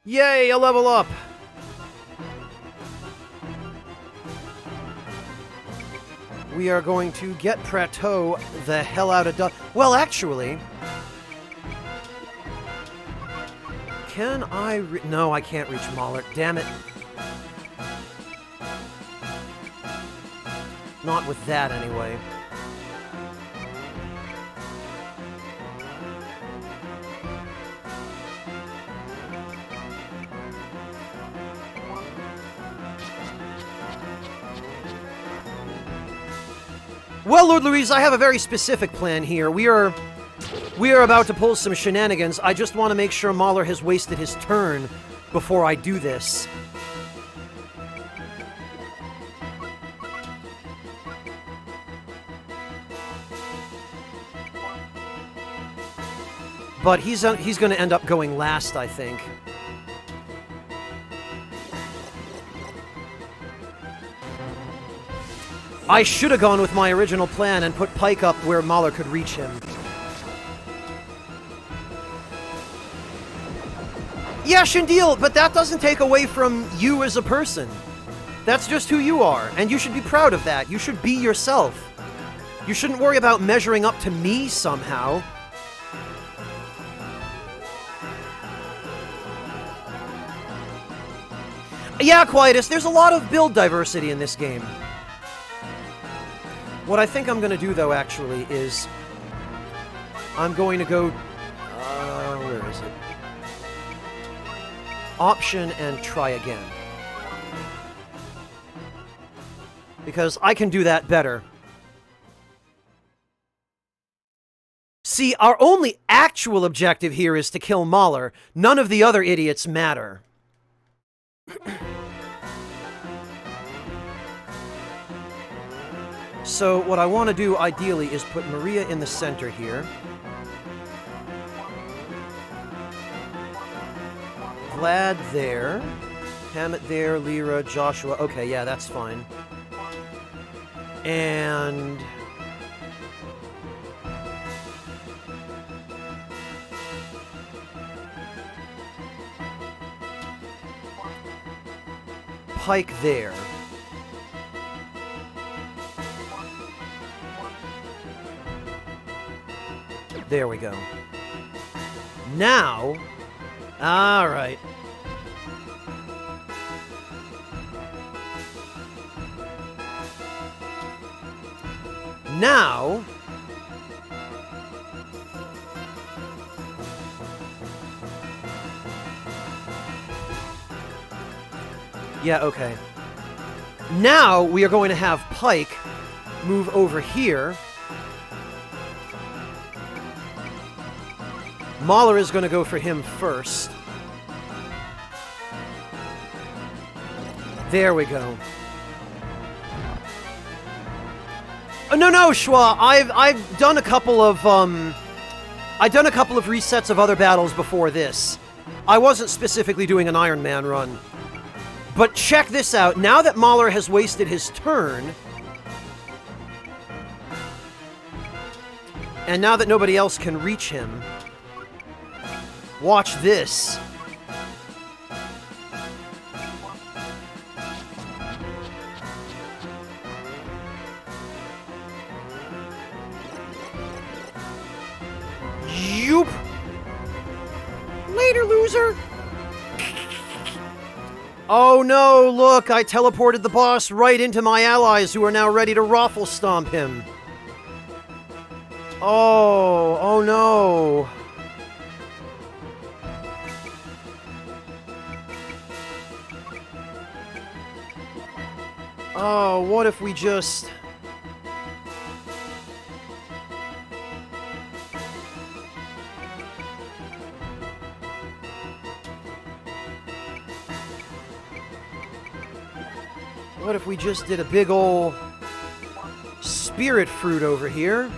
Yay, a level up! We are going to get Prateau the hell out of well, actually... Can I no, I can't reach Mahler. Damn it. Not with that, anyway. Well, Lord Louise, I have a very specific plan here. We are about to pull some shenanigans. I just want to make sure Mahler has wasted his turn before I do this. But he's going to end up going last, I think. I should have gone with my original plan and put Pike up where Mahler could reach him. Yeah, Shindeal, but that doesn't take away from you as a person. That's just who you are, and you should be proud of that. You should be yourself. You shouldn't worry about measuring up to me somehow. Yeah, Quietus, there's a lot of build diversity in this game. What I think I'm going to do, though, actually, is... I'm going to go... where is it? Option and try again. Because I can do that better. See, our only actual objective here is to kill Mahler. None of the other idiots matter. So what I want to do, ideally, is put Maria in the center here. Vlad there. Hammett there, Lyra, Joshua. Okay, yeah, that's fine. And... Pike there. There we go. Now... Alright. Now... Yeah, okay. Now we are going to have Pike move over here. Mahler is going to go for him first. There we go. Oh, no, Schwa. I've done a couple of resets of other battles before this. I wasn't specifically doing an Iron Man run. But check this out. Now that Mahler has wasted his turn, and now that nobody else can reach him, watch this. Yoop! Later, loser! Oh no, look, I teleported the boss right into my allies who are now ready to raffle stomp him. Oh no. Oh, what if we just... What if we just did a big ol' spirit fruit over here?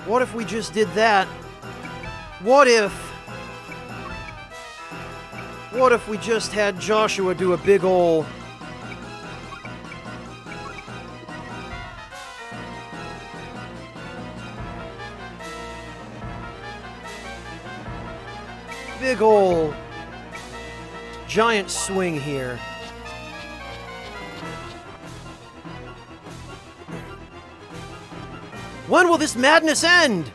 What if we just did that? What if we just had Joshua do a big ol' big ol' giant swing here. When will this madness end?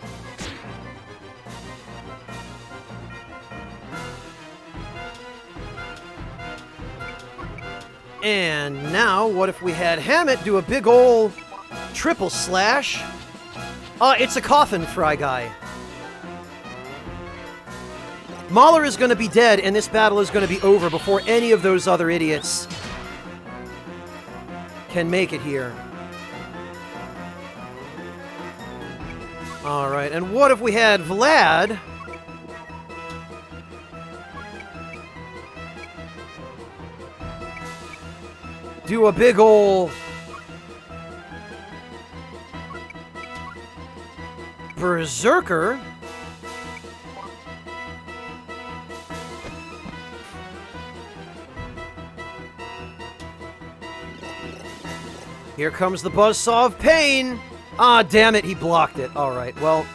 And now, what if we had Hammett do a big ol' triple slash? It's a coffin fry guy. Mahler is going to be dead, and this battle is going to be over before any of those other idiots can make it here. Alright, and what if we had Vlad do a big ol' berserker? Here comes the buzzsaw of pain! Ah, damn it, he blocked it. Alright, well...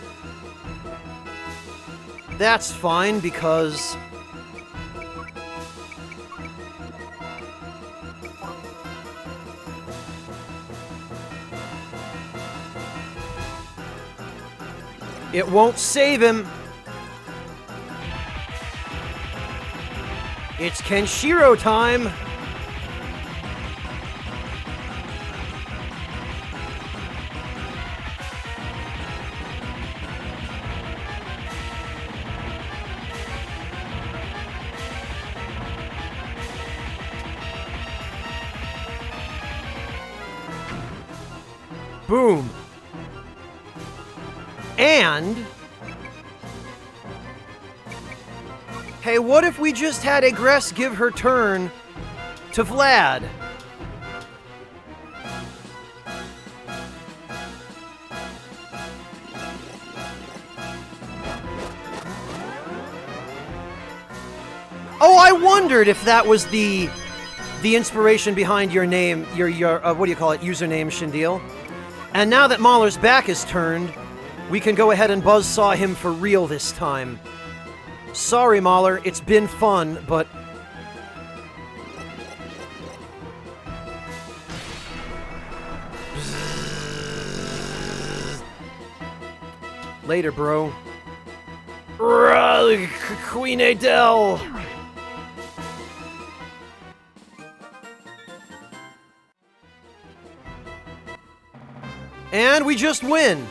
that's fine, because... it won't save him! It's Kenshiro time! Boom. And... hey, what if we just had Egress give her turn to Vlad? Oh, I wondered if that was the inspiration behind your name, your what do you call it, username, Shindeal. And now that Mahler's back is turned, we can go ahead and buzzsaw him for real this time. Sorry, Mahler, it's been fun, but... later, bro. Queen Adele! And we just win!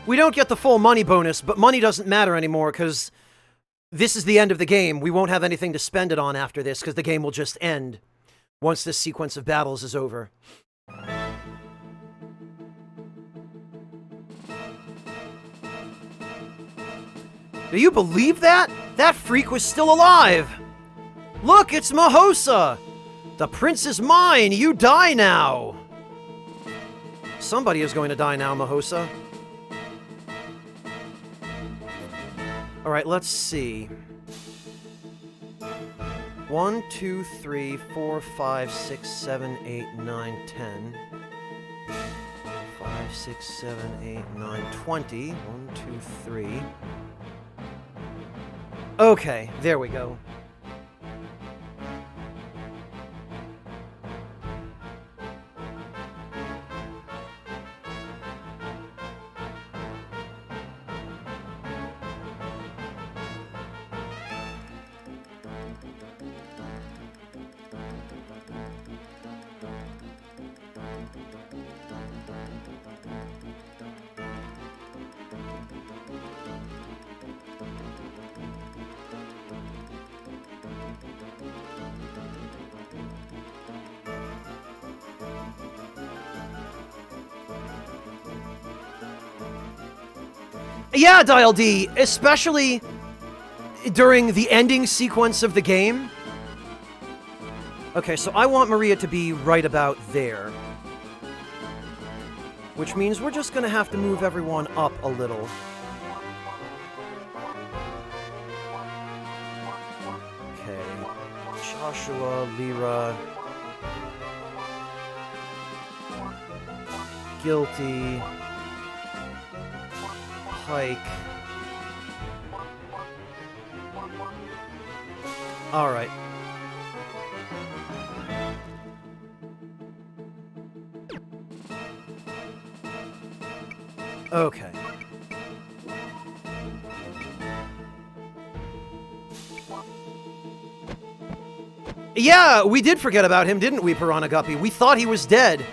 We don't get the full money bonus, but money doesn't matter anymore, because this is the end of the game. We won't have anything to spend it on after this, because the game will just end once this sequence of battles is over. Do you believe that? That freak was still alive! Look, it's Mahosa! The prince is mine! You die now! Somebody is going to die now, Mahosa. Alright, let's see. 1, 2, 3, 4, 5, 6, 7, 8, 9, 10. 5, 6, 7, 8, 9, 20. 1, 2, 3. Okay, there we go. Yeah, Dial D, especially during the ending sequence of the game. Okay, so I want Maria to be right about there. Which means we're just gonna have to move everyone up a little. Okay. Joshua, Lyra. Guilty. Pike. Alright. Okay. Yeah, we did forget about him, didn't we, Piranha Guppy? We thought he was dead.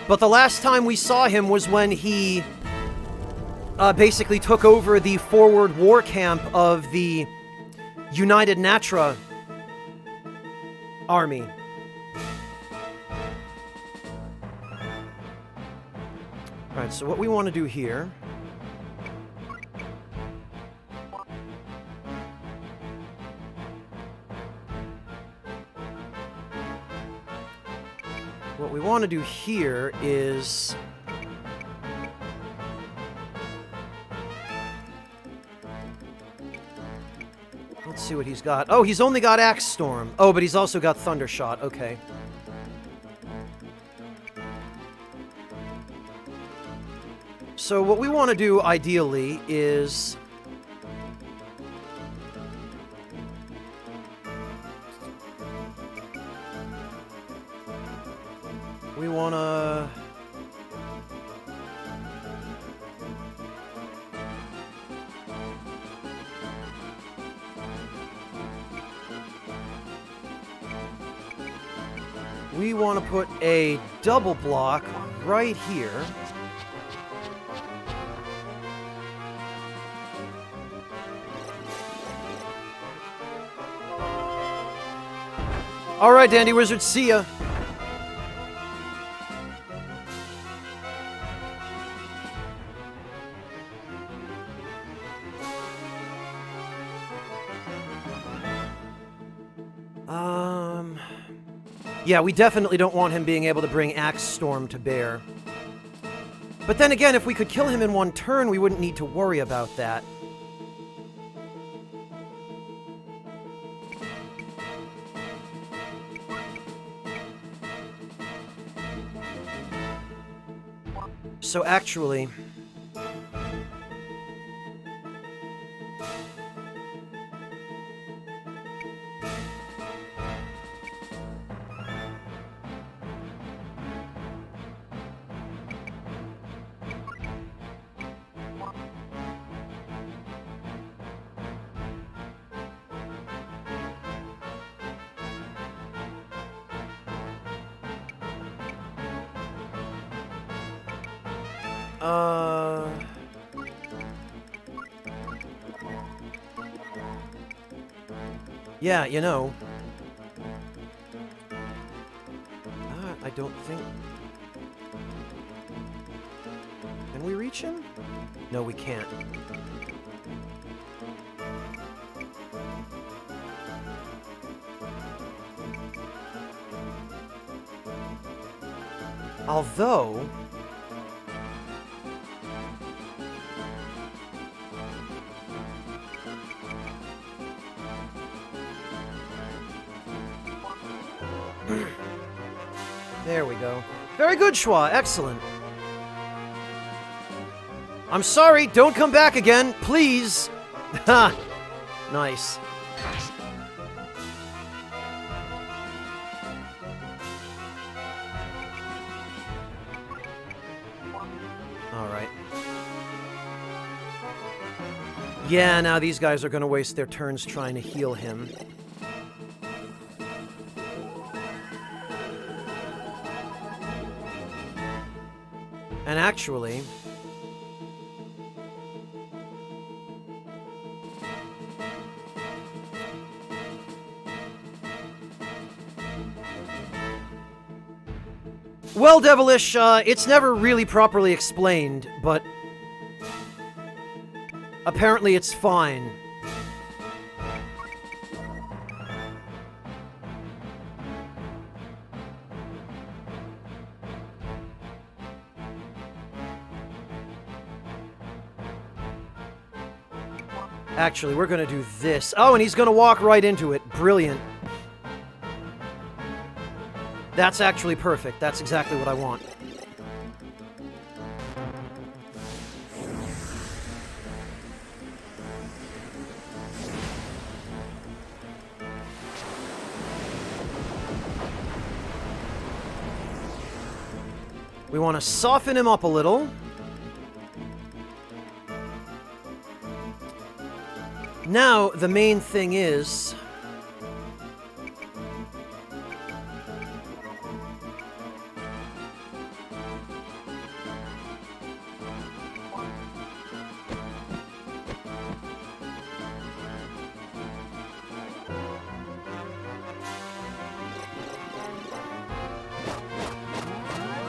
But the last time we saw him was when he basically took over the forward war camp of the United Natra army. Alright, so what we want to do here... what we want to do here is... let's see what he's got. Oh, he's only got Axe Storm. Oh, but he's also got Thundershot. Okay. So what we want to do, ideally, is... we want to... we want to put a double block right here. Alright, Dandy Wizard, see ya. Yeah, we definitely don't want him being able to bring Axe Storm to bear. But then again, if we could kill him in one turn, we wouldn't need to worry about that. So actually... Yeah, you know. I don't think... Can we reach him? No, we can't. Although... There we go. Very good, Schwa. Excellent. I'm sorry. Don't come back again. Please. Ha! Nice. Alright. Yeah, now these guys are going to waste their turns trying to heal him. And actually... Well, Devilish, it's never really properly explained, but... apparently it's fine. Actually, we're gonna do this. Oh, and he's gonna walk right into it. Brilliant. That's actually perfect. That's exactly what I want. We want to soften him up a little. Now, the main thing is...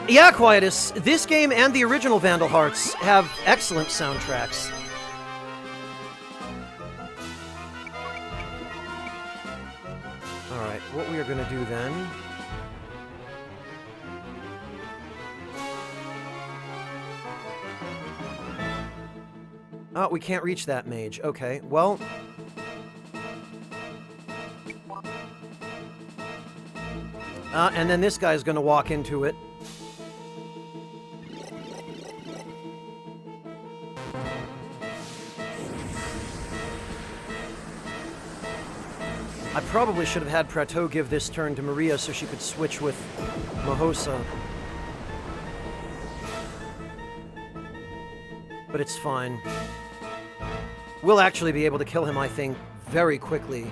Yeah, Quietus, this game and the original Vandal Hearts have excellent soundtracks. Alright, what we are going to do then... Oh, we can't reach that mage. Okay, well... and then this guy's going to walk into it. I probably should have had Prateau give this turn to Maria so she could switch with Mahosa. But it's fine. We'll actually be able to kill him, I think, very quickly.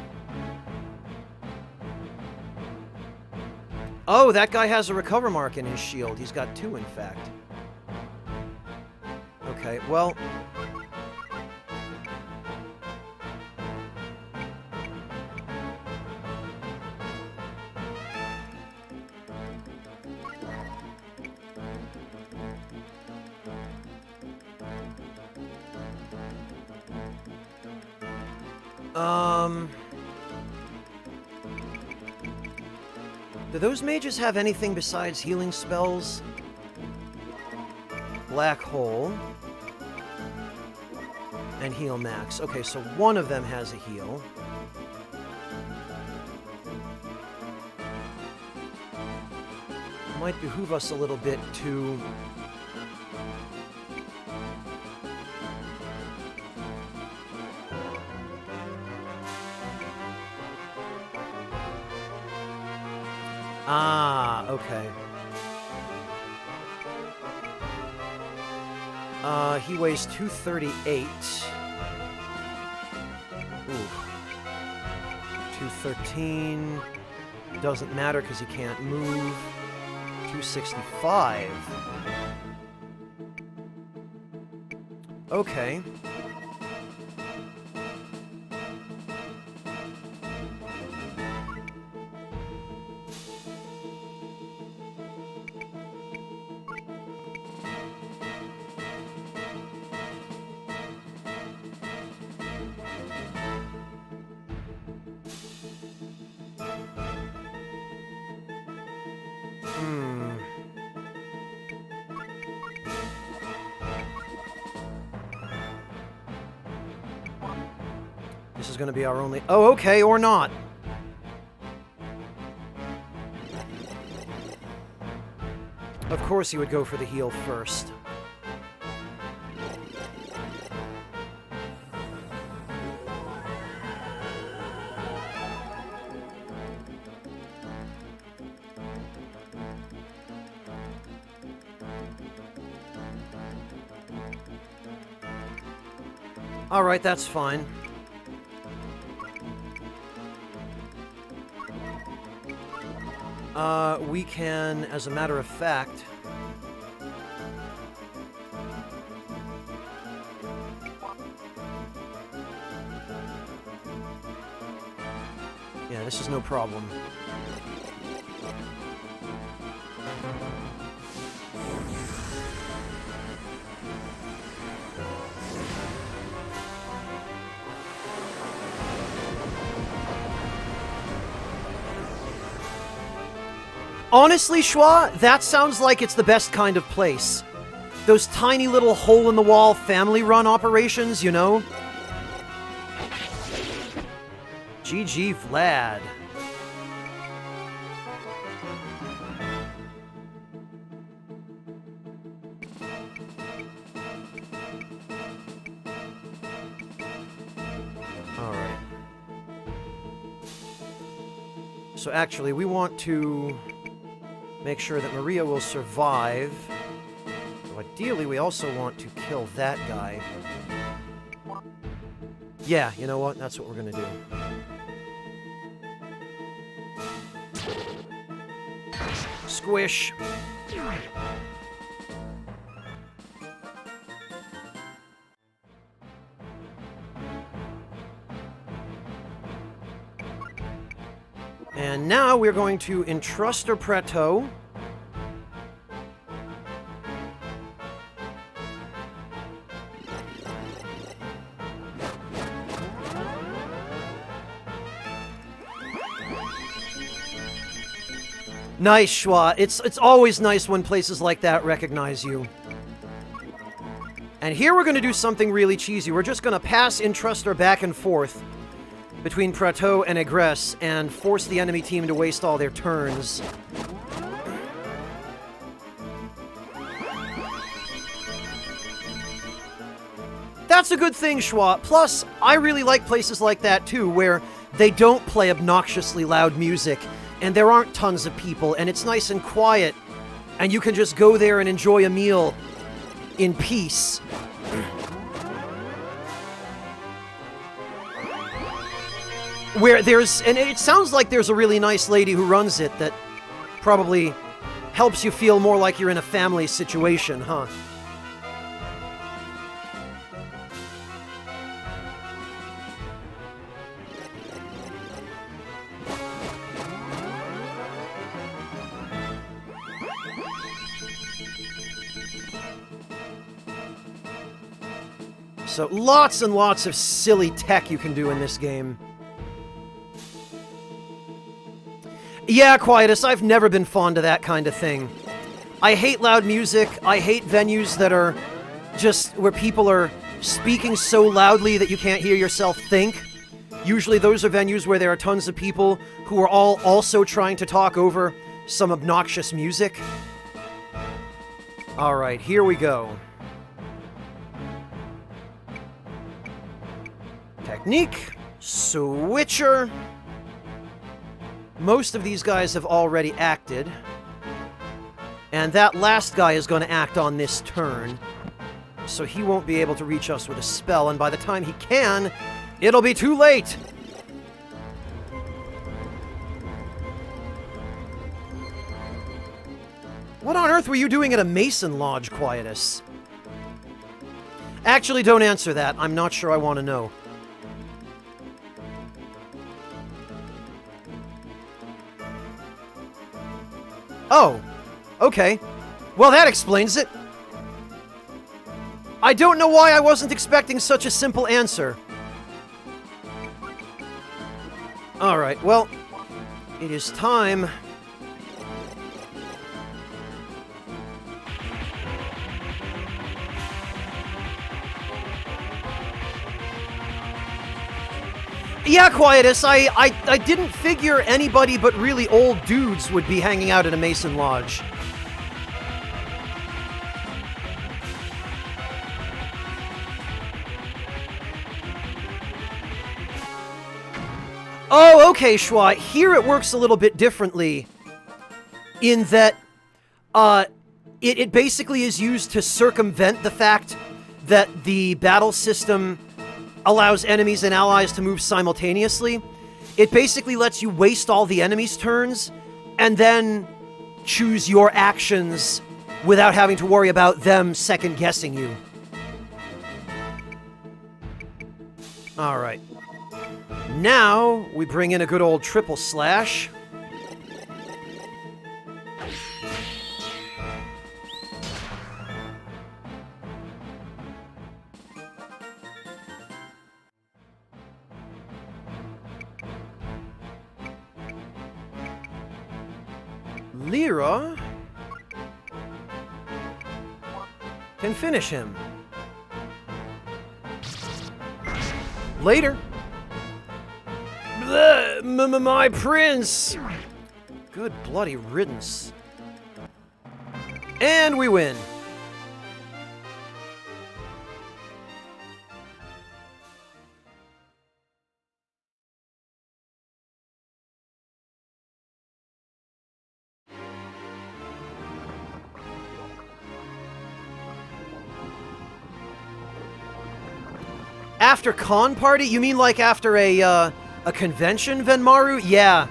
Oh, that guy has a recover mark in his shield. He's got two, in fact. Okay, well... Do those mages have anything besides healing spells? Black Hole. And Heal Max. Okay, so one of them has a heal. Might behoove us a little bit to... Ah, okay. He weighs 238. Ooh. 213. Doesn't matter because he can't move. 265. Okay. This is going to be our only... Oh, okay, or not. Of course he would go for the heal first. Alright, that's fine. We can, as a matter of fact... Yeah, this is no problem. Honestly, Schwa, that sounds like it's the best kind of place. Those tiny little hole-in-the-wall family-run operations, you know? GG Vlad. Alright. So actually, we want to... make sure that Maria will survive. So ideally, we also want to kill that guy. Yeah, you know what? That's what we're gonna do. Squish. And now we're going to entrust our Praeto. Nice, Schwa. It's always nice when places like that recognize you. And here we're going to do something really cheesy. We're just going to pass Entruster back and forth between Praeto and Egress and force the enemy team to waste all their turns. That's a good thing, Schwa. Plus, I really like places like that too, where they don't play obnoxiously loud music, and there aren't tons of people, and it's nice and quiet, and you can just go there and enjoy a meal in peace. Where there's, and it sounds like there's a really nice lady who runs it that probably helps you feel more like you're in a family situation, huh? So lots and lots of silly tech you can do in this game. Yeah, Quietus, I've never been fond of that kind of thing. I hate loud music. I hate venues that are just where people are speaking so loudly that you can't hear yourself think. Usually those are venues where there are tons of people who are all also trying to talk over some obnoxious music. Alright, here we go. Technique. Switcher. Most of these guys have already acted. And that last guy is going to act on this turn. So he won't be able to reach us with a spell, and by the time he can, it'll be too late! What on earth were you doing at a Mason Lodge, Quietus? Actually, don't answer that. I'm not sure I want to know. Oh, okay. Well, that explains it. I don't know why I wasn't expecting such a simple answer. Alright, well, it is time. Yeah, Quietus, I didn't figure anybody but really old dudes would be hanging out at a Mason Lodge. Oh, okay, Schwa. Here it works a little bit differently in that it basically is used to circumvent the fact that the battle system allows enemies and allies to move simultaneously. It basically lets you waste all the enemies' turns and then choose your actions without having to worry about them second-guessing you. Alright. Now, we bring in a good old triple slash. Lyra can finish him. Later. My prince! Good bloody riddance. And we win. After con party? You mean like after a convention, Venmaru? Yeah.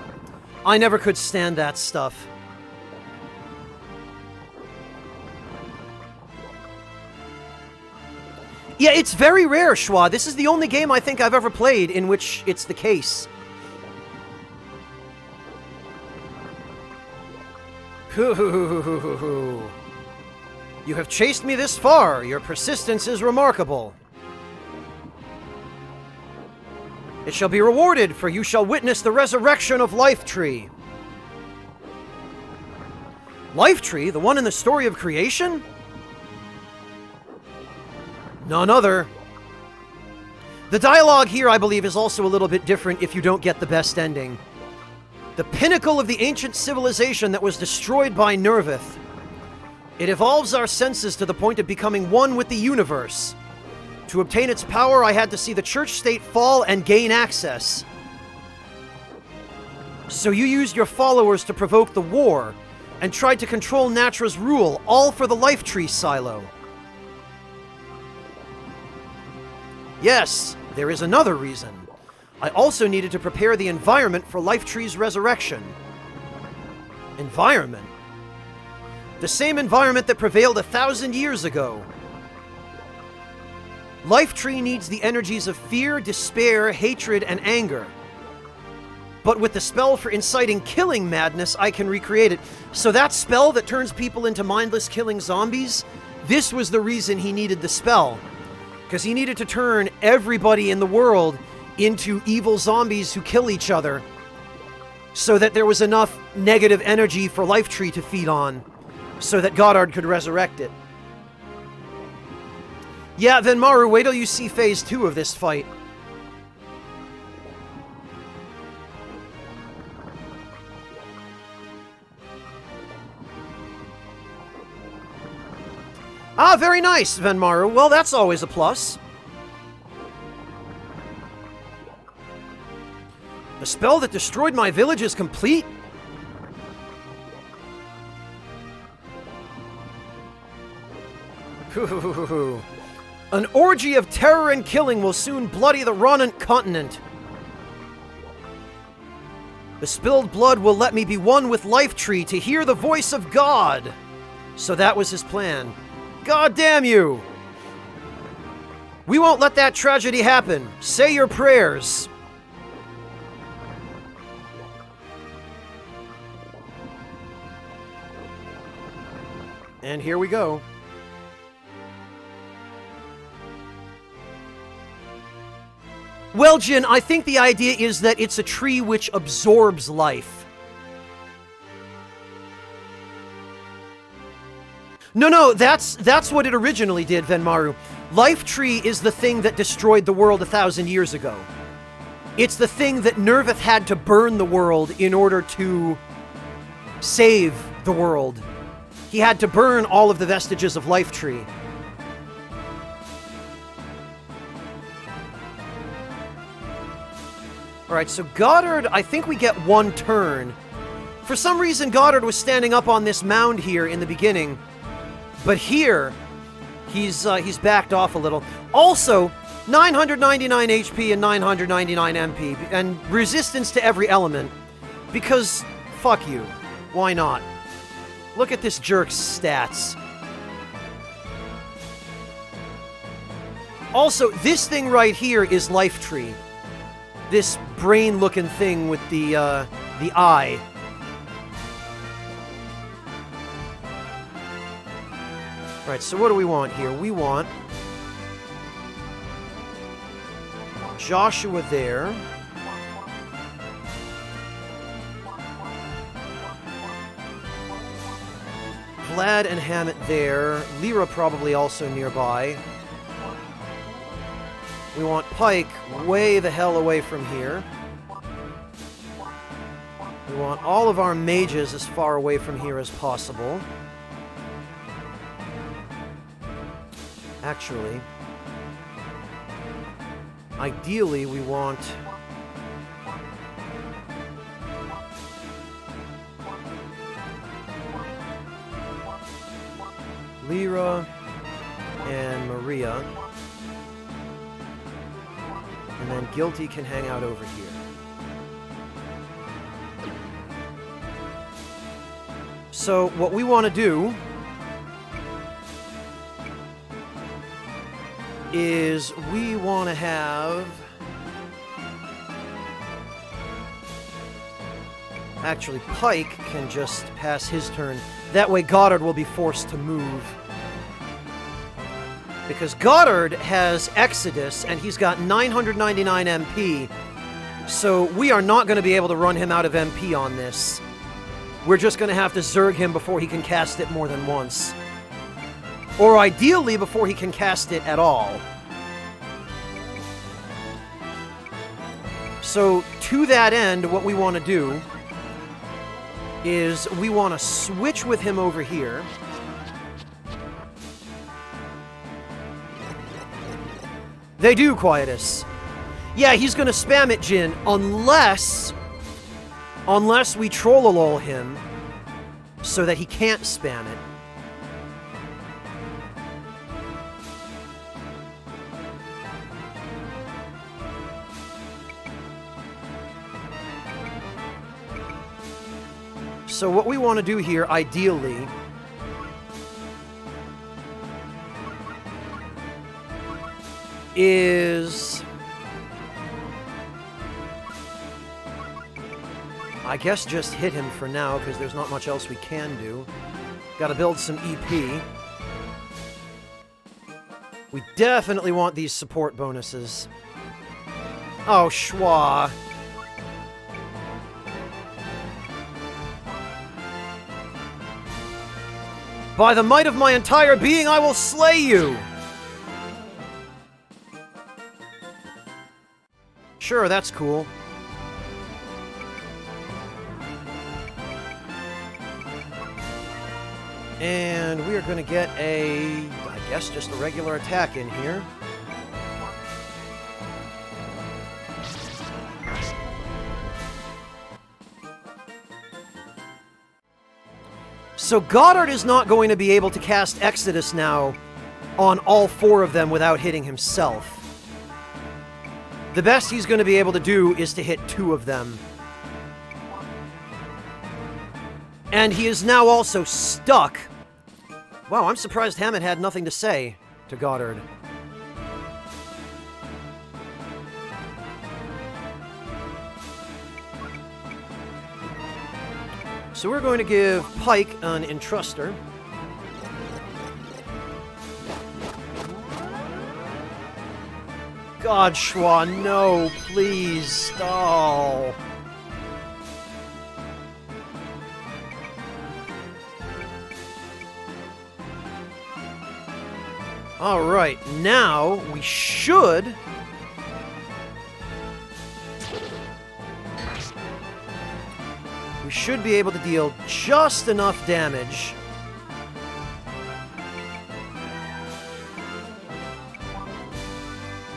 I never could stand that stuff. Yeah, it's very rare, Schwa. This is the only game I think I've ever played in which it's the case. You have chased me this far. Your persistence is remarkable. It shall be rewarded, for you shall witness the resurrection of Life Tree. Life Tree? The one in the story of creation? None other. The dialogue here, I believe, is also a little bit different if you don't get the best ending. The pinnacle of the ancient civilization that was destroyed by Nervith. It evolves our senses to the point of becoming one with the universe. To obtain its power, I had to see the church-state fall and gain access. So you used your followers to provoke the war, and tried to control Natra's rule, all for the Life Tree silo. Yes, there is another reason. I also needed to prepare the environment for Life Tree's resurrection. Environment? The same environment that prevailed 1,000 years ago. Life Tree needs the energies of fear, despair, hatred, and anger. But with the spell for inciting killing madness, I can recreate it. So that spell that turns people into mindless killing zombies, this was the reason he needed the spell. Because he needed to turn everybody in the world into evil zombies who kill each other, so that there was enough negative energy for Life Tree to feed on, so that Goddard could resurrect it. Yeah, Venmaru, wait till you see Phase 2 of this fight. Ah, very nice, Venmaru. Well, that's always a plus. The spell that destroyed my village is complete? An orgy of terror and killing will soon bloody the Ronant continent. The spilled blood will let me be one with Life Tree to hear the voice of God. So that was his plan. God damn you! We won't let that tragedy happen. Say your prayers. And here we go. Well, Jin, I think the idea is that it's a tree which absorbs life. No, that's what it originally did, Venmaru. Life Tree is the thing that destroyed the world 1,000 years ago. It's the thing that Nervith had to burn the world in order to save the world. He had to burn all of the vestiges of Life Tree. Alright, so Goddard, I think we get one turn. For some reason, Goddard was standing up on this mound here in the beginning. But here, he's backed off a little. Also, 999 HP and 999 MP, and resistance to every element. Because, fuck you. Why not? Look at this jerk's stats. Also, this thing right here is Life Tree. This brain-looking thing with the eye. Right, so what do we want here? We want Joshua there. Vlad and Hammett there. Lyra probably also nearby. We want Pike way the hell away from here. We want all of our mages as far away from here as possible. Actually, ideally we want Lyra and Maria, and then Guilty can hang out over here. So what we want to do is we want to have... Actually, Pike can just pass his turn. That way Goddard will be forced to move. Because Goddard has Exodus, and he's got 999 MP. So we are not going to be able to run him out of MP on this. We're just going to have to Zerg him before he can cast it more than once. Or ideally, before he can cast it at all. So, to that end, what we want to do is we want to switch with him over here. They do, Quietus. Yeah, he's going to spam it, Jin, unless we troll-a-lol him so that he can't spam it. So what we want to do here, ideally, is... I guess just hit him for now, because there's not much else we can do. Gotta build some EP. We definitely want these support bonuses. Oh, schwa. By the might of my entire being, I will slay you! Sure, that's cool. And we are going to get a, I guess, just a regular attack in here. So Goddard is not going to be able to cast Exodus now on all 4 of them without hitting himself. The best he's going to be able to do is to hit 2 of them. And he is now also stuck. Wow, I'm surprised Hammett had nothing to say to Goddard. So we're going to give Pike an Entruster. God, Schwa, no, please. Oh. Alright, now we should... We should be able to deal just enough damage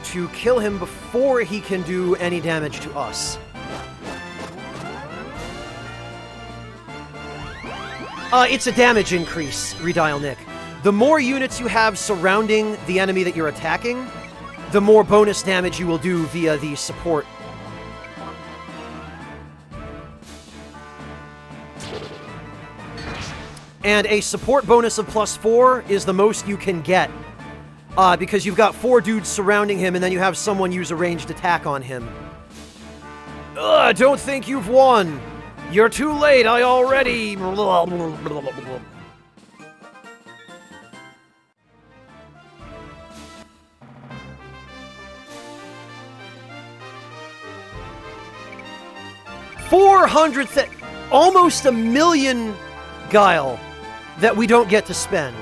to kill him before he can do any damage to us. It's a damage increase, Redial Nick. The more units you have surrounding the enemy that you're attacking, the more bonus damage you will do via the support. And a support bonus of +4 is the most you can get. Because you've got 4 dudes surrounding him, and then you have someone use a ranged attack on him. Don't think you've won! You're too late, I already... 400, almost 1 million guile that we don't get to spend.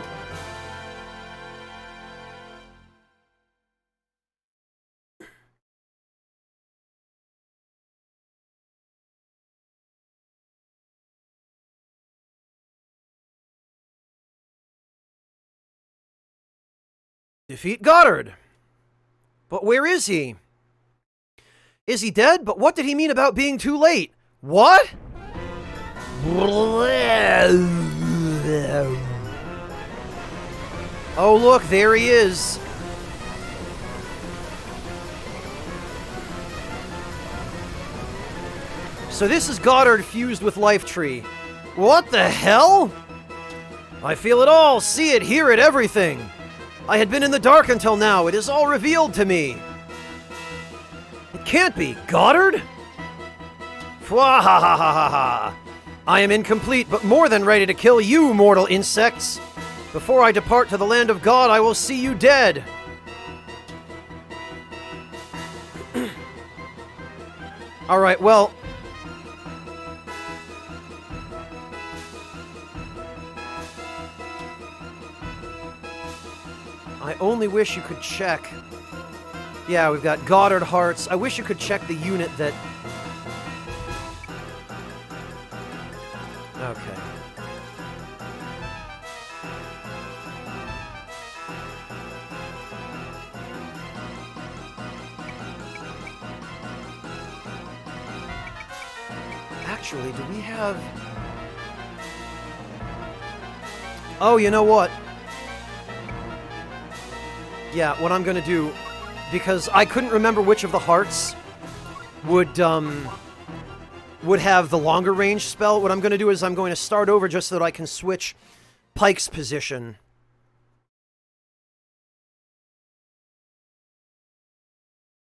Defeat Goddard. But where is he? Is he dead? But what did he mean about being too late? What? Oh, look, there he is. So this is Goddard fused with Life Tree. What the hell? I feel it all, see it, hear it, everything. I had been in the dark until now. It is all revealed to me. It can't be. Goddard? Fwahahahaha. I am incomplete, but more than ready to kill you, mortal insects. Before I depart to the land of God, I will see you dead. Alright, well... I only wish you could check. Yeah, we've got Goddard Hearts. I wish you could check the unit that... Okay. Actually, do we have... Oh, you know what? Yeah, what I'm gonna do, because I couldn't remember which of the hearts would have the longer range spell, what I'm gonna do is I'm going to start over just so that I can switch Pike's position.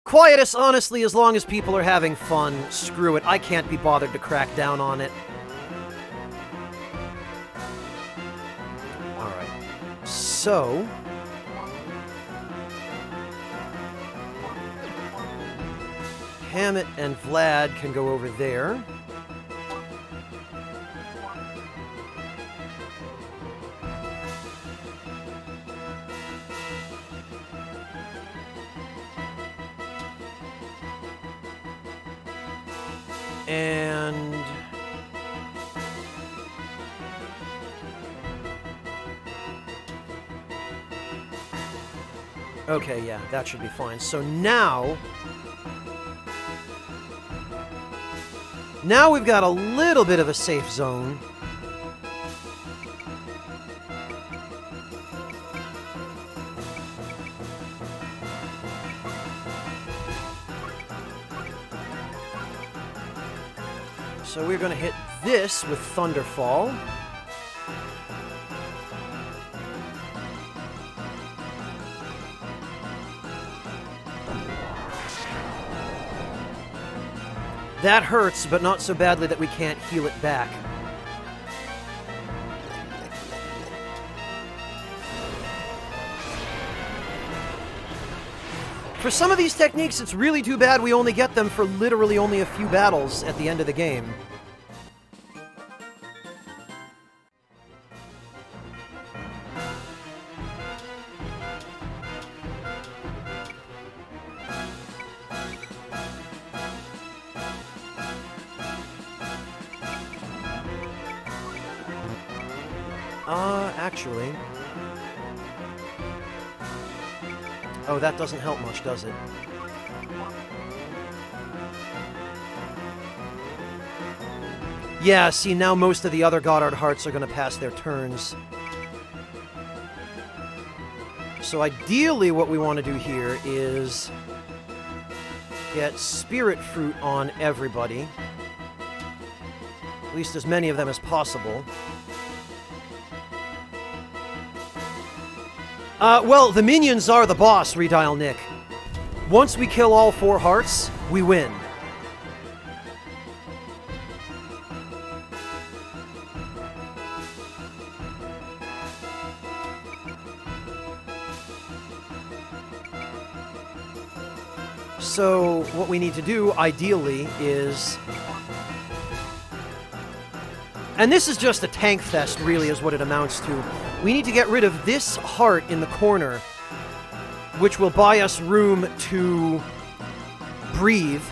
Quietus, honestly, as long as people are having fun, screw it. I can't be bothered to crack down on it. Alright. So... Hammett and Vlad can go over there. And okay, yeah, that should be fine. So now we've got a little bit of a safe zone. So we're going to hit this with Thunderfall. That hurts, but not so badly that we can't heal it back. For some of these techniques, it's really too bad we only get them for literally only a few battles at the end of the game. Actually... Oh, that doesn't help much, does it? Yeah, see, now most of the other Goddard Hearts are going to pass their turns. So ideally what we want to do here is get Spirit Fruit on everybody. At least as many of them as possible. Well, the minions are the boss, Redial Nick. Once we kill all 4 hearts, we win. So, what we need to do, ideally, is... And this is just a tank fest, really, is what it amounts to. We need to get rid of this heart in the corner, which will buy us room to breathe.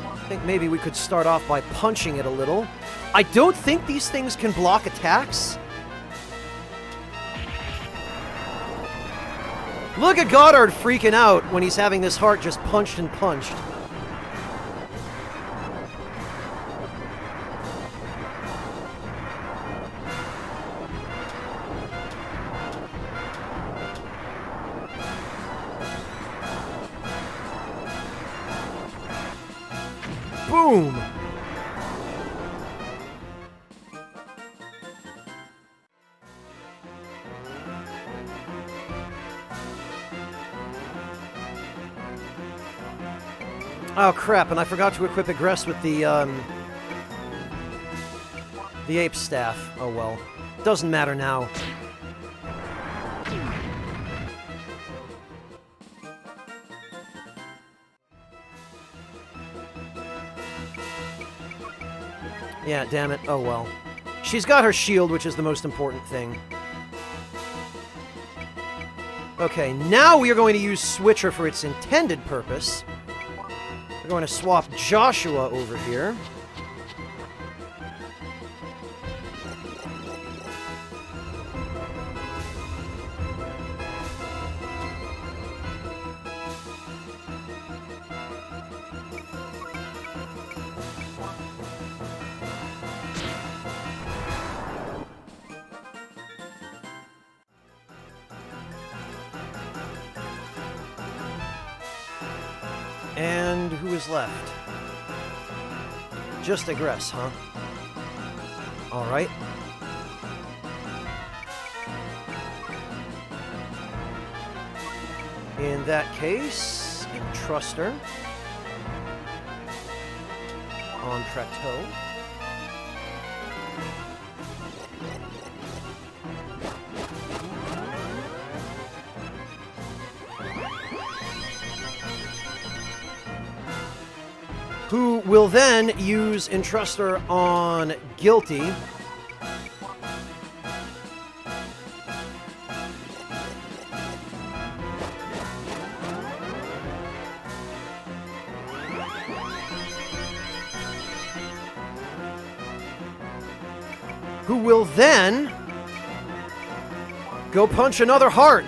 I think maybe we could start off by punching it a little. I don't think these things can block attacks. Look at Goddard freaking out when he's having this heart just punched and punched. Boom! Oh crap, and I forgot to equip Egress with the ape staff. Oh well. Doesn't matter now. Yeah, damn it. Oh well. She's got her shield, which is the most important thing. Okay, now we are going to use Switcher for its intended purpose. We're going to swap Joshua over here. And who is left? Just Egress, huh? Alright. In that case, entrust her on Prateau. who will then use Entruster on Guilty. Who will then go punch another heart.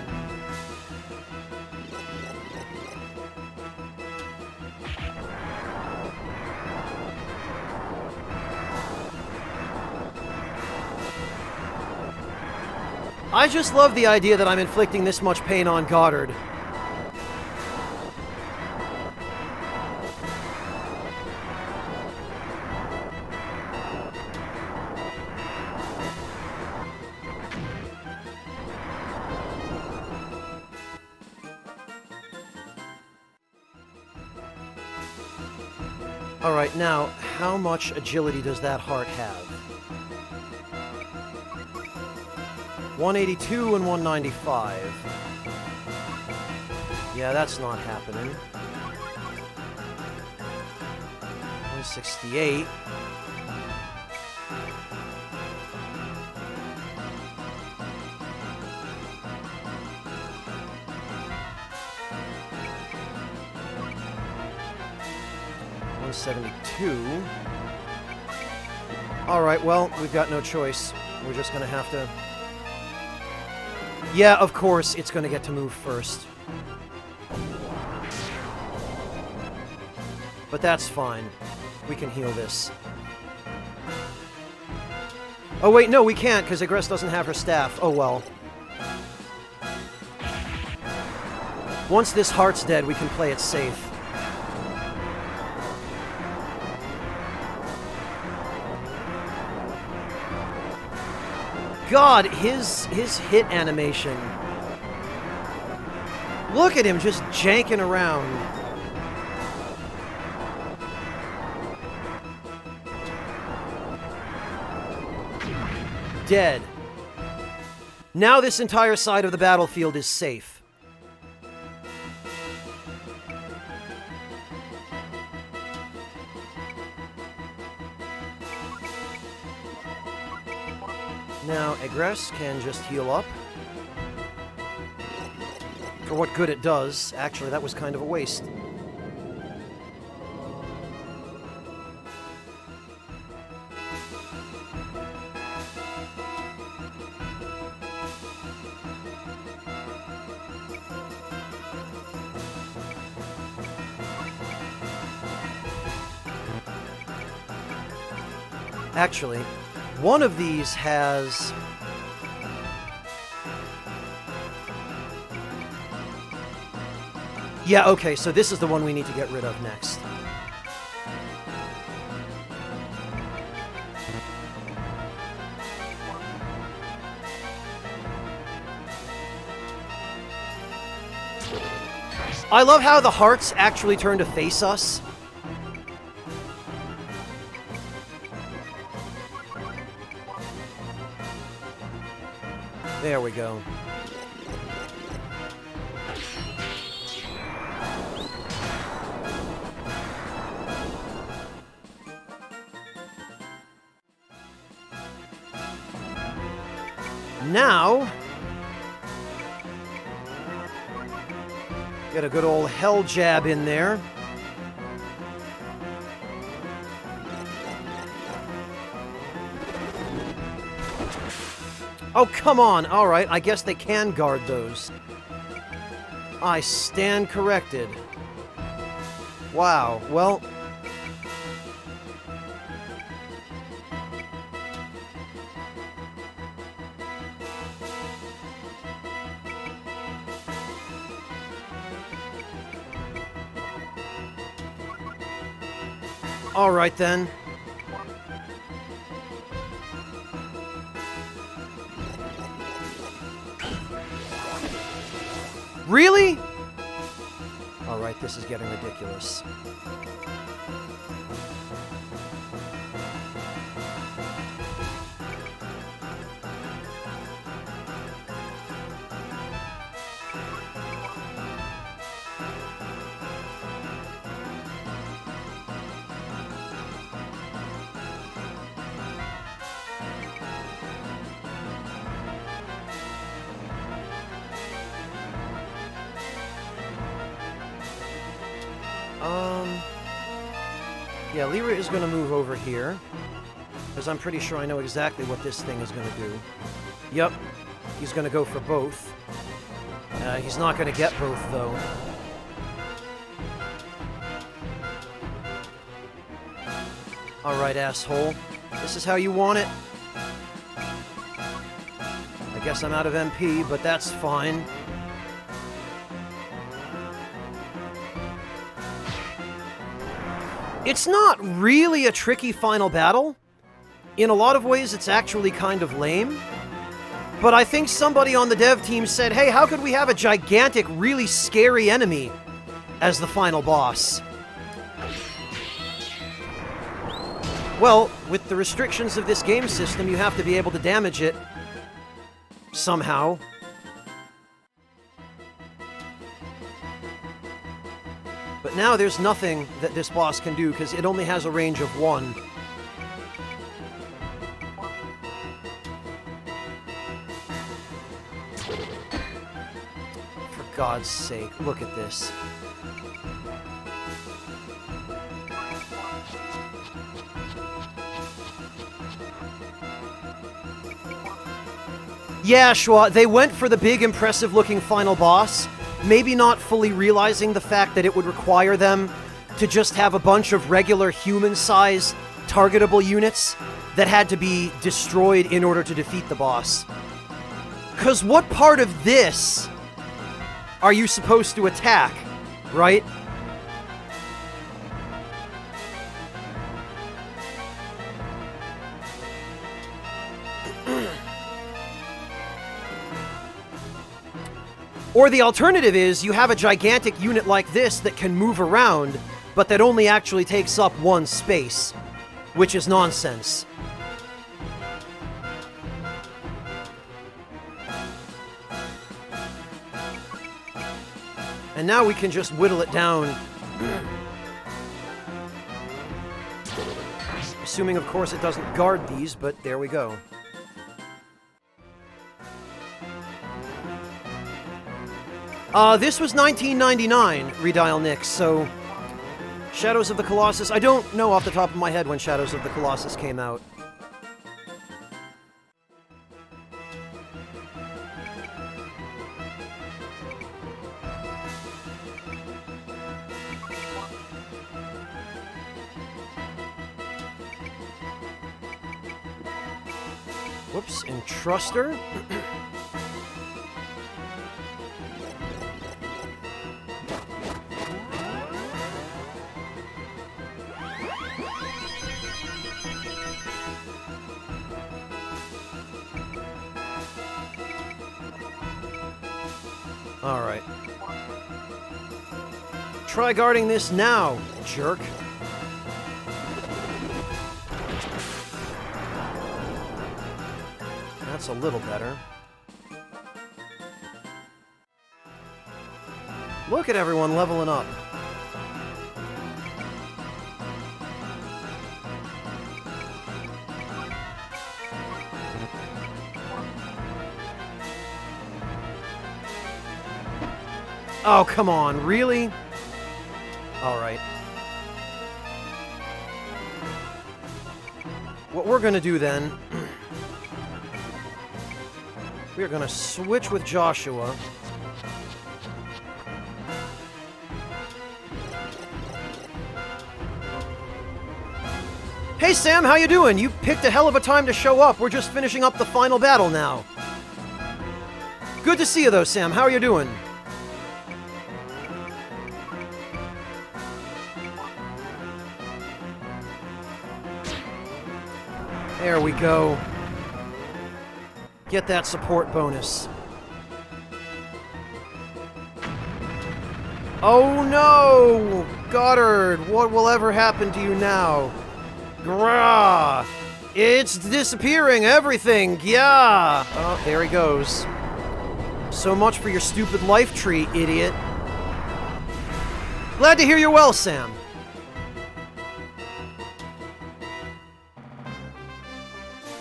I just love the idea that I'm inflicting this much pain on Goddard. Alright, now, how much agility does that heart have? 182 and 195. Yeah, that's not happening. 168. $172. Alright, well, we've got no choice. We're just gonna have to... Yeah, of course, it's gonna get to move first. But that's fine. We can heal this. Oh wait, no, we can't, because Agress doesn't have her staff. Oh well. Once this heart's dead, we can play it safe. God, his hit animation. Look at him just janking around. Dead. Now this entire side of the battlefield is safe. Now, Agress can just heal up. For what good it does. Actually, that was kind of a waste. Actually, one of these has... Yeah, okay, so this is the one we need to get rid of next. I love how the hearts actually turn to face us. There we go. Now, get a good old hell jab in there. Oh, come on. All right, I guess they can guard those. I stand corrected. Wow, well... All right, then. Really? All right, this is getting ridiculous. Yeah, Lyra is going to move over here. Because I'm pretty sure I know exactly what this thing is going to do. Yep. He's going to go for both. He's not going to get both, though. Alright, asshole. This is how you want it. I guess I'm out of MP, but that's fine. It's not really a tricky final battle. In a lot of ways, it's actually kind of lame. But I think somebody on the dev team said, hey, how could we have a gigantic, really scary enemy as the final boss? Well, with the restrictions of this game system, you have to be able to damage it somehow. But now there's nothing that this boss can do, because it only has a range of 1. For God's sake, look at this. Yeah, Schwa, they went for the big, impressive-looking final boss, maybe not fully realizing the fact that it would require them to just have a bunch of regular human-sized targetable units that had to be destroyed in order to defeat the boss. 'Cause what part of this are you supposed to attack, right? Or the alternative is, you have a gigantic unit like this that can move around, but that only actually takes up 1 space, which is nonsense. And now we can just whittle it down. Assuming, of course, it doesn't guard these, but there we go. This was 1999, Redial Nix, so Shadows of the Colossus, I don't know off the top of my head when Shadows of the Colossus came out. Whoops, Entruster. Alright. Try guarding this now, jerk. That's a little better. Look at everyone leveling up. Oh, come on, really? Alright. What we're gonna do then... we're gonna switch with Joshua. Hey Sam, how you doing? You picked a hell of a time to show up. We're just finishing up the final battle now. Good to see you though, Sam. How are you doing? There we go. Get that support bonus. Oh no! Goddard, what will ever happen to you now? Grah! It's disappearing, everything! Yeah! Oh, there he goes. So much for your stupid life tree, idiot. Glad to hear you're well, Sam.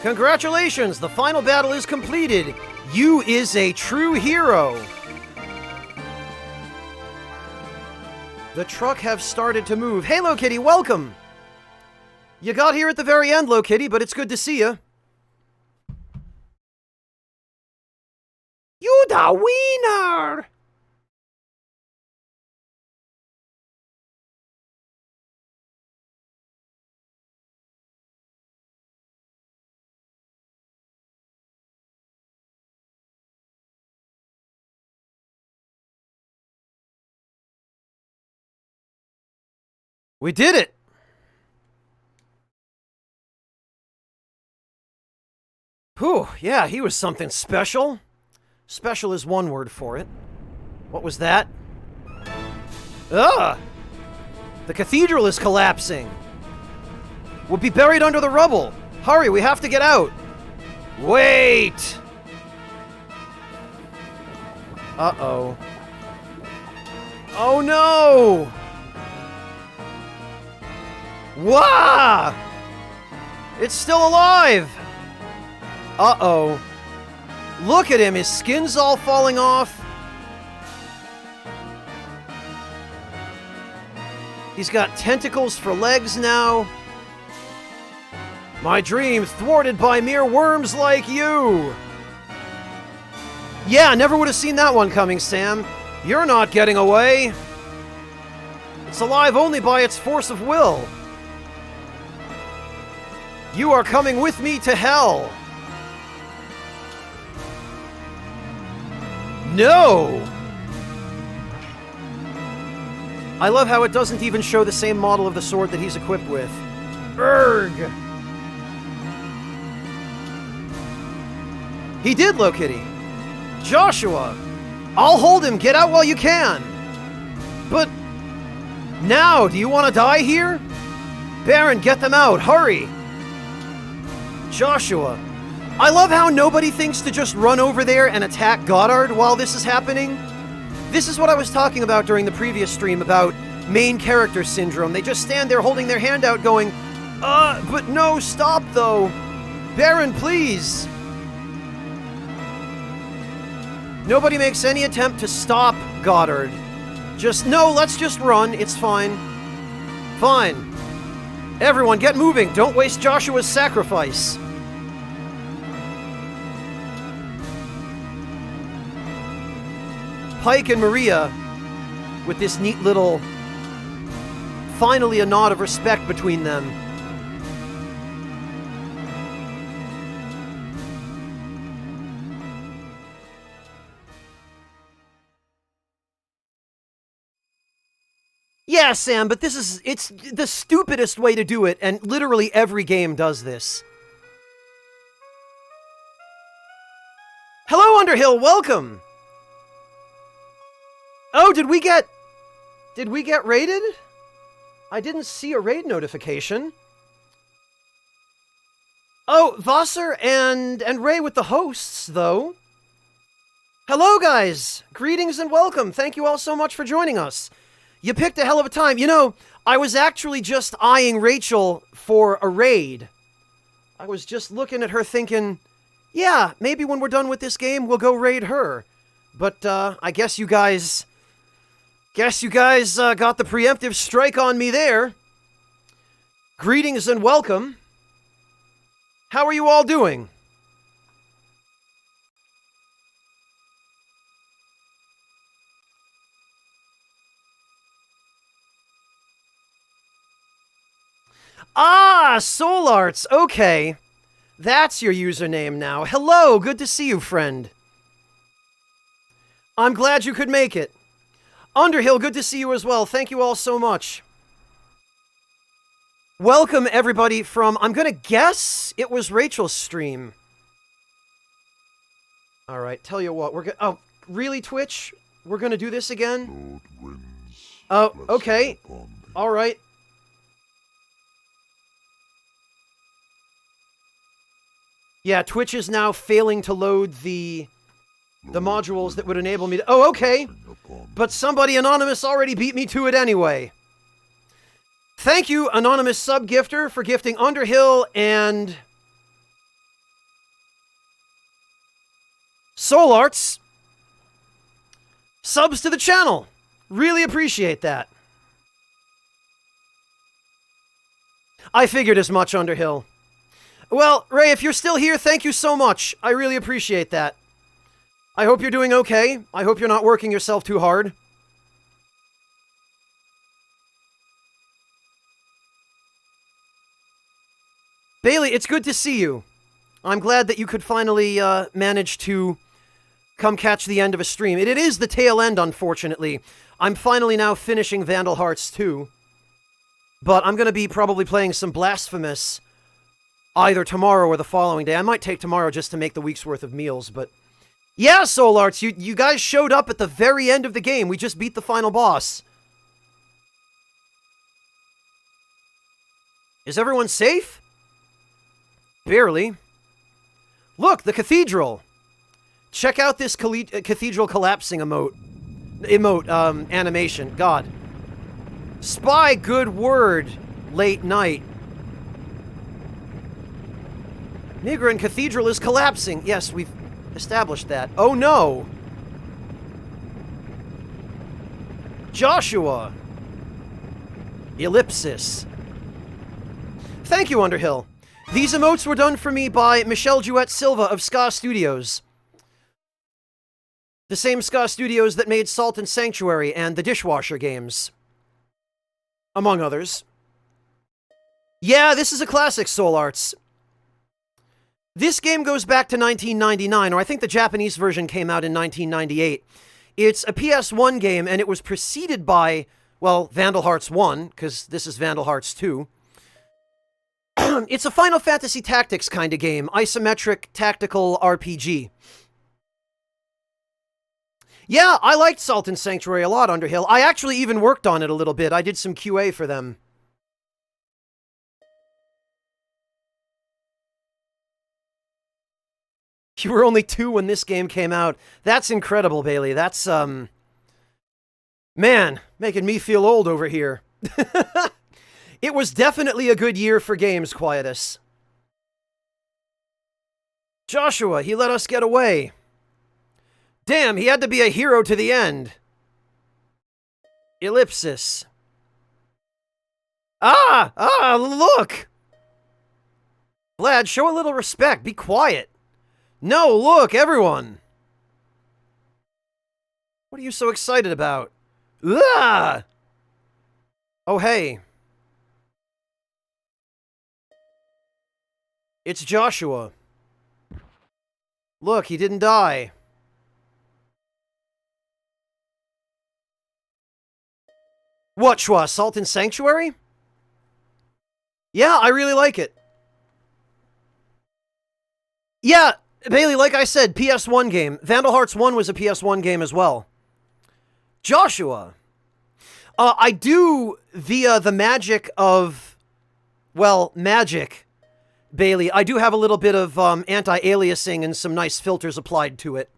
Congratulations! The final battle is completed! You is a true hero! The truck have started to move. Hey, Kitty, welcome! You got here at the very end, Kitty, but it's good to see you. You da wiener! We did it! Whew, yeah, he was something special. Special is one word for it. What was that? Ugh! The cathedral is collapsing. We'll be buried under the rubble. Hurry, we have to get out. Wait! Uh-oh. Oh no! Wah! It's still alive! Uh-oh. Look at him, his skin's all falling off. He's got tentacles for legs now. My dream thwarted by mere worms like you. Yeah, never would have seen that one coming, Sam. You're not getting away. It's alive only by its force of will. You are coming with me to hell. No! I love how it doesn't even show the same model of the sword that he's equipped with. Urgh! He did, Kitty. Joshua! I'll hold him, get out while you can! But... now, do you want to die here? Baron, get them out, hurry! Joshua... I love how nobody thinks to just run over there and attack Goddard while this is happening. This is what I was talking about during the previous stream about main character syndrome. They just stand there holding their hand out going, but no, stop though. Baron, please. Nobody makes any attempt to stop Goddard. Just, no, let's just run. It's fine. Fine. Everyone, get moving. Don't waste Joshua's sacrifice. Pike and Maria, with this neat little, finally a nod of respect between them. Yeah, Sam, but it's the stupidest way to do it, and literally every game does this. Hello, Underhill, welcome! Oh, did we get raided? I didn't see a raid notification. Oh, Vasser and Ray with the hosts, though. Hello, guys! Greetings and welcome. Thank you all so much for joining us. You picked a hell of a time. You know, I was actually just eyeing Rachel for a raid. I was just looking at her thinking, yeah, maybe when we're done with this game, we'll go raid her. But, I guess you guys... got the preemptive strike on me there. Greetings and welcome. How are you all doing? Ah, Soul Arts, okay. That's your username now. Hello, good to see you, friend. I'm glad you could make it. Underhill, good to see you as well. Thank you all so much. Welcome, everybody, from, I'm gonna guess it was Rachel's stream. Alright, tell you what, we're gonna... oh, really, Twitch? We're gonna do this again? Oh, okay. Alright. Yeah, Twitch is now failing to load the modules that would enable me to... oh, okay. But somebody anonymous already beat me to it anyway. Thank you, anonymous sub-gifter, for gifting Underhill and... Soul Arts subs to the channel. Really appreciate that. I figured as much, Underhill. Well, Ray, if you're still here, thank you so much. I really appreciate that. I hope you're doing okay. I hope you're not working yourself too hard. Bailey, it's good to see you. I'm glad that you could finally manage to come catch the end of a stream. It is the tail end, unfortunately. I'm finally now finishing Vandal Hearts 2. But I'm going to be probably playing some Blasphemous either tomorrow or the following day. I might take tomorrow just to make the week's worth of meals, but... Yeah, Soul Arts, you guys showed up at the very end of the game. We just beat the final boss. Is everyone safe? Barely. Look, the cathedral! Check out this cathedral collapsing animation. God. Spy, good word, late night. Nigran Cathedral is collapsing. Yes, we've established that. Oh no! Joshua! Ellipsis. Thank you, Underhill. These emotes were done for me by Michelle Jouette Silva of Ska Studios. The same Ska Studios that made Salt and Sanctuary and the Dishwasher games. Among others. Yeah, this is a classic, Soul Arts. This game goes back to 1999, or I think the Japanese version came out in 1998. It's a PS1 game, and it was preceded by, well, Vandal Hearts 1, because this is Vandal Hearts 2. It's a Final Fantasy Tactics kind of game, isometric tactical RPG. Yeah, I liked Salt and Sanctuary a lot, Underhill. I actually even worked on it a little bit. I did some QA for them. You were only 2 when this game came out. That's incredible, Bailey. That's, man, making me feel old over here. It was definitely a good year for games, Quietus. Joshua, he let us get away. Damn, he had to be a hero to the end. Ellipsis. Look! Vlad, show a little respect. Be quiet. No, look, everyone. What are you so excited about? Ah! Oh, hey. It's Joshua. Look, he didn't die. What, Shwa? Salt and Sanctuary? Yeah, I really like it. Yeah, Bailey, like I said, PS1 game. Vandal Hearts 1 was a PS1 game as well. Joshua. I do, via the magic of, well, magic, Bailey, I do have a little bit of anti-aliasing and some nice filters applied to it.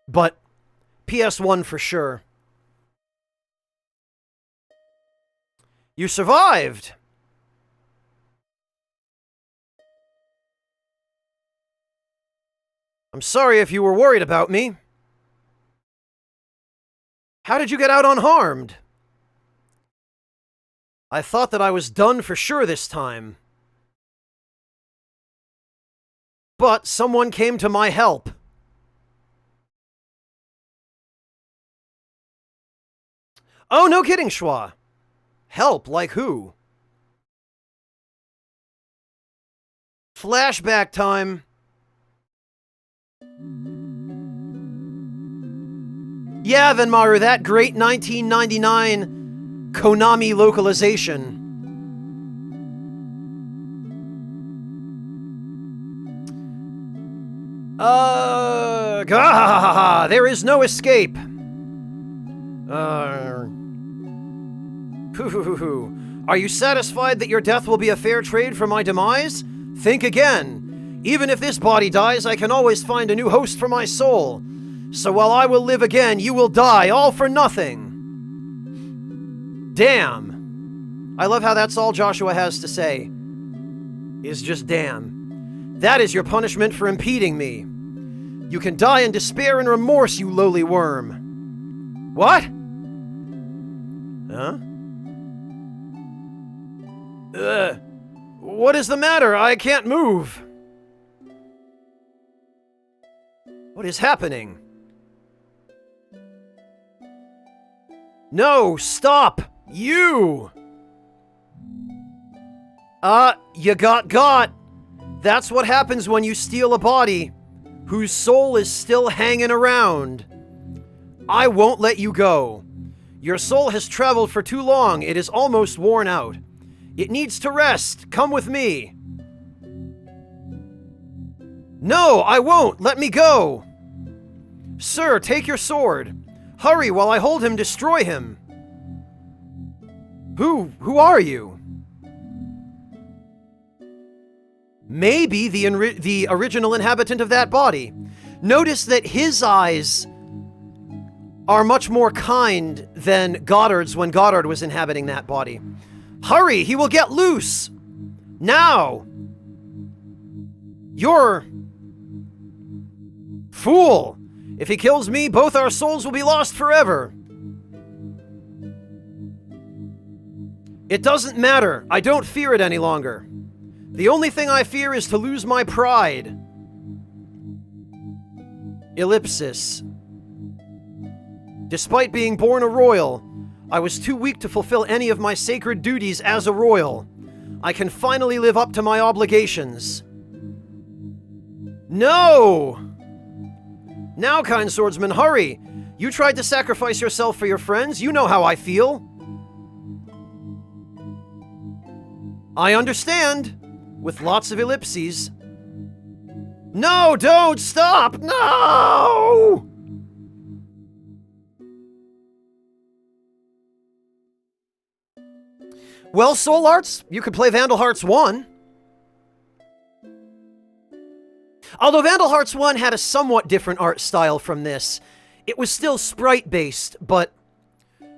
But PS1 for sure. You survived! I'm sorry if you were worried about me. How did you get out unharmed? I thought that I was done for sure this time. But someone came to my help. Oh, no kidding, Schwa. Help, like who? Flashback time. Yeah, Venmaru, that great 1999 Konami localization. There is no escape. Are you satisfied that your death will be a fair trade for my demise? Think again. Even if this body dies, I can always find a new host for my soul. So while I will live again, you will die, all for nothing. Damn. I love how that's all Joshua has to say. Is just damn. That is your punishment for impeding me. You can die in despair and remorse, you lowly worm. What? Huh? What is the matter? I can't move. What is happening? No, stop! You! You got. That's what happens when you steal a body whose soul is still hanging around. I won't let you go. Your soul has traveled for too long. It is almost worn out. It needs to rest. Come with me. No, I won't. Let me go. Sir, take your sword. Hurry while I hold him, destroy him. Who are you? Maybe the original inhabitant of that body. Notice that his eyes are much more kind than Goddard's when Goddard was inhabiting that body. Hurry, he will get loose! Now! You're... Fool! If he kills me, both our souls will be lost forever. It doesn't matter. I don't fear it any longer. The only thing I fear is to lose my pride. Ellipsis. Despite being born a royal, I was too weak to fulfill any of my sacred duties as a royal. I can finally live up to my obligations. No! Now, kind swordsman, hurry! You tried to sacrifice yourself for your friends. You know how I feel. I understand. With lots of ellipses. No, don't stop! No! Well, Soul Arts, you could play Vandal Hearts 1. Although Vandal Hearts 1 had a somewhat different art style from this. It was still sprite-based, but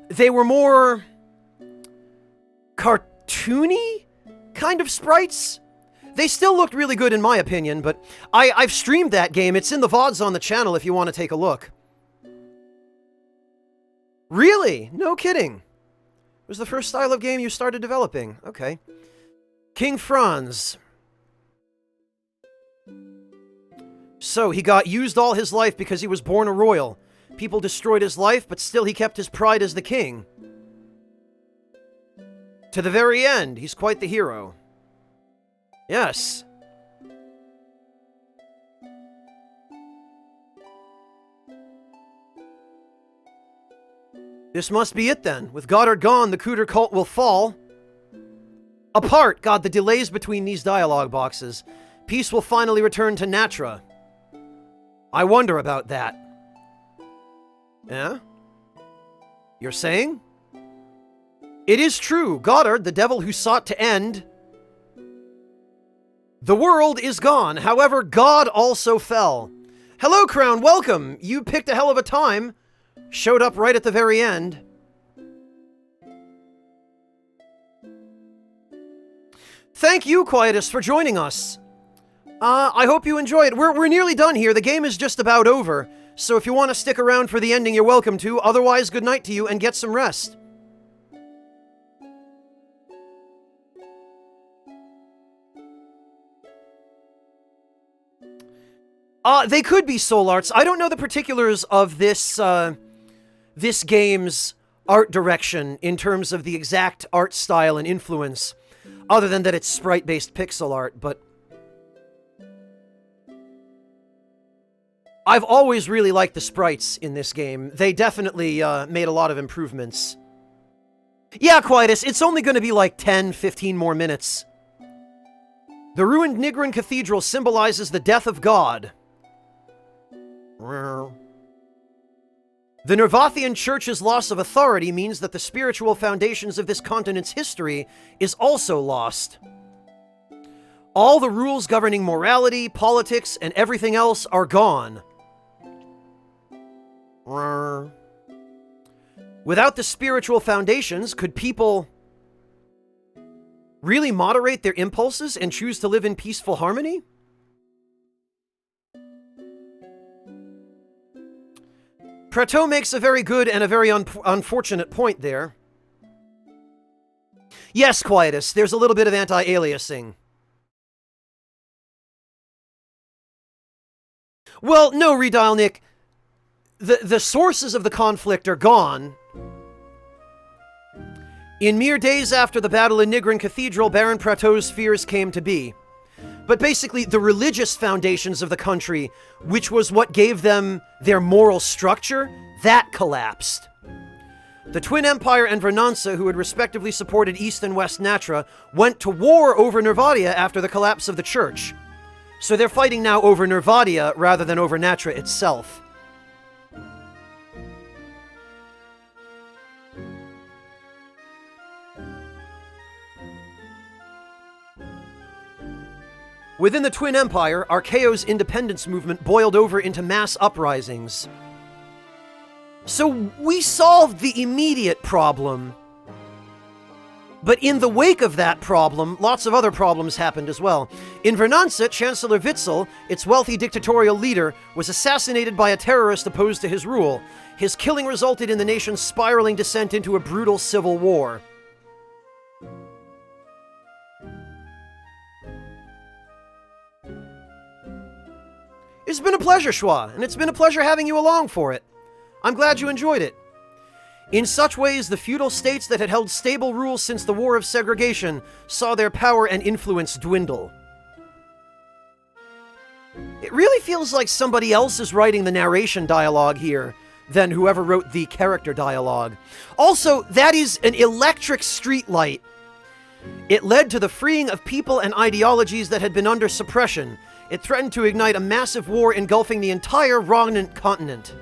they were more cartoony kind of sprites. They still looked really good in my opinion, but I've streamed that game. It's in the VODs on the channel if you want to take a look. Really? No kidding. It was the first style of game you started developing. Okay. King Franz. So, he got used all his life because he was born a royal. People destroyed his life, but still he kept his pride as the king. To the very end, he's quite the hero. Yes. This must be it then. With Goddard gone, the Cooter cult will fall. Apart! God, the delays between these dialogue boxes. Peace will finally return to Natra. I wonder about that. Yeah? You're saying? It is true. Goddard, the devil who sought to end the world, is gone. However, God also fell. Hello, Crown. Welcome. You picked a hell of a time. Showed up right at the very end. Thank you, Quietus, for joining us. I hope you enjoy it. We're nearly done here. The game is just about over. So if you want to stick around for the ending, you're welcome to. Otherwise, good night to you and get some rest. They could be Soul Arts. I don't know the particulars of this, this game's art direction in terms of the exact art style and influence, other than that it's sprite-based pixel art, but I've always really liked the sprites in this game. They definitely made a lot of improvements. Yeah, Quietus, it's only going to be like 10, 15 more minutes. The ruined Nigran Cathedral symbolizes the death of God. The Nervathian Church's loss of authority means that the spiritual foundations of this continent's history is also lost. All the rules governing morality, politics, and everything else are gone. Without the spiritual foundations, could people really moderate their impulses and choose to live in peaceful harmony? Prateau makes a very good and a very unfortunate point there. Yes, Quietus, there's a little bit of anti-aliasing. Well, no, Redialnik. The sources of the conflict are gone. In mere days after the battle in Nigrin Cathedral, Baron Prateau's fears came to be. But basically, the religious foundations of the country, which was what gave them their moral structure, that collapsed. The Twin Empire and Vernanza, who had respectively supported East and West Natra, went to war over Nervadia after the collapse of the church. So they're fighting now over Nervadia rather than over Natra itself. Within the Twin Empire, Archaeo's independence movement boiled over into mass uprisings. So we solved the immediate problem. But in the wake of that problem, lots of other problems happened as well. In Vernanza, Chancellor Witzel, its wealthy dictatorial leader, was assassinated by a terrorist opposed to his rule. His killing resulted in the nation's spiraling descent into a brutal civil war. It's been a pleasure, Schwa, and it's been a pleasure having you along for it. I'm glad you enjoyed it. In such ways, the feudal states that had held stable rule since the War of Segregation saw their power and influence dwindle. It really feels like somebody else is writing the narration dialogue here than whoever wrote the character dialogue. Also, that is an electric streetlight. It led to the freeing of people and ideologies that had been under suppression. It threatened to ignite a massive war engulfing the entire Rognant continent.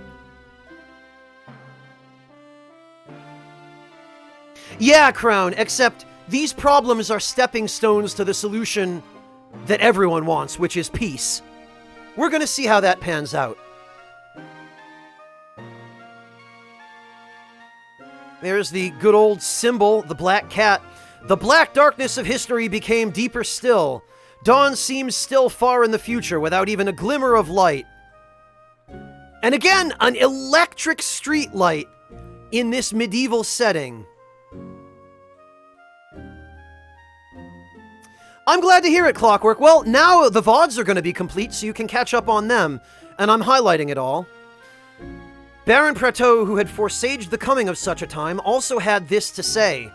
Yeah, Crown, except these problems are stepping stones to the solution that everyone wants, which is peace. We're gonna see how that pans out. There's the good old symbol, the black cat. The black darkness of history became deeper still. Dawn seems still far in the future without even a glimmer of light. And again, an electric street light in this medieval setting. I'm glad to hear it, Clockwork. Well, now the VODs are going to be complete, so you can catch up on them, and I'm highlighting it all. Baron Prateau, who had foresaged the coming of such a time, also had this to say.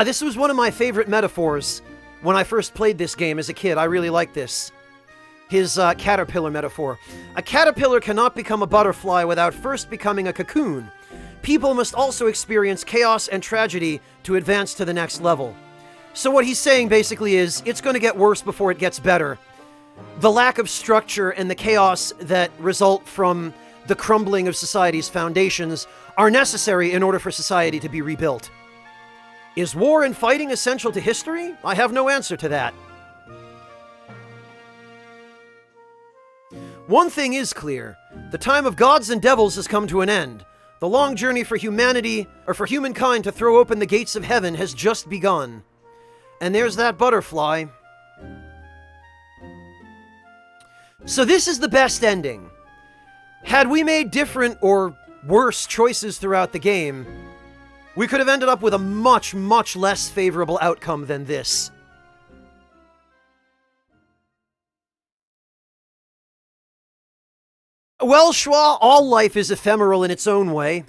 This was one of my favorite metaphors when I first played this game as a kid. I really liked this. His caterpillar metaphor. A caterpillar cannot become a butterfly without first becoming a cocoon. People must also experience chaos and tragedy to advance to the next level. So what he's saying basically is, it's going to get worse before it gets better. The lack of structure and the chaos that result from the crumbling of society's foundations are necessary in order for society to be rebuilt. Is war and fighting essential to history? I have no answer to that. One thing is clear. The time of gods and devils has come to an end. The long journey for humanity, or for humankind to throw open the gates of heaven has just begun. And there's that butterfly. So this is the best ending. Had we made different or worse choices throughout the game, we could have ended up with a much, much less favorable outcome than this. Well, Schwa, all life is ephemeral in its own way.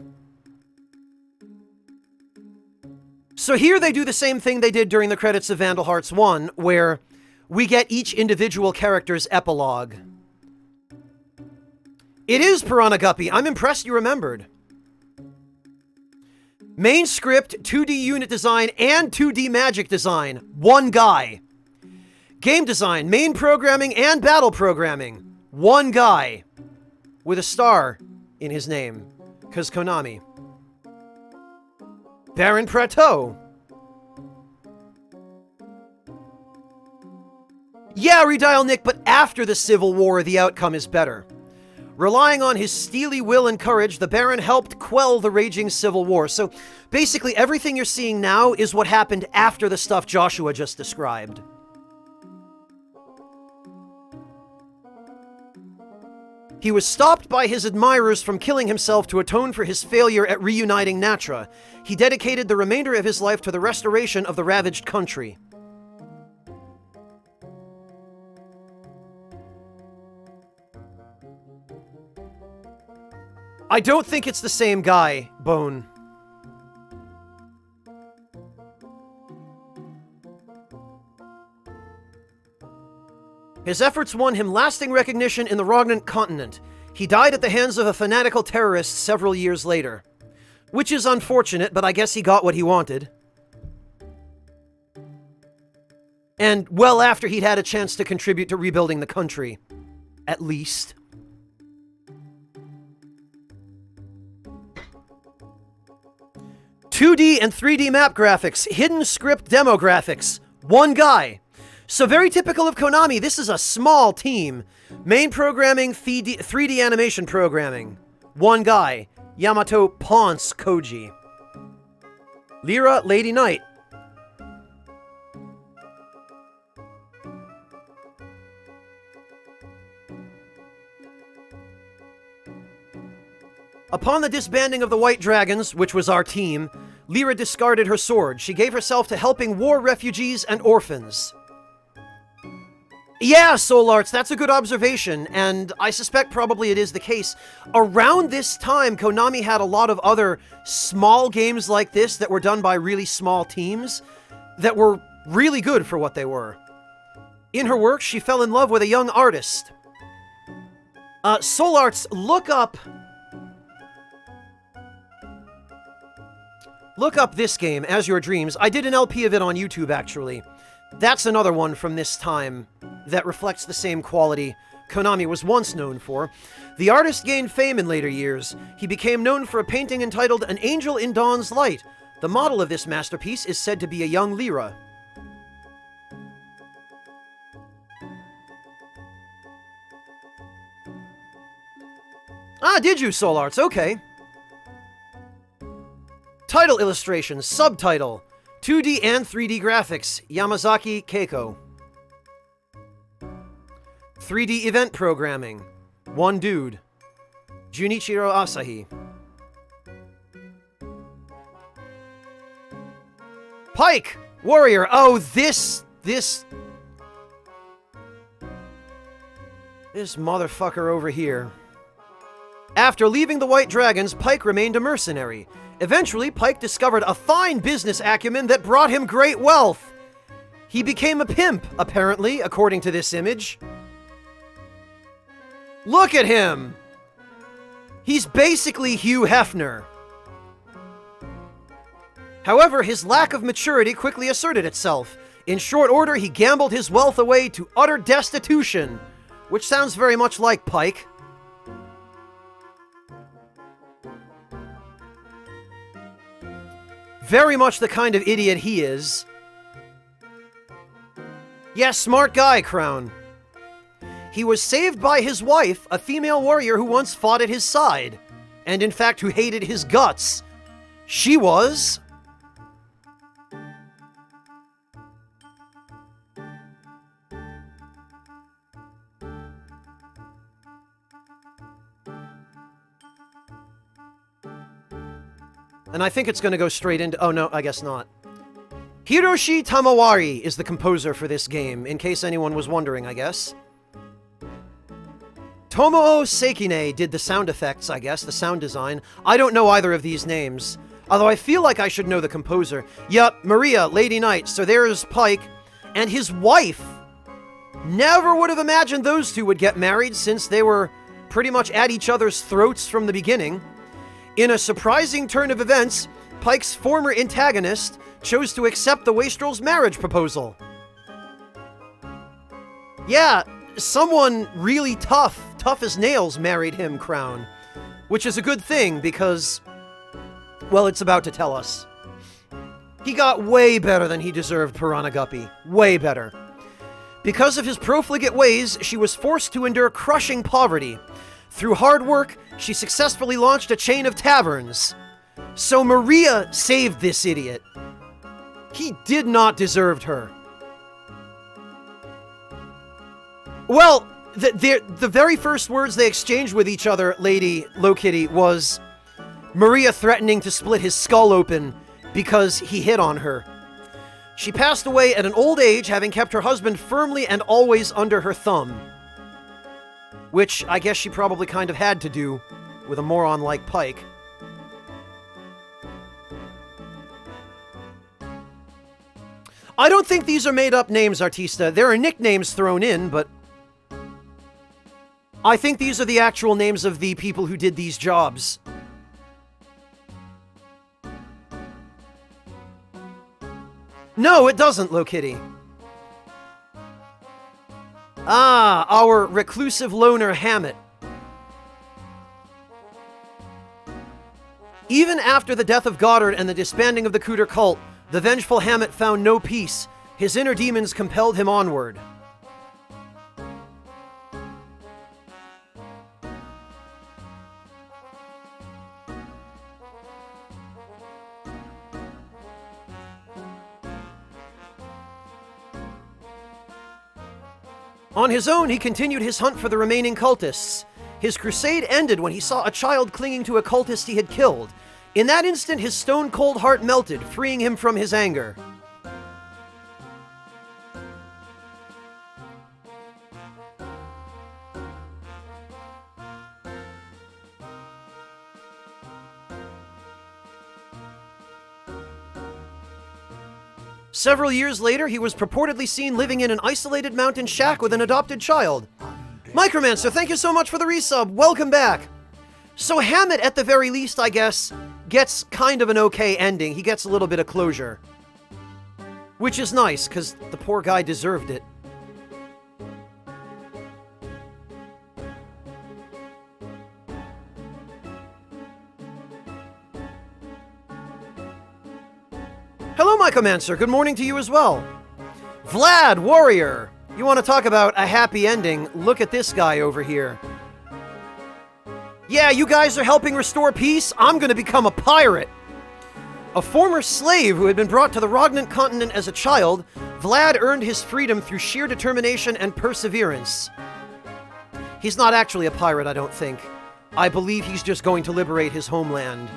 So here they do the same thing they did during the credits of Vandal Hearts 1, where we get each individual character's epilogue. It is Piranha Guppy. I'm impressed you remembered. Main script, 2D unit design, and 2D magic design. One guy. Game design, main programming, and battle programming. One guy. With a star in his name. 'Cause Konami. Baron Prateau. Yeah, Redial Nick, but after the Civil War, the outcome is better. Relying on his steely will and courage, the Baron helped quell the raging Civil War. So basically, everything you're seeing now is what happened after the stuff Joshua just described. He was stopped by his admirers from killing himself to atone for his failure at reuniting Natra. He dedicated the remainder of his life to the restoration of the ravaged country. I don't think it's the same guy, Bone. His efforts won him lasting recognition in the Rognant continent. He died at the hands of a fanatical terrorist several years later. Which is unfortunate, but I guess he got what he wanted. And well after he'd had a chance to contribute to rebuilding the country. At least. "2D and 3D map graphics, hidden script demo graphics. One guy." So very typical of Konami, this is a small team. Main programming, 3D animation programming. One guy, Yamato Ponce Koji. Lyra, Lady Knight. Upon the disbanding of the White Dragons, which was our team, Lyra discarded her sword. She gave herself to helping war refugees and orphans. Yeah, Soul Arts, that's a good observation, and I suspect probably it is the case. Around this time, Konami had a lot of other small games like this that were done by really small teams that were really good for what they were. In her work, she fell in love with a young artist. Soul Arts, look up this game, As Your Dreams. I did an LP of it on YouTube, actually. That's another one from this time that reflects the same quality Konami was once known for. The artist gained fame in later years. He became known for a painting entitled An Angel in Dawn's Light. The model of this masterpiece is said to be a young Lyra. Ah, did you, Soul Arts? Okay. Title illustrations, subtitle, 2D and 3D graphics, Yamazaki Keiko. 3D event programming, one dude, Junichiro Asahi. Pike! Warrior! Oh, this motherfucker over here. After leaving the White Dragons, Pike remained a mercenary. Eventually, Pike discovered a fine business acumen that brought him great wealth. He became a pimp, apparently, according to this image. Look at him! He's basically Hugh Hefner. However, his lack of maturity quickly asserted itself. In short order, he gambled his wealth away to utter destitution, which sounds very much like Pike. Very much the kind of idiot he is. Yes, smart guy, Crown. He was saved by his wife, a female warrior who once fought at his side, and in fact who hated his guts. She was... And I think it's going to go straight into... Oh, no, I guess not. Hiroshi Tamawari is the composer for this game, in case anyone was wondering, I guess. Tomoo Sekine did the sound effects, I guess, the sound design. I don't know either of these names, although I feel like I should know the composer. Yup, Maria, Lady Knight, so there's Pike, and his wife. Never would have imagined those two would get married, since they were pretty much at each other's throats from the beginning. In a surprising turn of events, Pike's former antagonist chose to accept the Wastrel's marriage proposal. Yeah, someone really tough as nails, married him, Crown. Which is a good thing, because, well, it's about to tell us. He got way better than he deserved, Piranha Guppy. Way better. Because of his profligate ways, she was forced to endure crushing poverty. Through hard work, she successfully launched a chain of taverns. So Maria saved this idiot. He did not deserve her. Well, the very first words they exchanged with each other, Lady Low Kitty, was Maria threatening to split his skull open because he hit on her. She passed away at an old age, having kept her husband firmly and always under her thumb. Which I guess she probably kind of had to do, with a moron like Pike. I don't think these are made-up names, Artista. There are nicknames thrown in, but I think these are the actual names of the people who did these jobs. No, it doesn't, Lokitty. Ah, our reclusive loner Hammett. Even after the death of Goddard and the disbanding of the Cooter cult, the vengeful Hammett found no peace. His inner demons compelled him onward. On his own, he continued his hunt for the remaining cultists. His crusade ended when he saw a child clinging to a cultist he had killed. In that instant, his stone-cold heart melted, freeing him from his anger. Several years later, he was purportedly seen living in an isolated mountain shack with an adopted child. Micromancer, thank you so much for the resub. Welcome back. So Hammett, at the very least, I guess, gets kind of an okay ending. He gets a little bit of closure. Which is nice, because the poor guy deserved it. Hello, Micromancer. Good morning to you as well. Vlad, Warrior. You want to talk about a happy ending? Look at this guy over here. Yeah, you guys are helping restore peace? I'm going to become a pirate. A former slave who had been brought to the Rognant continent as a child, Vlad earned his freedom through sheer determination and perseverance. He's not actually a pirate, I don't think. I believe he's just going to liberate his homeland.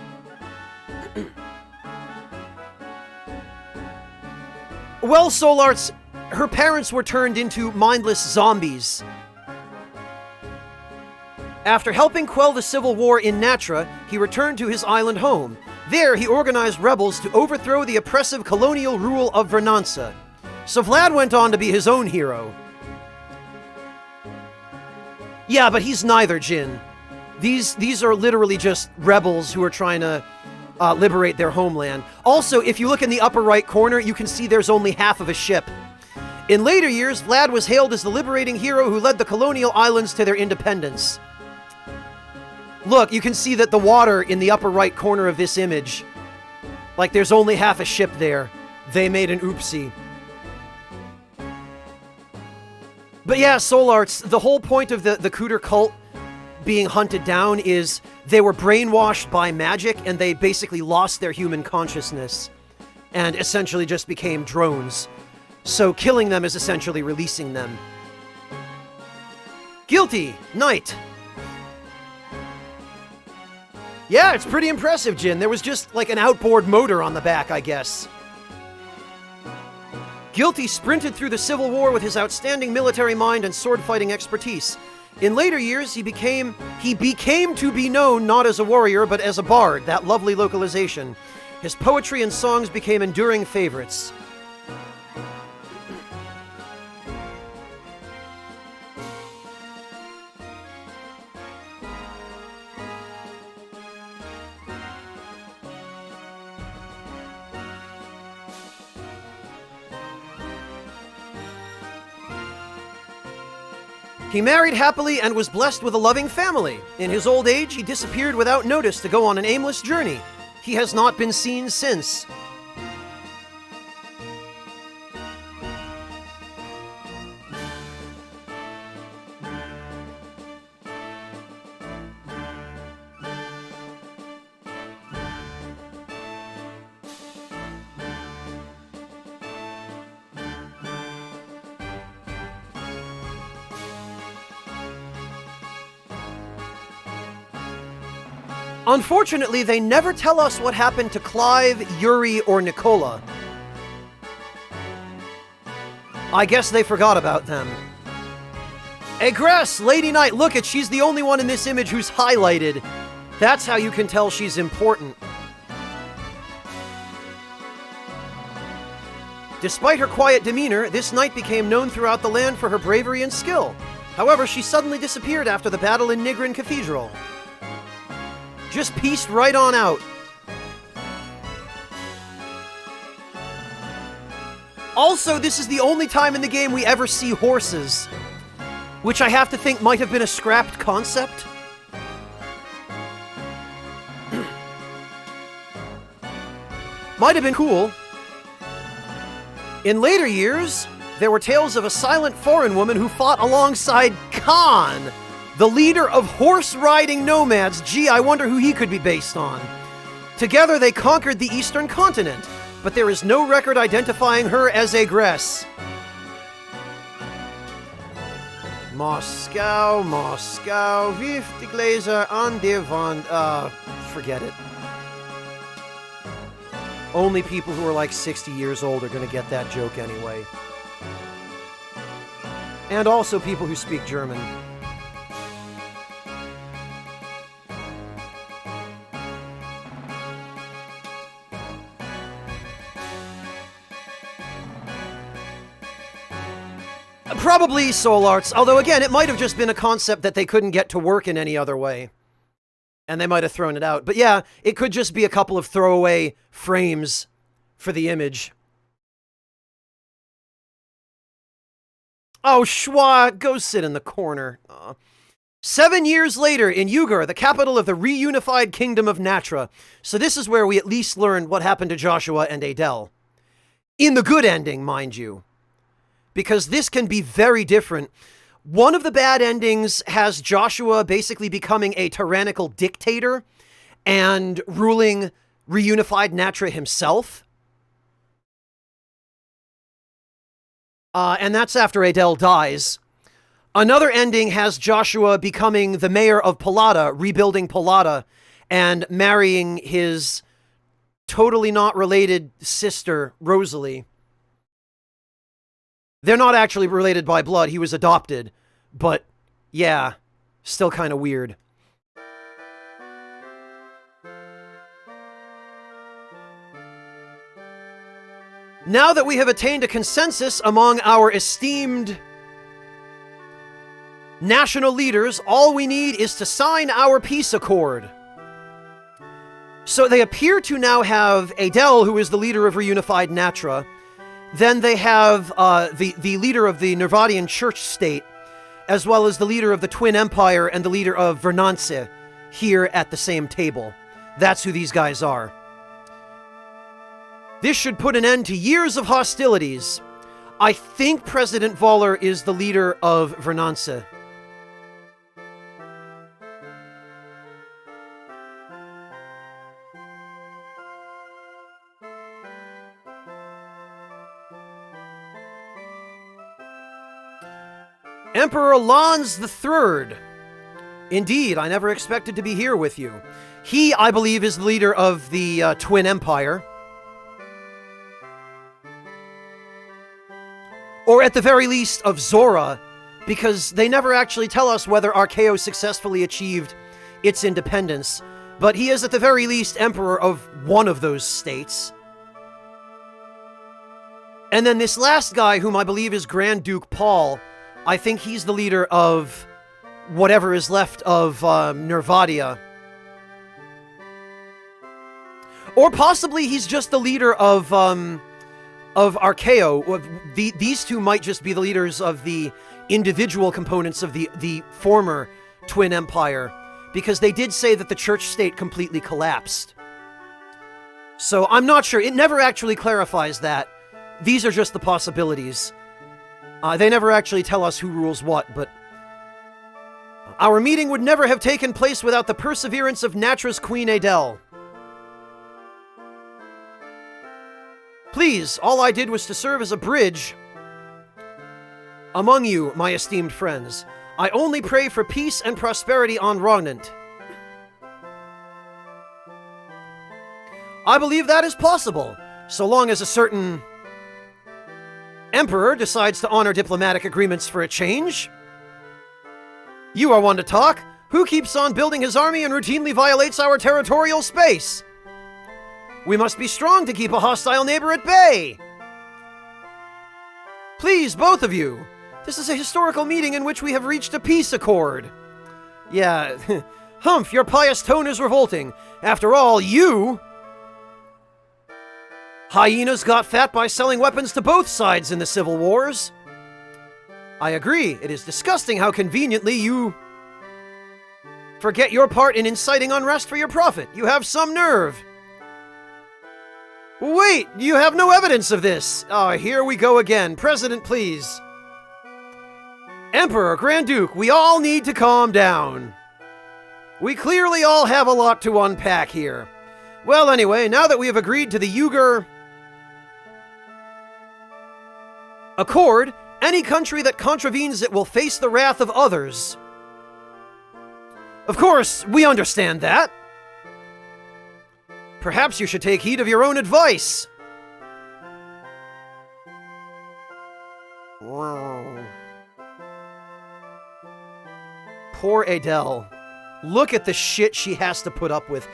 Well, Solarts, her parents were turned into mindless zombies. After helping quell the civil war in Natra, he returned to his island home. There, he organized rebels to overthrow the oppressive colonial rule of Vernanza. So Vlad went on to be his own hero. Yeah, but he's neither, Jin. These are literally just rebels who are trying to liberate their homeland. Also, if you look in the upper right corner, you can see there's only half of a ship. In later years, Vlad was hailed as the liberating hero who led the colonial islands to their independence. Look, you can see that the water in the upper right corner of this image, like there's only half a ship there. They made an oopsie. But yeah, Solarts, the whole point of the Cooter cult being hunted down is they were brainwashed by magic and they basically lost their human consciousness and essentially just became drones. So killing them is essentially releasing them. Guilty, Knight. Yeah, it's pretty impressive, Jin. There was just like an outboard motor on the back, I guess. Guilty sprinted through the Civil War with his outstanding military mind and sword-fighting expertise. In later years, he became to be known not as a warrior, but as a bard, that lovely localization. His poetry and songs became enduring favorites. He married happily and was blessed with a loving family. In his old age, he disappeared without notice to go on an aimless journey. He has not been seen since. Unfortunately, they never tell us what happened to Clive, Yuri, or Nicola. I guess they forgot about them. Egress, Lady Knight, look she's the only one in this image who's highlighted. That's how you can tell she's important. Despite her quiet demeanor, this knight became known throughout the land for her bravery and skill. However, she suddenly disappeared after the battle in Nigrin Cathedral. Just pieced right on out. Also, this is the only time in the game we ever see horses, which I have to think might have been a scrapped concept. Might have been cool. In later years, there were tales of a silent foreign woman who fought alongside Khan, the leader of horse-riding nomads. Gee, I wonder who he could be based on. Together they conquered the eastern continent, but there is no record identifying her as a Gress. Moscow, Moscow, wirf die Gläser an die Wand. Forget it. Only people who are like 60 years old are going to get that joke anyway. And also people who speak German. Probably Soul Arts, although again, it might have just been a concept that they couldn't get to work in any other way. And they might have thrown it out. But yeah, it could just be a couple of throwaway frames for the image. Oh, Schwa, go sit in the corner. 7 years later, in Ugar, the capital of the reunified kingdom of Natra. So this is where we at least learned what happened to Joshua and Adele. In the good ending, mind you. Because this can be very different. One of the bad endings has Joshua basically becoming a tyrannical dictator and ruling reunified Natra himself. And that's after Adele dies. Another ending has Joshua becoming the mayor of Palada, rebuilding Palada, and marrying his totally not related sister, Rosalie. They're not actually related by blood. He was adopted. But, yeah, still kind of weird. Now that we have attained a consensus among our esteemed national leaders, all we need is to sign our peace accord. So they appear to now have Adele, who is the leader of reunified Natra. Then they have the leader of the Nervadian church state, as well as the leader of the Twin Empire and the leader of Vernance here at the same table. That's who these guys are. This should put an end to years of hostilities. I think President Voller is the leader of Vernance. Emperor Lans III. Indeed, I never expected to be here with you. He, I believe, is the leader of the Twin Empire. Or at the very least of Zora, because they never actually tell us whether Archaeo successfully achieved its independence. But he is at the very least emperor of one of those states. And then this last guy, whom I believe is Grand Duke Paul, I think he's the leader of whatever is left of Nervadia. Or possibly he's just the leader of Archaeo. These two might just be the leaders of the individual components of the former Twin Empire, because they did say that the church state completely collapsed. So I'm not sure. It never actually clarifies that. These are just the possibilities. They never actually tell us who rules what, but our meeting would never have taken place without the perseverance of Natra's Queen Adele. Please, all I did was to serve as a bridge among you, my esteemed friends. I only pray for peace and prosperity on Rognant. I believe that is possible, so long as a certain Emperor decides to honor diplomatic agreements for a change. You are one to talk. Who keeps on building his army and routinely violates our territorial space? We must be strong to keep a hostile neighbor at bay. Please, both of you. This is a historical meeting in which we have reached a peace accord. Yeah, Humph, your pious tone is revolting. After all, you... Hyenas got fat by selling weapons to both sides in the civil wars. I agree. It is disgusting how conveniently you... forget your part in inciting unrest for your profit. You have some nerve. Wait, you have no evidence of this. Ah, here we go again. President, please. Emperor, Grand Duke, we all need to calm down. We clearly all have a lot to unpack here. Well, anyway, now that we have agreed to the Uyghur Accord, any country that contravenes it will face the wrath of others. Of course, we understand that. Perhaps you should take heed of your own advice. Wow. Poor Adele. Look at the shit she has to put up with.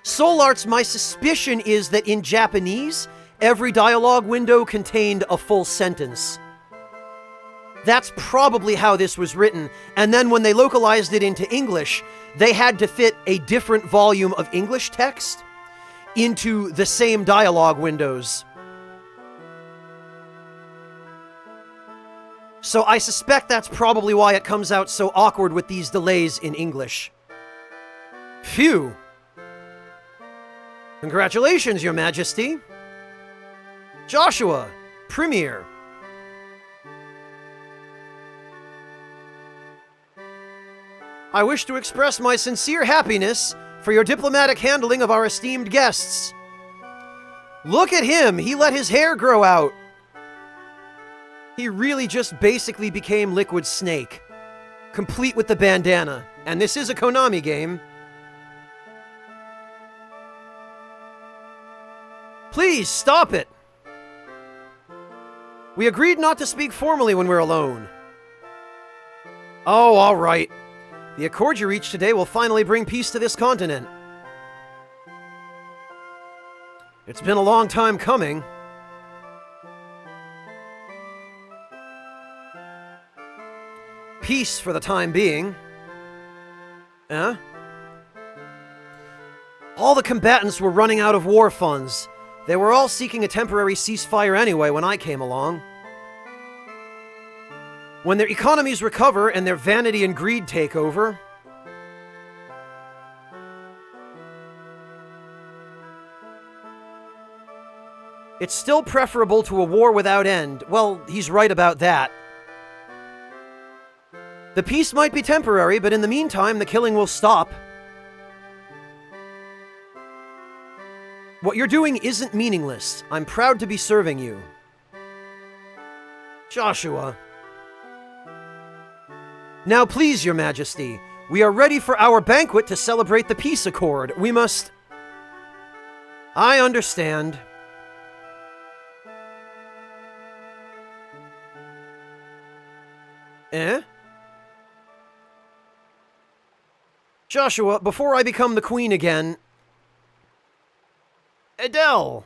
Soul Arts, my suspicion is that in Japanese, every dialogue window contained a full sentence. That's probably how this was written, and then when they localized it into English, they had to fit a different volume of English text into the same dialogue windows. So I suspect that's probably why it comes out so awkward with these delays in English. Phew. Congratulations, Your Majesty. Joshua, Premier. I wish to express my sincere happiness for your diplomatic handling of our esteemed guests. Look at him! He let his hair grow out! He really just basically became Liquid Snake, complete with the bandana. And this is a Konami game. Please, stop it! We agreed not to speak formally when we're alone. Oh, all right. The accord you reached today will finally bring peace to this continent. It's been a long time coming. Peace for the time being. Eh? All the combatants were running out of war funds. They were all seeking a temporary ceasefire anyway when I came along. When their economies recover and their vanity and greed take over, it's still preferable to a war without end. Well, he's right about that. The peace might be temporary, but in the meantime, the killing will stop. What you're doing isn't meaningless. I'm proud to be serving you. Joshua. Now please, Your Majesty, we are ready for our banquet to celebrate the peace accord. We must... I understand. Eh? Joshua, before I become the queen again... Adele!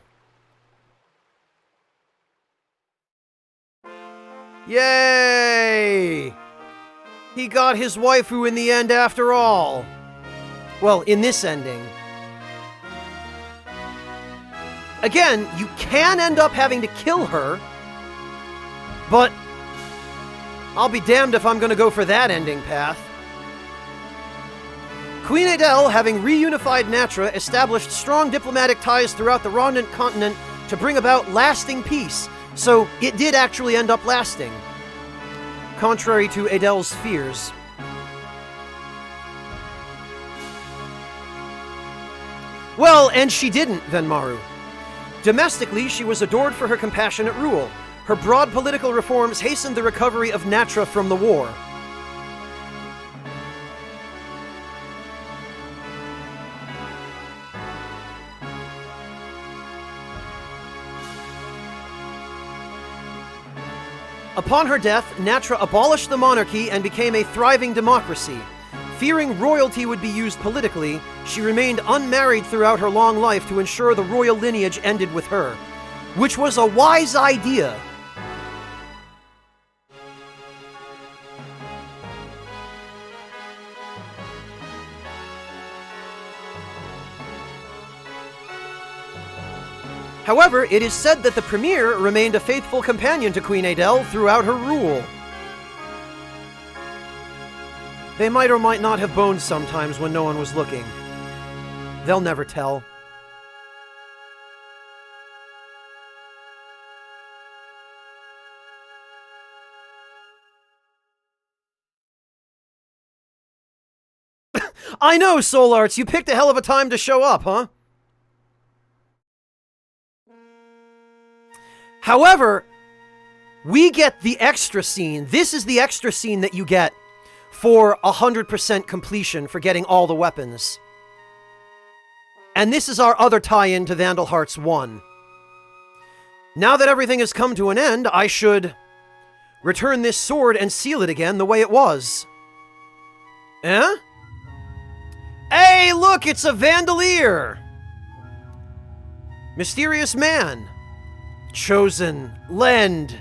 Yay! He got his waifu in the end after all. Well, in this ending. Again, you can end up having to kill her, but I'll be damned if I'm going to go for that ending path. Queen Adele, having reunified Natra, established strong diplomatic ties throughout the Rondant continent to bring about lasting peace. So it did actually end up lasting, contrary to Adele's fears. Well, and she didn't, Venmaru. Domestically, she was adored for her compassionate rule. Her broad political reforms hastened the recovery of Natra from the war. Upon her death, Natra abolished the monarchy and became a thriving democracy. Fearing royalty would be used politically, she remained unmarried throughout her long life to ensure the royal lineage ended with her, which was a wise idea. However, it is said that the Premier remained a faithful companion to Queen Adele throughout her rule. They might or might not have boned sometimes when no one was looking. They'll never tell. I know, Soul Arts, you picked a hell of a time to show up, huh? However, we get the extra scene. This is the extra scene that you get for 100% completion for getting all the weapons. And this is our other tie-in to Vandal Hearts 1. Now that everything has come to an end, I should return this sword and seal it again the way it was. Eh? Hey, look, it's a Vandalier! Mysterious man. Chosen. Lend.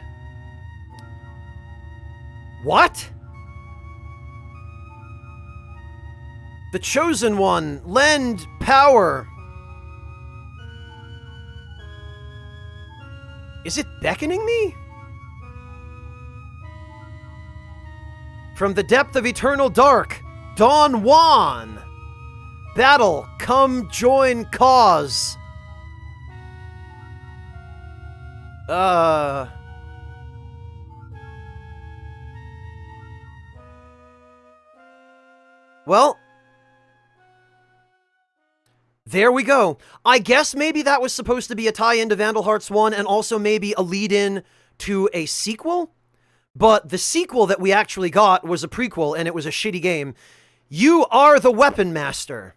What? The Chosen One. Lend power. Is it beckoning me? From the depth of eternal dark, Don Juan. Battle, come join cause. Well, there we go. I guess maybe that was supposed to be a tie-in to Vandal Hearts 1 and also maybe a lead-in to a sequel? But the sequel that we actually got was a prequel, and it was a shitty game. You are the Weapon Master.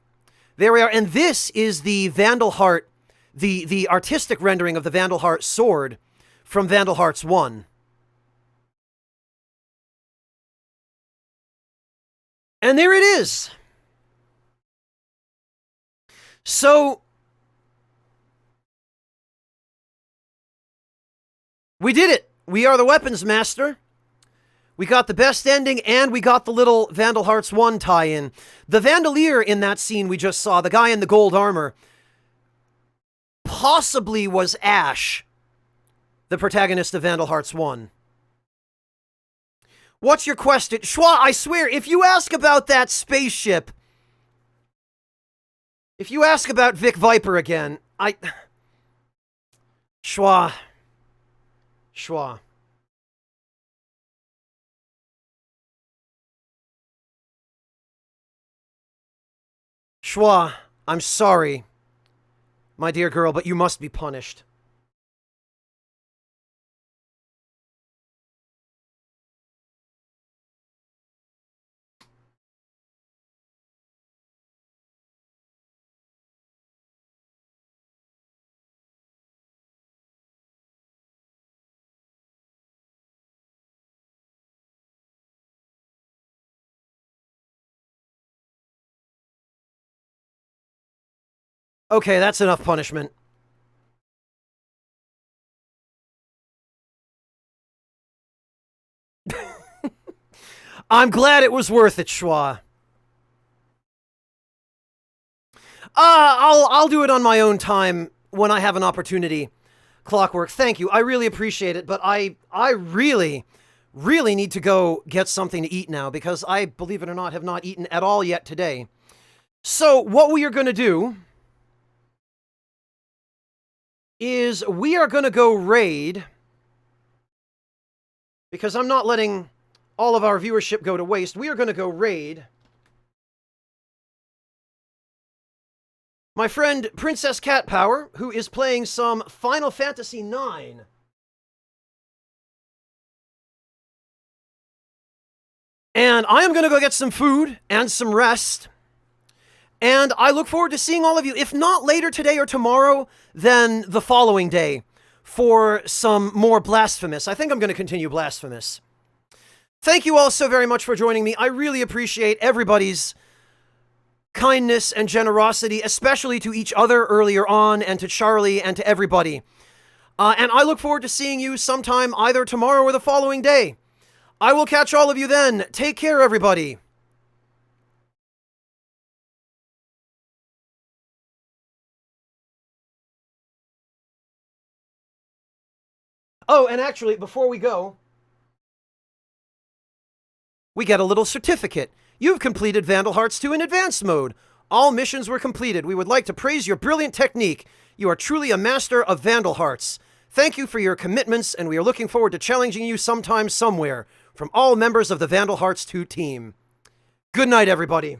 There we are, and this is the Vandal Heart, the artistic rendering of the Vandal Heart sword from Vandal Hearts 1. And there it is. So, we did it. We are the Weapons Master. We got the best ending, and we got the little Vandal Hearts 1 tie-in. The Vandalier in that scene we just saw, the guy in the gold armor, possibly was Ash, the protagonist of Vandal Hearts 1. What's your question? Schwa, I swear, if you ask about that spaceship, if you ask about Vic Viper again, Schwa. Schwa, I'm sorry, my dear girl, but you must be punished. Okay, that's enough punishment. I'm glad it was worth it, Schwa. I'll do it on my own time when I have an opportunity. Clockwork, thank you. I really appreciate it, but I really need to go get something to eat now because I, believe it or not, have not eaten at all yet today. So, what we are going to do is we are going to go raid, because I'm not letting all of our viewership go to waste. We are going to go raid my friend Princess Cat Power, who is playing some Final Fantasy IX. And I am going to go get some food and some rest. And I look forward to seeing all of you, if not later today or tomorrow, then the following day for some more Blasphemous. I think I'm going to continue Blasphemous. Thank you all so very much for joining me. I really appreciate everybody's kindness and generosity, especially to each other earlier on, and to Charlie and to everybody. And I look forward to seeing you sometime either tomorrow or the following day. I will catch all of you then. Take care, everybody. Oh, and actually, before we go, we get a little certificate. You've completed Vandal Hearts 2 in advanced mode. All missions were completed. We would like to praise your brilliant technique. You are truly a master of Vandal Hearts. Thank you for your commitments, and we are looking forward to challenging you sometime somewhere. From all members of the Vandal Hearts 2 team. Good night, everybody.